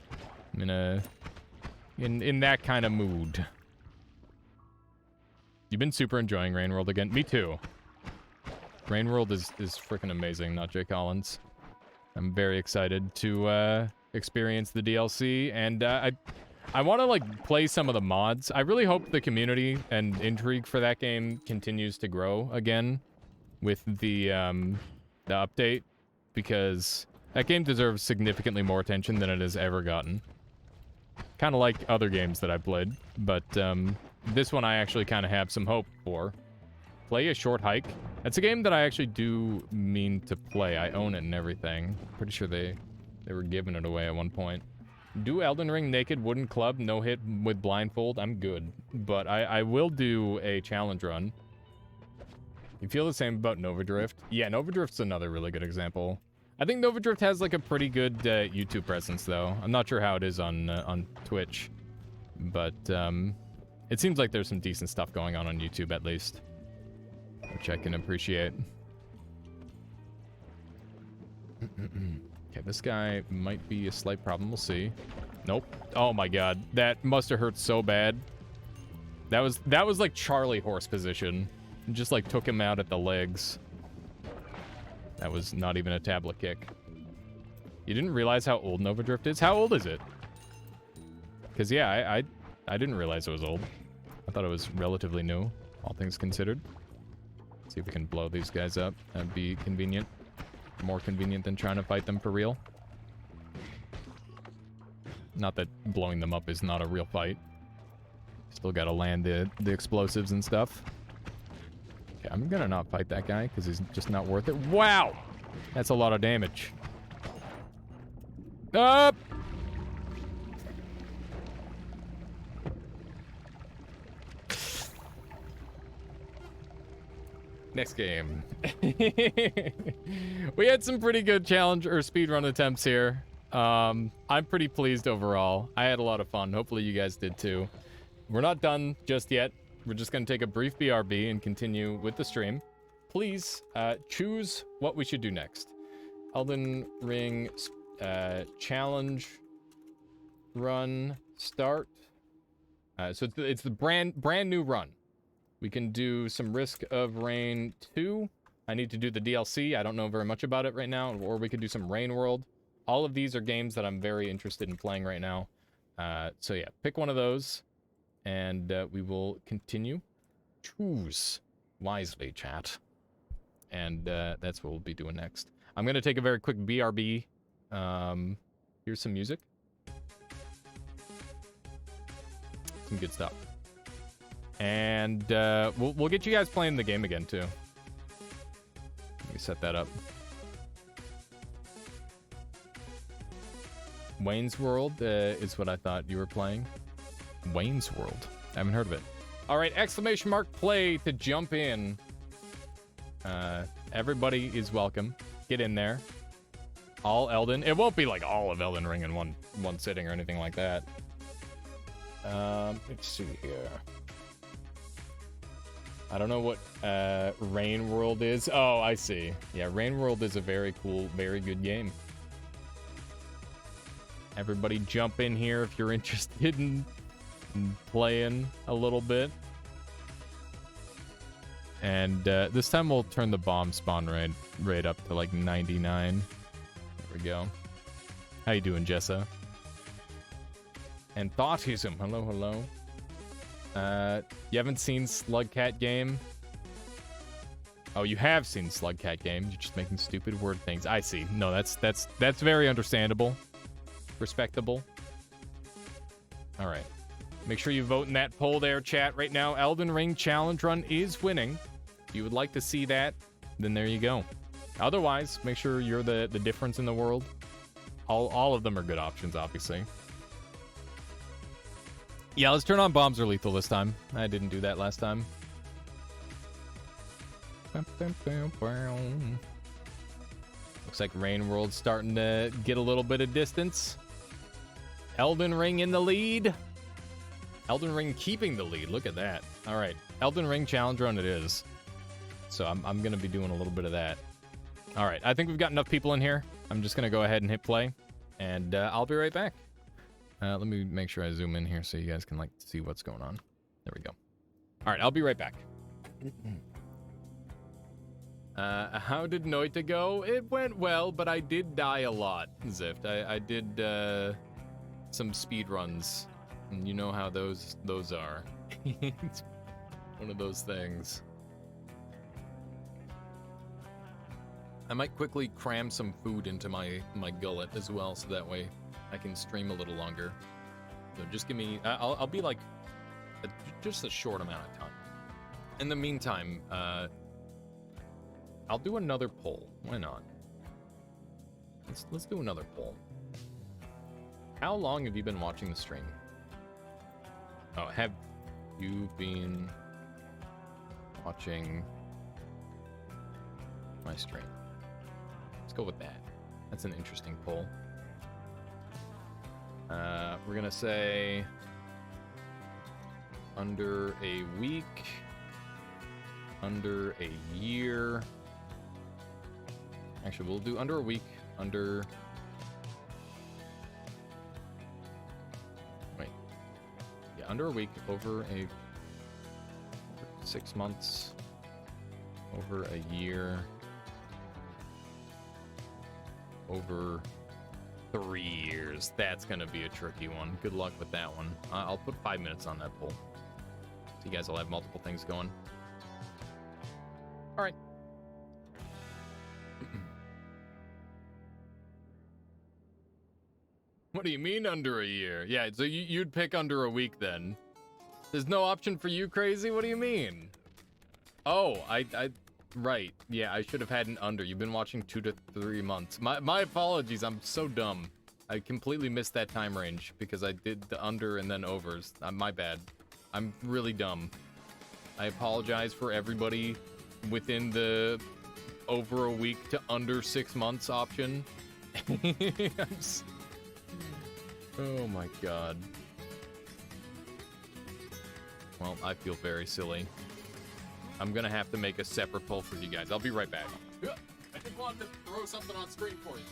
I'm in that kind of mood. You've been super enjoying Rain World again? Me too. Rain World is freaking amazing, not Jay Collins. I'm very excited to experience the DLC, and I want to, like, play some of the mods. I really hope the community and intrigue for that game continues to grow again with the update, because that game deserves significantly more attention than it has ever gotten. Kind of like other games that I played, but this one I actually kind of have some hope for. Play A Short Hike. That's a game that I actually do mean to play. I own it and everything. Pretty sure they were giving it away at one point. Do Elden Ring Naked Wooden Club, no hit with blindfold. I'm good, but I will do a challenge run. You feel the same about Nova Drift? Yeah, Nova Drift's another really good example. I think Nova Drift has, like, a pretty good YouTube presence, though. I'm not sure how it is on Twitch, but it seems like there's some decent stuff going on YouTube, at least, which I can appreciate. Okay, this guy might be a slight problem. We'll see. Nope. Oh my god, that must have hurt so bad. That was like Charlie horse position. Just, like, took him out at the legs. That was not even a tablet kick. You didn't realize how old Nova Drift is? How old is it? Because, yeah, I didn't realize it was old. I thought it was relatively new, all things considered. Let's see if we can blow these guys up. That'd be convenient. More convenient than trying to fight them for real. Not that blowing them up is not a real fight. Still gotta land the explosives and stuff. Okay, I'm gonna not fight that guy, because he's just not worth it. Wow! That's a lot of damage. Up! Next game. We had some pretty good challenge or speedrun attempts here. I'm pretty pleased overall. I had a lot of fun. Hopefully you guys did too. We're not done just yet. We're just going to take a brief BRB and continue with the stream. Please choose what we should do next. Elden Ring challenge run start. So it's the brand new run. We can do some Risk of Rain 2. I need to do the DLC. I don't know very much about it right now. Or we could do some Rain World. All of these are games that I'm very interested in playing right now. So yeah, pick one of those. And we will continue. Choose wisely, chat. And that's what we'll be doing next. I'm going to take a very quick BRB. Here's some music. Some good stuff. And we'll get you guys playing the game again, too. Let me set that up. Wayne's World is what I thought you were playing. Wayne's World. I haven't heard of it. All right, exclamation mark play to jump in. Everybody is welcome. Get in there. All Elden. It won't be like all of Elden Ring in one sitting or anything like that. Let's see here. I don't know what Rain World is. Oh, I see. Yeah, Rain World is a very cool, very good game. Everybody jump in here if you're interested in playing a little bit. And this time we'll turn the bomb spawn rate up to like 99. There we go. How you doing, Jessa? And Thoughtism. Hello, hello. You haven't seen Slugcat Game? Oh, you have seen Slugcat Game. You're just making stupid word things. I see. No, that's very understandable. Respectable. All right. Make sure you vote in that poll there, chat. Right now, Elden Ring Challenge Run is winning. If you would like to see that, then there you go. Otherwise, make sure you're the difference in the world. All of them are good options, obviously. Yeah, let's turn on Bombs Are Lethal this time. I didn't do that last time. Looks like Rain World's starting to get a little bit of distance. Elden Ring in the lead. Elden Ring keeping the lead. Look at that. All right. Elden Ring Challenge Run it is. So I'm going to be doing a little bit of that. All right. I think we've got enough people in here. I'm just going to go ahead and hit play. And I'll be right back. Let me make sure I zoom in here so you guys can, like, see what's going on. There we go. All right. I'll be right back. How did Noita go? It went well, but I did die a lot, Zift. I did some speed runs. And you know how those are. It's one of those things. I might quickly cram some food into my gullet as well, so that way I can stream a little longer. So just give me... I'll be like... just a short amount of time. In the meantime, I'll do another poll. Why not? Let's do another poll. How long have you been watching the stream? Oh, have you been watching my stream? Let's go with that. That's an interesting poll. We're gonna say under a week, under a year. Actually, we'll do under a week, under... Wait. Yeah, under a week, over 6 months, over a year, over 3 years. That's gonna be a tricky one. Good luck with that one. I'll put 5 minutes on that poll. So you guys will have multiple things going. All right. What do you mean under a year? Yeah, so you'd pick under a week then. There's no option for you, Crazy? What do you mean? Oh, right. Yeah, I should have had an under. You've been watching 2 to 3 months. My apologies. I'm so dumb. I completely missed that time range because I did the under and then overs. My bad. I'm really dumb. I apologize for everybody within the over a week to under 6 months option. Oh my god. Well, I feel very silly. I'm gonna have to make a separate poll for you guys. I'll be right back. I just wanted to throw something on screen for you.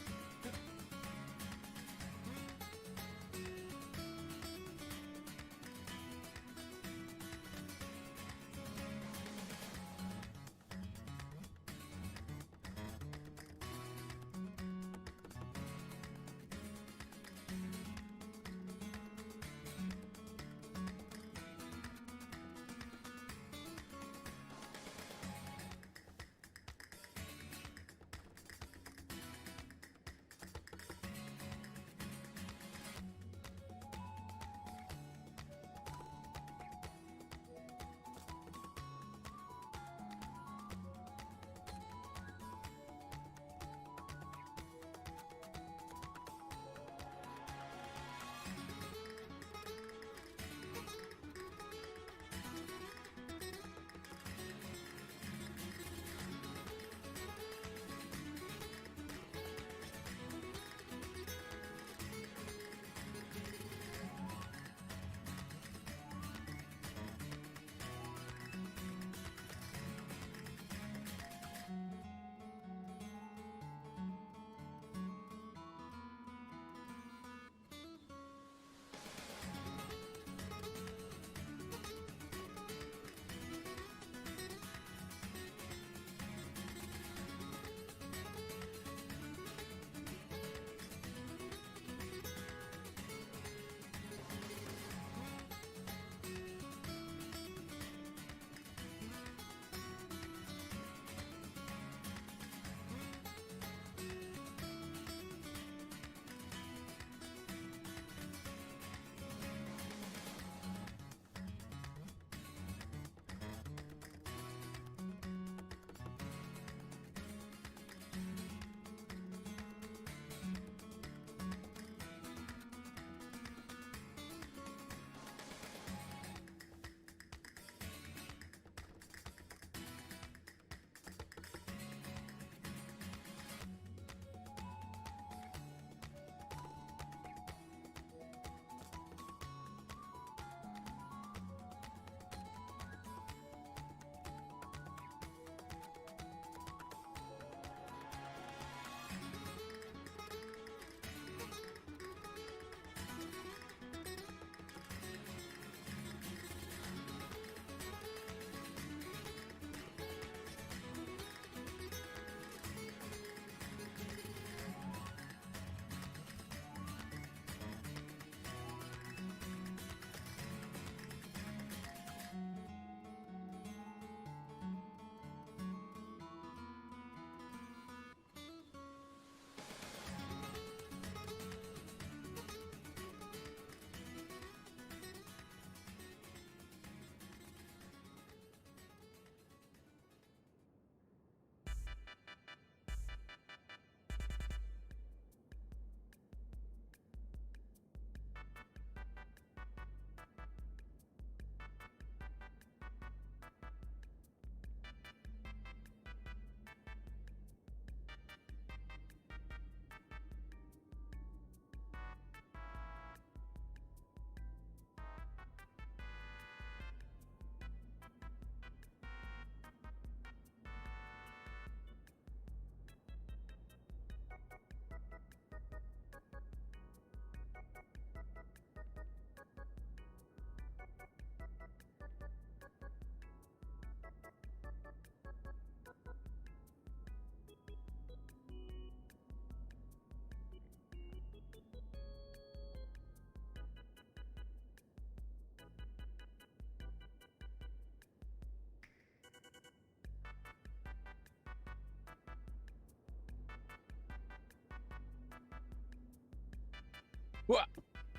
What?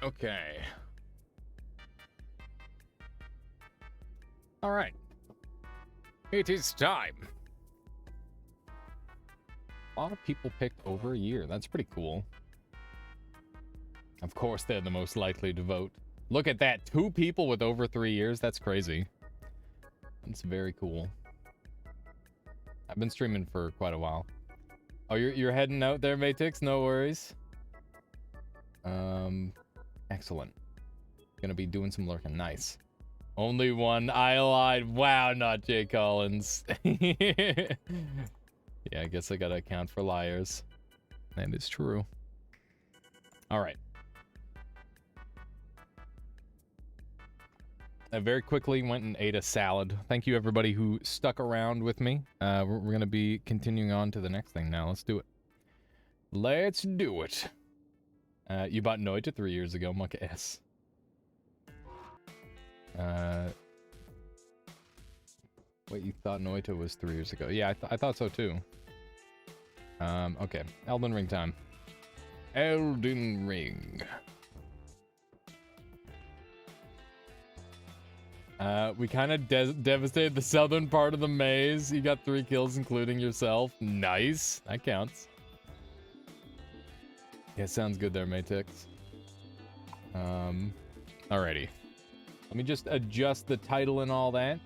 Okay. All right. It is time. A lot of people picked over a year. That's pretty cool. Of course, they're the most likely to vote. Look at that. 2 people with over 3 years. That's crazy. That's very cool. I've been streaming for quite a while. Oh, you're heading out there, Matix? No worries. Excellent. Gonna be doing some lurking. Nice. Only one. I lied. Wow, not Jay Collins. Yeah, I guess I gotta account for liars. That is true. All right. I very quickly went and ate a salad. Thank you, everybody who stuck around with me. We're going to be continuing on to the next thing now. Let's do it. Let's do it. You bought Noita 3 years ago, Monka S. Wait, you thought Noita was 3 years ago? Yeah, I thought so too. Okay. Elden Ring time. Elden Ring. We kind of devastated the southern part of the maze. You got 3 kills, including yourself. Nice. That counts. Yeah, sounds good there, Matix. Alrighty. Let me just adjust the title and all that.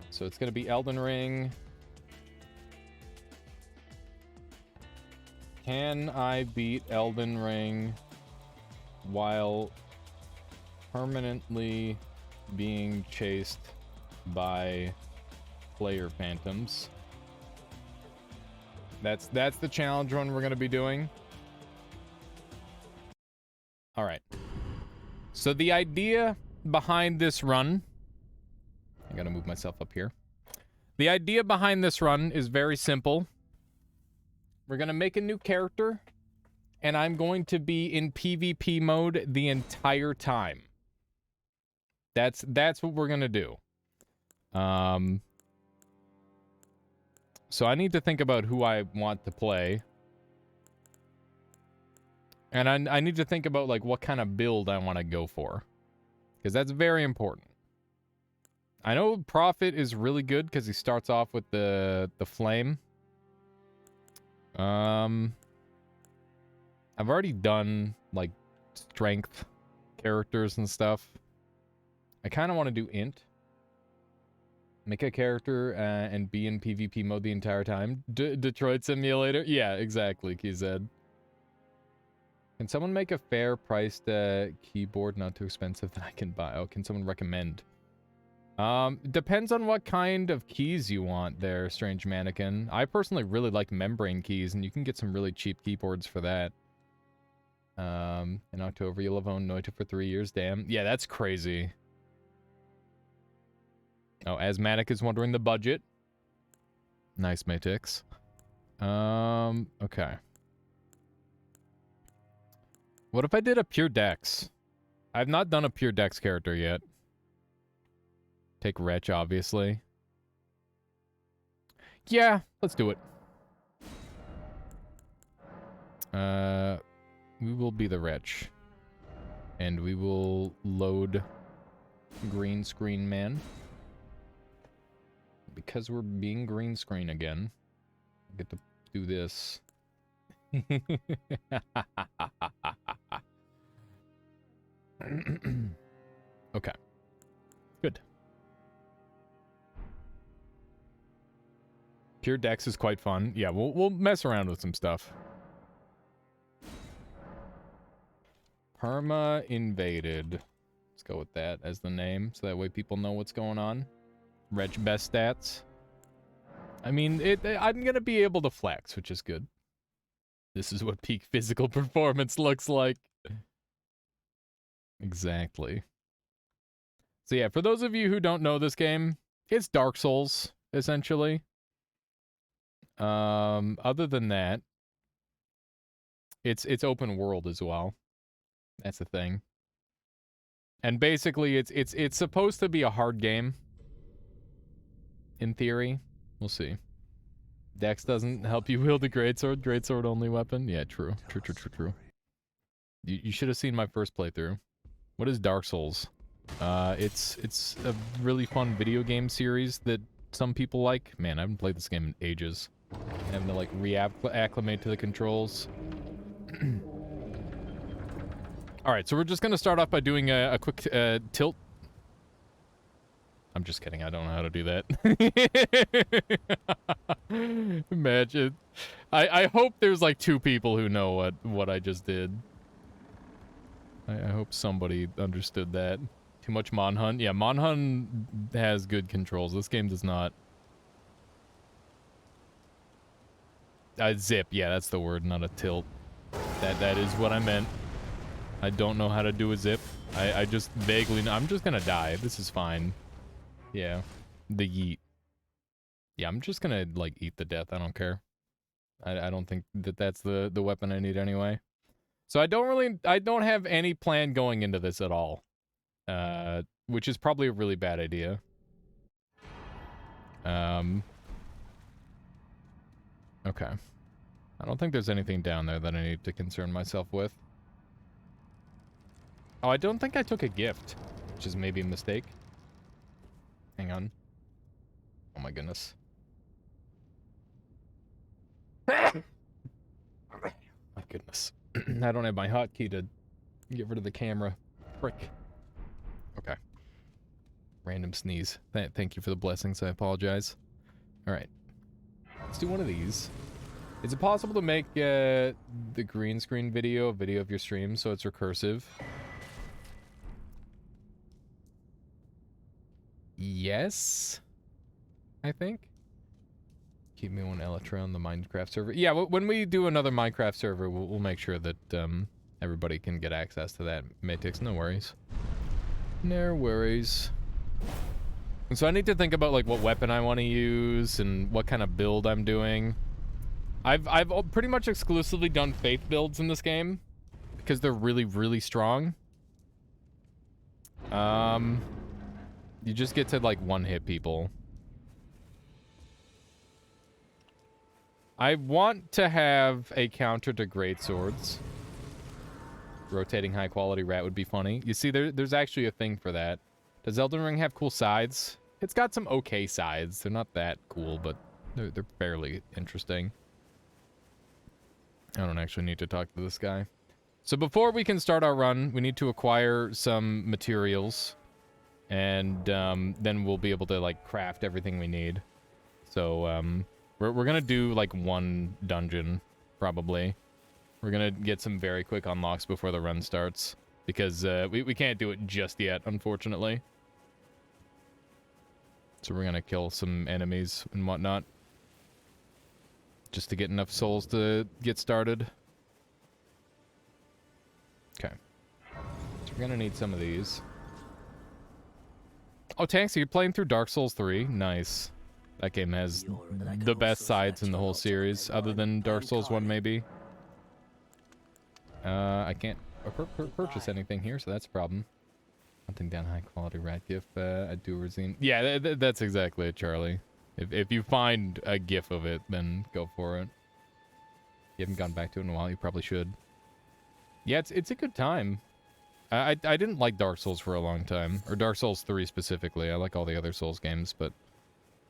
So it's gonna be Elden Ring. Can I beat Elden Ring while permanently being chased by player phantoms? That's the challenge run we're gonna be doing. All right. So the idea behind this run, I gotta move myself up here. The idea behind this run is very simple. We're gonna make a new character, and I'm going to be in PvP mode the entire time. That's what we're gonna do. So I need to think about who I want to play. And I need to think about, like, what kind of build I want to go for. Because that's very important. I know Prophet is really good because he starts off with the flame. I've already done, like, strength characters and stuff. I kind of want to do int. Make a character and be in PvP mode the entire time. Detroit Simulator? Yeah, exactly, KZ. Can someone make a fair priced keyboard, not too expensive, that I can buy? Oh, can someone recommend? Depends on what kind of keys you want there, Strange Mannequin. I personally really like membrane keys, and you can get some really cheap keyboards for that. In October, you'll have owned Noita for 3 years. Damn. Yeah, that's crazy. Oh, Asthmatic is wondering the budget. Nice, Matix. Okay. What if I did a pure Dex? I've not done a pure Dex character yet. Take Wretch, obviously. Yeah, let's do it. We will be the Wretch. And we will load green screen man. Because we're being green screen again, I get to do this. Okay. Good. Pure Dex is quite fun. Yeah, we'll mess around with some stuff. Perma invaded. Let's go with that as the name, so that way people know what's going on. Wretch best stats. I mean, I'm gonna be able to flex, which is good. This is what peak physical performance looks like. Exactly. So yeah, for those of you who don't know this game, it's Dark Souls, essentially. Other than that, it's open world as well. That's the thing. And basically, it's supposed to be a hard game. In theory, we'll see. Dex doesn't help you wield a greatsword. Greatsword only weapon. Yeah, true. True. You should have seen my first playthrough. What is Dark Souls? It's a really fun video game series that some people like. Man, I haven't played this game in ages. I'm having to like reacclimate to the controls. All right, so we're just gonna start off by doing a quick tilt. I'm just kidding. I don't know how to do that. Imagine. I hope there's like 2 people who know what I just did. I hope somebody understood that. Too much Monhunt. Yeah, Monhunt has good controls. This game does not. Zip. Yeah, that's the word, not a tilt. That is what I meant. I don't know how to do a zip. I just vaguely know. I'm just gonna die. This is fine. Yeah. The yeet. Yeah, I'm just gonna, like, eat the death. I don't care. I don't think that's the weapon I need anyway. So I don't have any plan going into this at all. Which is probably a really bad idea. Okay. I don't think there's anything down there that I need to concern myself with. Oh, I don't think I took a gift, which is maybe a mistake. Hang on. Oh my goodness. My goodness. I don't have my hotkey to get rid of the camera. Frick. Okay. Random sneeze. Thank you for the blessings. I apologize. Alright. Let's do one of these. Is it possible to make the green screen video a video of your stream so it's recursive? Yes, I think. Keep me one Elytra on the Minecraft server. Yeah, when we do another Minecraft server, we'll make sure that everybody can get access to that. Matix, no worries. No worries. And so I need to think about like what weapon I want to use and what kind of build I'm doing. I've pretty much exclusively done faith builds in this game because they're really, really strong. You just get to, like, one-hit people. I want to have a counter to greatswords. Rotating high-quality rat would be funny. You see, there's actually a thing for that. Does Elden Ring have cool sides? It's got some okay sides. They're not that cool, but they're fairly interesting. I don't actually need to talk to this guy. So before we can start our run, we need to acquire some materials. And then we'll be able to, like, craft everything we need. So, we're gonna do, like, one dungeon, probably. We're gonna get some very quick unlocks before the run starts. Because, we can't do it just yet, unfortunately. So we're gonna kill some enemies and whatnot. Just to get enough souls to get started. Okay. So we're gonna need some of these. Oh, Tanks, you're playing through Dark Souls 3? Nice. That game has the best sides in the whole series, other than Dark Souls 1, maybe. I can't purchase anything here, so that's a problem. Hunting down high-quality rat gif, I do resume. Yeah, that's exactly it, Charlie. If you find a gif of it, then go for it. You haven't gone back to it in a while, you probably should. Yeah, it's a good time. I didn't like Dark Souls for a long time. Or Dark Souls 3 specifically. I like all the other Souls games, but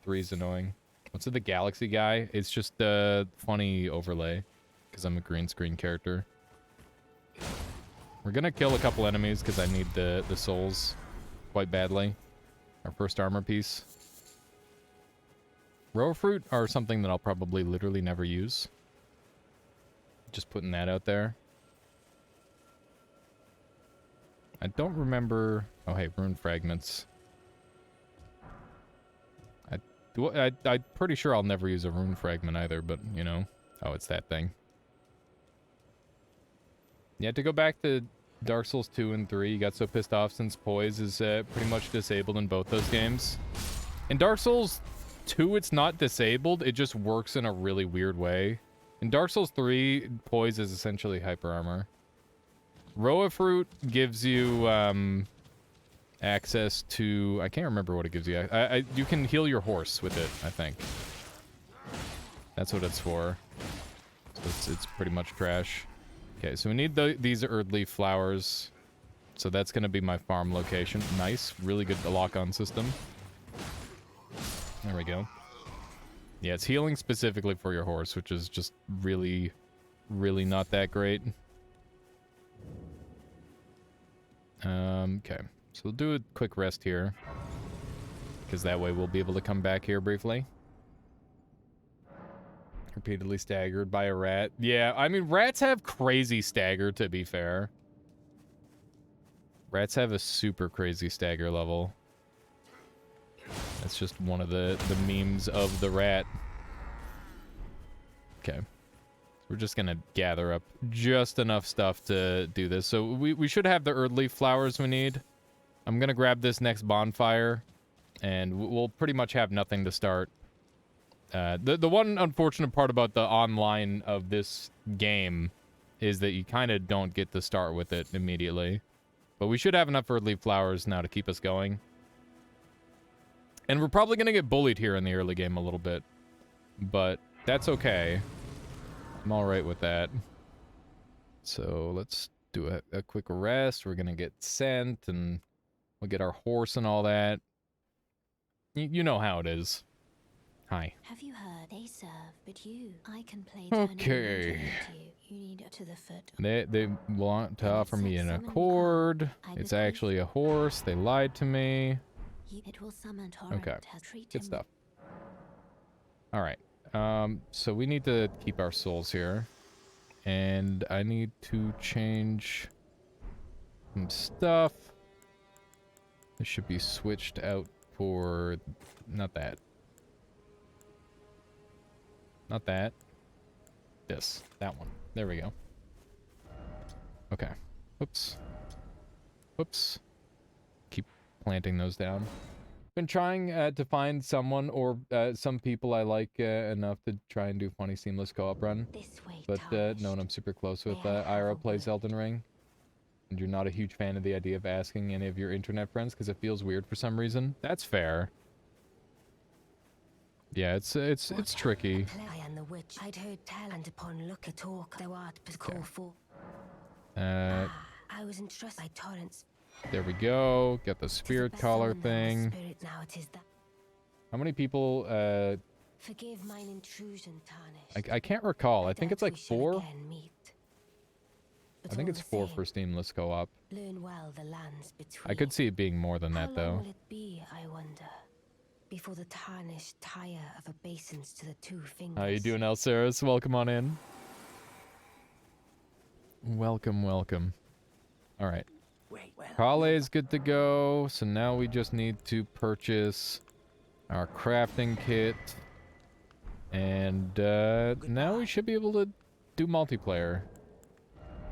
3 is annoying. What's it, the Galaxy guy? It's just a funny overlay. Because I'm a green screen character. We're gonna kill a couple enemies because I need the souls quite badly. Our first armor piece. Row fruit are something that I'll probably literally never use. Just putting that out there. I don't remember... Oh, hey, rune fragments. I'm pretty sure I'll never use a rune fragment either, but, you know. Oh, it's that thing. Yeah, to go back to Dark Souls 2 and 3, you got so pissed off since poise is pretty much disabled in both those games. In Dark Souls 2, it's not disabled, it just works in a really weird way. In Dark Souls 3, poise is essentially hyper armor. Roa fruit gives you access to... I can't remember what it gives you. You can heal your horse with it, I think. That's what it's for. So it's pretty much trash. Okay, so we need these earthly flowers. So that's going to be my farm location. Nice. Really good lock-on system. There we go. Yeah, it's healing specifically for your horse, which is just really, really not that great. Okay. So we'll do a quick rest here. Because that way we'll be able to come back here briefly. Repeatedly staggered by a rat. Yeah, I mean, rats have crazy stagger, to be fair. Rats have a super crazy stagger level. That's just one of the memes of the rat. Okay. We're just gonna gather up just enough stuff to do this. So we should have the earthly flowers we need. I'm gonna grab this next bonfire, and we'll pretty much have nothing to start. The one unfortunate part about the online of this game is that you kind of don't get to start with it immediately. But we should have enough earthly flowers now to keep us going. And we're probably going to get bullied here in the early game a little bit. But that's okay. I'm alright with that. So let's do a quick rest. We're going to get sent and we'll get our horse and all that. You know how it is. Hi. Have you heard? They serve, but I can play. Okay. You need to the foot. They want to offer me an accord. It's actually a horse. They lied to me. It will summon torrent. Okay. Good stuff. All right. So we need to keep our souls here, and I need to change some stuff. This should be switched out for not that. Not that. This. That one. There we go. Okay. Whoops. Whoops. Keep planting those down. Been trying to find someone or some people I like enough to try and do funny seamless co-op run. But no one I'm super close with. Ira plays Elden Ring. And you're not a huge fan of the idea of asking any of your internet friends because it feels weird for some reason. That's fair. Yeah, it's tricky. I'd heard talent upon look at talk thou art call for. I was entrusted by torrents. There we go. Got the spirit collar thing. How many people Forgive mine intrusion, tarnished. I can't recall. I think it's like 4. I think it's 4 for Steamless co-op. Learn well the lands between. I could see it being more than that though. How long will it be, I wonder? Before the tarnished tire of obeisance to the 2 fingers. How you doing, Elsaris? Welcome on in. Welcome, welcome. Alright. Kale is good to go, so now we just need to purchase our crafting kit. And now we should be able to do multiplayer.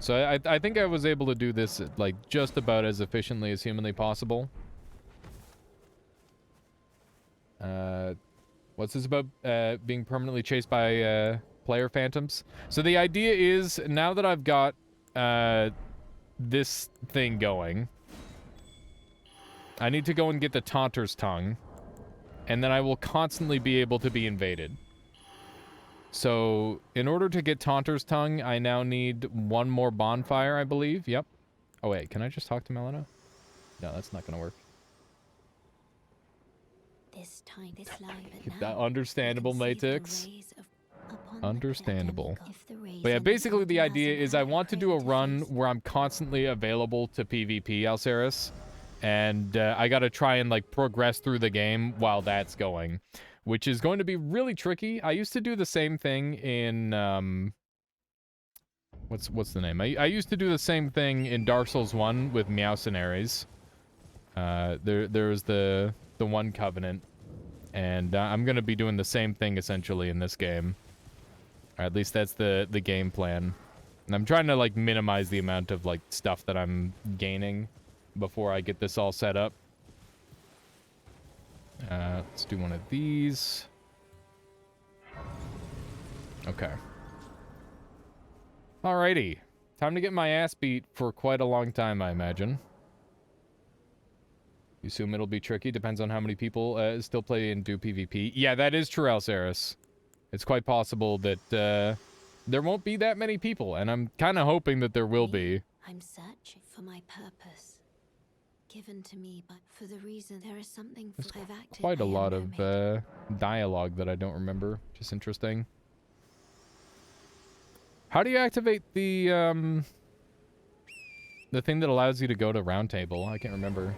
So I think I was able to do this like just about as efficiently as humanly possible. What's this about being permanently chased by player phantoms? So the idea is, now that I've got this thing going, I need to go and get the Taunter's Tongue, and then I will constantly be able to be invaded. So in order to get Taunter's Tongue, I now need 1 more bonfire, I believe. Yep. Oh wait, can I just talk to Melina? No, that's not gonna work. This time, this lie, That understandable, Matix. Understandable. But yeah, basically the idea is I want to do a run where I'm constantly available to PvP, Alceris. And I gotta try and like progress through the game while that's going. Which is going to be really tricky. I used to do the same thing in what's the name? I used to do the same thing in Dark Souls 1 with Meowcenaries. There's the one Covenant. And I'm going to be doing the same thing essentially in this game. Or at least that's the game plan. And I'm trying to like minimize the amount of like stuff that I'm gaining before I get this all set up. Let's do one of these. Okay. Alrighty. Time to get my ass beat for quite a long time, I imagine. You assume it'll be tricky. Depends on how many people still play and do PvP. Yeah, that is true, Alceris. It's quite possible that there won't be that many people, and I'm kind of hoping that there will be. I'm searching for my purpose, given to me, but for the reason there is something There's I've acted. quite a I am lot no of maid. dialogue that I don't remember, which is interesting. How do you activate the thing that allows you to go to round table? I can't remember.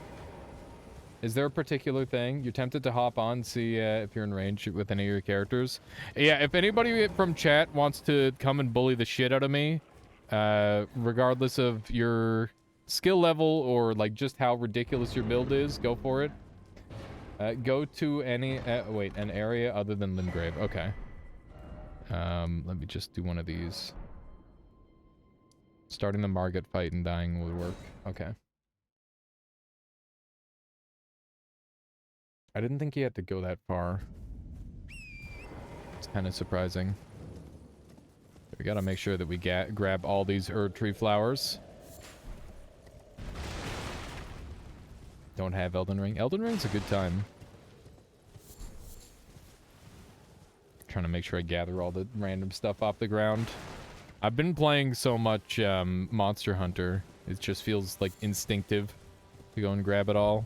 Is there a particular thing? You're tempted to hop on, see if you're in range with any of your characters. Yeah, if anybody from chat wants to come and bully the shit out of me, regardless of your skill level or like just how ridiculous your build is, go for it. Go to any, wait, an area other than Limgrave. Okay. Let me just do one of these. Starting the Margit fight and dying would work. Okay. I didn't think he had to go that far. It's kind of surprising. We gotta make sure that we grab all these Erd Tree flowers. Don't have Elden Ring. Elden Ring's a good time. Trying to make sure I gather all the random stuff off the ground. I've been playing so much Monster Hunter. It just feels like instinctive to go and grab it all.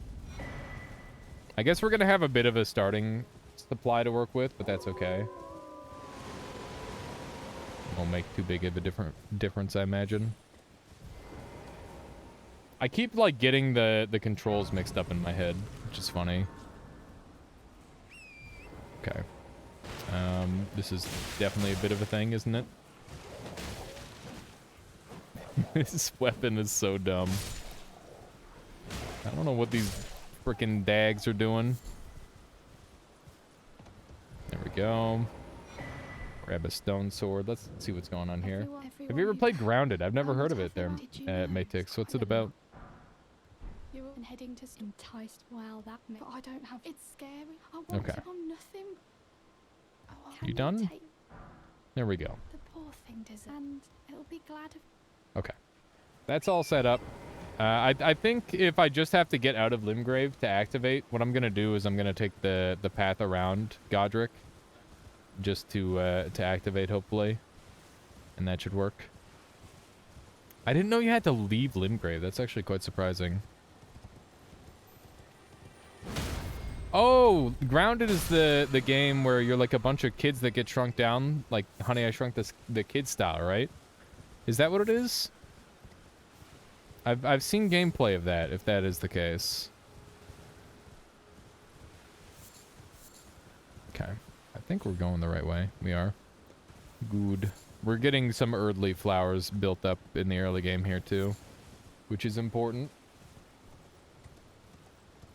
I guess we're gonna have a bit of a starting supply to work with, but that's okay. Won't make too big of a difference, I imagine. I keep like getting the controls mixed up in my head, which is funny. Okay. This is definitely a bit of a thing, isn't it? This weapon is so dumb. I don't know what these frickin' dags are doing. There we go. Grab a stone sword. Let's see what's going on here. Have you ever played Grounded? I've never heard of it there, Matix. What's it about? You were heading to enticed. Well, that but I don't have. It's scary. I want Okay. to on nothing. Oh, You done? There we go. The poor thing does, and it'll be glad of. Okay. That's all set up. I think if I just have to get out of Limgrave to activate, what I'm going to do is I'm going to take the path around Godric just to activate, hopefully. And that should work. I didn't know you had to leave Limgrave. That's actually quite surprising. Oh, Grounded is the game where you're like a bunch of kids that get shrunk down, like Honey, I Shrunk the Kid style, right? Is that what it is? I've seen gameplay of that, if that is the case. Okay. I think we're going the right way. We are. Good. We're getting some Erdly flowers built up in the early game here, too. Which is important.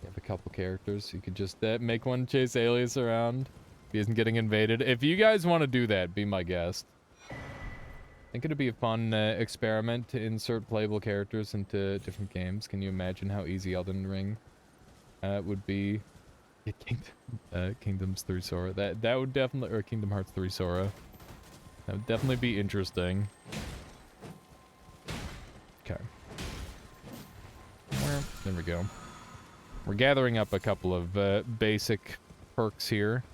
You have a couple characters. You could just make one chase Alias around. If he isn't getting invaded. If you guys want to do that, be my guest. I think it'd be a fun experiment to insert playable characters into different games. Can you imagine how easy Elden Ring would be? Yeah, Kingdoms 3 Sora. That would definitely, or Kingdom Hearts 3 Sora. That would definitely be interesting. Okay. There we go. We're gathering up a couple of basic perks here,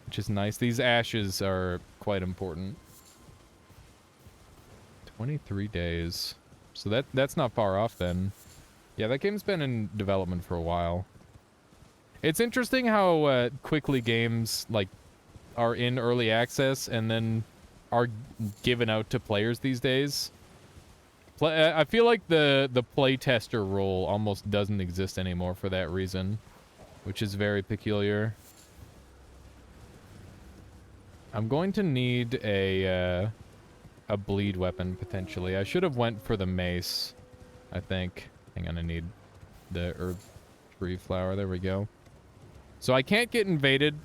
which is nice. These ashes are quite important. 23 days. So that's not far off then. Yeah, that game's been in development for a while. It's interesting how quickly games like are in early access and then are given out to players these days. I feel like the playtester role almost doesn't exist anymore for that reason, which is very peculiar. I'm going to need a bleed weapon, potentially. I should have went for the mace, I think. Hang on, I need the Earth Tree Flower. There we go. So I can't get invaded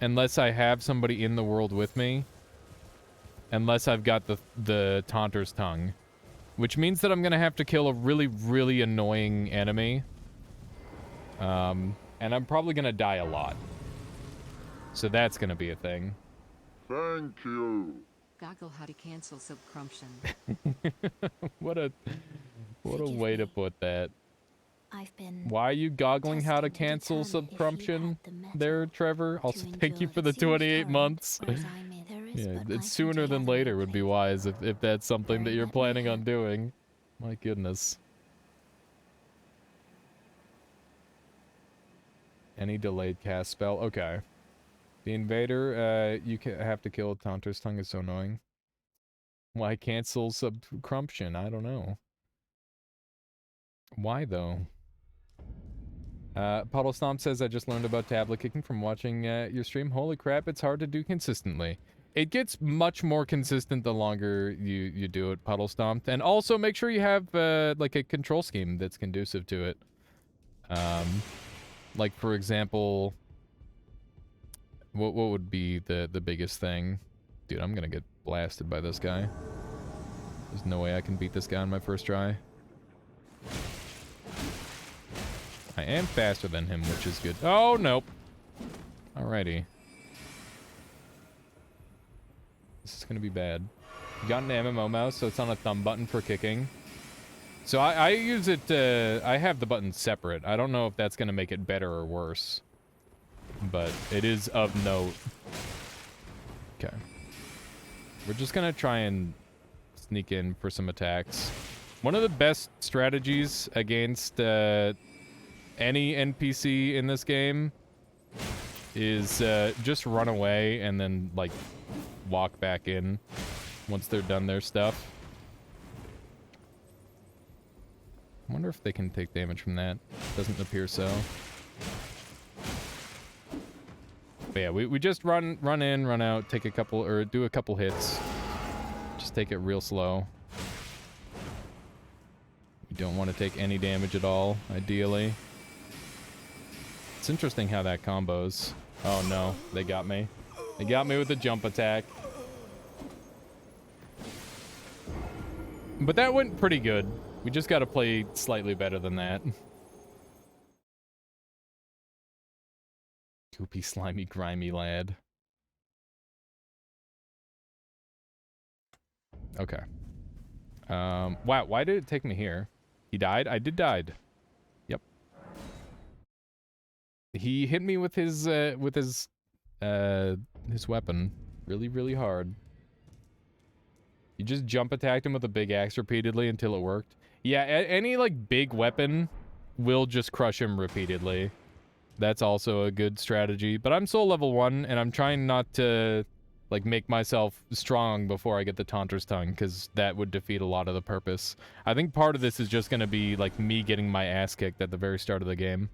unless I have somebody in the world with me. Unless I've got the Taunter's Tongue. Which means that I'm going to have to kill a really, really annoying enemy. And I'm probably going to die a lot. So that's going to be a thing. Thank you. Goggle how to cancel subcrumption. What a way to put that. I've been Why are you goggling how to testing to cancel determine if you subcrumption had the metal there, Trevor? to Also, thank you endure for the extreme 28 current, months. whereas I'm in. There is, Yeah, but I it's can sooner than together later would be replace wise if that's something that Very you're let me planning on have- doing. My goodness. Any delayed cast spell? Okay. The invader, you have to kill Taunter's Tongue is so annoying. Why cancel subcrumption? I don't know. Why though? Puddle Stomp says, I just learned about tablet kicking from watching your stream. Holy crap, it's hard to do consistently. It gets much more consistent the longer you do it, Puddle Stomp. And also make sure you have like a control scheme that's conducive to it. Like for example, what would be the biggest thing? Dude, I'm gonna get blasted by this guy. There's no way I can beat this guy on my first try. I am faster than him, which is good. Oh, nope. Alrighty. This is gonna be bad. You got an MMO mouse, so it's on a thumb button for kicking. So I use it, I have the button separate. I don't know if that's gonna make it better or worse. But it is of note. Okay. We're just gonna try and sneak in for some attacks. One of the best strategies against any NPC in this game is just run away and then like walk back in once they're done their stuff. I wonder if they can take damage from that. Doesn't appear so. But yeah, we just run in, run out, take a couple, or do a couple hits. Just take it real slow. You don't want to take any damage at all, ideally. It's interesting how that combos. Oh no, they got me. They got me with a jump attack. But that went pretty good. We just gotta play slightly better than that. Goopy, slimy, grimy lad. Okay. Wow, why did it take me here? He died? I did died. Yep. He hit me with his weapon really, really hard. You just jump attacked him with a big axe repeatedly until it worked. Yeah, any like big weapon will just crush him repeatedly. That's also a good strategy. But I'm soul level 1, and I'm trying not to like make myself strong before I get the Taunter's Tongue, because that would defeat a lot of the purpose. I think part of this is just going to be like me getting my ass kicked at the very start of the game.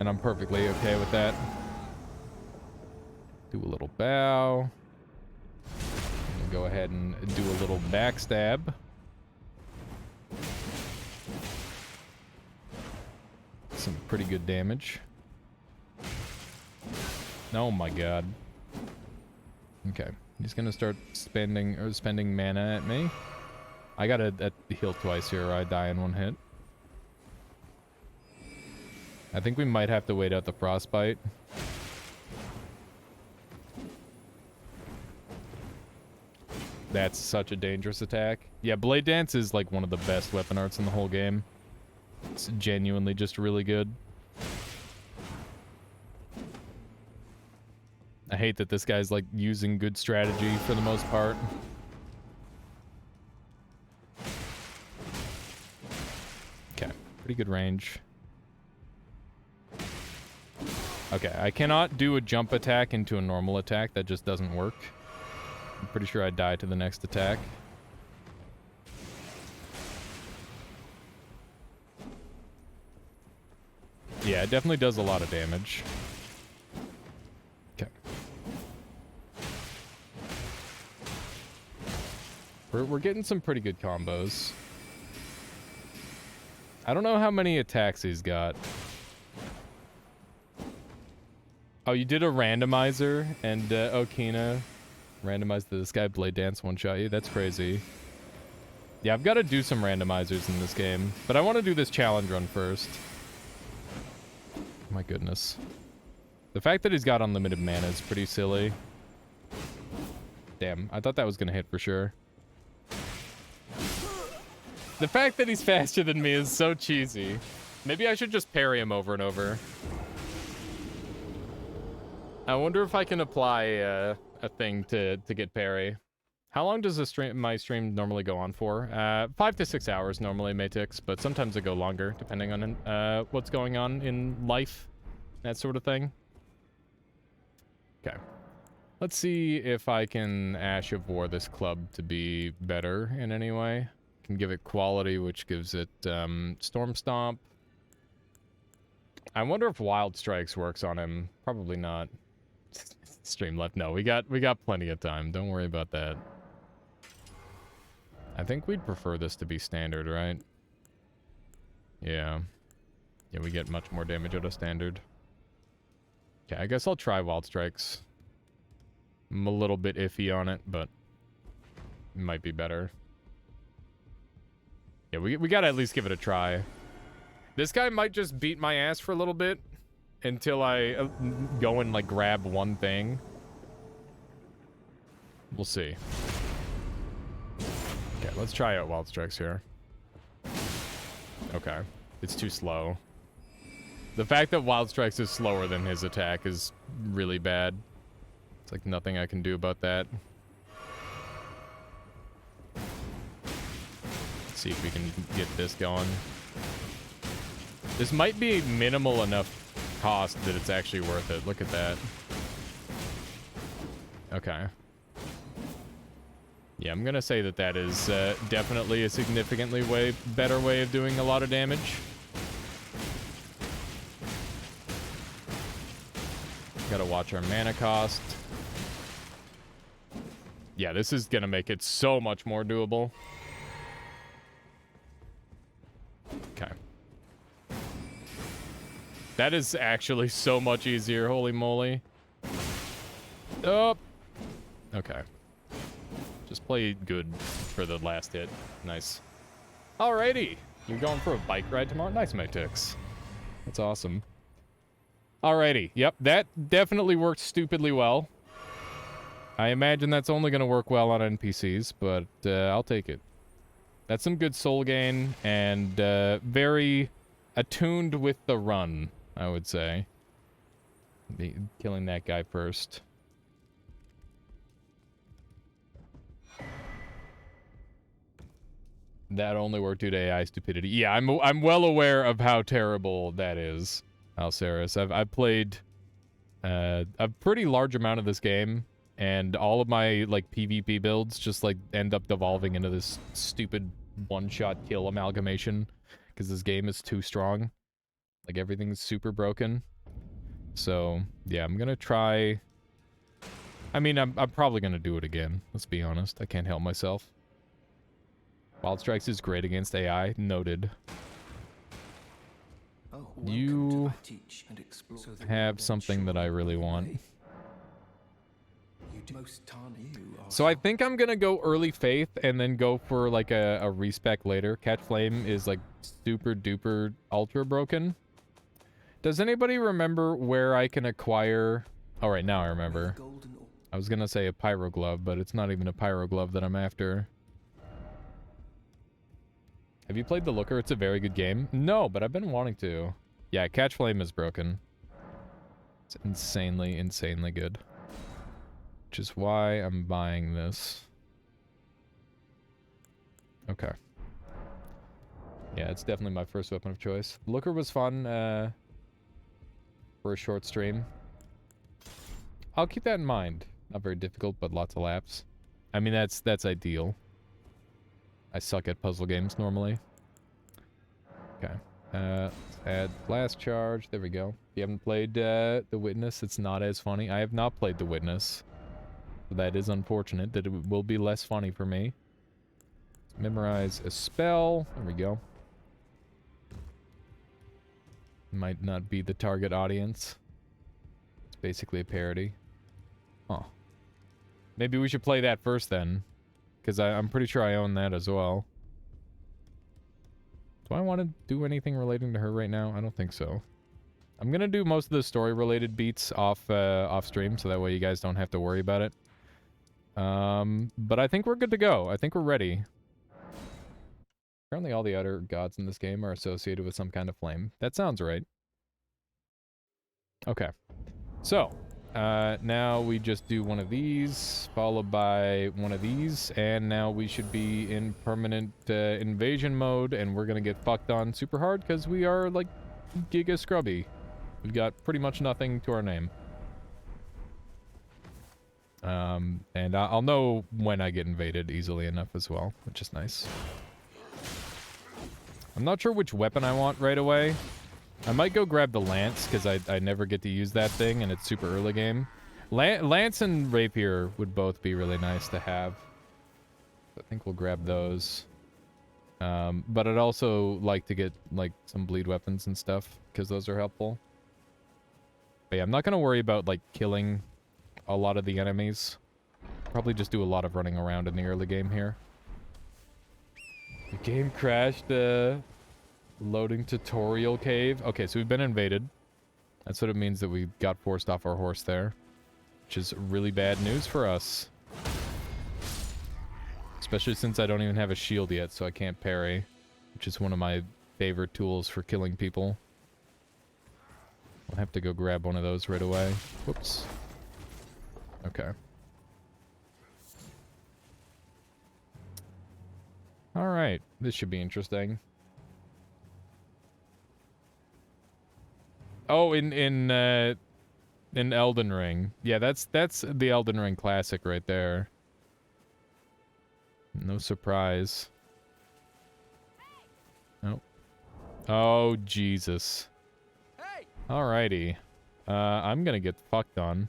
And I'm perfectly okay with that. Do a little bow. And go ahead and do a little backstab. Some pretty good damage. Oh my god. Okay, he's gonna start spending mana at me. I gotta heal twice here or I die in one hit. I think we might have to wait out the frostbite. That's such a dangerous attack. Yeah, Blade Dance is like one of the best weapon arts in the whole game. It's genuinely just really good. I hate that this guy's like using good strategy for the most part. Okay, pretty good range. Okay, I cannot do a jump attack into a normal attack. That just doesn't work. I'm pretty sure I die to the next attack. Yeah, it definitely does a lot of damage. Okay. We're getting some pretty good combos. I don't know how many attacks he's got. Oh, you did a randomizer, and Okina randomized this guy Blade Dance one-shot you? That's crazy. Yeah, I've got to do some randomizers in this game, but I want to do this challenge run first. My goodness. The fact that he's got unlimited mana is pretty silly. Damn, I thought that was going to hit for sure. The fact that he's faster than me is so cheesy. Maybe I should just parry him over and over. I wonder if I can apply a thing to get parry. How long does my stream normally go on for? 5 to 6 hours normally, Matix, but sometimes it go longer, depending on what's going on in life, that sort of thing. Okay. Let's see if I can Ash of War this club to be better in any way. Can give it quality, which gives it Storm Stomp. I wonder if Wild Strikes works on him. Probably not. Stream left. No, we got plenty of time. Don't worry about that. I think we'd prefer this to be standard, right? Yeah. Yeah, we get much more damage out of standard. Okay, I guess I'll try Wild Strikes. I'm a little bit iffy on it, but it might be better. Yeah, we gotta at least give it a try. This guy might just beat my ass for a little bit until I go and, like, grab one thing. We'll see. Okay, let's try out Wild Strikes here. Okay, it's too slow. The fact that Wild Strikes is slower than his attack is really bad. It's like nothing I can do about that. Let's see if we can get this going. This might be minimal enough cost that it's actually worth it. Look at that. Okay. Yeah, I'm gonna say that that is definitely a significantly better way of doing a lot of damage. Gotta watch our mana cost. Yeah, this is gonna make it so much more doable. Okay. That is actually so much easier, holy moly. Oh. Okay. Just play good for the last hit. Nice. Alrighty. You're going for a bike ride tomorrow? Nice, Matix. That's awesome. Alrighty. Yep, that definitely worked stupidly well. I imagine that's only going to work well on NPCs, but I'll take it. That's some good soul gain and very attuned with the run, I would say. Killing that guy first. That only worked due to AI stupidity. Yeah, I'm well aware of how terrible that is, Alceris. I've played a pretty large amount of this game, and all of my, like, PvP builds just, like, end up devolving into this stupid one-shot kill amalgamation, because this game is too strong. Like, everything's super broken. So, yeah, I'm gonna try... I mean, I'm probably gonna do it again, let's be honest. I can't help myself. Wild Strikes is great against AI. Noted. You have something that I really want. So I think I'm gonna go early Faith and then go for like a respec later. Catch Flame is like super duper ultra broken. Does anybody remember where I can acquire... Oh, right, now I remember. I was gonna say a Pyro Glove, but it's not even a Pyro Glove that I'm after. Have you played The Looker? It's a very good game. No, but I've been wanting to. Yeah, Catch Flame is broken. It's insanely, insanely good. Which is why I'm buying this. Okay. Yeah, it's definitely my first weapon of choice. Looker was fun for a short stream. I'll keep that in mind. Not very difficult, but lots of laps. I mean, that's ideal. I suck at puzzle games normally. Okay. Let's add Blast Charge. There we go. If you haven't played The Witness, it's not as funny. I have not played The Witness. So that is unfortunate that it will be less funny for me. Let's memorize a spell. There we go. Might not be the target audience. It's basically a parody. Huh. Maybe we should play that first then. Because I'm pretty sure I own that as well. Do I want to do anything relating to her right now? I don't think so. I'm going to do most of the story-related beats off stream, so that way you guys don't have to worry about it. But I think we're good to go. I think we're ready. Apparently all the other gods in this game are associated with some kind of flame. That sounds right. Okay. So, now we just do one of these, followed by one of these, and now we should be in permanent invasion mode, and we're gonna get fucked on super hard because we are, like, giga scrubby. We've got pretty much nothing to our name. And I'll know when I get invaded easily enough as well, which is nice. I'm not sure which weapon I want right away. I might go grab the lance, because I never get to use that thing, and it's super early game. Lance and rapier would both be really nice to have. I think we'll grab those. But I'd also like to get, like, some bleed weapons and stuff, because those are helpful. But yeah, I'm not going to worry about, like, killing a lot of the enemies. Probably just do a lot of running around in the early game here. The game crashed, loading tutorial cave. Okay, so we've been invaded. That's what it means that we got forced off our horse there. Which is really bad news for us. Especially since I don't even have a shield yet, so I can't parry. Which is one of my favorite tools for killing people. I'll have to go grab one of those right away. Whoops. Okay. Alright, this should be interesting. Oh, in Elden Ring. Yeah, that's the Elden Ring classic right there. No surprise. Oh. Oh, Jesus. Alrighty. I'm gonna get fucked on.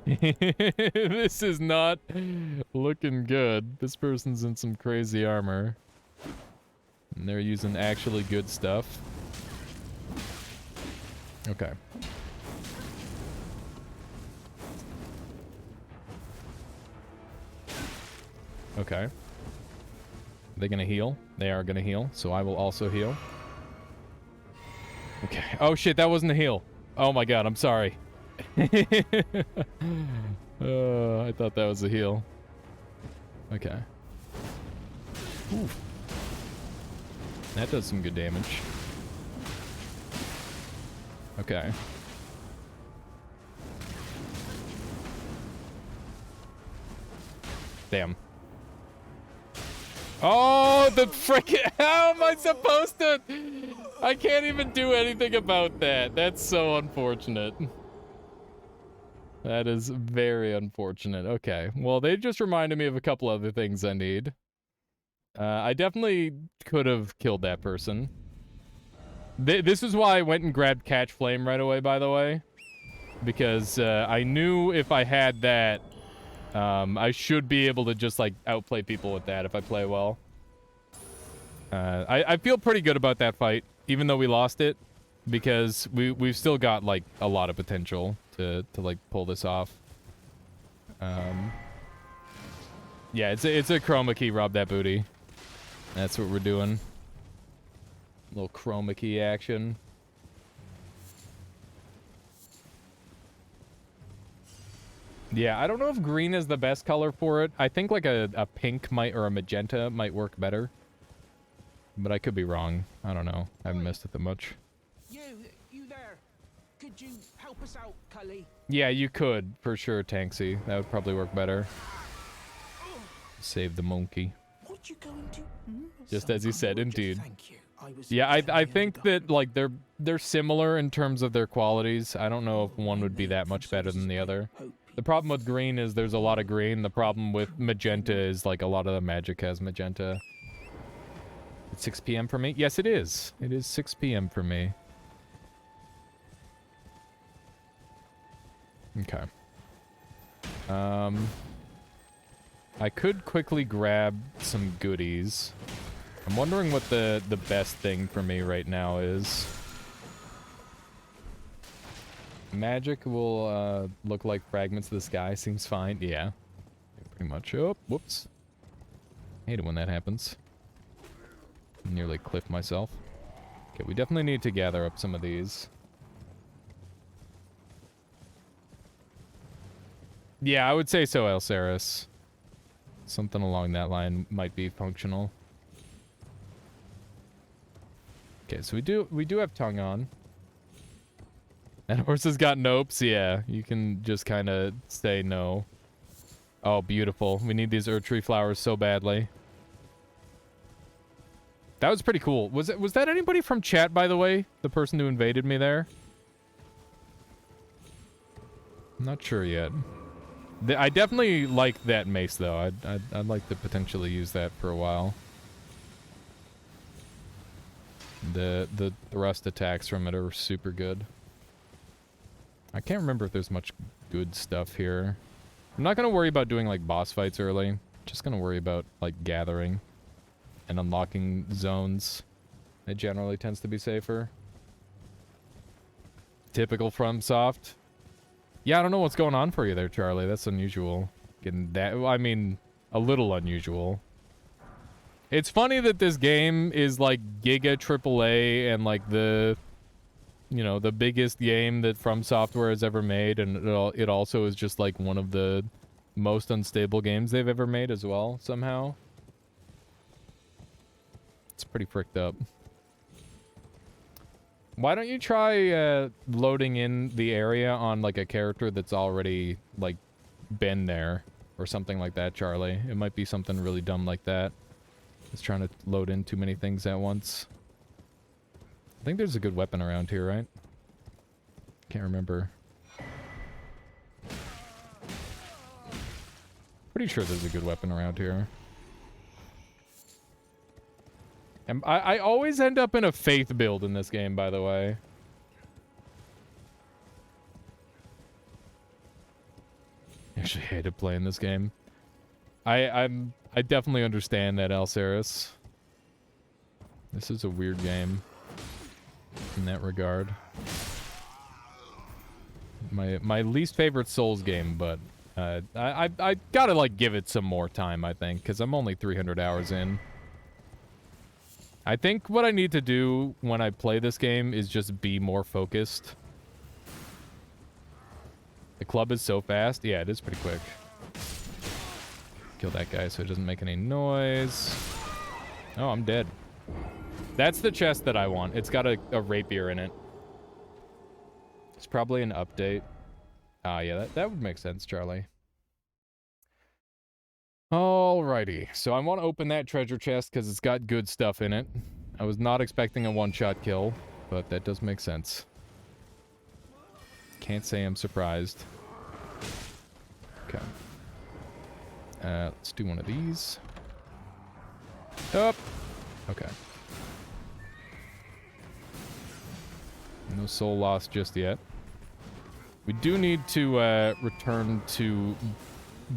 This is not looking good. This person's in some crazy armor. And they're using actually good stuff. Okay. Okay. Are they gonna heal? They are gonna heal, so I will also heal. Okay. Oh shit, that wasn't a heal. Oh my god, I'm sorry. I thought that was a heal. Okay. Ooh. That does some good damage. Okay. Damn. Oh, the frickin'... How am I supposed to... I can't even do anything about that. That's so unfortunate. That is very unfortunate. Okay. Well, they just reminded me of a couple other things I need. I definitely could have killed that person. This is why I went and grabbed Catch Flame right away, by the way. Because I knew if I had that, I should be able to just, like, outplay people with that if I play well. I feel pretty good about that fight, even though we lost it. Because we've still got, like, a lot of potential to like, pull this off. Yeah, it's a chroma key, rob that booty. That's what we're doing. A little chroma key action. Yeah, I don't know if green is the best color for it. I think like a pink might, or a magenta might work better. But I could be wrong. I don't know. I haven't messed with it much. You there? Could you help us out, Cully? Yeah, you could, for sure, Tanksy. That would probably work better. Save the monkey. What you going to? Just as he said, indeed. Thank you. Yeah, I think that, like, they're similar in terms of their qualities. I don't know if one would be that much better than the other. The problem with green is there's a lot of green. The problem with magenta is, like, a lot of the magic has magenta. It's 6 p.m. for me? Yes, it is. It is 6 p.m. for me. Okay. I could quickly grab some goodies. I'm wondering what the best thing for me right now is. Magic will look like fragments of the sky. Seems fine. Yeah. Pretty much. Oh, whoops. Hate it when that happens. Nearly clipped myself. Okay, we definitely need to gather up some of these. Yeah, I would say so, Elsaris. Something along that line might be functional. Okay, so we do have tongue on. And horses got nopes. Yeah, you can just kind of say no. Oh, beautiful. We need these Earth Tree flowers so badly. That was pretty cool. Was that anybody from chat, by the way? The person who invaded me there? I'm not sure yet. I definitely like that mace, though. I'd like to potentially use that for a while. The thrust attacks from it are super good. I can't remember if there's much good stuff here. I'm not gonna worry about doing like boss fights early. Just gonna worry about like gathering and unlocking zones. It generally tends to be safer. Typical FromSoft. Yeah, I don't know what's going on for you there, Charlie. That's unusual. Getting that, I mean, a little unusual. It's funny that this game is like Giga AAA and like the, you know, the biggest game that From Software has ever made, and it also is just like one of the most unstable games they've ever made as well, somehow. It's pretty fricked up. Why don't you try loading in the area on like a character that's already like been there or something like that, Charlie? It might be something really dumb like that. It's trying to load in too many things at once. I think there's a good weapon around here, right? Can't remember. Pretty sure there's a good weapon around here. And I always end up in a faith build in this game, by the way. I actually hated playing this game. I definitely understand that, Alceris. This is a weird game in that regard. My least favorite Souls game, but I gotta like give it some more time, I think, because I'm only 300 hours in. I think what I need to do when I play this game is just be more focused. The club is so fast. Yeah, it is pretty quick. Kill that guy so it doesn't make any noise. Oh, I'm dead. That's the chest that I want. It's got a rapier in it. It's probably an update. Ah, yeah, that would make sense, Charlie. Alrighty, so I want to open that treasure chest because it's got good stuff in it. I was not expecting a one-shot kill, but that does make sense. Can't say I'm surprised. Okay. Let's do one of these. Up. Okay. No soul loss just yet. We do need to return to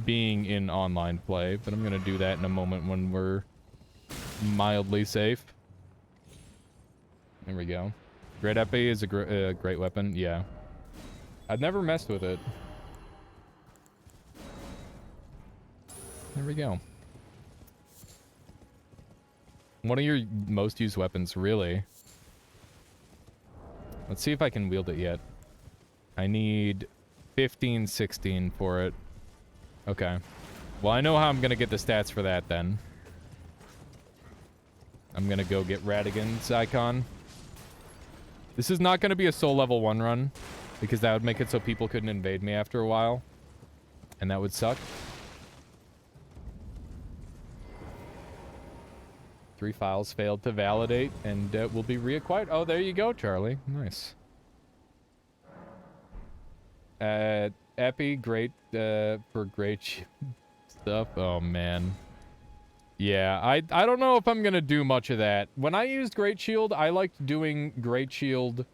being in online play, but I'm gonna do that in a moment when we're mildly safe. There we go. Great Epi is a great weapon. Yeah. I've never messed with it. There we go. One of your most used weapons, really. Let's see if I can wield it yet. I need 15, 16 for it. Okay. Well, I know how I'm gonna get the stats for that, then. I'm gonna go get Radigan's icon. This is not gonna be a soul level 1 run, because that would make it so people couldn't invade me after a while. And that would suck. 3 files failed to validate, and will be reacquired. Oh, there you go, Charlie. Nice. Epi, great, for great stuff. Oh, man. Yeah, I don't know if I'm gonna do much of that. When I used Great Shield, I liked doing Great Shield,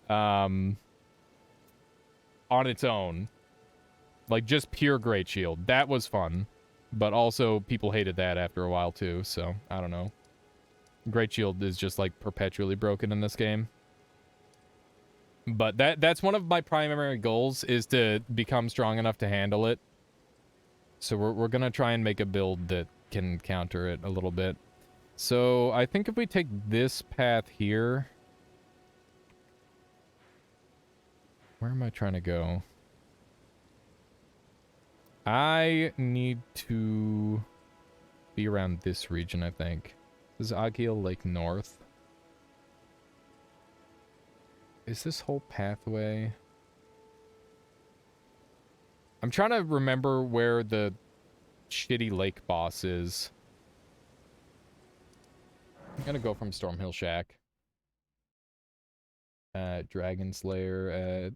on its own. Like, just pure Great Shield. That was fun. But also, people hated that after a while, too, so, I don't know. Great Shield is just, like, perpetually broken in this game. But that's one of my primary goals, is to become strong enough to handle it. So we're gonna try and make a build that can counter it a little bit. So I think if we take this path here... Where am I trying to go? I need to be around this region, I think. Is Agiel Lake North? is this whole pathway? I'm trying to remember where the shitty lake boss is. I'm gonna go from Stormhill Shack. Dragon Slayer,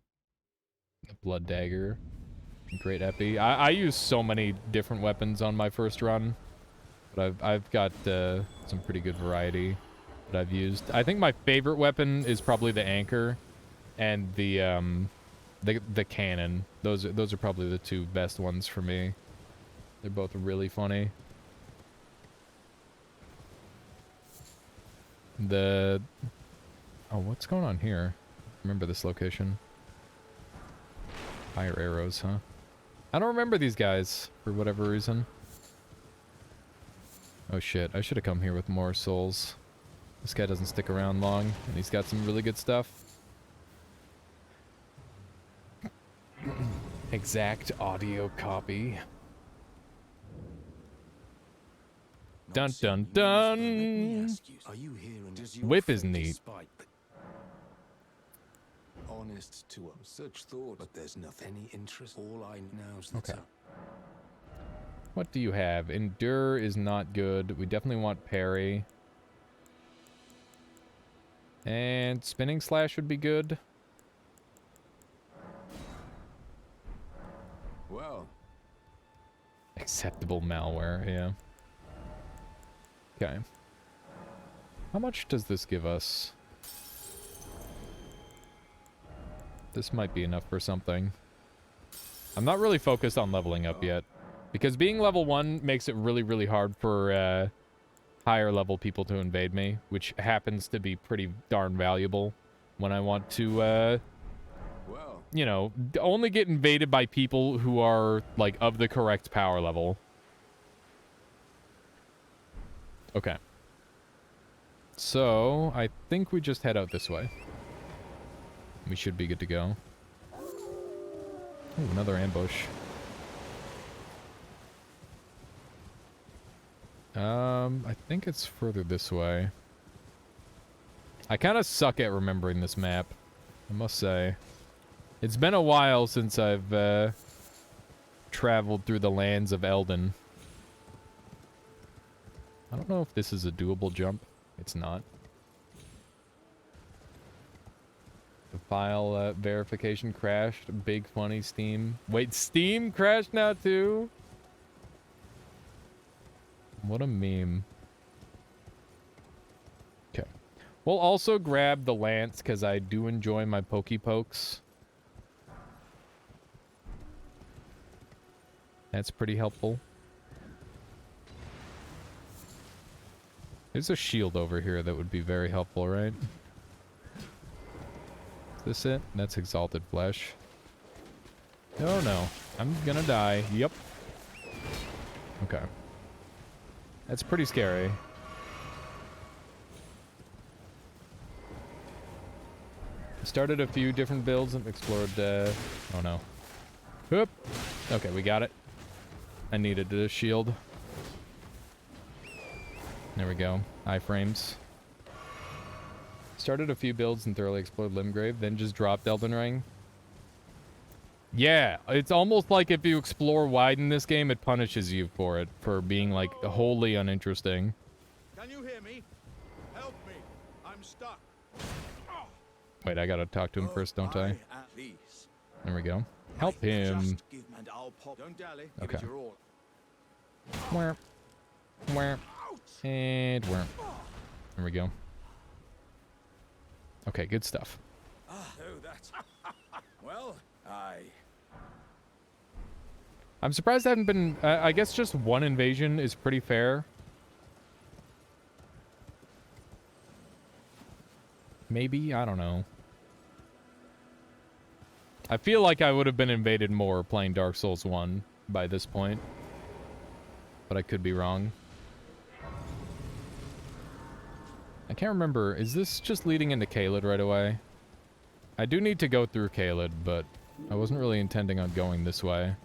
the Blood Dagger. Great Epi. I use so many different weapons on my first run. But I've got some pretty good variety that I've used. I think my favorite weapon is probably the anchor and the cannon. Those are probably the two best ones for me. They're both really funny. Oh, what's going on here? Remember this location. Fire arrows, huh? I don't remember these guys for whatever reason. Oh shit, I should have come here with more souls. This guy doesn't stick around long, and he's got some really good stuff. Exact audio copy. Dun dun dun! Whip is neat. Honest to such thought, but there's nothing any interest. All I know is okay. What do you have? Endure is not good. We definitely want parry. And spinning slash would be good. Well, acceptable malware, yeah. Okay. How much does this give us? This might be enough for something. I'm not really focused on leveling up yet. Because being level 1 makes it really, really hard for higher level people to invade me. Which happens to be pretty darn valuable when I want to, you know, only get invaded by people who are, like, of the correct power level. Okay. So, I think we just head out this way. We should be good to go. Ooh, another ambush. I think it's further this way. I kind of suck at remembering this map, I must say. It's been a while since I've traveled through the lands of Elden. I don't know if this is a doable jump. It's not. The file verification crashed. Big funny Steam. Wait, Steam crashed now too? What a meme. Okay. We'll also grab the lance because I do enjoy my pokey-pokes. That's pretty helpful. There's a shield over here that would be very helpful, right? Is this it? That's Exalted Flesh. Oh no. I'm gonna die. Yep. Okay. That's pretty scary. Started a few different builds and explored, oh no. Whoop! Okay, we got it. I needed a shield. There we go. Iframes. Started a few builds and thoroughly explored Limgrave, then just dropped Elden Ring. Yeah, it's almost like if you explore wide in this game, it punishes you for it, for being, like, wholly uninteresting. Can you hear me? Help me. I'm stuck. Wait, I gotta talk to him first, don't I? There we go. Help him. Okay. Where? And where? There we go. Okay, good stuff. Well, I'm surprised I haven't been... I guess just one invasion is pretty fair. Maybe? I don't know. I feel like I would have been invaded more playing Dark Souls 1 by this point. But I could be wrong. I can't remember. Is this just leading into Caelid right away? I do need to go through Caelid, but I wasn't really intending on going this way.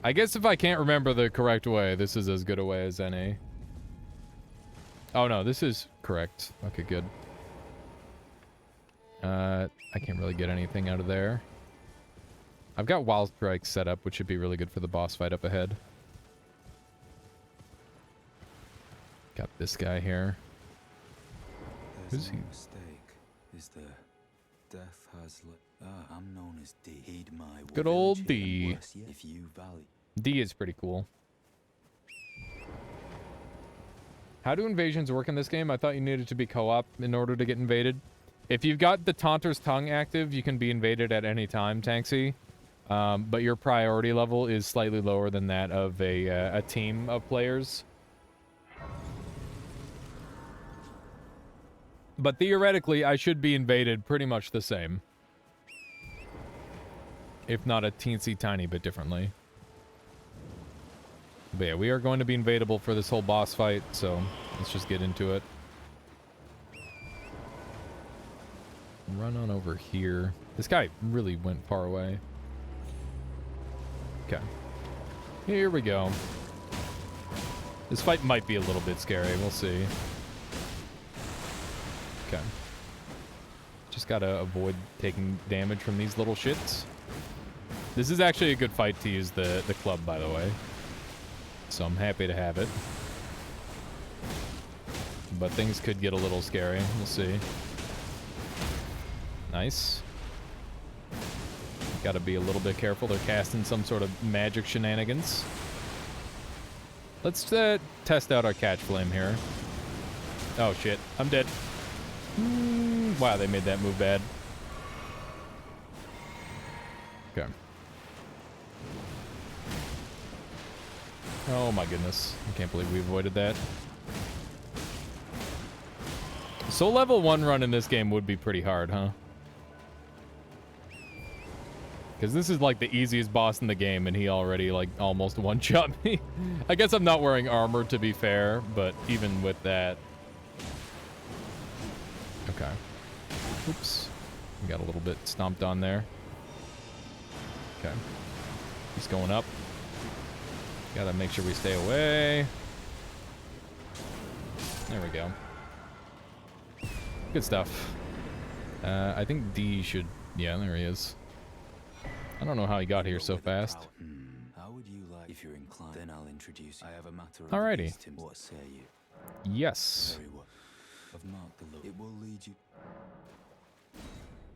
I guess if I can't remember the correct way, this is as good a way as any. Oh no, this is correct. Okay, good. I can't really get anything out of there. I've got Wild Strike set up, which should be really good for the boss fight up ahead. Got this guy here. Who's he? Mistake, is there? Death has I'm known as D. Heed my Good old D. If you value. D is pretty cool. How do invasions work in this game? I thought you needed to be co-op in order to get invaded. If you've got the Taunter's Tongue active, you can be invaded at any time, Tanksy. But your priority level is slightly lower than that of a team of players. But theoretically, I should be invaded pretty much the same. If not a teensy tiny bit differently. But yeah, we are going to be invadable for this whole boss fight, so let's just get into it. Run on over here. This guy really went far away. Okay. Here we go. This fight might be a little bit scary. We'll see. Okay. Just gotta avoid taking damage from these little shits. This is actually a good fight to use the club, by the way. So I'm happy to have it. But things could get a little scary. We'll see. Nice. Gotta be a little bit careful. They're casting some sort of magic shenanigans. Let's test out our catch flame here. Oh shit, I'm dead. Wow, they made that move bad. Okay. Oh my goodness. I can't believe we avoided that. So level 1 run in this game would be pretty hard, huh? Because this is like the easiest boss in the game and he already like almost one-shot me. I guess I'm not wearing armor to be fair, but even with that. Okay. Oops. We got a little bit stomped on there. Okay. He's going up. Gotta make sure we stay away. There we go. Good stuff. I think D should... Yeah, there he is. I don't know how he got here so fast. How would you like if you're inclined? Then I'll introduce you. I have a matter of Alrighty. What say you? Yes. Very well. I've marked the look. It will lead you.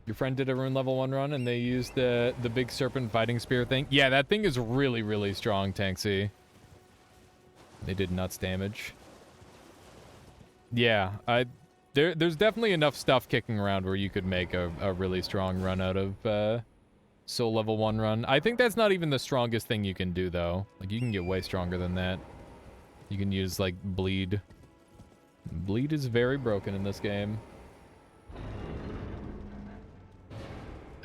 Your friend did a rune level 1 run and they used the big serpent fighting spear thing. Yeah, that thing is really, really strong, Tanksy. They did nuts damage. Yeah, there's definitely enough stuff kicking around where you could make a really strong run out of Soul level 1 run. I think that's not even the strongest thing you can do, though. Like, you can get way stronger than that. You can use, like, bleed. Bleed is very broken in this game.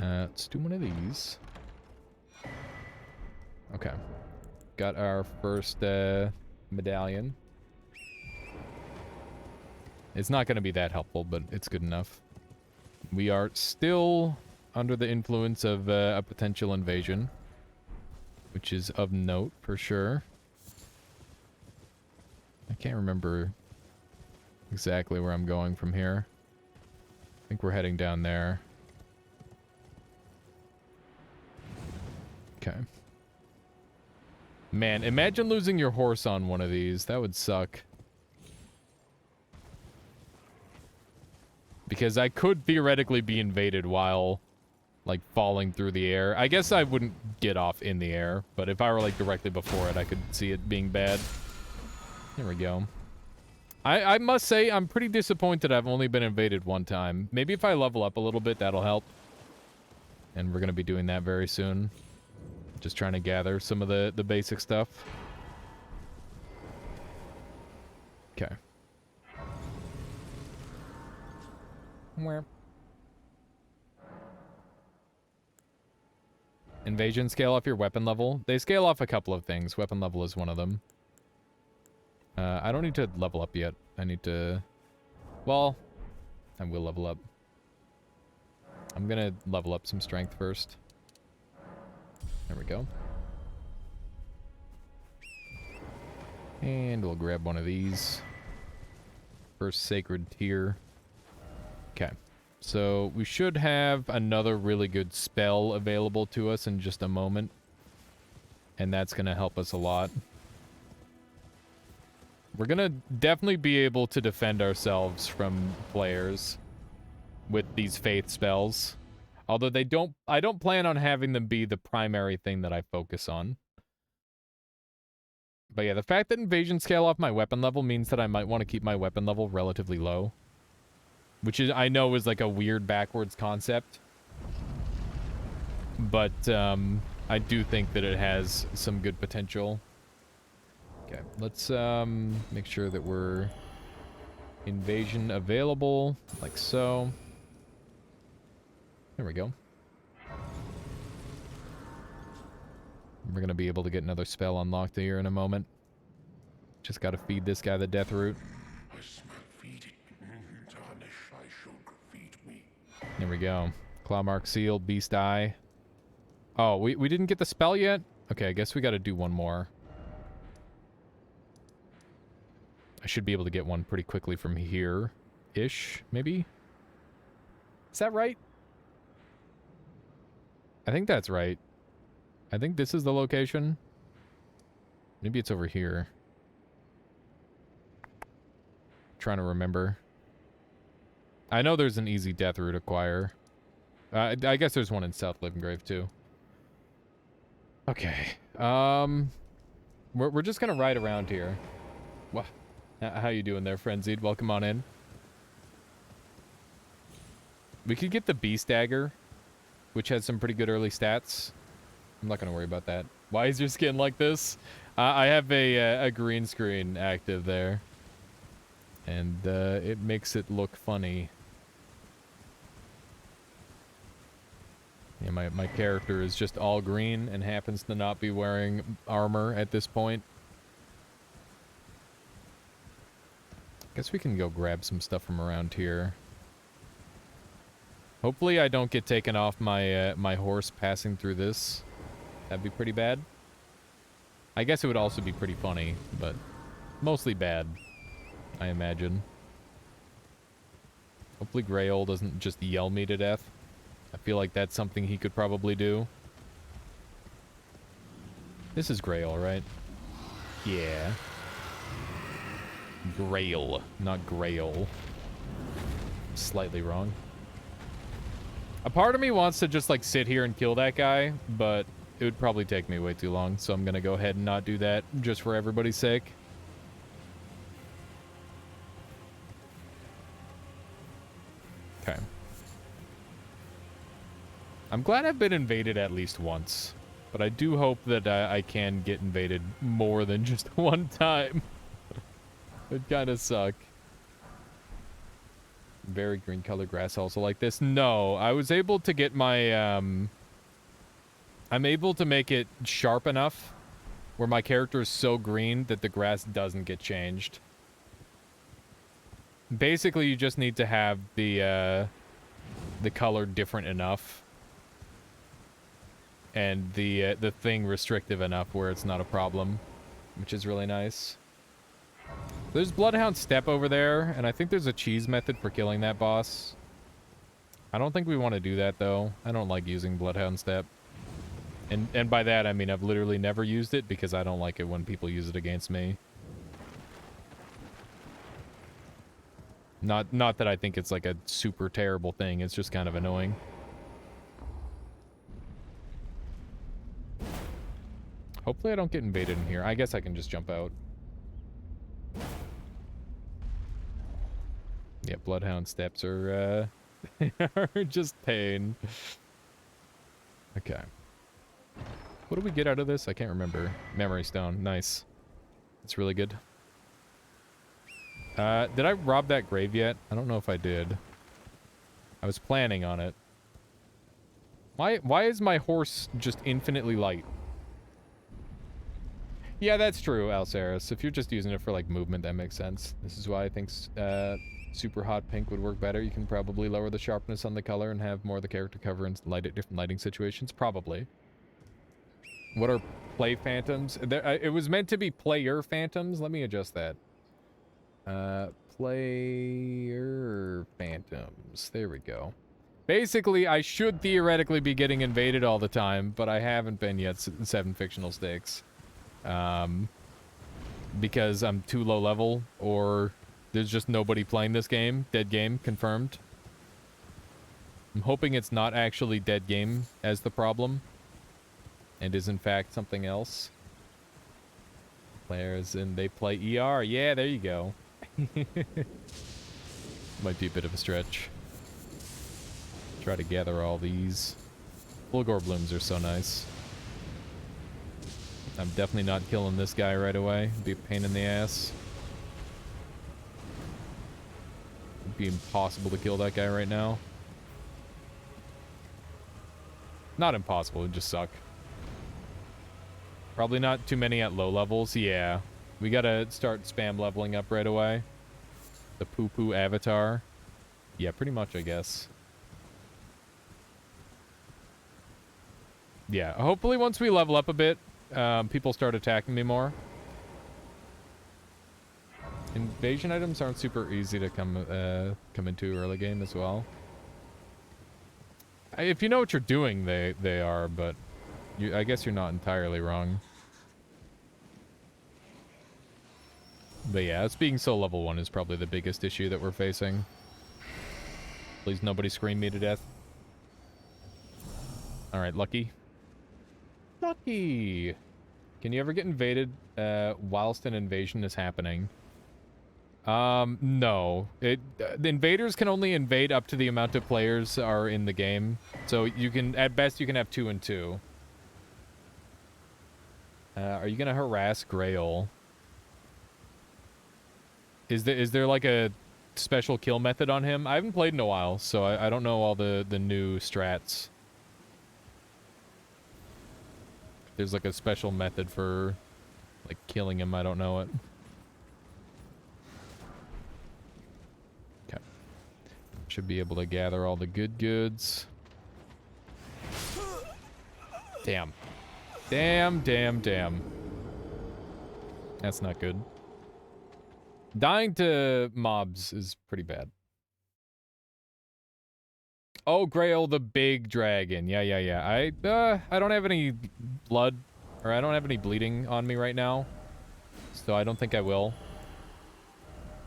Let's do one of these. Okay. Got our first medallion. It's not going to be that helpful, but it's good enough. We are still under the influence of a potential invasion, which is of note for sure. I can't remember exactly where I'm going from here. I think we're heading down there. Okay. Man, imagine losing your horse on one of these. That would suck. Because I could theoretically be invaded while, like, falling through the air. I guess I wouldn't get off in the air, but if I were, like, directly before it, I could see it being bad. There we go. I must say, I'm pretty disappointed I've only been invaded one time. Maybe if I level up a little bit, that'll help. And we're going to be doing that very soon. Just trying to gather some of the basic stuff. Okay. Where? Invasion scale off your weapon level. They scale off a couple of things. Weapon level is one of them. I don't need to level up yet. I need to... Well, I will level up. I'm gonna level up some strength first. There we go. And we'll grab one of these. First sacred tier. Okay. So we should have another really good spell available to us in just a moment. And that's going to help us a lot. We're going to definitely be able to defend ourselves from players with these faith spells. Although I don't plan on having them be the primary thing that I focus on. But yeah, the fact that invasion scale off my weapon level means that I might want to keep my weapon level relatively low. Which is, I know, is like a weird backwards concept. But I do think that it has some good potential. Okay, let's make sure that we're invasion available, like so. There we go. We're going to be able to get another spell unlocked here in a moment. Just got to feed this guy the death root. I smell feeding. Tarnish, I should feed me. There we go. Clawmark Seal, Beast Eye. Oh, we didn't get the spell yet? Okay, I guess we got to do one more. I should be able to get one pretty quickly from here-ish, maybe? Is that right? I think that's right. I think this is the location. Maybe it's over here. Trying to remember. I know there's an easy death root acquire. I guess there's one in South Livengrave too. Okay. We're just gonna ride around here. What? How you doing there, Frenzied? Welcome on in. We could get the Beast Dagger, which has some pretty good early stats. I'm not gonna worry about that. Why is your skin like this? I have a green screen active there. And it makes it look funny. Yeah, my character is just all green and happens to not be wearing armor at this point. Guess we can go grab some stuff from around here. Hopefully I don't get taken off my my horse passing through this. That'd be pretty bad. I guess it would also be pretty funny, but mostly bad, I imagine. Hopefully Greyol doesn't just yell me to death. I feel like that's something he could probably do. This is Greyol, right? Yeah. Grail, not Greyol. Slightly wrong. A part of me wants to just like sit here and kill that guy, but it would probably take me way too long, so I'm gonna go ahead and not do that just for everybody's sake. Okay. I'm glad I've been invaded at least once, but I do hope that I can get invaded more than just one time. It'd kind of suck. Very green colored grass also like this. No, I was able to get my, I'm able to make it sharp enough where my character is so green that the grass doesn't get changed. Basically, you just need to have the color different enough. And the thing restrictive enough where it's not a problem, which is really nice. There's Bloodhound Step over there, and I think there's a cheese method for killing that boss. I don't think we want to do that, though. I don't like using Bloodhound Step. And by that, I mean I've literally never used it because I don't like it when people use it against me. Not that I think it's like a super terrible thing, it's just kind of annoying. Hopefully I don't get invaded in here. I guess I can just jump out. Yeah, Bloodhound Steps are, are just pain. Okay. What do we get out of this? I can't remember. Memory Stone. Nice. That's really good. Did I rob that grave yet? I don't know if I did. I was planning on it. Why is my horse just infinitely light? Yeah, that's true, Alceris. If you're just using it for, like, movement, that makes sense. This is why I think super hot pink would work better. You can probably lower the sharpness on the color and have more of the character cover and light at different lighting situations. Probably. What are play phantoms? It was meant to be player phantoms. Let me adjust that. Player phantoms. There we go. Basically, I should theoretically be getting invaded all the time, but I haven't been yet 7 fictional stakes. Because I'm too low level, or there's just nobody playing this game. Dead game, confirmed. I'm hoping it's not actually dead game as the problem, and is in fact something else. Players, and they play ER. Yeah, there you go. Might be a bit of a stretch. Try to gather all these. Fulgor blooms are so nice. I'm definitely not killing this guy right away. It'd be a pain in the ass. It'd be impossible to kill that guy right now. Not impossible, it'd just suck. Probably not too many at low levels. Yeah. We gotta start spam leveling up right away. The poo-poo avatar. Yeah, pretty much, I guess. Yeah, hopefully once we level up a bit, people start attacking me more. Invasion items aren't super easy to come into early game as well. If you know what you're doing, they are, but I guess you're not entirely wrong. But yeah, us being so level 1 is probably the biggest issue that we're facing. Please nobody scream me to death. Alright, Lucky. Lucky! Can you ever get invaded whilst an invasion is happening? No. The invaders can only invade up to the amount of players are in the game. So you can, at best, you can have 2 and 2. Are you gonna harass Grail? Is there like a special kill method on him? I haven't played in a while, so I don't know all the new strats. There's like a special method for like killing him, I don't know it. Okay. Should be able to gather all the good goods. Damn. Damn. That's not good. Dying to mobs is pretty bad. Oh, Grail the big dragon. Yeah. I don't have any blood, or I don't have any bleeding on me right now, so I don't think I will.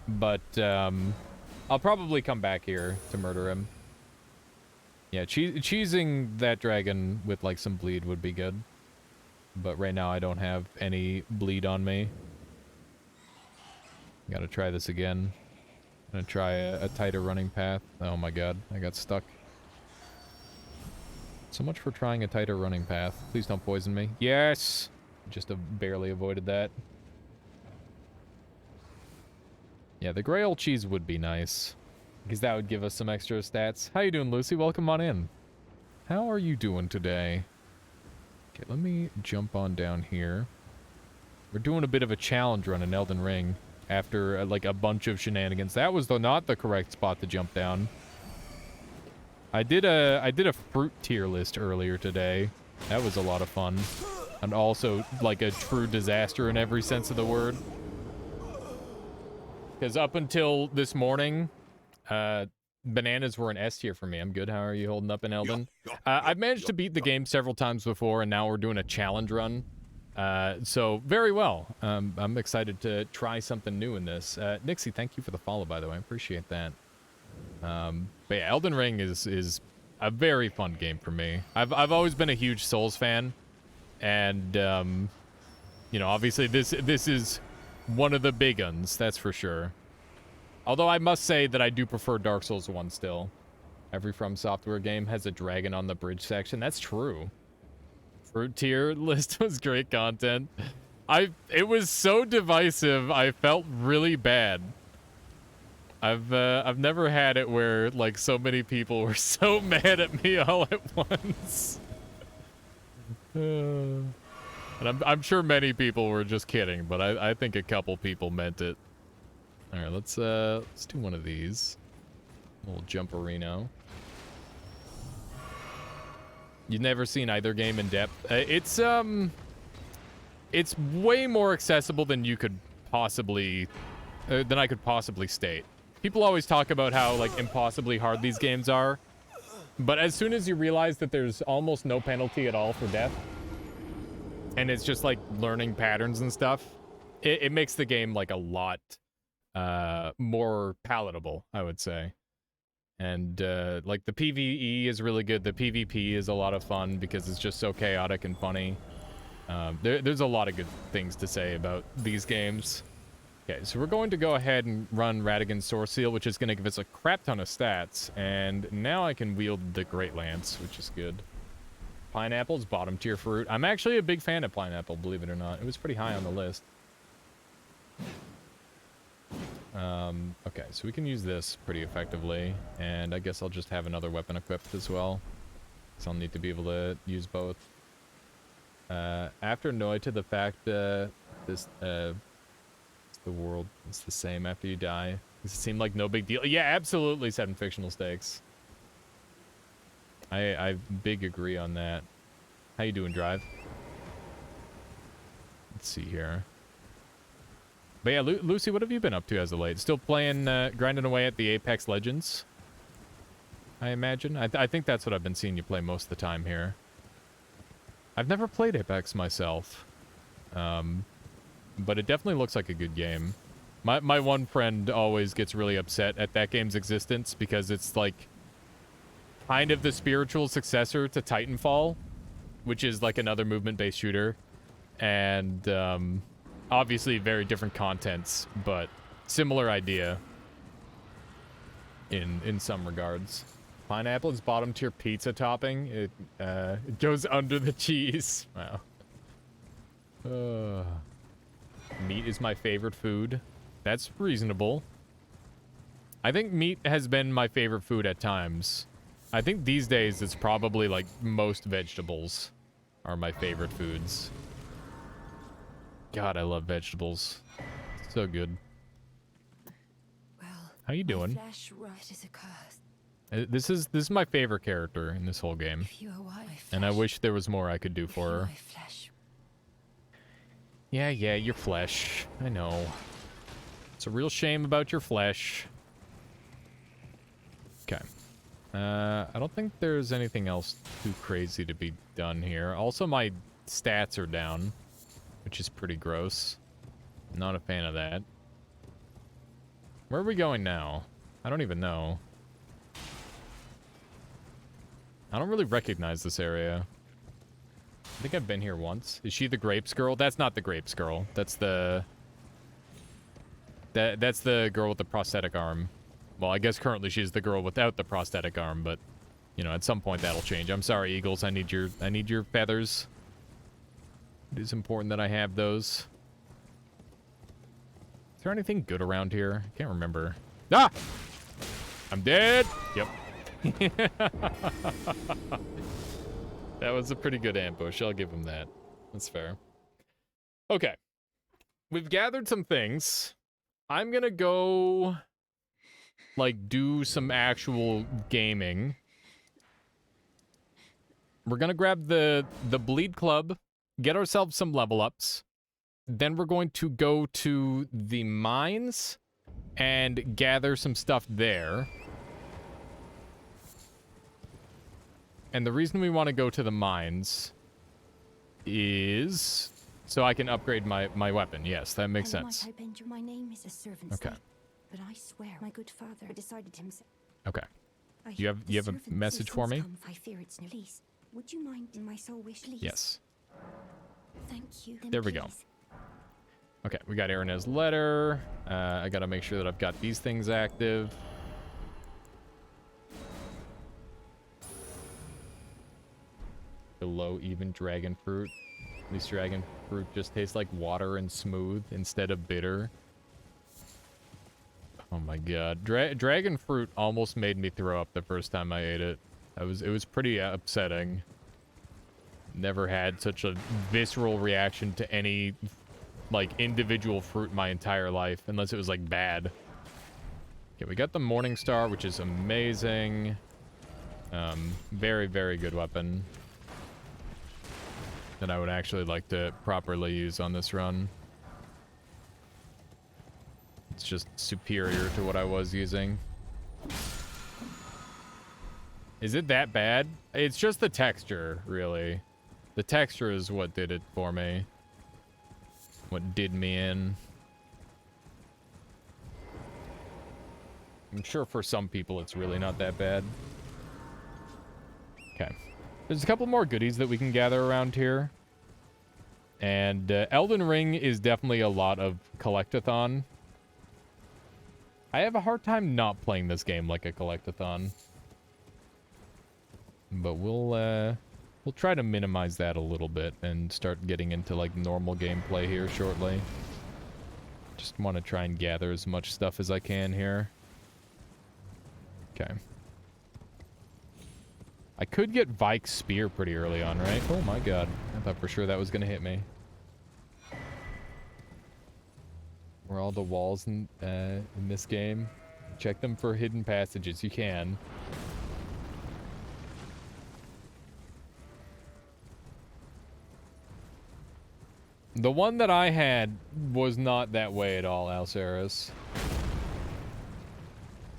But I'll probably come back here to murder him. Yeah, cheesing that dragon with like some bleed would be good. But right now I don't have any bleed on me. Gotta try this again. Gonna try a tighter running path. Oh my god, I got stuck. So much for trying a tighter running path. Please don't poison me. Yes! Just barely avoided that. Yeah, the Grail cheese would be nice, because that would give us some extra stats. How you doing, Lucy? Welcome on in. How are you doing today? Okay, let me jump on down here. We're doing a bit of a challenge run in Elden Ring after like a bunch of shenanigans. That was not the correct spot to jump down. I did a fruit tier list earlier today. That was a lot of fun, and also like a true disaster in every sense of the word. Because up until this morning, bananas were an S tier for me. I'm good. How are you holding up in Elden? I've managed to beat the game several times before, and now we're doing a challenge run. So very well. I'm excited to try something new in this. Nixie, thank you for the follow, by the way. I appreciate that. But yeah, Elden Ring is a very fun game for me. I've always been a huge Souls fan, and you know, obviously this is one of the big ones, that's for sure. Although I must say that I do prefer Dark Souls 1 still. Every From Software game has a dragon on the bridge section. That's true. Fruit tier list was great content. It was so divisive, I felt really bad. I've never had it where like so many people were so mad at me all at once. And I'm sure many people were just kidding, but I think a couple people meant it. All right, let's do one of these. Little jumperino. You've never seen either game in depth. It's way more accessible than you could possibly than I could possibly state. People always talk about how, like, impossibly hard these games are. But as soon as you realize that there's almost no penalty at all for death, and it's just, like, learning patterns and stuff, it makes the game, like, a lot more palatable, I would say. And, like, the PvE is really good. The PvP is a lot of fun because it's just so chaotic and funny. There's a lot of good things to say about these games. Okay, so we're going to go ahead and run Radigan's Sword Seal, which is going to give us a crap ton of stats. And now I can wield the Great Lance, which is good. Pineapple's bottom tier fruit. I'm actually a big fan of pineapple, believe it or not. It was pretty high on the list. Okay, so we can use this pretty effectively. And I guess I'll just have another weapon equipped as well. So I'll need to be able to use both. After annoyed to the fact the world is the same after you die. Does it seem like no big deal? Yeah, absolutely, 7 fictional stakes. I big agree on that. How you doing, Drive? Let's see here. But yeah, Lucy, what have you been up to as of late? Still playing, grinding away at the Apex Legends, I imagine? I think that's what I've been seeing you play most of the time here. I've never played Apex myself. But it definitely looks like a good game. My one friend always gets really upset at that game's existence because it's like kind of the spiritual successor to Titanfall, which is like another movement-based shooter. And obviously very different contents, but similar idea in some regards. Pineapple is bottom tier pizza topping. It goes under the cheese. Wow. Meat is my favorite food. That's reasonable. I think meat has been my favorite food at times. I think these days it's probably like most vegetables are my favorite foods. God, I love vegetables. So good. Well, how you doing? This is my favorite character in this whole game. And I wish there was more I could do for her. Yeah, your flesh. I know. It's a real shame about your flesh. Okay. I don't think there's anything else too crazy to be done here. Also, my stats are down, which is pretty gross. Not a fan of that. Where are we going now? I don't even know. I don't really recognize this area. I think I've been here once. Is she the Grapes girl? That's not the Grapes girl. That's the... That's the girl with the prosthetic arm. Well, I guess currently she's the girl without the prosthetic arm, but... You know, at some point that'll change. I'm sorry, Eagles. I need your feathers. It is important that I have those. Is there anything good around here? I can't remember. Ah! I'm dead! Yep. That was a pretty good ambush. I'll give him that. That's fair. Okay. We've gathered some things. I'm gonna go... like, do some actual gaming. We're gonna grab the Bleed Club, get ourselves some level ups. Then we're going to go to the mines and gather some stuff there. And the reason we want to go to the mines is so I can upgrade my weapon. Yes, that makes sense. My name is a servant. Okay. But I swear my good father decided himself. Okay. You have a message for me? I fear it's no lease. Would you mind my soul wish, please? Yes. Thank you. There we go. Okay, we got Aaron's letter. I gotta make sure that I've got these things active. Below even dragon fruit. At least dragon fruit just tastes like water and smooth instead of bitter. Oh my god. Dragon fruit almost made me throw up the first time I ate it. It was pretty upsetting. Never had such a visceral reaction to any like individual fruit my entire life, unless it was like bad. Okay, we got the Morning Star, which is amazing. Very, very good weapon that I would actually like to properly use on this run. Let's just superior to what I was using. Is it that bad? It's just the texture, really. The texture is what did it for me. What did me in. I'm sure for some people it's really not that bad. Okay. There's a couple more goodies that we can gather around here. And Elden Ring is definitely a lot of collectathon. I have a hard time not playing this game like a collectathon. But we'll try to minimize that a little bit and start getting into like normal gameplay here shortly. Just want to try and gather as much stuff as I can here. Okay. I could get Vike's spear pretty early on, right? Oh my god. I thought for sure that was going to hit me. Where are all the walls in this game? Check them for hidden passages. You can. The one that I had was not that way at all, Aliasarchives.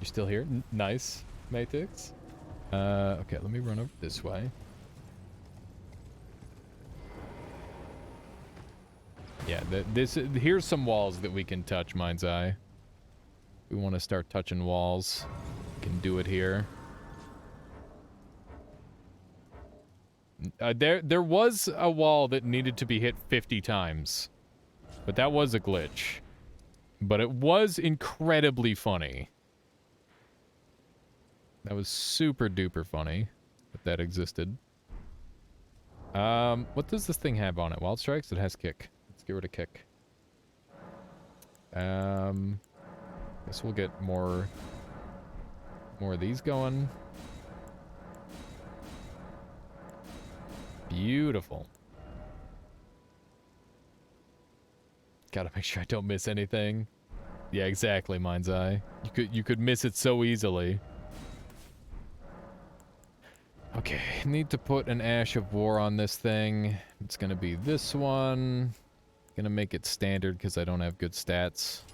You still here? Nice, Matix. Okay, let me run over this way. Yeah, here's some walls that we can touch, Mind's Eye. We want to start touching walls. We can do it here. There was a wall that needed to be hit 50 times. But that was a glitch. But it was incredibly funny. That was super duper funny that that existed. What does this thing have on it? Wild Strikes? It has kick. Let's get rid of kick. Guess we'll get more of these going. Beautiful. Gotta make sure I don't miss anything. Yeah, exactly, Mind's Eye. You could miss it so easily. Okay, need to put an Ash of War on this thing. It's gonna be this one. Gonna make it standard because I don't have good stats.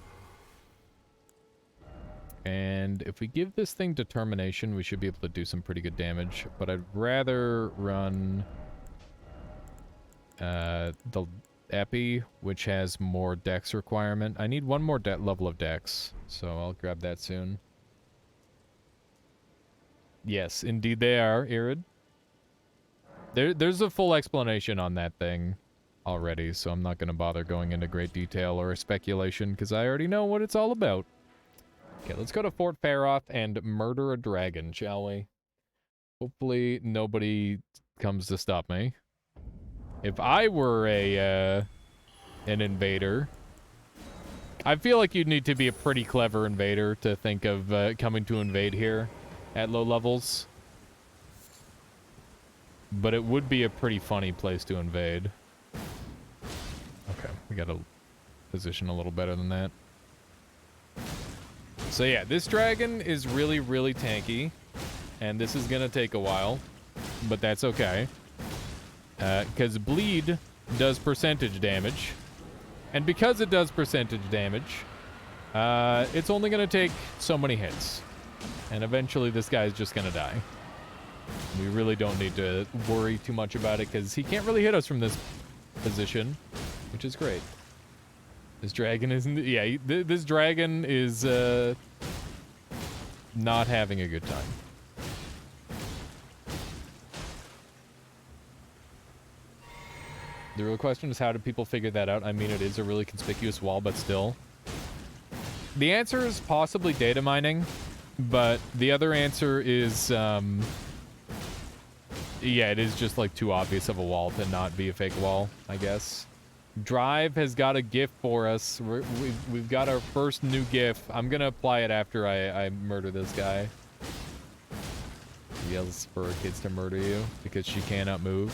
And if we give this thing Determination, we should be able to do some pretty good damage. But I'd rather run the Epi, which has more dex requirement. I need one more level of dex, so I'll grab that soon. Yes, indeed they are, Irid. There's a full explanation on that thing already, so I'm not going to bother going into great detail or speculation, because I already know what it's all about. Okay, let's go to Fort Faroth and murder a dragon, shall we? Hopefully nobody comes to stop me. If I were an invader, I feel like you'd need to be a pretty clever invader to think of coming to invade here at low levels. But it would be a pretty funny place to invade. Okay, we gotta position a little better than that. So yeah, this dragon is really, really tanky. And this is gonna take a while. But that's okay. Because bleed does percentage damage. And because it does percentage damage, it's only going to take so many hits. And eventually this guy's just going to die. We really don't need to worry too much about it because he can't really hit us from this position, which is great. This dragon isn't... Yeah, this dragon is not having a good time. The real question is, how did people figure that out? I mean, it is a really conspicuous wall, but still. The answer is possibly data mining, but the other answer is, yeah, it is just like too obvious of a wall to not be a fake wall, I guess. Drive has got a GIF for us. We've got our first new GIF. I'm gonna apply it after I murder this guy. He yells for her kids to murder you because she cannot move.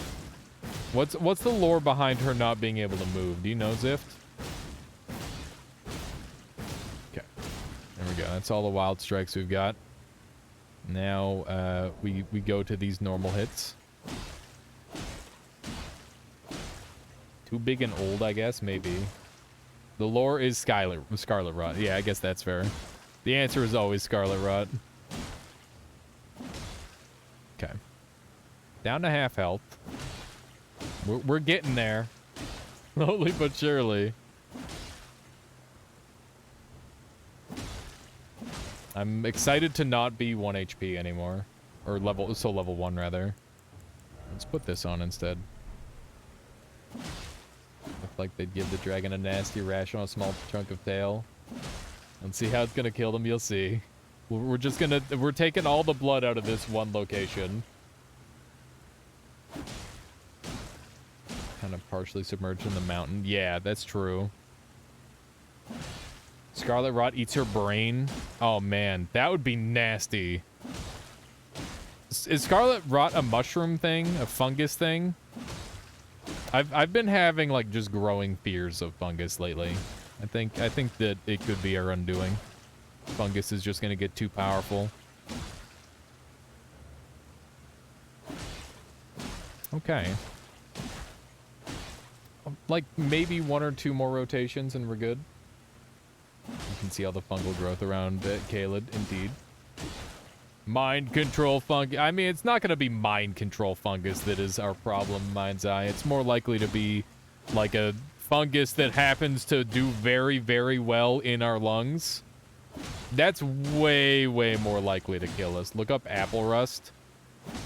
What's the lore behind her not being able to move? Do you know, Zift? Okay. There we go. That's all the wild strikes we've got. Now, we go to these normal hits. Too big and old, I guess, maybe. The lore is Scarlet Rot. Yeah, I guess that's fair. The answer is always Scarlet Rot. Okay. Down to half health. We're getting there. Slowly but surely. I'm excited to not be 1 HP anymore. Or level 1 rather. Let's put this on instead. Look like they'd give the dragon a nasty rash on a small chunk of tail. And see how it's gonna kill them, you'll see. We're just gonna... We're taking all the blood out of this one location. Kind of partially submerged in the mountain. Yeah, that's true. Scarlet Rot eats her brain. Oh, man. That would be nasty. Is Scarlet Rot a mushroom thing? A fungus thing? I've been having, like, just growing fears of fungus lately. I think that it could be our undoing. Fungus is just gonna get too powerful. Okay. Like, maybe 1 or 2 more rotations and we're good. You can see all the fungal growth around Kaled, indeed. Mind control fungus. I mean, it's not going to be mind control fungus that is our problem, mind's eye. It's more likely to be like a fungus that happens to do very, very well in our lungs. That's way, way more likely to kill us. Look up apple rust.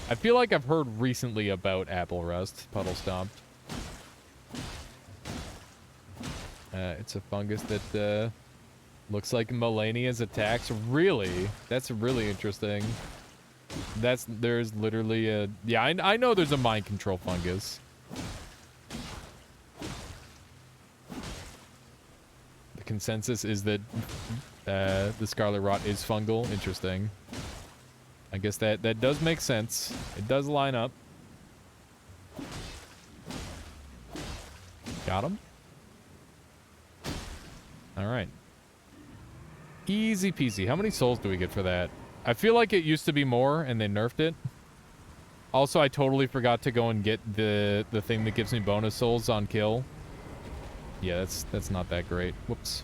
I feel like I've heard recently about apple rust. Puddle stomped. It's a fungus that looks like Melania's attacks. Really? That's really interesting. There's literally a... Yeah, I know there's a mind control fungus. The consensus is that the Scarlet Rot is fungal. Interesting. I guess that does make sense. It does line up. Got him? Alright. Easy peasy. How many souls do we get for that? I feel like it used to be more and they nerfed it. Also, I totally forgot to go and get the thing that gives me bonus souls on kill. Yeah, that's not that great. Whoops.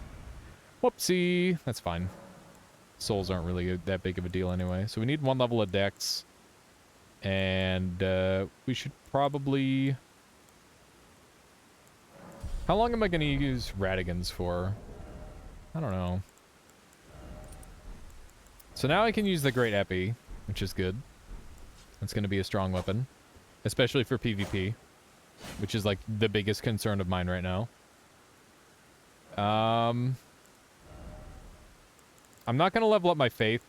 Whoopsie. That's fine. Souls aren't really that big of a deal anyway. So we need 1 level of dex. And we should probably... How long am I going to use Radigans for? I don't know. So now I can use the Great Epi, which is good. It's going to be a strong weapon. Especially for PvP. Which is like the biggest concern of mine right now. I'm not going to level up my Faith.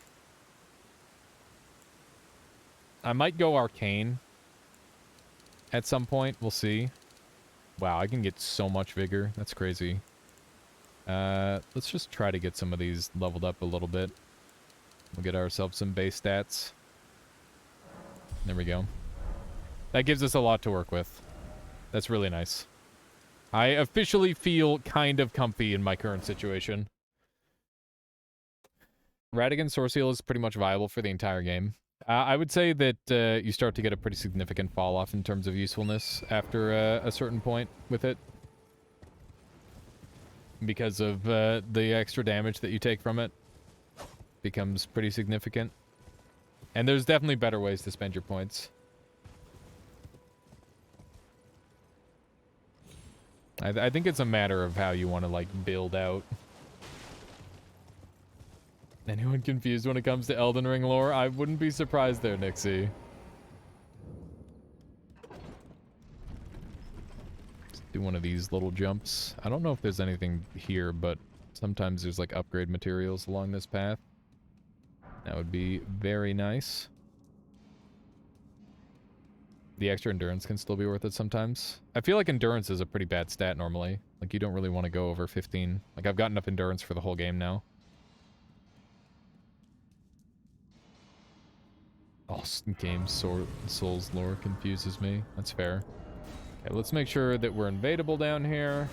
I might go Arcane. At some point, we'll see. Wow, I can get so much vigor. That's crazy. Let's just try to get some of these leveled up a little bit. We'll get ourselves some base stats. There we go. That gives us a lot to work with. That's really nice. I officially feel kind of comfy in my current situation. Radigan Source Heal is pretty much viable for the entire game. I would say that you start to get a pretty significant fall off in terms of usefulness after a certain point with it. Because of the extra damage that you take from it. Becomes pretty significant. And there's definitely better ways to spend your points. I think it's a matter of how you want to, like, build out. Anyone confused when it comes to Elden Ring lore? I wouldn't be surprised there, Nixie. Let's do one of these little jumps. I don't know if there's anything here, but sometimes there's, like, upgrade materials along this path. That would be very nice. The extra endurance can still be worth it sometimes. I feel like endurance is a pretty bad stat normally. Like, you don't really want to go over 15. Like, I've got enough endurance for the whole game now. Oh, game Souls lore confuses me. That's fair. Okay, let's make sure that we're invadable down here.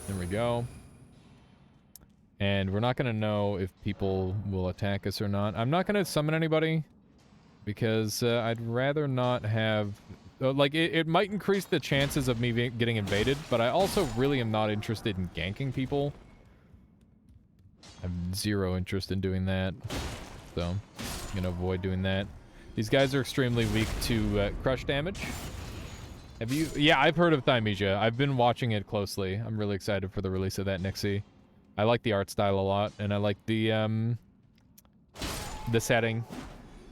There we go. And we're not going to know if people will attack us or not. I'm not going to summon anybody because I'd rather not have Like, it might increase the chances of me getting invaded, but I also really am not interested in ganking people. I have zero interest in doing that. So, I'm gonna avoid doing that. These guys are extremely weak to crush damage. Have you... Yeah, I've heard of Thymesia. I've been watching it closely. I'm really excited for the release of that Nixie. I like the art style a lot, and I like the setting.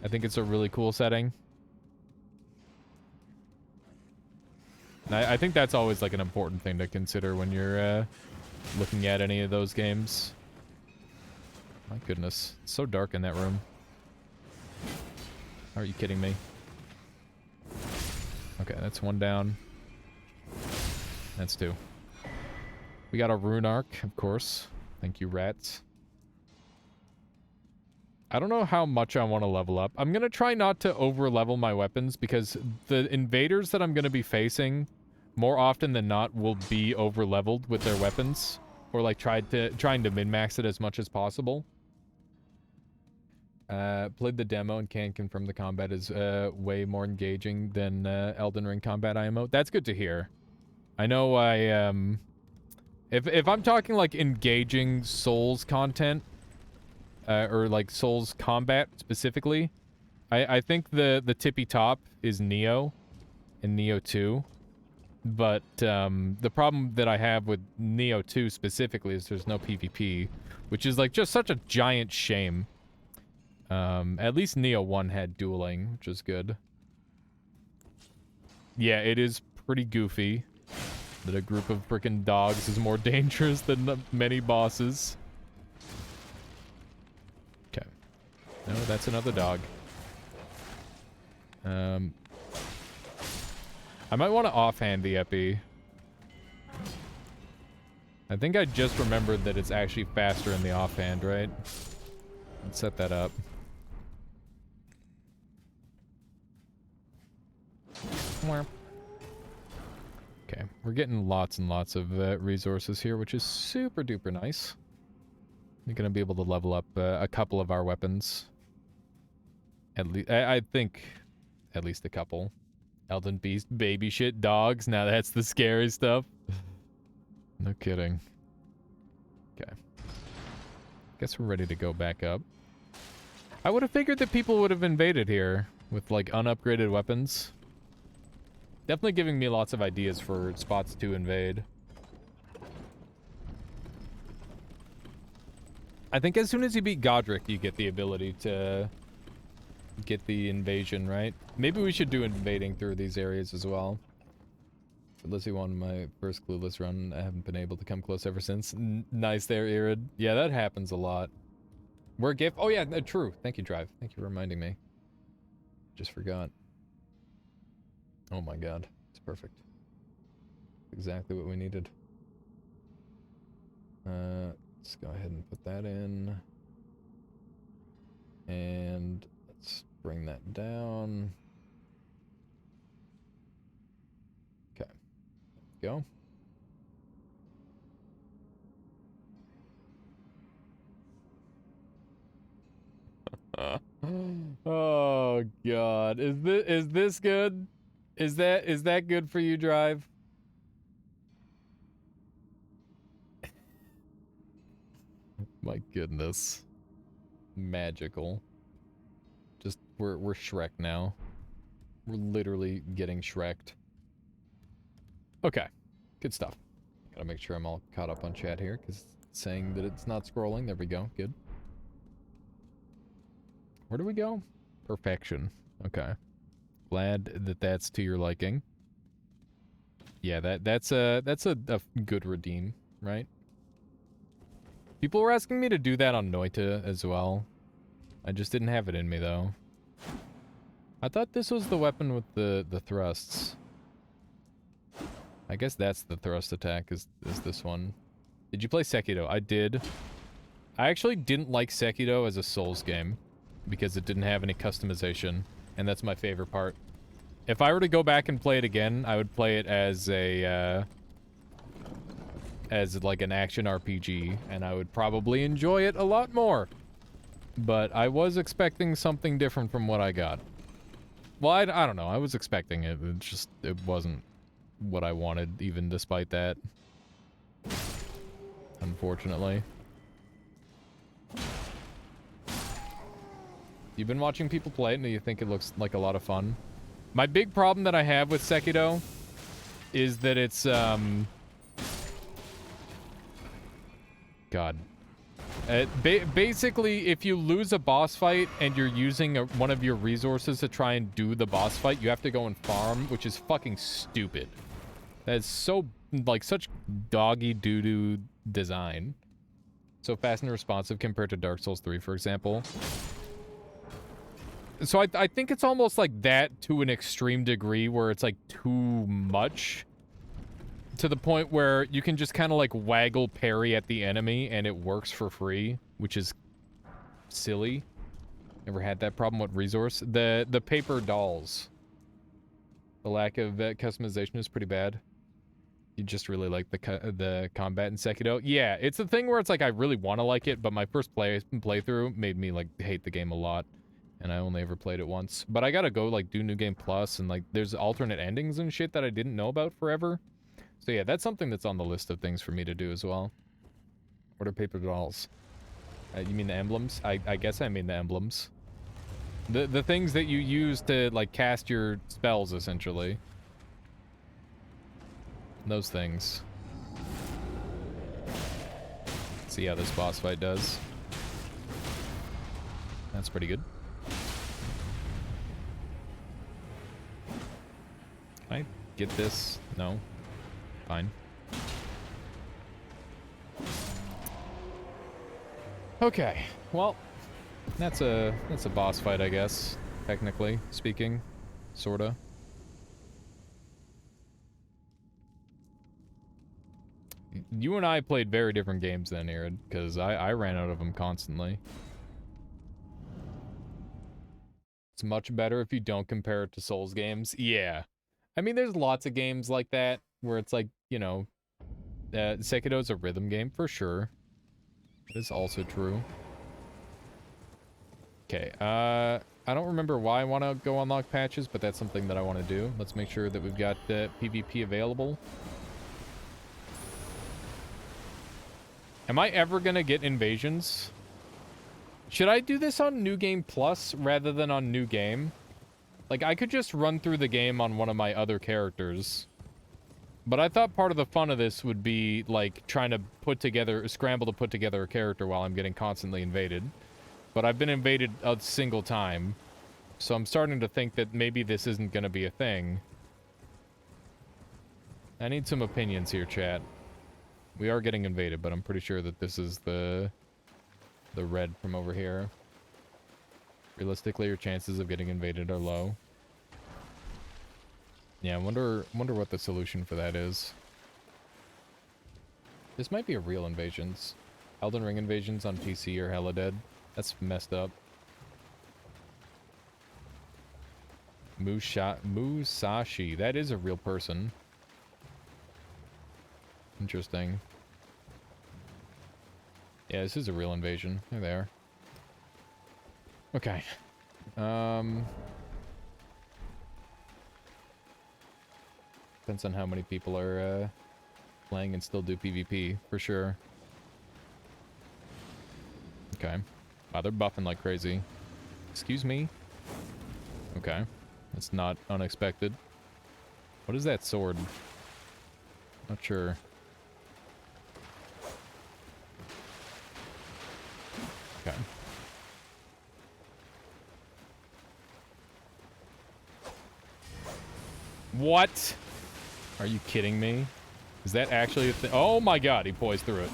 I think it's a really cool setting. And I think that's always, like, an important thing to consider when you're looking at any of those games. My goodness. It's so dark in that room. Are you kidding me? Okay, that's one down. That's two. We got a rune arc, of course. Thank you, rats. I don't know how much I want to level up. I'm going to try not to over-level my weapons because the invaders that I'm going to be facing more often than not will be over-leveled with their weapons. Or, like, trying to min-max it as much as possible. Played the demo and can confirm the combat is way more engaging than Elden Ring combat IMO. That's good to hear. I know if I'm talking like engaging Souls content or like Souls combat specifically, I think the tippy top is Neo and Neo 2. But the problem that I have with Neo 2 specifically is there's no PvP, which is like just such a giant shame. At least Neo 1 had dueling, which is good. Yeah, it is pretty goofy that a group of frickin' dogs is more dangerous than many bosses. Okay. No, that's another dog. I might want to offhand the epi. I think I just remembered that it's actually faster in the offhand, right? Let's set that up. Okay, we're getting lots and lots of resources here, which is super duper nice. We're gonna be able to level up a couple of our weapons. At least, I think, at least a couple. Elden Beast, baby shit, dogs. Now that's the scary stuff. No kidding. Okay. Guess we're ready to go back up. I would have figured that people would have invaded here with, like, unupgraded weapons. Definitely giving me lots of ideas for spots to invade. I think as soon as you beat Godric, you get the ability to get the invasion, right? Maybe we should do invading through these areas as well. For Lizzie won my first Clueless run. I haven't been able to come close ever since. Nice there, Irid. Yeah, that happens a lot. We're a gift. Oh, yeah, true. Thank you, Drive. Thank you for reminding me. Just forgot. Oh my god. It's perfect. Exactly what we needed. Let's go ahead and put that in. And let's bring that down. Okay. Go. Oh god. Is this good? Is that good for you, Drive? My goodness. Magical. Just we're Shrek now. We're literally getting Shreked. Okay. Good stuff. Gotta make sure I'm all caught up on chat here, because it's saying that it's not scrolling. There we go. Good. Where do we go? Perfection. Okay. Glad that that's to your liking. Yeah, that's a good redeem, right? People were asking me to do that on Noita as well. I just didn't have it in me though. I thought this was the weapon with the thrusts. I guess that's the thrust attack is this one. Did you play Sekiro? I did. I actually didn't like Sekiro as a Souls game because it didn't have any customization. And that's my favorite part. If I were to go back and play it again, I would play it as a, as like an action RPG, and I would probably enjoy it a lot more. But I was expecting something different from what I got. Well, I don't know. I was expecting it. It wasn't what I wanted, even despite that. Unfortunately. You've been watching people play it and you think it looks like a lot of fun. My big problem that I have with Sekiro is that it's, God. Basically, if you lose a boss fight and you're using one of your resources to try and do the boss fight, you have to go and farm, which is fucking stupid. That's so, like, such doggy doo-doo design. So fast and responsive compared to Dark Souls 3, for example. So I think it's almost like that to an extreme degree where it's, like, too much. To the point where you can just kind of, like, waggle parry at the enemy and it works for free, which is silly. Never had that problem with resource. The paper dolls. The lack of customization is pretty bad. You just really like the combat in Sekiro. Yeah, it's a thing where it's like I really want to like it, but my first playthrough made me, like, hate the game a lot. And I only ever played it once. But I gotta go, like, do New Game Plus, and, like, there's alternate endings and shit that I didn't know about forever. So yeah, that's something that's on the list of things for me to do as well. Order paper dolls. You mean the emblems? I guess I mean the emblems. The things that you use to, like, cast your spells, essentially. Those things. Let's see how this boss fight does. That's pretty good. Can I get this? No. Fine. Okay. Well, that's a boss fight, I guess. Technically speaking. Sorta. You and I played very different games then, Arid, because I ran out of them constantly. It's much better if you don't compare it to Souls games. Yeah. I mean, there's lots of games like that where it's like, you know, Sekiro's a rhythm game for sure. That is also true. Okay, I don't remember why I want to go unlock patches, but that's something that I want to do. Let's make sure that we've got PvP available. Am I ever gonna get invasions? Should I do this on New Game Plus rather than on New Game? Like, I could just run through the game on one of my other characters. But I thought part of the fun of this would be, like, trying to scramble to put together a character while I'm getting constantly invaded. But I've been invaded a single time. So I'm starting to think that maybe this isn't gonna be a thing. I need some opinions here, chat. We are getting invaded, but I'm pretty sure that this is the red from over here. Realistically, your chances of getting invaded are low. Yeah, I wonder what the solution for that is. This might be a real invasions. Elden Ring invasions on PC are hella dead. That's messed up. Musashi. That is a real person. Interesting. Yeah, this is a real invasion. There they are. Okay. Depends on how many people are playing and still do PvP, for sure. Okay. Wow, they're buffing like crazy. Excuse me? Okay. That's not unexpected. What is that sword? Not sure. Okay. What? Are you kidding me? Is that actually a thing? Oh my god, he poised through it.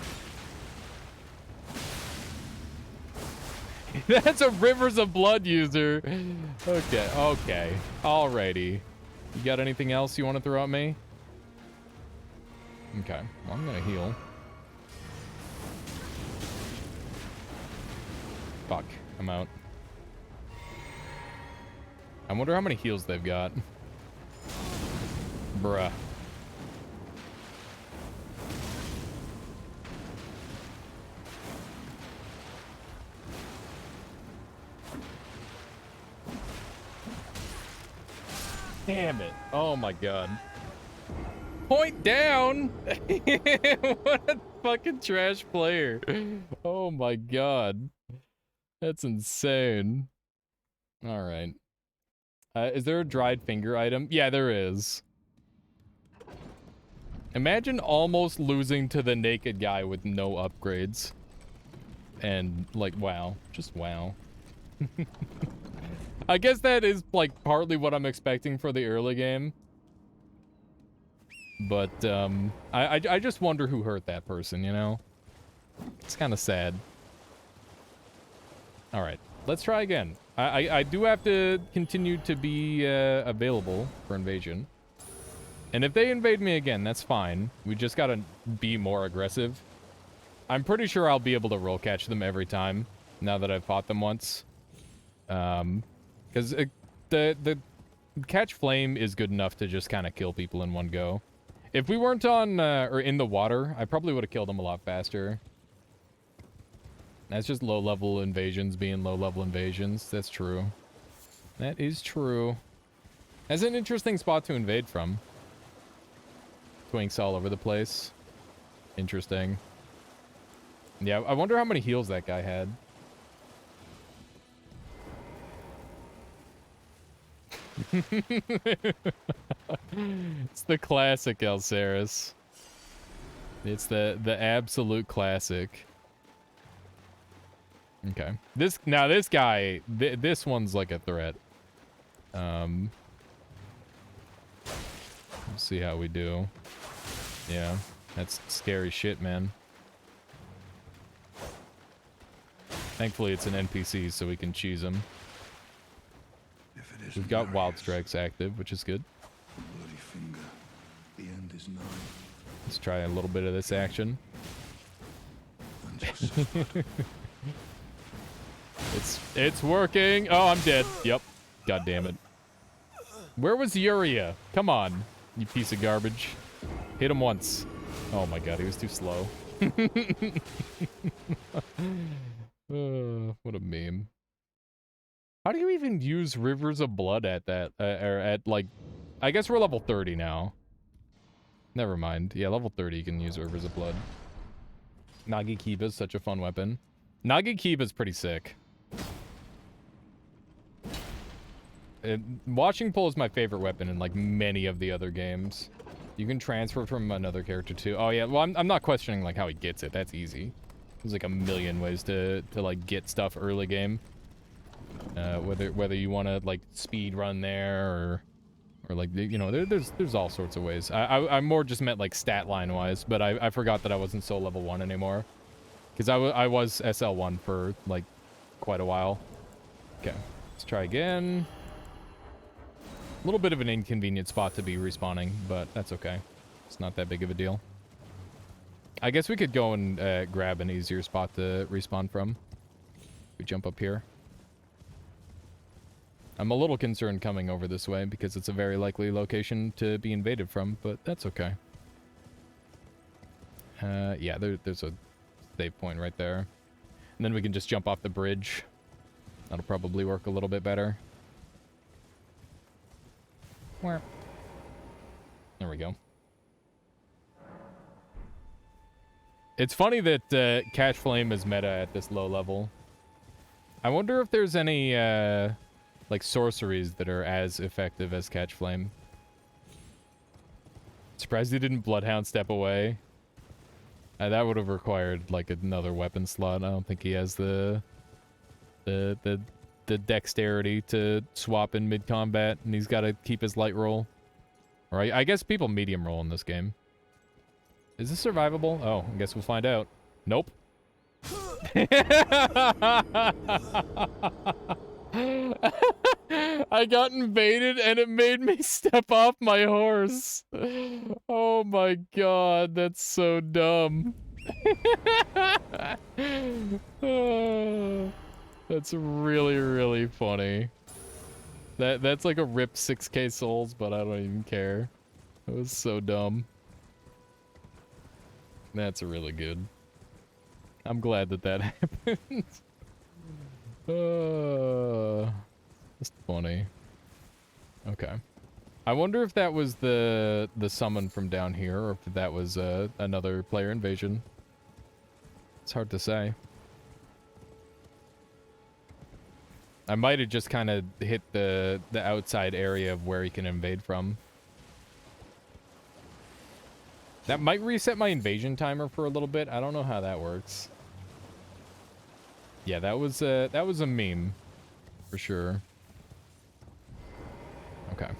That's a Rivers of Blood user. Okay, okay. Alrighty. You got anything else you want to throw at me? Okay, well, I'm gonna heal. Fuck, I'm out. I wonder how many heals they've got. Bruh. Damn it. Oh my god. Point down! What a fucking trash player. Oh my god. That's insane. Alright. Is there a dried finger item? Yeah, there is. Imagine almost losing to the naked guy with no upgrades. And, like, wow. Just wow. I guess that is, like, partly what I'm expecting for the early game. But, I just wonder who hurt that person, you know? It's kind of sad. Alright, let's try again. I do have to continue to be, available for invasion. And if they invade me again, that's fine. We just gotta be more aggressive. I'm pretty sure I'll be able to roll catch them every time, now that I've fought them once. Because the catch flame is good enough to just kind of kill people in one go. If we weren't on, or in the water, I probably would have killed them a lot faster. That's just low-level invasions being low-level invasions. That's true. That is true. That's an interesting spot to invade from. Twinks all over the place. Interesting. Yeah, I wonder how many heals that guy had. It's the classic Alceris. It's the absolute classic. Okay. This guy, this one's like a threat. Let's see how we do. Yeah, that's scary shit, man. Thankfully, it's an NPC, so we can choose him. We've got Wild Strikes active, which is good. Bloody finger. The end is nigh. Let's try a little bit of this action. It's working. Oh, I'm dead. Yep. God damn it. Where was Yuria? Come on, you piece of garbage. Hit him once. Oh my god, he was too slow. What a meme. How do you even use Rivers of Blood at that? Or at, like... I guess we're level 30 now. Never mind. Yeah, level 30 you can use Rivers of Blood. Nagi Kiba is such a fun weapon. Nagi Kiba is pretty sick. Watching Pull is my favorite weapon in, like, many of the other games. You can transfer from another character, too. Oh, yeah. Well, I'm not questioning, like, how he gets it. That's easy. There's, like, a million ways to like, get stuff early game. Whether you want to, like, speed run there or like, you know, there's all sorts of ways. I more just meant, like, stat line wise, but I forgot that I wasn't so level 1 anymore. Because I was SL1 for, like, quite a while. Okay. Let's try again. A little bit of an inconvenient spot to be respawning, but that's okay. It's not that big of a deal. I guess we could go and grab an easier spot to respawn from. We jump up here. I'm a little concerned coming over this way because it's a very likely location to be invaded from, but that's okay. Yeah, there's a save point right there. And then we can just jump off the bridge. That'll probably work a little bit better. There we go. It's funny that Catch Flame is meta at this low level. I wonder if there's any like sorceries that are as effective as Catch Flame. Surprised he didn't Bloodhound step away. That would have required like another weapon slot. I don't think he has the dexterity to swap in mid-combat, and he's got to keep his light roll. Alright, I guess people medium roll in this game. Is this survivable? Oh, I guess we'll find out. Nope. I got invaded and it made me step off my horse. Oh my god, that's so dumb. That's really, really funny. That's like a rip 6k souls, but I don't even care. It was so dumb. That's really good. I'm glad that that happened. That's funny. Okay. I wonder if that was the summon from down here, or if that was another player invasion. It's hard to say. I might have just kind of hit the outside area of where he can invade from. That might reset my invasion timer for a little bit. I don't know how that works. Yeah, that was a meme for sure. Okay.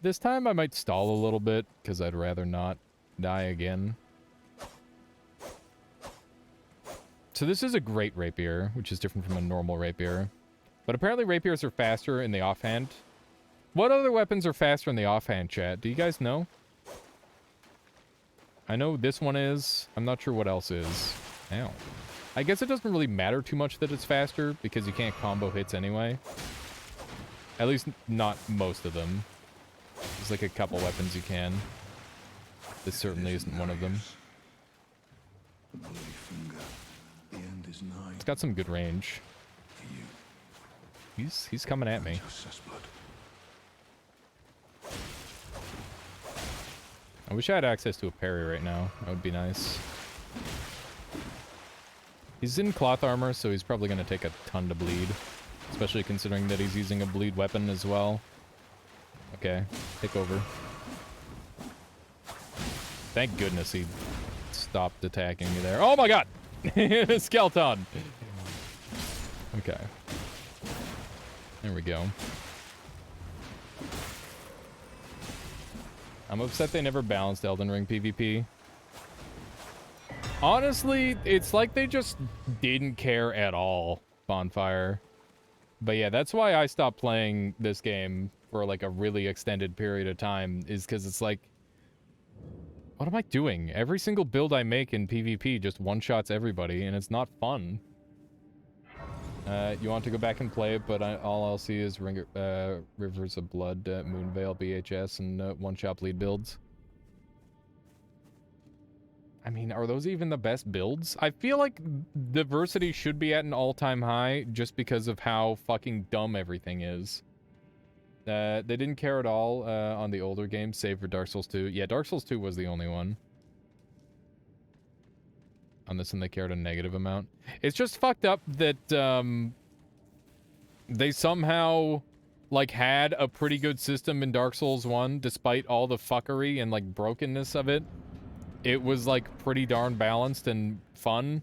This time I might stall a little bit because I'd rather not die again. So this is a great rapier, which is different from a normal rapier. But apparently rapiers are faster in the offhand. What other weapons are faster in the offhand, chat? Do you guys know? I know this one is. I'm not sure what else is. Ow. I guess it doesn't really matter too much that it's faster because you can't combo hits anyway. At least not most of them. There's like a couple weapons you can. This certainly isn't one of them. It's got some good range. He's coming at me. I wish I had access to a parry right now. That would be nice. He's in cloth armor, so he's probably going to take a ton to bleed. Especially considering that he's using a bleed weapon as well. Okay, take over. Thank goodness he stopped attacking me there. Oh my god! Skeleton! Okay. There we go. I'm upset they never balanced Elden Ring PvP. Honestly, it's like they just didn't care at all, Bonfire. But yeah, that's why I stopped playing this game for like a really extended period of time, is because it's like, what am I doing? Every single build I make in PvP just one-shots everybody, and it's not fun. You want to go back and play it, but all I'll see is Rivers of Blood, Moonveil, BHS, and one-shot bleed builds. I mean, are those even the best builds? I feel like diversity should be at an all-time high just because of how fucking dumb everything is. They didn't care at all on the older games, save for Dark Souls 2. Yeah, Dark Souls 2 was the only one. On this one, they cared a negative amount. It's just fucked up that they somehow like had a pretty good system in Dark Souls 1, despite all the fuckery and like brokenness of it. It was like pretty darn balanced and fun,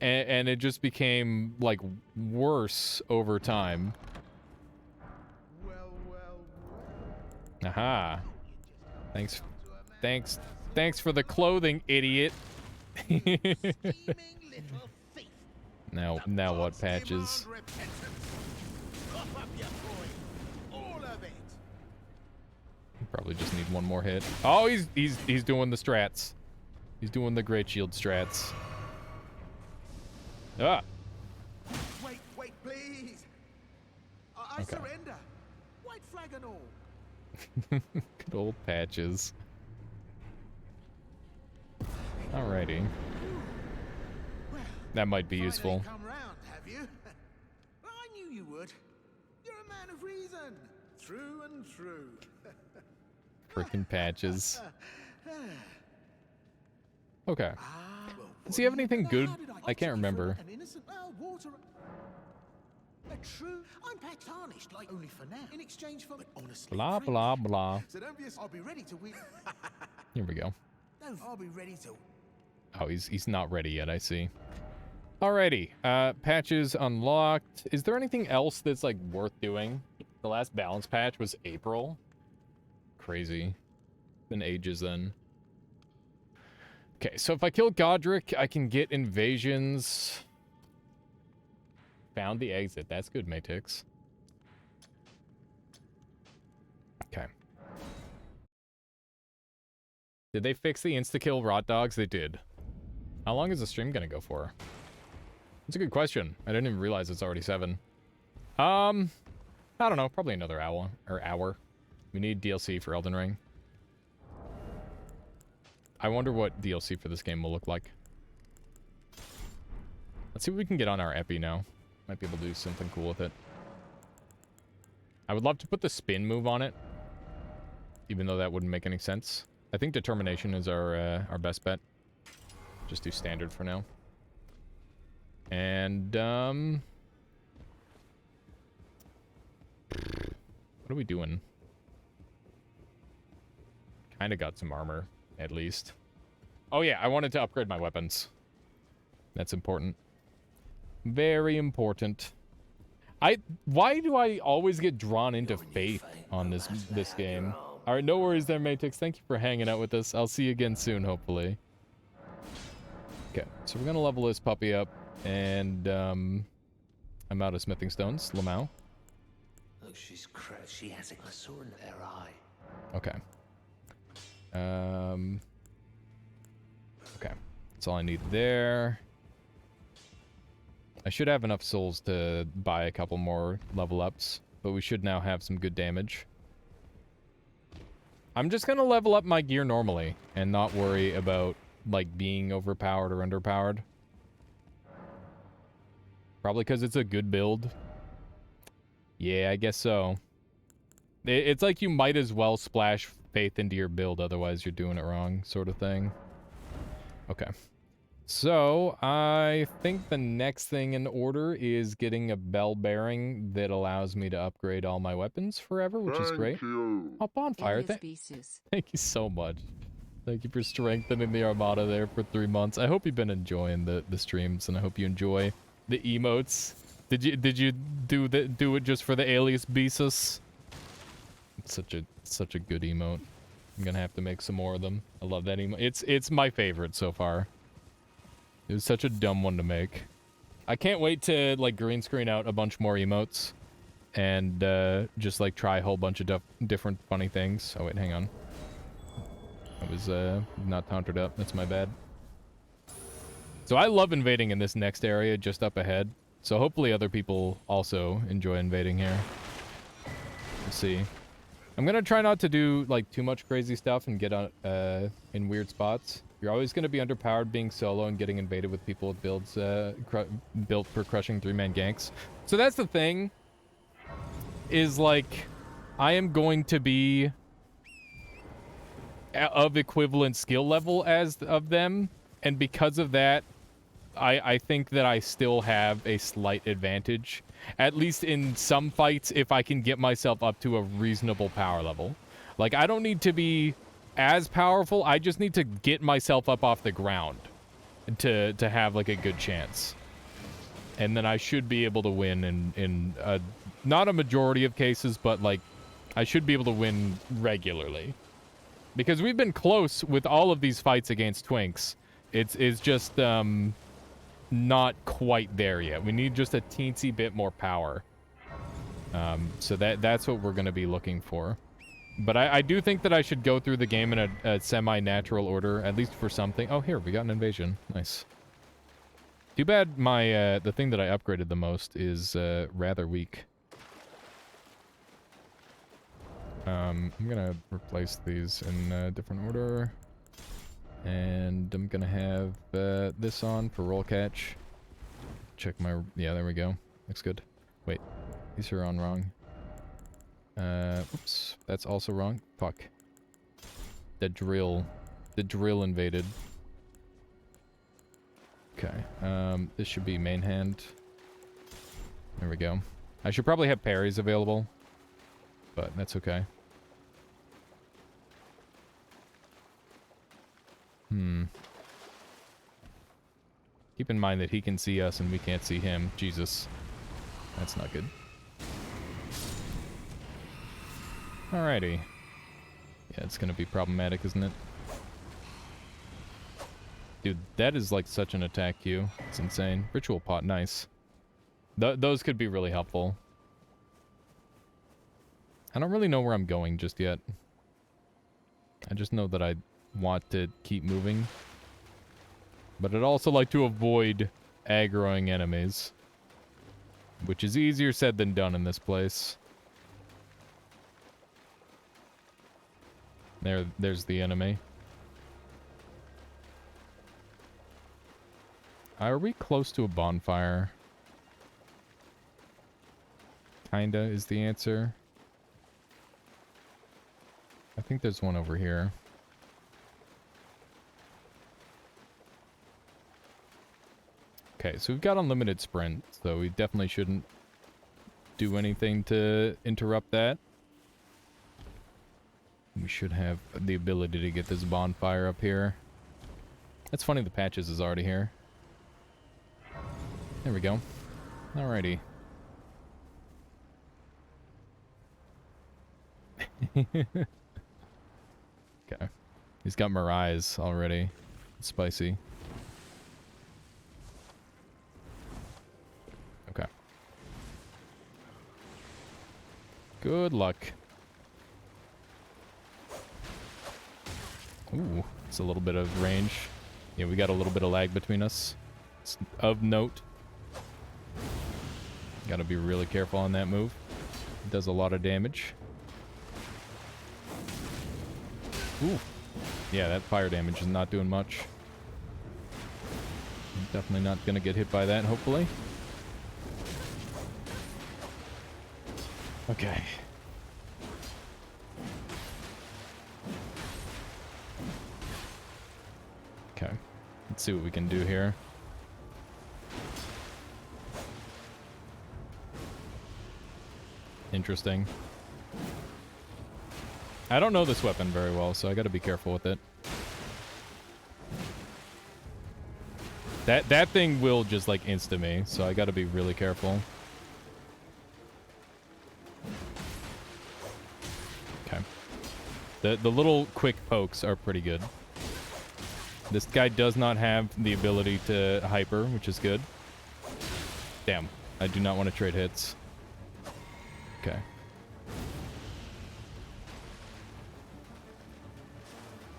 and it just became like worse over time. Aha. Thanks for the clothing, idiot. Now what, Patches? Probably just need one more hit. Oh, he's doing the strats. He's doing the great shield strats. Ah. Wait, please. I Okay. surrender. White flag and all. Good old Patches. Alrighty. That might be useful. Come round, have you? I knew you would. You're a man of reason. True and true. Frickin' Patches. Okay. Does he have anything good? I can't remember. I'm tarnished, like only for now. In exchange for honestly. Blah, blah, blah. So don't be. I'll be ready to win. Here we go. I'll be ready to. Oh, he's not ready yet, I see. Alrighty. Patches unlocked. Is there anything else that's like worth doing? The last balance patch was April. Crazy. Been ages then. Okay, so if I kill Godric, I can get invasions. Found the exit. That's good, Matix. Okay. Did they fix the insta-kill rot dogs? They did. How long is the stream gonna go for? That's a good question. I didn't even realize it's already 7. I don't know. Probably another hour. We need DLC for Elden Ring. I wonder what DLC for this game will look like. Let's see what we can get on our Epi now. Might be able to do something cool with it. I would love to put the spin move on it, even though that wouldn't make any sense. I think determination is our best bet. Just do standard for now. And what are we doing? Kind of got some armor, at least. Oh yeah, I wanted to upgrade my weapons. That's important. Very important. Why do I always get drawn into faith on this game? All right, no worries there, Matix. Thank you for hanging out with us. I'll see you again soon, hopefully. Okay, so we're gonna level this puppy up, and I'm out of smithing stones. Lamau. Look, she has a sword in her eye. Okay. Okay. That's all I need there. I should have enough souls to buy a couple more level ups, but we should now have some good damage. I'm just gonna level up my gear normally and not worry about, like, being overpowered or underpowered. Probably because it's a good build. Yeah, I guess so. It's like you might as well splash faith into your build, otherwise you're doing it wrong, sort of thing. Okay. So, I think the next thing in order is getting a bell bearing that allows me to upgrade all my weapons forever, which is great. Oh, bonfire. Thank you so much. Thank you for strengthening the armada there for 3 months. I hope you've been enjoying the streams, and I hope you enjoy the emotes. Did you do it just for the alias Besus? It's such a good emote. I'm gonna have to make some more of them. I love that emote. It's my favorite so far. It was such a dumb one to make. I can't wait to, like, green screen out a bunch more emotes and just, like, try a whole bunch of different funny things. Oh wait, hang on. I was not countered up. That's my bad. So I love invading in this next area just up ahead. So hopefully other people also enjoy invading here. We'll see. I'm gonna try not to do, like, too much crazy stuff and get on in weird spots. You're always gonna be underpowered being solo and getting invaded with people with builds built for crushing 3-man ganks. So that's the thing. Is, like, I am going to be of equivalent skill level as of them, and because of that, I think that I still have a slight advantage, at least in some fights, if I can get myself up to a reasonable power level. Like, I don't need to be as powerful, I just need to get myself up off the ground to have, like, a good chance. And then I should be able to win in not a majority of cases, but, like, I should be able to win regularly. Because we've been close with all of these fights against Twinks. It's just not quite there yet. We need just a teensy bit more power. So that's what we're going to be looking for. But I do think that I should go through the game in a semi-natural order, at least for something. Oh, here, we got an invasion. Nice. Too bad my the thing that I upgraded the most is rather weak. I'm gonna replace these in a different order. And I'm gonna have this on for roll catch. Check my... yeah, there we go. Looks good. Wait, these are on wrong. Oops, that's also wrong. Fuck. The drill invaded. Okay, this should be main hand. There we go. I should probably have parries available, but that's okay. Keep in mind that he can see us and we can't see him. Jesus. That's not good. Alrighty. Yeah, it's gonna be problematic, isn't it? Dude, that is like such an attack queue. It's insane. Ritual pot, nice. Those could be really helpful. I don't really know where I'm going just yet. I just know that I want to keep moving. But I'd also like to avoid aggroing enemies. Which is easier said than done in this place. There's the enemy. Are we close to a bonfire? Kinda is the answer. think there's one over here. Okay, so we've got unlimited sprint, so we definitely shouldn't do anything to interrupt that. We should have the ability to get this bonfire up here. It's funny the Patches is already here. There we go. Alrighty. Okay. He's got Mirais already. It's spicy. Okay. Good luck. Ooh, it's a little bit of range. Yeah, we got a little bit of lag between us. It's of note. Gotta be really careful on that move. It does a lot of damage. Ooh. Yeah, that fire damage is not doing much. I'm definitely not gonna get hit by that, hopefully. Okay. Okay. Let's see what we can do here. Interesting. I don't know this weapon very well, so I gotta be careful with it. That thing will just like insta me, so I gotta be really careful. Okay. The little quick pokes are pretty good. This guy does not have the ability to hyper, which is good. Damn. I do not want to trade hits. Okay.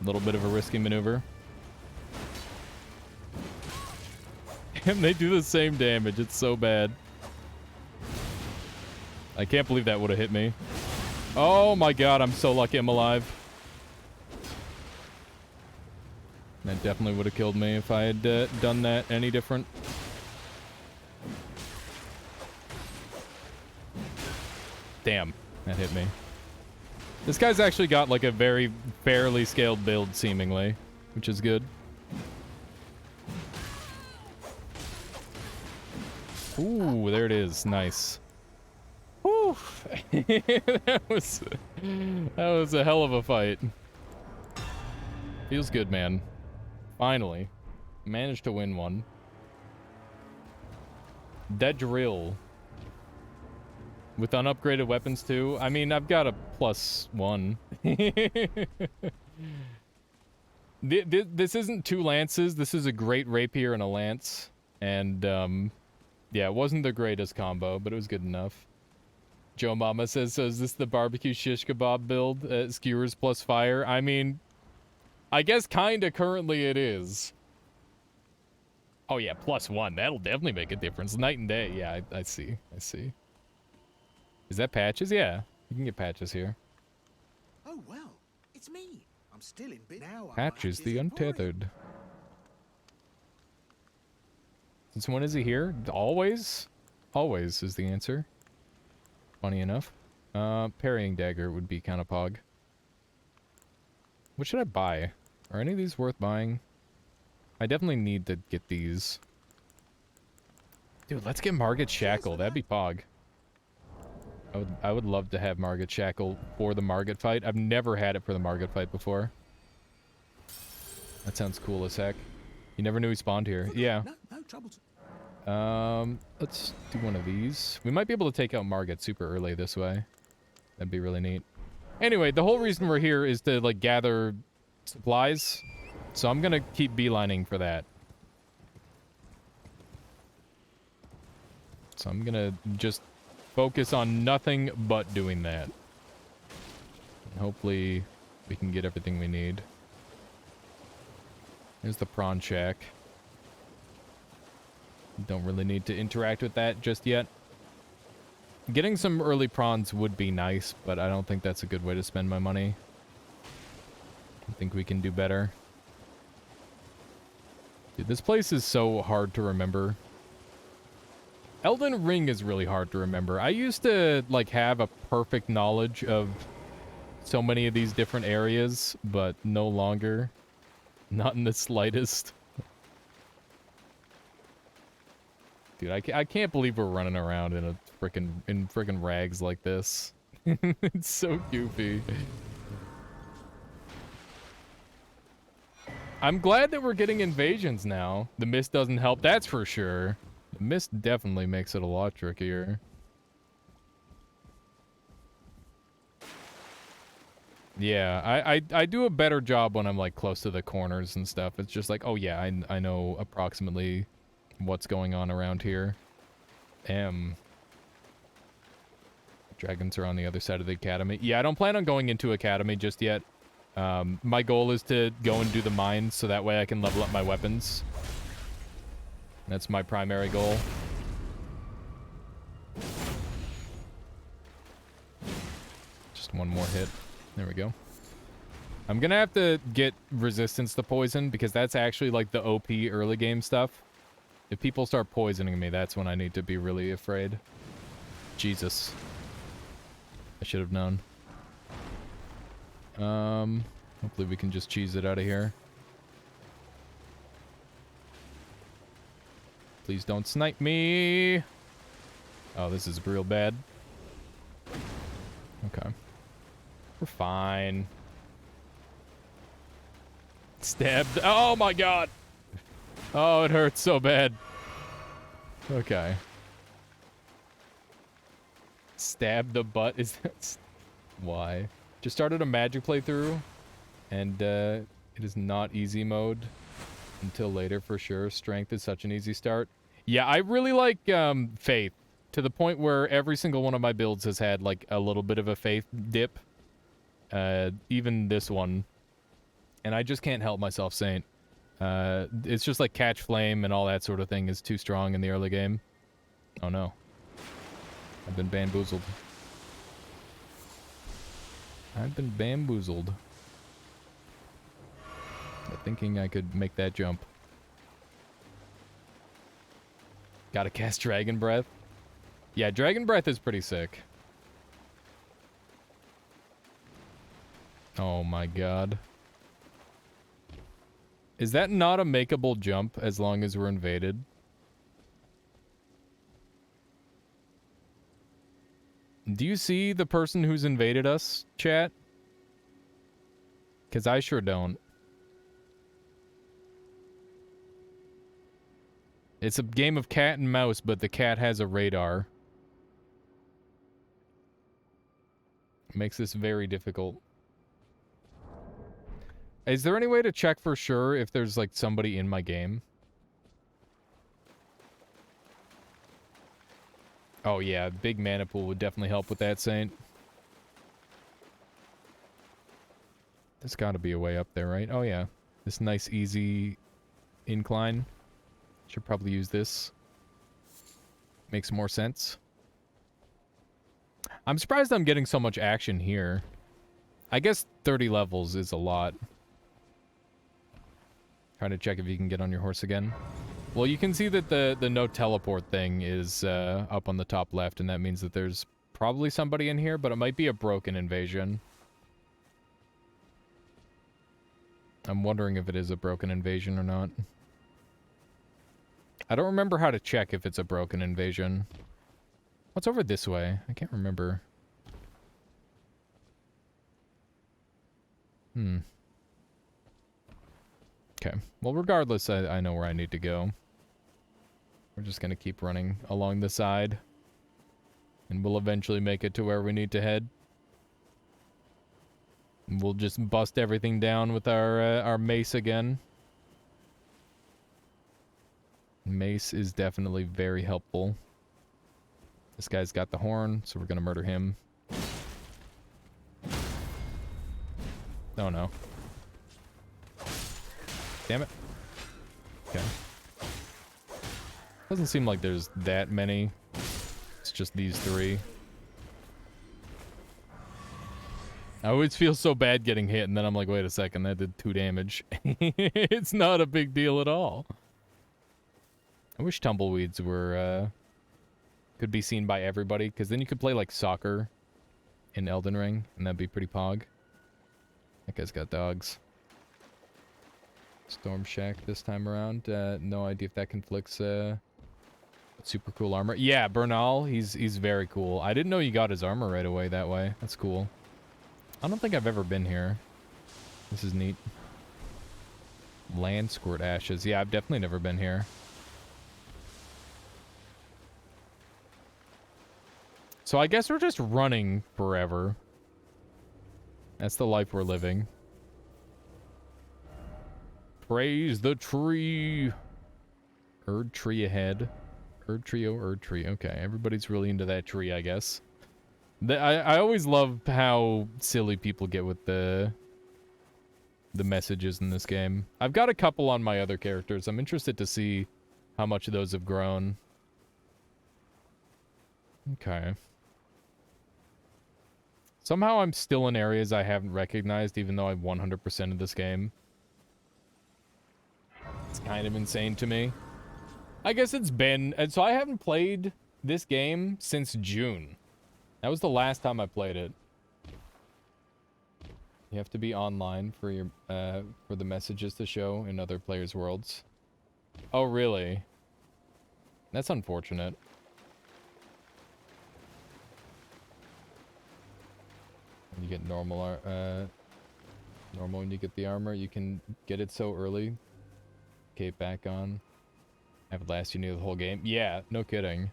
A little bit of a risky maneuver. And they do the same damage. It's so bad. I can't believe that would have hit me. Oh my god, I'm so lucky I'm alive. That definitely would have killed me if I had done that any different. Damn, that hit me. This guy's actually got like a very fairly scaled build, seemingly, which is good. Ooh, there it is. Nice. Woo! that was a hell of a fight. Feels good, man. Finally. Managed to win one. That drill. With unupgraded weapons too. I mean, I've got a +1. This isn't 2 lances. This is a great rapier and a lance. And, yeah, it wasn't the greatest combo, but it was good enough. Joe Mama says, so is this the barbecue shish kebab build? Skewers plus fire? I mean, I guess kinda currently it is. Oh yeah, +1. That'll definitely make a difference. Night and day. Yeah, I see. I see. Is that Patches? Yeah. You can get Patches here. Oh well, it's me. I'm still in bit now. Patches the Untethered. Since when is he here? Always? Always is the answer. Funny enough. Parrying dagger would be kind of pog. What should I buy? Are any of these worth buying? I definitely need to get these. Dude, let's get Margit Shackle. That'd be pog. I would love to have Margit Shackle for the Margit fight. I've never had it for the Margit fight before. That sounds cool as heck. You never knew he spawned here. Yeah. No trouble. Let's do one of these. We might be able to take out Margit super early this way. That'd be really neat. Anyway, the whole reason we're here is to, like, gather supplies. So I'm gonna keep beelining for that. So I'm gonna just focus on nothing but doing that. And hopefully we can get everything we need. Here's the prawn shack. Don't really need to interact with that just yet. Getting some early prawns would be nice, but I don't think that's a good way to spend my money. I think we can do better. Dude, this place is so hard to remember. Elden Ring is really hard to remember. I used to, like, have a perfect knowledge of so many of these different areas, but no longer. Not in the slightest. Dude, I can't believe we're running around in a frickin' rags like this. It's so goofy. I'm glad that we're getting invasions now. The mist doesn't help, that's for sure. The mist definitely makes it a lot trickier. Yeah, I do a better job when I'm like close to the corners and stuff. It's just like, oh yeah, I know approximately what's going on around here. Dragons are on the other side of the academy. Yeah, I don't plan on going into academy just yet. My goal is to go and do the mines so that way I can level up my weapons. That's my primary goal. Just one more hit. There we go. I'm gonna have to get resistance to poison because that's actually like the OP early game stuff. If people start poisoning me, that's when I need to be really afraid. Jesus. I should have known. Hopefully we can just cheese it out of here. Please don't snipe me. Oh, this is real bad. Okay. We're fine. Stabbed. Oh my god. Oh, it hurts so bad. Okay. Stab the butt. Is that... Why? Just started a magic playthrough. And, it is not easy mode. Until later, for sure. Strength is such an easy start. Yeah, I really like, Faith. To the point where every single one of my builds has had, like, a little bit of a Faith dip. Even this one. And I just can't help myself, Saint. It's just like Catch Flame and all that sort of thing is too strong in the early game. Oh no. I've been bamboozled. I've been bamboozled. Thinking I could make that jump. Gotta cast Dragon Breath. Yeah, Dragon Breath is pretty sick. Oh my god. Is that not a makeable jump as long as we're invaded? Do you see the person who's invaded us, chat? Because I sure don't. It's a game of cat and mouse, but the cat has a radar. Makes this very difficult. Is there any way to check for sure if there's, like, somebody in my game? Oh, yeah. Big mana pool would definitely help with that, Saint. There's gotta be a way up there, right? Oh, yeah. This nice, easy incline. Should probably use this. Makes more sense. I'm surprised I'm getting so much action here. I guess 30 levels is a lot. Trying to check if you can get on your horse again. Well, you can see that the no teleport thing is up on the top left, and that means that there's probably somebody in here, but it might be a broken invasion. I'm wondering if it is a broken invasion or not. I don't remember how to check if it's a broken invasion. What's over this way? I can't remember. Okay. Well, regardless, I know where I need to go. We're just gonna keep running along the side. And we'll eventually make it to where we need to head. And we'll just bust everything down with our mace again. Mace is definitely very helpful. This guy's got the horn, so we're gonna murder him. Oh no. Damn it. Okay. Doesn't seem like there's that many. It's just these three. I always feel so bad getting hit, and then I'm like, wait a second, that did 2 damage. It's not a big deal at all. I wish tumbleweeds were, could be seen by everybody, because then you could play, like, soccer in Elden Ring, and that'd be pretty pog. That guy's got dogs. Storm Shack this time around. No idea if that conflicts. Super cool armor. Yeah, Bernal, he's very cool. I didn't know you got his armor right away that way. That's cool. I don't think I've ever been here. This is neat. Land Squirt Ashes. Yeah, I've definitely never been here. So I guess we're just running forever. That's the life we're living. Praise the tree. Erd tree ahead. Erd tree, oh, Erd tree. Okay, everybody's really into that tree, I guess. I always love how silly people get with the messages in this game. I've got a couple on my other characters. I'm interested to see how much of those have grown. Okay. Somehow I'm still in areas I haven't recognized, even though I've 100% of this game. It's kind of insane to me. I guess it's been... And so I haven't played this game since June. That was the last time I played it. You have to be online for your for the messages to show in other players' worlds. Oh, really? That's unfortunate. You get normal normal when you get the armor. You can get it so early. Okay, back on. Have it last you near the whole game. Yeah, no kidding.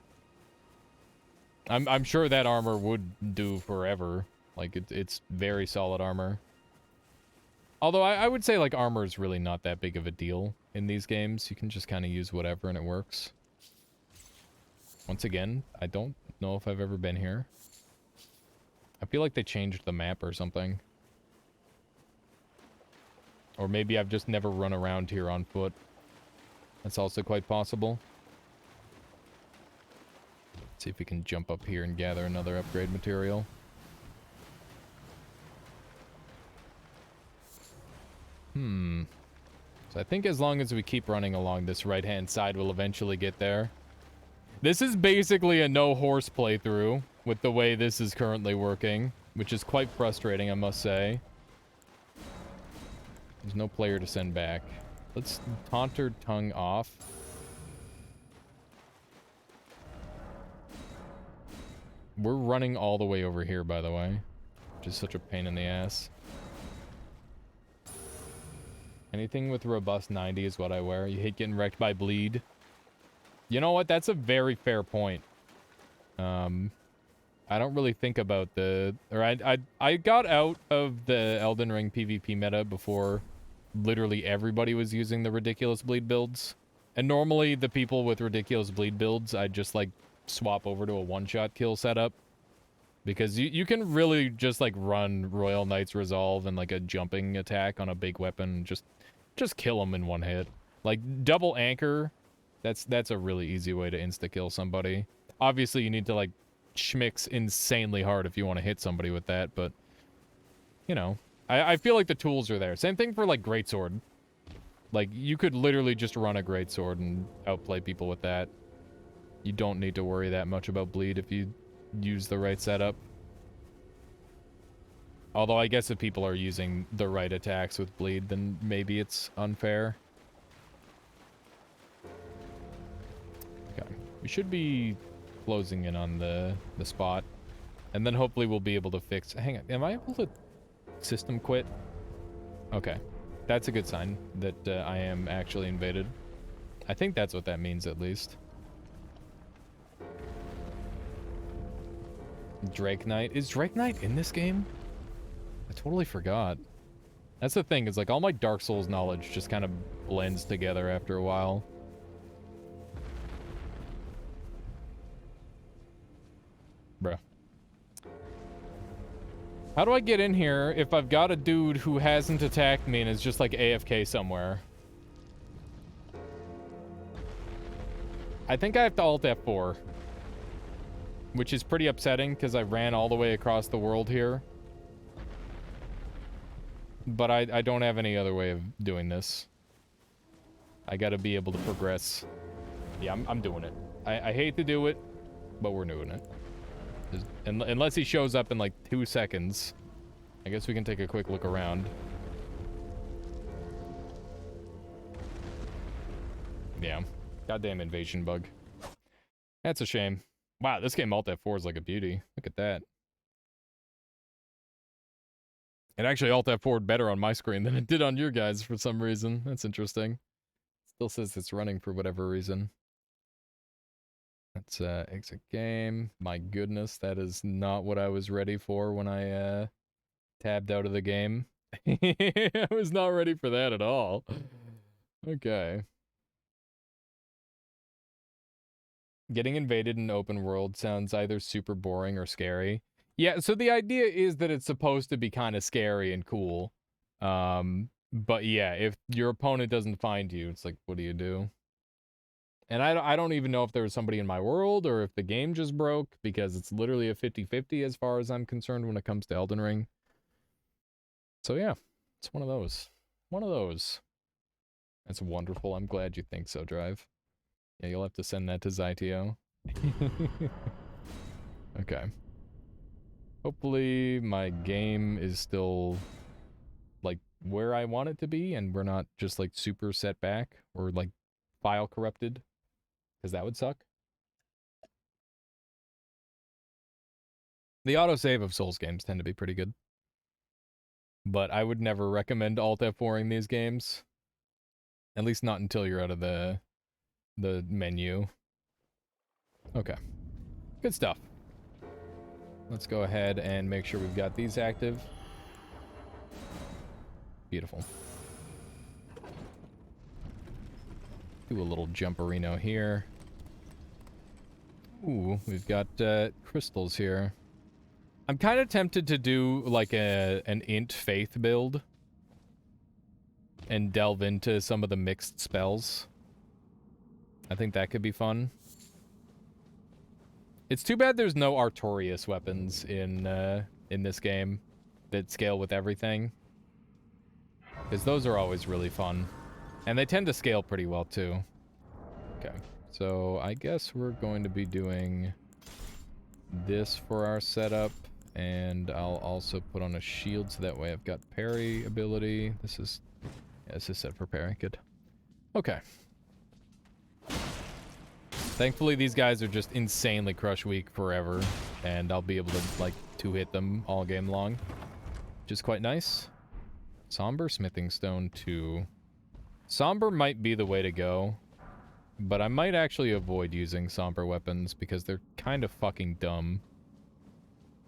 I'm sure that armor would do forever. Like it's very solid armor. Although I would say like armor is really not that big of a deal in these games. You can just kind of use whatever and it works. Once again, I don't know if I've ever been here. I feel like they changed the map or something. Or maybe I've just never run around here on foot. That's also quite possible. Let's see if we can jump up here and gather another upgrade material. So I think as long as we keep running along this right-hand side, we'll eventually get there. This is basically a no-horse playthrough with the way this is currently working, which is quite frustrating, I must say. There's no player to send back. Let's taunter tongue off. We're running all the way over here, by the way, which is such a pain in the ass. Anything with robust 90 is what I wear. You hate getting wrecked by bleed. You know what? That's a very fair point. I don't really think about the... Or I got out of the Elden Ring PvP meta before literally everybody was using the ridiculous bleed builds. And normally the people with ridiculous bleed builds, I'd just like swap over to a one-shot kill setup. Because you can really just like run Royal Knight's Resolve and like a jumping attack on a big weapon and just kill them in one hit. Like double anchor, that's a really easy way to insta-kill somebody. Obviously you need to like schmicks insanely hard if you want to hit somebody with that, but you know, I feel like the tools are there. Same thing for like greatsword. Like you could literally just run a greatsword and outplay people with that. You don't need to worry that much about bleed if you use the right setup. Although I guess if people are using the right attacks with bleed, then maybe it's unfair. Okay. We should be closing in on the spot. And then hopefully we'll be able to fix... Hang on, am I able to system quit? Okay. That's a good sign that I am actually invaded. I think that's what that means, at least. Drake Knight. Is Drake Knight in this game? I totally forgot. That's the thing, is like all my Dark Souls knowledge just kind of blends together after a while. Bruh. How do I get in here if I've got a dude who hasn't attacked me and is just like AFK somewhere? I think I have to Alt F4. Which is pretty upsetting because I ran all the way across the world here. But I don't have any other way of doing this. I gotta be able to progress. Yeah, I'm doing it. I hate to do it, but we're doing it. Unless he shows up in like 2 seconds, I guess we can take a quick look around. Yeah. Goddamn invasion bug. That's a shame. Wow, this game Alt F4 is like a beauty. Look at that. It actually Alt F4'd better on my screen than it did on your guys for some reason. That's interesting. Still says it's running for whatever reason. Let's exit game. My goodness, that is not what I was ready for when I tabbed out of the game. I was not ready for that at all. Okay. Getting invaded in open world sounds either super boring or scary. Yeah, so the idea is that it's supposed to be kind of scary and cool. But yeah, if your opponent doesn't find you, it's like, what do you do? And I don't even know if there was somebody in my world or if the game just broke, because it's literally a 50-50 as far as I'm concerned when it comes to Elden Ring. So yeah, it's one of those. One of those. That's wonderful. I'm glad you think so, Drive. Yeah, you'll have to send that to Zytio. Okay. Hopefully my game is still, like, where I want it to be, and we're not just, like, super set back or, like, file corrupted. Because that would suck. The autosave of Souls games tend to be pretty good. But I would never recommend Alt F4ing these games. At least not until you're out of the menu. Okay. Good stuff. Let's go ahead and make sure we've got these active. Beautiful. Do a little jumperino here. Ooh, we've got crystals here. I'm kind of tempted to do like an int faith build and delve into some of the mixed spells. I think that could be fun. It's too bad there's no Artorias weapons in this game that scale with everything, because those are always really fun, and they tend to scale pretty well too. Okay, so I guess we're going to be doing this for our setup, and I'll also put on a shield so that way I've got parry ability. This is set for parry. Good. Okay. Thankfully, these guys are just insanely crush weak forever, and I'll be able to, like, two-hit them all game long, which is quite nice. Somber Smithing Stone 2. Somber might be the way to go, but I might actually avoid using Somber weapons because they're kind of fucking dumb.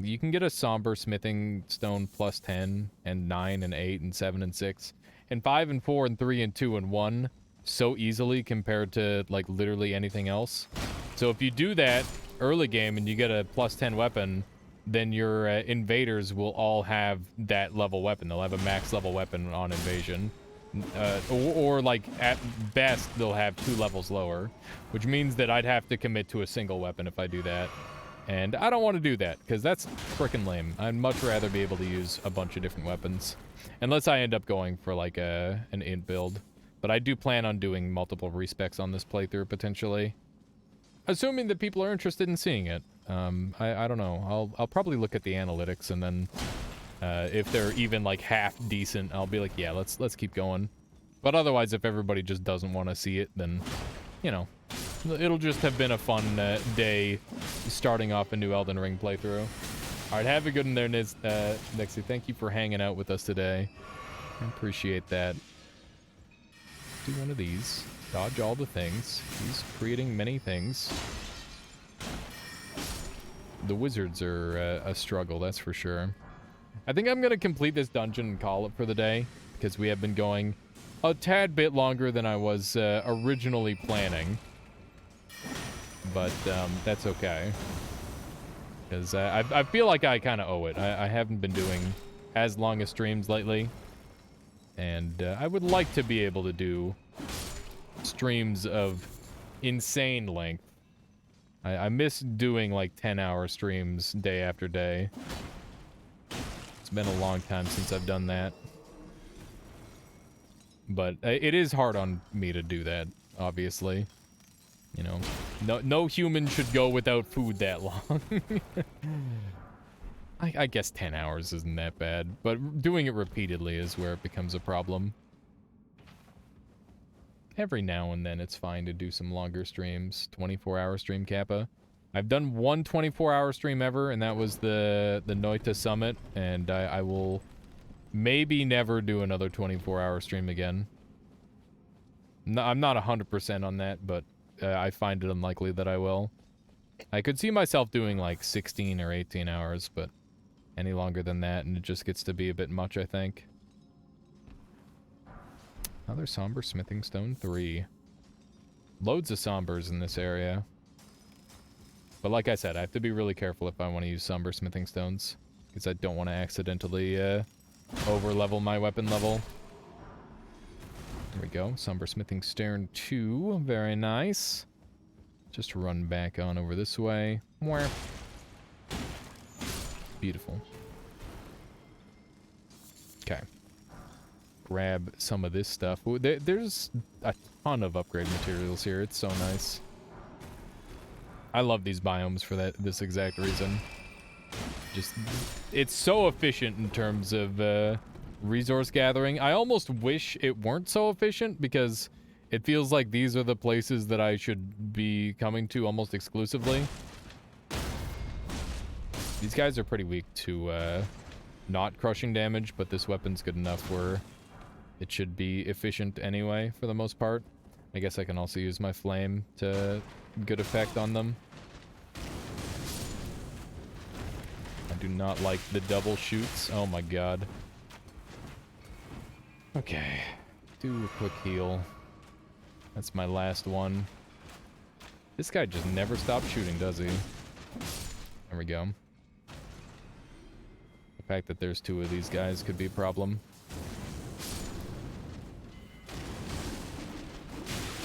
You can get a Somber Smithing Stone plus 10, and 9, and 8, and 7, and 6, and 5, and 4, and 3, and 2, and 1 so easily compared to, like, literally anything else. So if you do that early game and you get a plus 10 weapon, then your invaders will all have that level weapon. They'll have a max level weapon on invasion. Or like, at best, they'll have 2 levels lower, which means that I'd have to commit to a single weapon if I do that. And I don't want to do that, because that's frickin' lame. I'd much rather be able to use a bunch of different weapons. Unless I end up going for, like, an int build. But I do plan on doing multiple respecs on this playthrough, potentially. Assuming that people are interested in seeing it. I don't know. I'll probably look at the analytics, and then if they're even, like, half decent, I'll be like, yeah, let's keep going. But otherwise, if everybody just doesn't want to see it, then, you know, it'll just have been a fun day starting off a new Elden Ring playthrough. Alright, have a good one there, Nixie. Thank you for hanging out with us today. I appreciate that. Do one of these. Dodge all the things. He's creating many things. The wizards are a struggle, that's for sure. I think I'm going to complete this dungeon and call it for the day, because we have been going a tad bit longer than I was originally planning. But that's okay. Because I feel like I kind of owe it. I haven't been doing as long as streams lately. And I would like to be able to do streams of insane length. I miss doing like 10-hour streams day after day. It's been a long time since I've done that. But it is hard on me to do that, obviously. You know, no human should go without food that long. I guess 10 hours isn't that bad, but doing it repeatedly is where it becomes a problem. Every now and then it's fine to do some longer streams. 24-hour stream kappa. I've done one 24-hour stream ever, and that was the Noita Summit, and I will maybe never do another 24-hour stream again. No, I'm not 100% on that, but I find it unlikely that I will. I could see myself doing like 16 or 18 hours, but any longer than that, and it just gets to be a bit much, I think. Another Somber Smithing Stone 3. Loads of Sombers in this area. But like I said, I have to be really careful if I want to use Somber Smithing Stones, because I don't want to accidentally over-level my weapon level. There we go. Somber Smithing Stone 2. Very nice. Just run back on over this way. Mwah. Beautiful. Okay. Grab some of this stuff. Ooh, there's a ton of upgrade materials here. It's so nice. I love these biomes for this exact reason. Just, it's so efficient in terms of resource gathering. I almost wish it weren't so efficient, because it feels like these are the places that I should be coming to almost exclusively. These guys are pretty weak to not crushing damage, but this weapon's good enough where it should be efficient anyway, for the most part. I guess I can also use my flame to good effect on them. I do not like the double shoots. Oh my god. Okay. Do a quick heal. That's my last one. This guy just never stops shooting, does he? There we go. The fact that there's two of these guys could be a problem.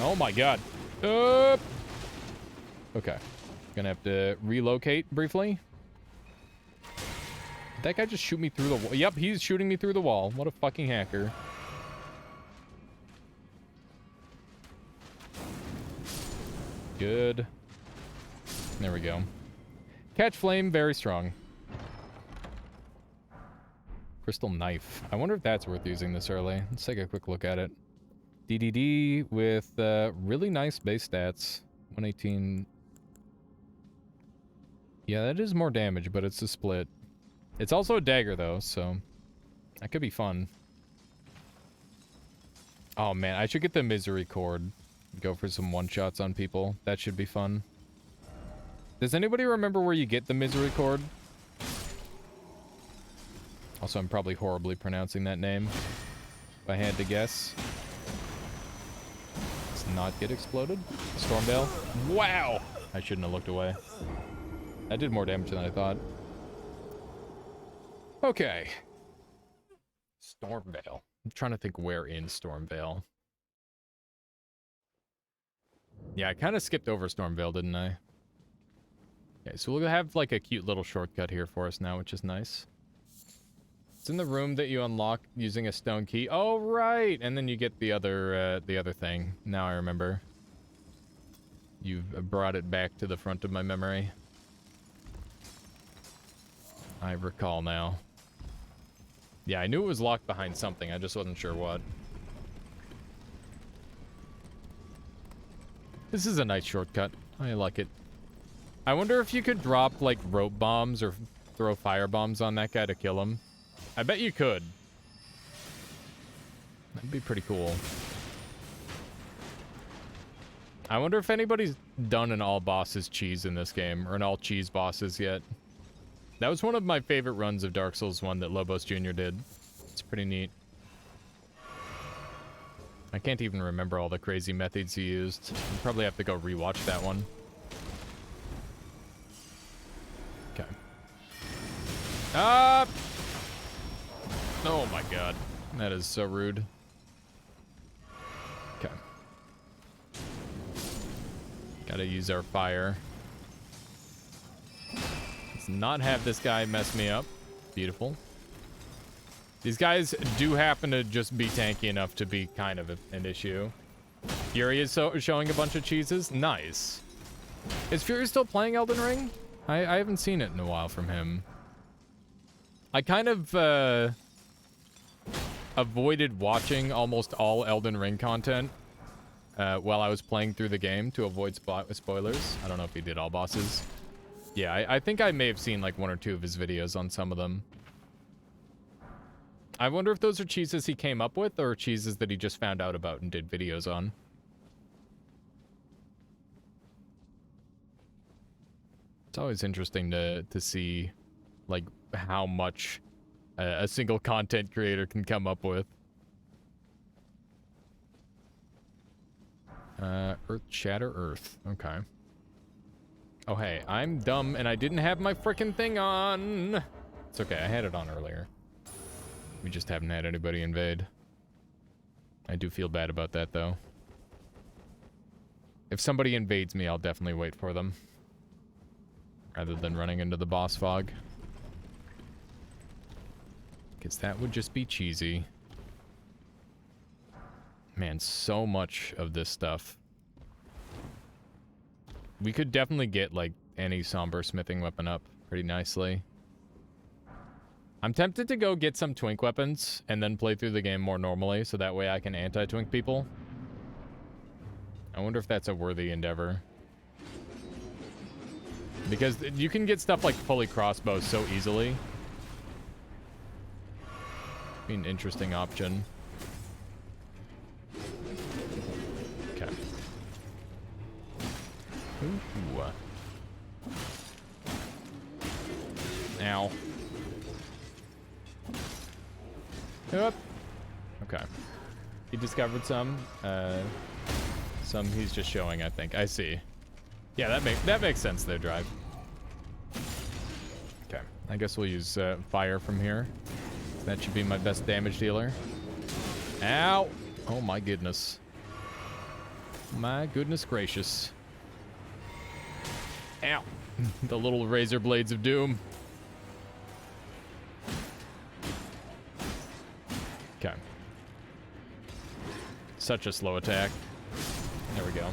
Oh my god. Okay. Gonna have to relocate briefly. Did that guy just shoot me through the wall? Yep, he's shooting me through the wall. What a fucking hacker. Good. There we go. Catch flame, very strong. Crystal knife. I wonder if that's worth using this early. Let's take a quick look at it. DDD with really nice base stats. 118. Yeah, that is more damage, but it's a split. It's also a dagger, though, so that could be fun. Oh, man, I should get the misery cord. Go for some one-shots on people. That should be fun. Does anybody remember where you get the misery cord? Also, I'm probably horribly pronouncing that name, if I had to guess. Let's not get exploded. Stormveil. Wow! I shouldn't have looked away. That did more damage than I thought. Okay. Stormveil. I'm trying to think where in Stormveil. Yeah, I kind of skipped over Stormveil, didn't I? Okay, so we'll have like a cute little shortcut here for us now, which is nice. It's in the room that you unlock using a stone key. Oh, right! And then you get the other thing. Now I remember. You've brought it back to the front of my memory. I recall now. Yeah, I knew it was locked behind something. I just wasn't sure what. This is a nice shortcut. I like it. I wonder if you could drop, like, rope bombs or throw fire bombs on that guy to kill him. I bet you could. That'd be pretty cool. I wonder if anybody's done an all bosses cheese in this game, or an all cheese bosses yet. That was one of my favorite runs of Dark Souls 1 that Lobos Jr. did. It's pretty neat. I can't even remember all the crazy methods he used. I'll probably have to go rewatch that one. Okay. Ah! Oh my god. That is so rude. Okay. Gotta use our fire. Let's not have this guy mess me up. Beautiful. These guys do happen to just be tanky enough to be kind of an issue. Fury is showing a bunch of cheeses. Nice. Is Fury still playing Elden Ring? I haven't seen it in a while from him. I kind of avoided watching almost all Elden Ring content while I was playing through the game to avoid spoilers. I don't know if he did all bosses. Yeah, I think I may have seen like 1 or 2 of his videos on some of them. I wonder if those are cheeses he came up with or cheeses that he just found out about and did videos on. It's always interesting to see like how much a single content creator can come up with. Earth Shatter Earth. Okay. Oh hey, I'm dumb and I didn't have my frickin' thing on. It's okay, I had it on earlier. We just haven't had anybody invade. I do feel bad about that though. If somebody invades me, I'll definitely wait for them. Rather than running into the boss fog. Because that would just be cheesy. Man, so much of this stuff. We could definitely get, like, any somber smithing weapon up pretty nicely. I'm tempted to go get some twink weapons and then play through the game more normally, so that way I can anti-twink people. I wonder if that's a worthy endeavor. Because you can get stuff like fully crossbows so easily. Be an interesting option. Okay. Ooh. Ow. Yep. Okay. He discovered some. Some he's just showing, I think. I see. Yeah, that makes sense there, Drive. Okay. I guess we'll use fire from here. That should be my best damage dealer. Ow! Oh my goodness. My goodness gracious. Ow! The little razor blades of doom. Okay. Such a slow attack. There we go.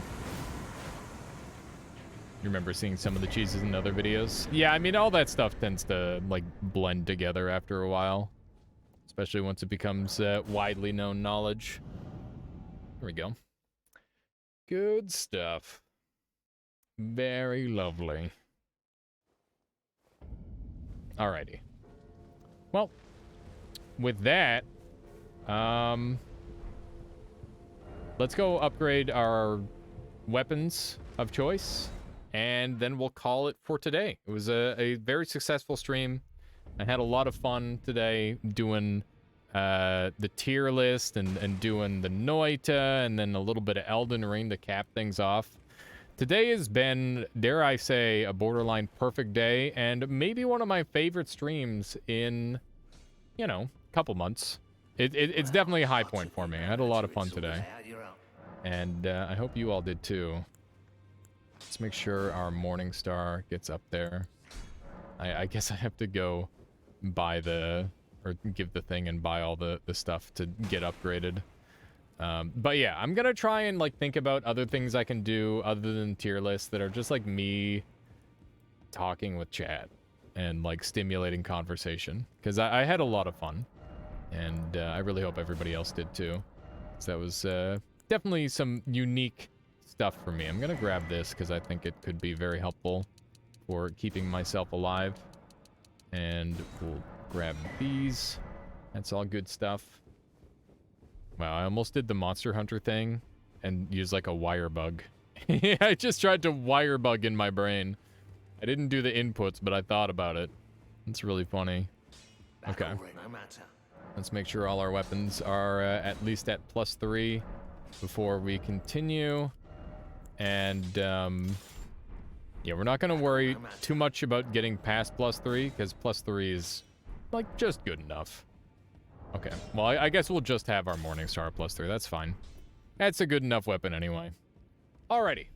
You remember seeing some of the cheeses in other videos? Yeah, I mean, all that stuff tends to, like, blend together after a while. Especially once it becomes widely known knowledge. There we go. Good stuff. Very lovely. Alrighty. Well, with that, let's go upgrade our weapons of choice, and then we'll call it for today. It was a very successful stream. I had a lot of fun today doing the tier list and doing the Noita, and then a little bit of Elden Ring to cap things off. Today has been, dare I say, a borderline perfect day, and maybe one of my favorite streams in, you know, a couple months. It's definitely a high point for me. I had a lot of fun today. And I hope you all did too. Let's make sure our Morning Star gets up there. I guess I have to go buy or give the thing and buy all the stuff to get upgraded. But yeah, I'm gonna try and like think about other things I can do other than tier lists that are just like me talking with chat and like stimulating conversation. Because I had a lot of fun. And I really hope everybody else did too. So that was definitely some unique stuff for me. I'm gonna grab this because I think it could be very helpful for keeping myself alive. And we'll grab these. That's all good stuff. Wow, I almost did the Monster Hunter thing and used like a wire bug. I just tried to wire bug in my brain. I didn't do the inputs, but I thought about it. It's really funny. Okay. Let's make sure all our weapons are at least at +3 before we continue. And, yeah, we're not going to worry too much about getting past +3, because +3 is, like, just good enough. Okay, well, I guess we'll just have our Morning Star +3. That's fine. That's a good enough weapon anyway. Alrighty.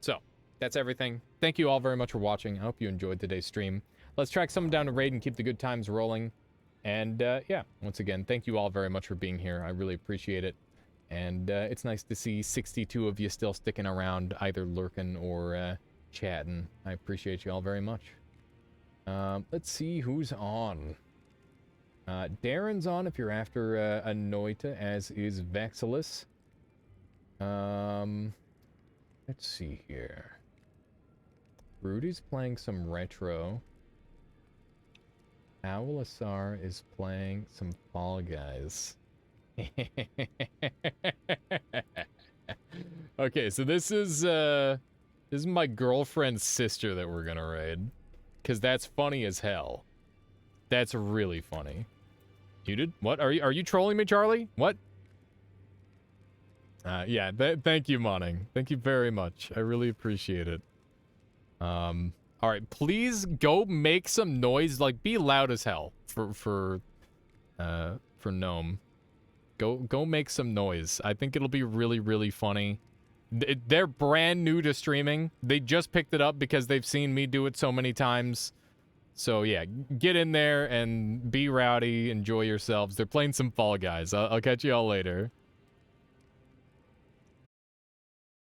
So, that's everything. Thank you all very much for watching. I hope you enjoyed today's stream. Let's track someone down to raid and keep the good times rolling. And, yeah, once again, thank you all very much for being here. I really appreciate it. And it's nice to see 62 of you still sticking around, either lurking or chatting. I appreciate you all very much. Let's see who's on. Darren's on if you're after a Noita, as is Vexilus. Let's see here. Rudy's playing some retro. Aliasar is playing some Fall Guys. Okay, so this is my girlfriend's sister that we're gonna raid. Cause that's funny as hell. That's really funny. Muted? What? Are you trolling me, Charlie? What? Yeah, thank you, Monning. Thank you very much. I really appreciate it. Alright, please go make some noise. Like, be loud as hell for Gnome. Go make some noise. I think it'll be really, really funny. They're brand new to streaming. They just picked it up because they've seen me do it so many times. So yeah, get in there and be rowdy, enjoy yourselves. They're playing some Fall Guys. I'll catch you all later.